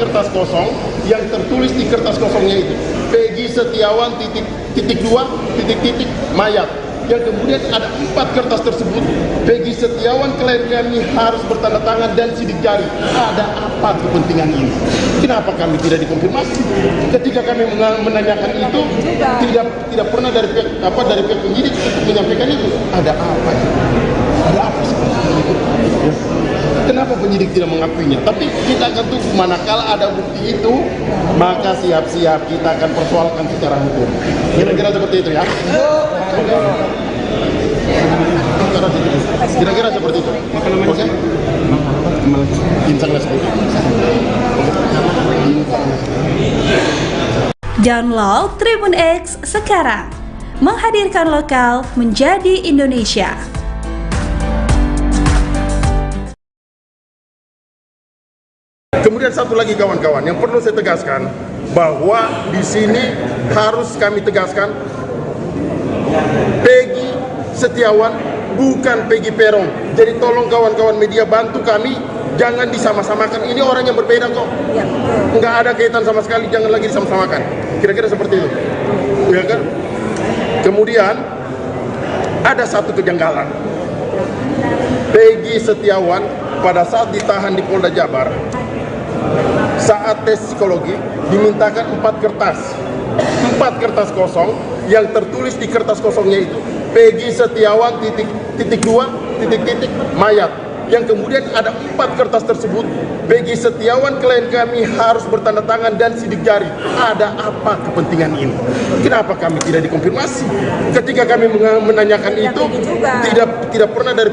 kertas kosong yang tertulis di kertas kosongnya itu Peggy Setiawan titik 2 titik mayat, yang kemudian ada 4 kertas tersebut Peggy Setiawan klien kami harus bertanda tangan dan sidik jari. Ada apa kepentingan ini? Kenapa kami tidak dikonfirmasi? Ketika kami menanyakan itu tidak pernah dari pihak penyidik untuk menyampaikan itu. Ada apa? Ada apa seperti itu? Ya. Kenapa penyidik tidak mengakuinya? Tapi kita akan tunggu, manakala ada bukti itu, maka siap-siap kita akan persoalkan secara hukum. Kira-kira seperti itu ya. Kira-kira seperti itu. Oke? Insanglah seperti itu. Download Tribun X sekarang, menghadirkan lokal menjadi Indonesia. Kemudian satu lagi kawan-kawan, yang perlu saya tegaskan, bahwa di sini harus kami tegaskan, Peggy Setiawan bukan Peggy Peron. Jadi tolong kawan-kawan media bantu kami, jangan disama-samakan. Ini orang yang berbeda kok. Nggak ada kaitan sama sekali, jangan lagi disama-samakan. Kira-kira seperti itu. Ya kan? Kemudian ada satu kejanggalan. Peggy Setiawan pada saat ditahan di Polda Jabar, saat tes psikologi dimintakan 4 kertas kosong yang tertulis di kertas kosongnya itu Peggy Setiawan titik 2 titik mayat, yang kemudian ada 4 kertas tersebut Peggy Setiawan klien kami harus bertanda tangan dan sidik jari. Ada apa kepentingan ini? Kenapa kami tidak dikonfirmasi? Ketika kami menanyakan itu tidak pernah dari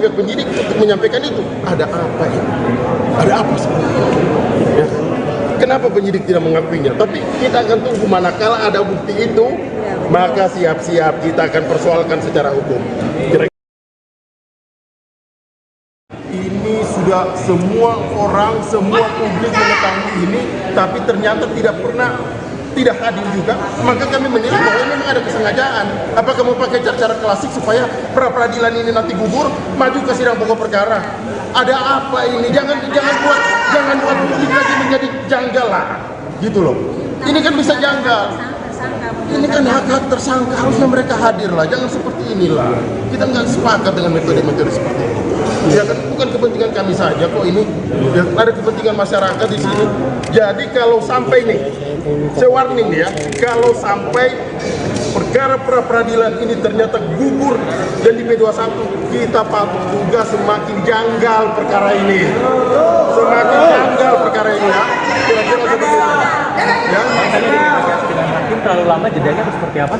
pihak penyidik untuk menyampaikan itu. Ada apa ini? Ada apa sebenarnya? Ya. Kenapa penyidik tidak mengakuinya? Tapi kita akan tunggu, manakala ada bukti itu, maka siap-siap kita akan persoalkan secara hukum. Ini sudah semua orang, semua publik mengetahui ini, tapi ternyata tidak hadir juga, maka kami menilai bahwa ini memang ada kesengajaan. Apakah mau pakai cara klasik supaya pra-peradilan ini nanti gugur, maju ke sidang pokok perkara? Ada apa ini? Jangan buat publik lagi menjadi janggal lah, gitu loh. Ini kan bisa janggal. Ini kan hak-hak tersangka, harusnya mereka hadir lah. Jangan seperti inilah. Kita nggak sepakat dengan metode-metode seperti ini. Ya kan, bukan kepentingan kami saja kok ini. Ya, ada kepentingan masyarakat di sini. Jadi kalau sampai nih, saya warning ya, kalau sampai perkara pra-peradilan ini ternyata gugur dan di P21, kita patut juga semakin janggal perkara ini. Semakin janggal perkara ini ya. Kira-kira seperti itu. Ya, Hakim terlalu lama jedanya atau seperti apa?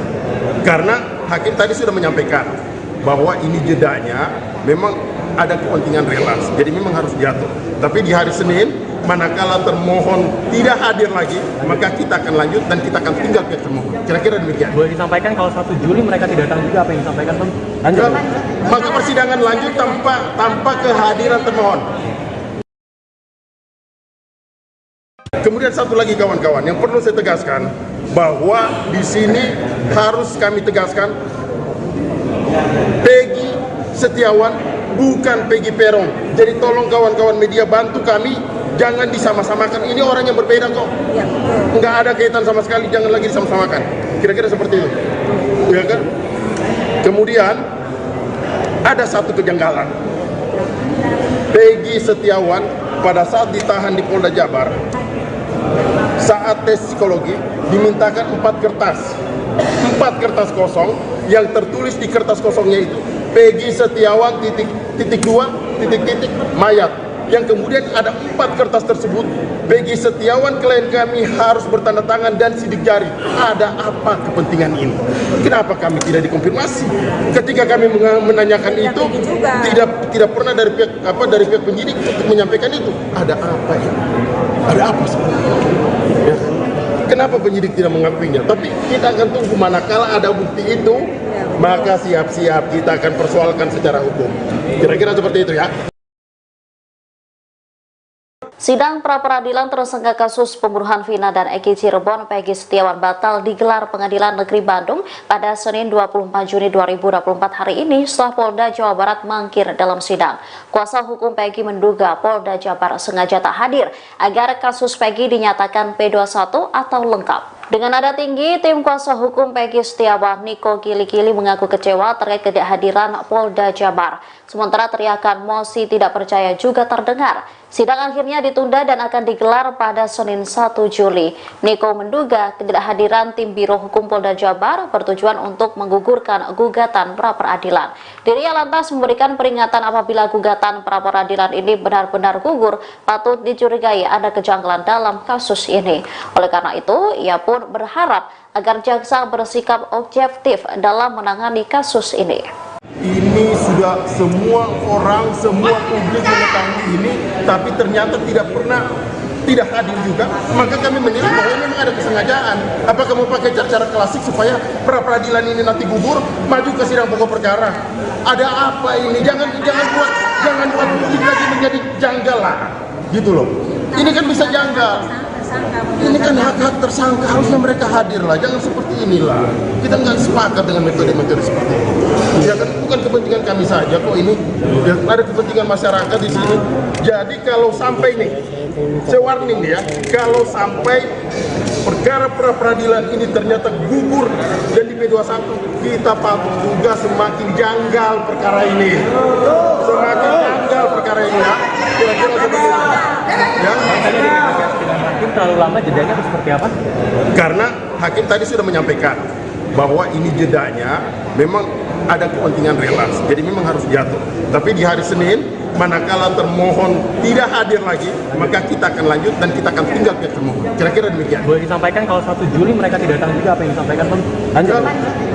karena hakim tadi sudah menyampaikan bahwa ini jedanya memang ada kepentingan relans, jadi memang harus diatur. Tapi di hari Senin, manakala termohon tidak hadir lagi, maka kita akan lanjut dan kita akan tinggal pihak termohon. Kira-kira demikian. Boleh disampaikan kalau 1 Juli mereka tidak datang juga, apa yang disampaikan Bang? Lanjut. Maka persidangan lanjut tanpa kehadiran termohon. Kemudian satu lagi kawan-kawan, yang perlu saya tegaskan, bahwa di sini harus kami tegaskan, Peggy Setiawan bukan Peggy Peron. Jadi tolong kawan-kawan media bantu kami, jangan disama-samakan. Ini orang yang berbeda kok. Nggak ada kaitan sama sekali, jangan lagi disama-samakan. Kira-kira seperti itu. Ya kan? Kemudian ada satu kejanggalan. Peggy Setiawan pada saat ditahan di Polda Jabar, saat tes psikologi dimintakan 4 kertas kosong yang tertulis di kertas kosongnya itu Peggy Setiawan titik 2 titik-titik mayat, yang kemudian ada 4 kertas tersebut. Peggy Setiawan klien kami harus bertanda tangan dan sidik jari. Ada apa kepentingan ini? Kenapa kami tidak dikonfirmasi? Ketika kami menanyakan itu, tidak pernah dari pihak penyidik untuk menyampaikan itu. Ada apa ini? Ada apa sebenarnya? Ya. Kenapa penyidik tidak mengakuinya? Tapi kita akan tunggu, manakala ada bukti itu, maka siap-siap kita akan persoalkan secara hukum. Kira-kira seperti itu ya. Sidang pra-peradilan tersangka kasus pembunuhan Vina dan Eki Cirebon Peggy Setiawan batal digelar Pengadilan Negeri Bandung pada Senin 24 Juni 2024 hari ini setelah Polda Jawa Barat mangkir dalam sidang. Kuasa hukum Peggy menduga Polda Jabar sengaja tak hadir agar kasus Peggy dinyatakan P21 atau lengkap. Dengan nada tinggi, tim kuasa hukum Peggy Setiawan, Niko Kili-Kili, mengaku kecewa terkait ketidakhadiran Polda Jabar. Sementara teriakan mosi tidak percaya juga terdengar. Sidang akhirnya ditunda dan akan digelar pada Senin 1 Juli. Niko menduga ketidakhadiran tim Biro Hukum Polda Jabar bertujuan untuk menggugurkan gugatan pra-peradilan. Dirinya lantas memberikan peringatan apabila gugatan pra-peradilan ini benar-benar gugur, patut dicurigai ada kejanggalan dalam kasus ini. Oleh karena itu, ia pun berharap agar jaksa bersikap objektif dalam menangani kasus ini. Ini sudah semua orang, semua publik mengetahui ini, tapi ternyata tidak hadir juga. Maka kami menilai bahwa memang ada kesengajaan. Apakah mau pakai cara klasik supaya pra-peradilan ini nanti gugur, maju ke sidang pokok perkara? Ada apa ini? Jangan buat publik lagi menjadi janggal lah, gitu loh. Ini kan bisa janggal. Ini kan hak-hak tersangka, harusnya mereka hadir lah, jangan seperti inilah. Kita nggak sepakat dengan metode-metode seperti ini. Ya kan, bukan kepentingan kami saja kok ini, ya, ada kepentingan masyarakat di sini. Jadi kalau sampai nih, saya warning ya, kalau sampai perkara pra-peradilan ini ternyata gugur dan di P21, kita patut juga semakin janggal perkara ini. Semakin janggal perkara ini ya. Kira-kira seperti itu. Ya. Hakim terlalu lama jedanya atau seperti apa? Karena hakim tadi sudah menyampaikan bahwa ini jedanya memang ada kepentingan relaks, jadi memang harus jatuh. Tapi di hari Senin, manakala termohon tidak hadir lagi, maka kita akan lanjut dan kita akan tinggal pihak termohon. Kira-kira demikian. Boleh disampaikan kalau 1 Juli mereka tidak datang juga, apa yang disampaikan Bang? Lanjut.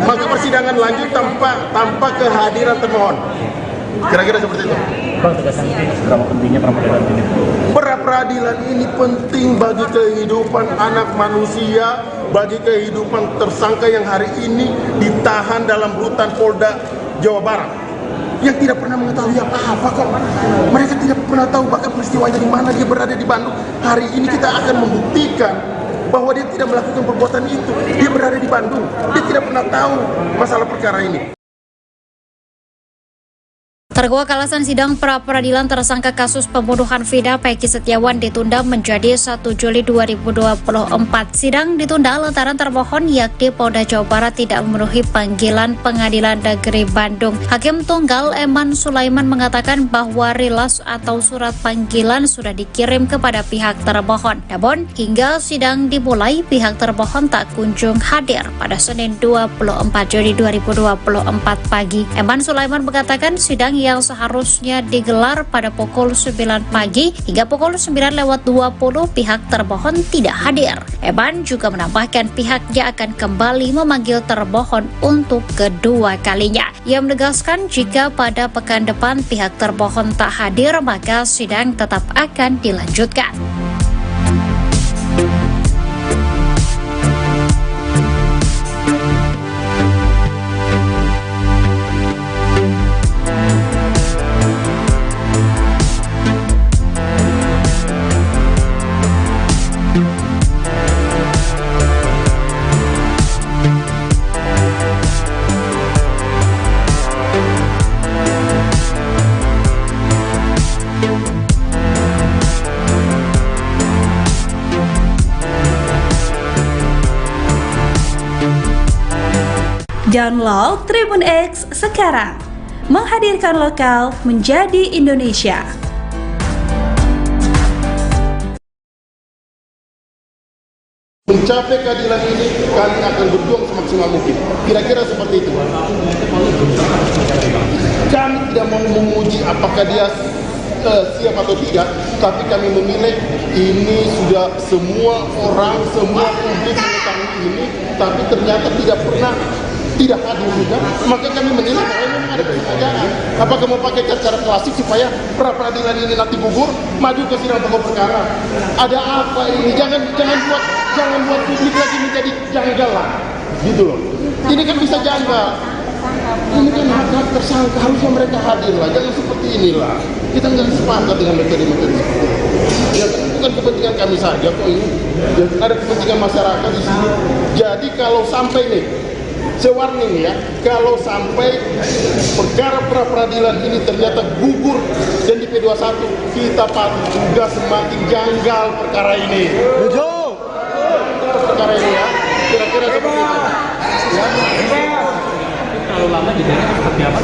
Maka persidangan lanjut tanpa kehadiran termohon. Kira-kira seperti itu. Bang, tegaskan seberapa pentingnya pra-peradilan ini? Pra-peradilan ini penting bagi kehidupan anak manusia, bagi kehidupan tersangka yang hari ini ditahan dalam rutan Polda Jawa Barat, yang tidak pernah mengetahui apa-apa kok. Mereka tidak pernah tahu bahkan peristiwanya di mana, dia berada di Bandung. Hari ini kita akan membuktikan bahwa dia tidak melakukan perbuatan itu. Dia berada di Bandung, dia tidak pernah tahu masalah perkara ini. Terkuak alasan sidang pra-peradilan tersangka kasus pembunuhan Vina Peggy Setiawan ditunda menjadi 1 Juli 2024. Sidang ditunda lantaran termohon yakni Polda Jawa Barat tidak memenuhi panggilan Pengadilan Negeri Bandung. Hakim Tunggal Eman Sulaiman mengatakan bahwa rilas atau surat panggilan sudah dikirim kepada pihak termohon. Namun hingga sidang dimulai, pihak termohon tak kunjung hadir pada Senin 24 Juni 2024 pagi. Eman Sulaiman mengatakan sidang yang seharusnya digelar pada pukul 9 pagi hingga pukul 9:20 pihak termohon tidak hadir. Eman juga menambahkan pihaknya akan kembali memanggil termohon untuk kedua kalinya. Ia menegaskan jika pada pekan depan pihak termohon tak hadir, maka sidang tetap akan dilanjutkan. Download Tribun X sekarang, menghadirkan lokal menjadi Indonesia. Mencapai keadilan ini, kami akan berjuang semaksimal mungkin. Kira-kira seperti itu. Kami tidak mau menguji apakah dia siap atau tidak, tapi kami menilai ini sudah semua orang, semua publik mengetahui ini, tapi ternyata tidak hadir juga, maka kami menilai bahwa memang ada kesengajaan. Apakah mau pakai cara klasik supaya pra peradilan ini nanti gugur, maju ke sidang pokok perkara? Ada apa ini? Jangan buat publik lagi menjadi janggal, gitu loh. Ini kan bisa janggal. Ini kan hak tersangka, harusnya mereka hadir lah, jangan seperti inilah. Kita nggak sepakat dengan metode-metode seperti ini. Ya kan bukan kepentingan kami saja kok ini, ya, ada kepentingan masyarakat di sini. Jadi kalau sampai nih, warning ya, kalau sampai perkara pra peradilan ini ternyata gugur dan di P21, kita juga semakin janggal perkara ini. Perkara ini ya, kira-kira seperti itu. Ya. Terlalu lama jedanya seperti apa?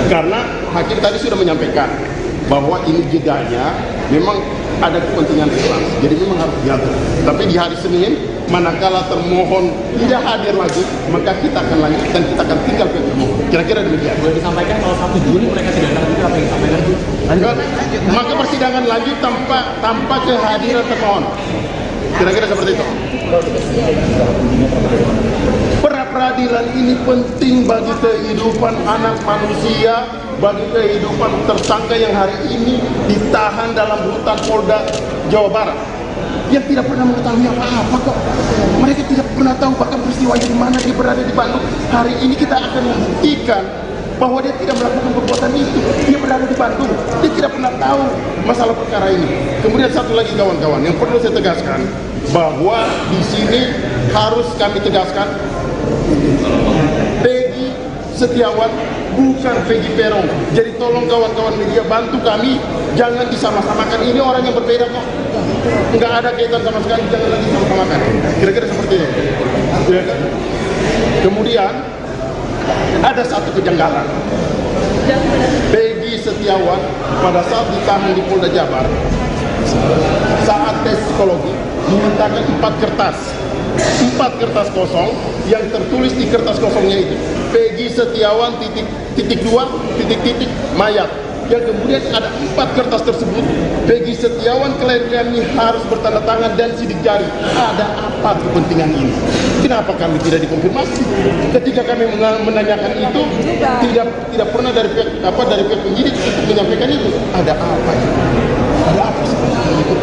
Karena hakim tadi sudah menyampaikan bahwa ini jedanya memang ada kepentingan Islam, jadi memang harus diatur. Tapi di hari Senin, manakala termohon tidak hadir lagi, maka kita akan lanjut dan kita akan tinggal ke termohon. Kira-kira demikian. Boleh disampaikan kalau 1 Juli mereka tidak datang juga, apa yang disampaikan? Lanjut. Maka persidangan lanjut tanpa kehadiran termohon. Kira-kira seperti itu. Pra peradilan ini penting bagi kehidupan anak manusia, bagi kehidupan tersangka yang hari ini ditahan dalam rutan Polda Jawa Barat, yang tidak pernah mengetahui apa-apa kok. Mereka tidak pernah tahu bahkan peristiwanya di mana, dia berada di Bandung. Hari ini kita akan membuktikan bahwa dia tidak melakukan perbuatan itu. Dia berada di Bandung, dia tidak pernah tahu masalah perkara ini. Kemudian satu lagi kawan-kawan, yang perlu saya tegaskan bahwa di sini harus kami tegaskan, Peggy Setiawan bukan Peggy Peron. Jadi tolong kawan-kawan media bantu kami, jangan disama-samakan. Ini orang yang berbeda kok, nggak ada kaitan sama sekali, jangan lagi disama-samakan. Kira-kira seperti itu. Ya kan? Kemudian ada satu kejanggalan. Peggy Setiawan pada saat ditahan di Polda Jabar, saat tes psikologi dimintakan 4 kertas kosong, yang tertulis di kertas kosongnya itu Peggy Setiawan titik 2 titik mayat. Yang kemudian ada 4 kertas tersebut, Peggy Setiawan klien kami harus bertanda tangan dan sidik jari. Ada apa kepentingan ini? Kenapa kami tidak dikonfirmasi? Ketika kami menanyakan itu, tidak pernah dari pihak penyidik untuk menyampaikan itu. Ada apa ini? Ada apa sebenarnya itu?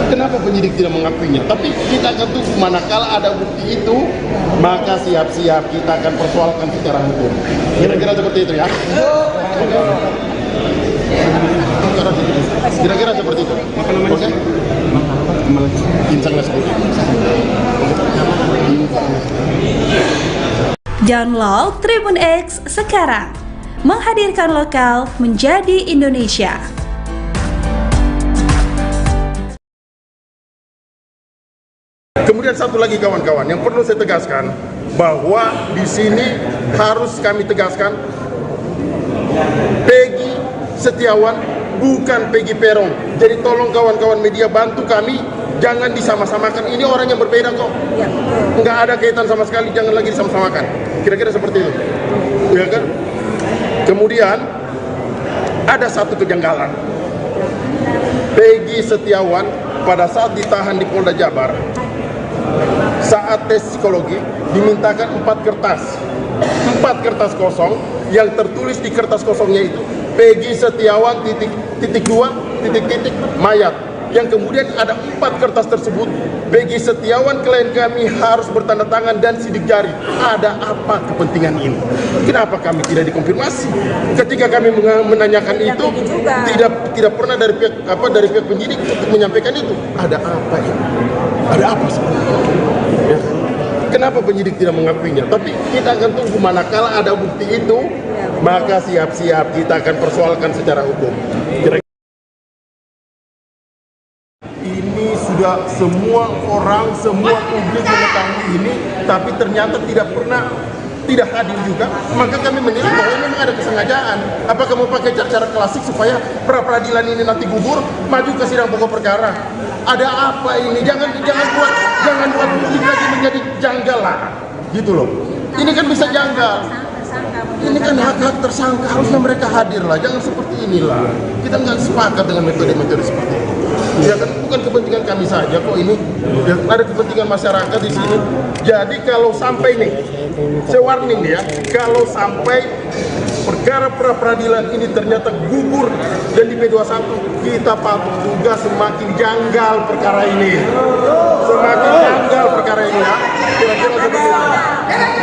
Kenapa penyidik tidak mengakuinya? Tapi kita akan tunggu, manakala ada bukti itu, maka siap-siap kita akan persoalkan secara hukum. Kira-kira seperti itu ya. Kira-kira seperti itu. Oke? Insang Lesku. Download Tribun X sekarang. Menghadirkan lokal menjadi Indonesia. Kemudian satu lagi kawan-kawan, yang perlu saya tegaskan bahwa di sini harus kami tegaskan, Peggy Setiawan bukan Peggy Peron. Jadi tolong kawan-kawan media bantu kami, jangan disama-samakan. Ini orang yang berbeda kok, nggak ada kaitan sama sekali, jangan lagi disama-samakan. Kira-kira seperti itu, ya kan? Kemudian ada satu kejanggalan. Peggy Setiawan pada saat ditahan di Polda Jabar, saat tes psikologi dimintakan 4 kertas kosong, yang tertulis di kertas kosongnya itu Peggy Setiawan titik 2 titik mayat. Yang kemudian ada 4 kertas tersebut, Peggy Setiawan klien kami harus bertanda tangan dan sidik jari. Ada apa kepentingan ini? Kenapa kami tidak dikonfirmasi? Ketika kami menanyakan itu, tidak pernah dari pihak penyidik untuk menyampaikan itu. Ada apa ini? Ada apa sebenarnya? Ya. Kenapa penyidik tidak mengakuinya? Tapi kita akan tunggu, manakala ada bukti itu, maka siap-siap kita akan persoalkan secara hukum. Ini sudah semua orang, semua publik mengetahui ini, tapi ternyata tidak hadir juga, maka kami menilai bahwa memang ada kesengajaan. Apakah mau pakai cara klasik supaya pra peradilan ini nanti gugur, maju ke sidang pokok perkara? Ada apa ini? Jangan buat publik lagi menjadi janggal lah, gitu loh. Ini kan bisa janggal. Ini kan hak-hak tersangka, harusnya mereka hadir lah, jangan seperti inilah. Kita nggak sepakat dengan metode-metode seperti ini. Ya kan bukan kepentingan kami saja kok ini, ya, ada kepentingan masyarakat di sini. Jadi kalau sampai nih, saya warning nih ya, kalau sampai perkara pra-peradilan ini ternyata gugur dan di P21, kita patut juga semakin janggal perkara ini. Semakin janggal perkara ini ya. Kira-kira seperti itu.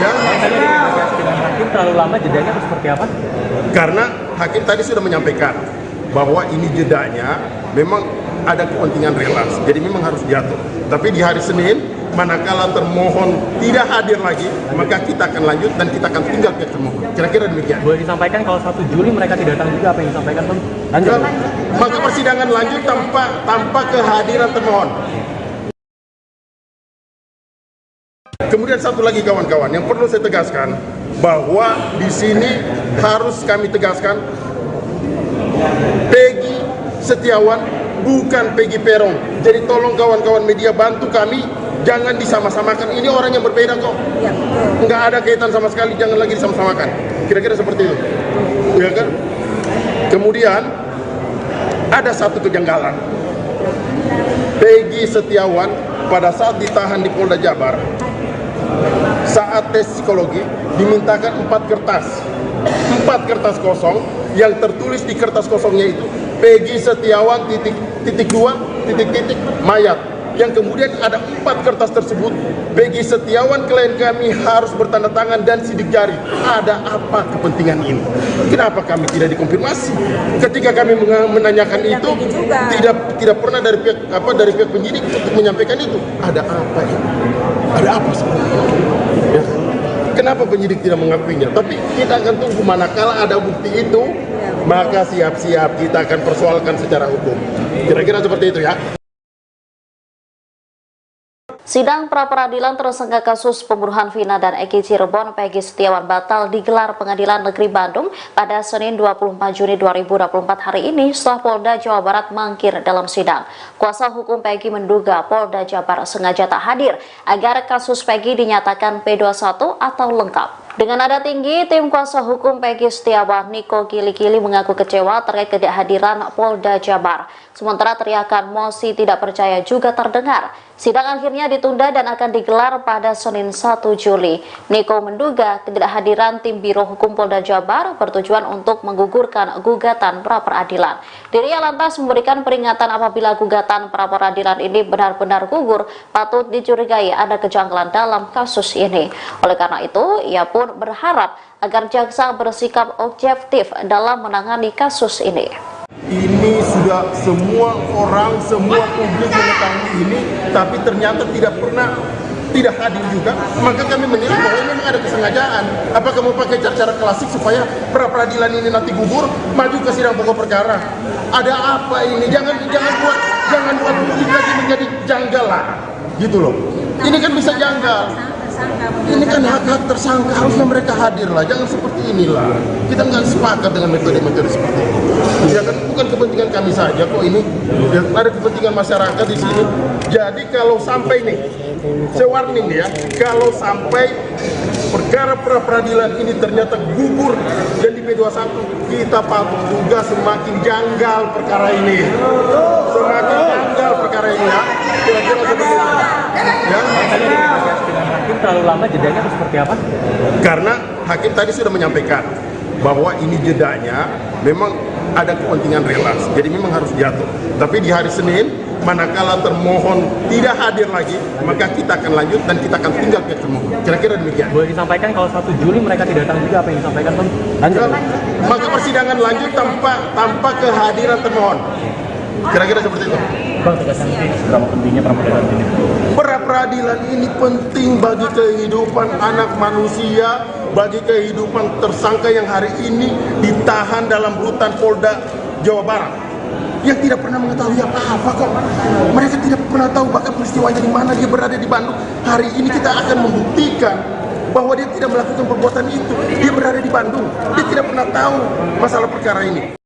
Ya. Hakim terlalu lama jedanya atau seperti apa? Karena hakim tadi sudah menyampaikan bahwa ini jedanya memang ada kepentingan relasi, jadi memang harus jatuh. Tapi di hari Senin, manakala termohon tidak hadir lagi, maka kita akan lanjut dan kita akan tinggal ke termohon. Kira-kira demikian. Boleh disampaikan kalau 1 Juli mereka tidak datang juga, apa yang disampaikan Bang? Lanjut. Maka persidangan lanjut tanpa kehadiran termohon. Kemudian satu lagi kawan-kawan, yang perlu saya tegaskan bahwa di sini harus kami tegaskan Peggy Setiawan bukan Peggy Peron. Jadi tolong kawan-kawan media bantu kami, jangan disama-samakan. Ini orang yang berbeda kok. Nggak ada kaitan sama sekali, jangan lagi disama-samakan. Kira-kira seperti itu. Ya kan? Kemudian ada satu kejanggalan. Peggy Setiawan pada saat ditahan di Polda Jabar, saat tes psikologi dimintakan 4 kertas kosong, yang tertulis di kertas kosongnya itu Peggy Setiawan titik mayat, yang kemudian ada 4 kertas tersebut Peggy Setiawan klien kami harus bertanda tangan dan sidik jari. Ada apa kepentingan ini? Kenapa kami tidak dikonfirmasi? Ketika kami menanyakan itu, tidak pernah dari pihak penyidik untuk menyampaikan itu. Ada apa ini? Ada apa sebenarnya? Ya. Kenapa penyidik tidak mengakuinya? Tapi kita akan tunggu, manakala ada bukti itu, maka siap-siap kita akan persoalkan secara hukum. Kira-kira seperti itu ya. Sidang pra-peradilan tersangka kasus pembunuhan Vina dan Eki Cirebon Peggy Setiawan batal digelar Pengadilan Negeri Bandung pada Senin 24 Juni 2024 hari ini setelah Polda Jawa Barat mangkir dalam sidang. Kuasa hukum Peggy menduga Polda Jabar sengaja tak hadir agar kasus Peggy dinyatakan P21 atau lengkap. Dengan nada tinggi, tim kuasa hukum Peggy Setiawan, Niko Kili-Kili, mengaku kecewa terkait ketidakhadiran Polda Jabar. Sementara teriakan mosi tidak percaya juga terdengar. Sidang akhirnya ditunda dan akan digelar pada Senin 1 Juli. Niko menduga ketidakhadiran tim Biro Hukum Polda Jabar bertujuan untuk menggugurkan gugatan pra-peradilan. Dirinya lantas memberikan peringatan apabila gugatan pra-peradilan ini benar-benar gugur, patut dicurigai ada kejanggalan dalam kasus ini. Oleh karena itu, ia pun berharap agar jaksa bersikap objektif dalam menangani kasus ini. Ini sudah semua orang, semua publik mengetahui ini, tapi ternyata tidak hadir juga. Maka kami menilai bahwa ini memang ada kesengajaan. Apakah mau pakai cara-cara klasik supaya pra-peradilan ini nanti gugur, maju ke sidang pokok perkara? Ada apa ini? Jangan buat publik lagi menjadi janggal lah, gitu loh. Ini kan bisa janggal. Ini kan hak-hak tersangka, harusnya mereka hadir lah, jangan seperti inilah. Kita nggak sepakat dengan metode-metode seperti ini. Ya kan bukan kepentingan kami saja kok ini, ya, ada kepentingan masyarakat di sini. Jadi kalau sampai nih, saya warning nih ya, kalau sampai perkara pra-peradilan ini ternyata gugur dan di P21, kita patut juga semakin janggal perkara ini. Semakin janggal perkara ini ya. Kira-kira seperti itu. Ya. Hakim terlalu lama jedanya atau seperti apa? Karena hakim tadi sudah menyampaikan bahwa ini jedanya memang ada kepentingan relasi, jadi memang harus jatuh. Tapi di hari Senin, manakala termohon tidak hadir lagi, maka kita akan lanjut dan kita akan tinggal ke termohon. Kira-kira demikian. Boleh disampaikan kalau 1 Juli mereka tidak datang juga, apa yang disampaikan Bang? Lanjut. Maka persidangan lanjut tanpa kehadiran termohon. Kira-kira seperti itu. Bang, tegaskan seberapa pentingnya pra-peradilan ini? Pra-peradilan ini penting bagi kehidupan anak manusia, bagi kehidupan tersangka yang hari ini ditahan dalam rutan Polda Jawa Barat, yang tidak pernah mengetahui apa-apa kok. Mereka tidak pernah tahu bahkan peristiwanya di mana, dia berada di Bandung. Hari ini kita akan membuktikan bahwa dia tidak melakukan perbuatan itu. Dia berada di Bandung, dia tidak pernah tahu masalah perkara ini.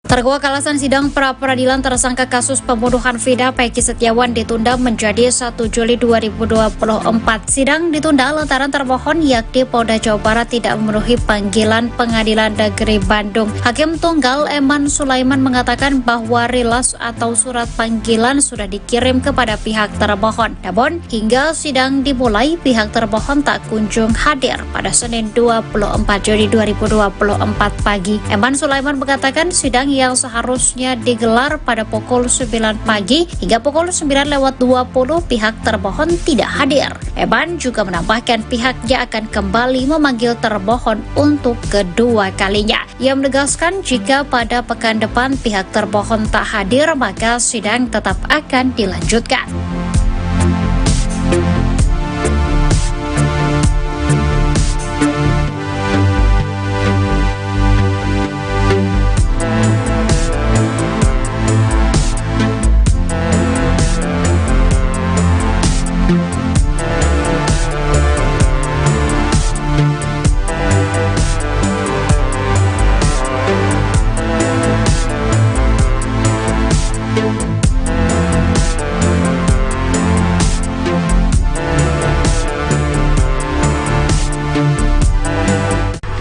Terkuak alasan sidang pra-peradilan tersangka kasus pembunuhan Vina Peggy Setiawan ditunda menjadi 1 Juli 2024. Sidang ditunda lantaran termohon yakni Polda Jawa Barat tidak memenuhi panggilan Pengadilan Negeri Bandung. Hakim Tunggal Eman Sulaiman mengatakan bahwa rilas atau surat panggilan sudah dikirim kepada pihak termohon. Namun, hingga sidang dimulai, pihak termohon tak kunjung hadir pada Senin 24 Juli 2024 pagi. Eman Sulaiman mengatakan sidang yang seharusnya digelar pada pukul 9 pagi hingga pukul 9:20 pihak termohon tidak hadir. Eman juga menambahkan pihaknya akan kembali memanggil termohon untuk kedua kalinya. Ia menegaskan jika pada pekan depan pihak termohon tak hadir, maka sidang tetap akan dilanjutkan.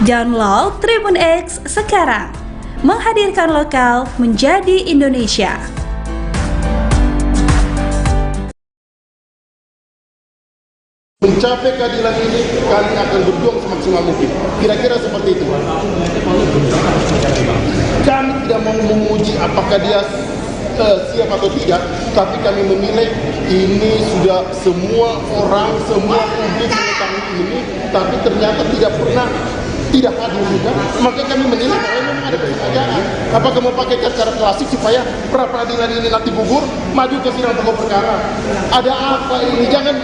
Download Tribun X sekarang, menghadirkan lokal menjadi Indonesia. Mencapai keadilan ini, kami akan berjuang semaksimal mungkin. Kira-kira seperti itu. Kami tidak mau memuji apakah dia siap atau tidak, tapi kami menilai ini sudah semua orang, semua publik mengetahui ini, tapi ternyata tidak hadir juga, maka kami menilai bahwa memang ada kesengajaan. Apakah mau pakai cara klasik supaya pra-peradilan ini nanti gugur, maju ke sidang pokok perkara? Ada apa ini? Jangan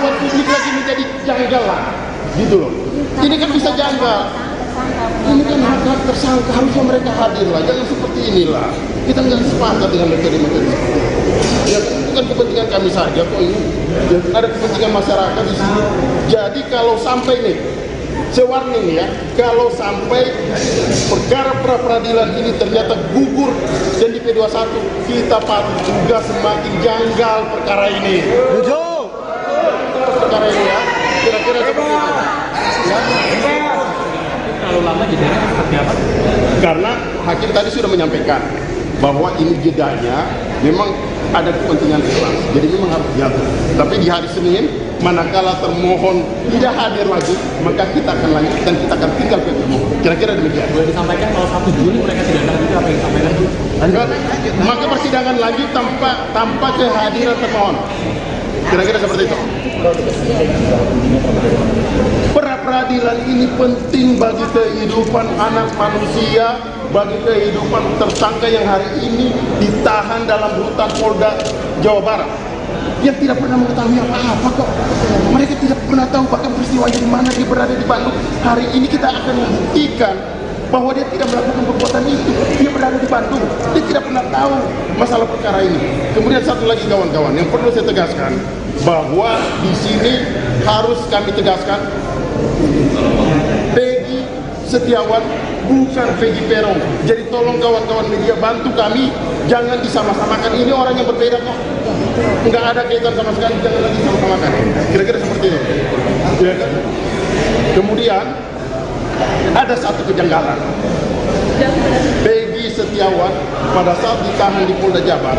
buat publik lagi menjadi janggal lah, gitu loh. Ini kan bisa janggal. Ini kan hak tersangka, harusnya mereka hadir lah. Jangan seperti inilah. Kita nggak sepakat dengan metode-metode seperti ini. Ya, bukan kepentingan kami saja kok ini. Ya, ada kepentingan masyarakat di sini. Jadi kalau sampai nih, warning ya, kalau sampai perkara pra-peradilan ini ternyata gugur dan di P21, kita patut juga semakin janggal perkara ini. Perkara ini ya, kira-kira seperti itu. Ya. Terlalu lama jedanya seperti apa? Karena hakim tadi sudah menyampaikan bahwa ini jedanya memang ada kepentingan kelas, jadi memang harus diatur. Tapi di hari Senin, manakala termohon tidak hadir lagi, maka kita akan lanjut dan kita akan tinggal ke termohon. Kira-kira demikian. Boleh disampaikan kalau 1 Juli mereka tidak datang juga, apa yang disampaikan? Maka persidangan lanjut tanpa kehadiran termohon. Kira-kira seperti itu. Pra-peradilan ini penting bagi kehidupan anak manusia, bagi kehidupan tersangka yang hari ini ditahan dalam rutan Polda Jawa Barat, yang tidak pernah mengetahui apa-apa kok. Mereka tidak pernah tahu bahkan peristiwanya di mana dia berada di Bandung. Hari ini kita akan membuktikan bahwa dia tidak melakukan perbuatan itu. Dia berada di Bandung, dia tidak pernah tahu masalah perkara ini. Kemudian satu lagi kawan-kawan, yang perlu saya tegaskan bahwa di sini harus kami tegaskan, Peggy Setiawan bukan Peggy Peron. Jadi tolong kawan-kawan media bantu kami, jangan disama-samakan. Ini orang yang berbeda kok, nggak ada kaitan sama sekali, jangan lagi sama-samakan. Kira-kira seperti itu. Ya kan? Kemudian ada satu kejanggalan. Peggy Setiawan pada saat ditahan di Polda Jabar,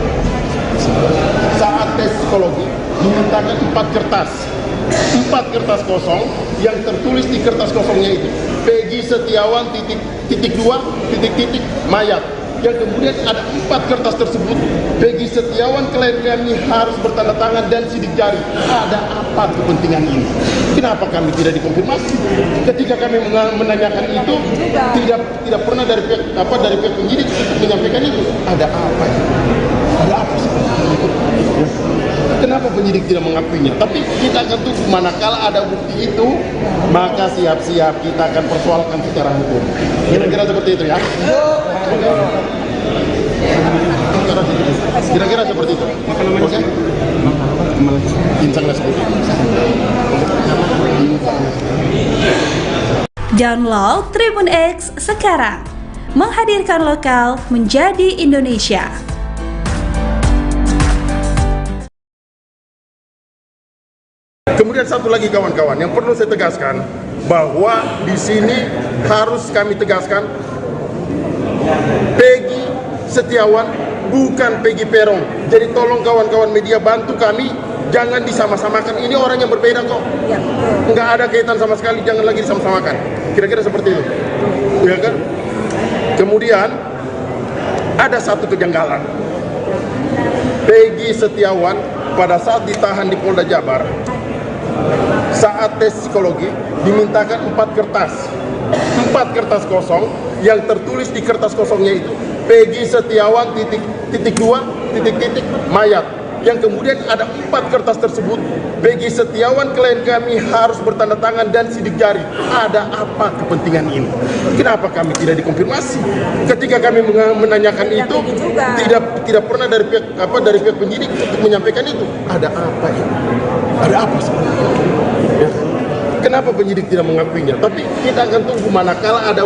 saat tes psikologi dimintakan 4 kertas kosong, yang tertulis di kertas kosongnya itu Peggy Setiawan titik mayat. Yang kemudian ada 4 kertas tersebut, Peggy Setiawan klien kami harus bertanda tangan dan sidik jari. Ada apa kepentingan ini? Kenapa kami tidak dikonfirmasi? Ketika kami menanyakan itu, tidak pernah dari pihak penyidik untuk menyampaikan itu. Ada apa ini? Ada apa sebenarnya itu? Kenapa penyidik tidak mengakuinya? Tapi kita akan tunggu, manakala ada bukti itu, maka siap-siap kita akan persoalkan secara hukum. Kira-kira seperti itu ya. Kira-kira seperti itu. Oke? Insang seperti itu. Download Tribun X sekarang, menghadirkan lokal menjadi Indonesia. Kemudian satu lagi kawan-kawan yang perlu saya tegaskan, bahwa di sini harus kami tegaskan Peggy Setiawan bukan Peggy Peron. Jadi tolong kawan-kawan media bantu kami, jangan disama-samakan. Ini orang yang berbeda kok. Nggak ada kaitan sama sekali, jangan lagi disama-samakan. Kira-kira seperti itu. Ya kan? Kemudian ada satu kejanggalan. Peggy Setiawan pada saat ditahan di Polda Jabar, saat tes psikologi dimintakan 4 kertas kosong, yang tertulis di kertas kosongnya itu Peggy Setiawan titik 2 mayat, yang kemudian ada 4 kertas tersebut Peggy Setiawan klien kami harus bertanda tangan dan sidik jari. Ada apa kepentingan ini? Kenapa kami tidak dikonfirmasi? Ketika kami menanyakan itu tidak pernah dari pihak penyidik untuk menyampaikan itu. Ada apa ini? Ada apa sebenarnya? Ya. Kenapa penyidik tidak mengakuinya? Tapi kita akan tunggu manakala ada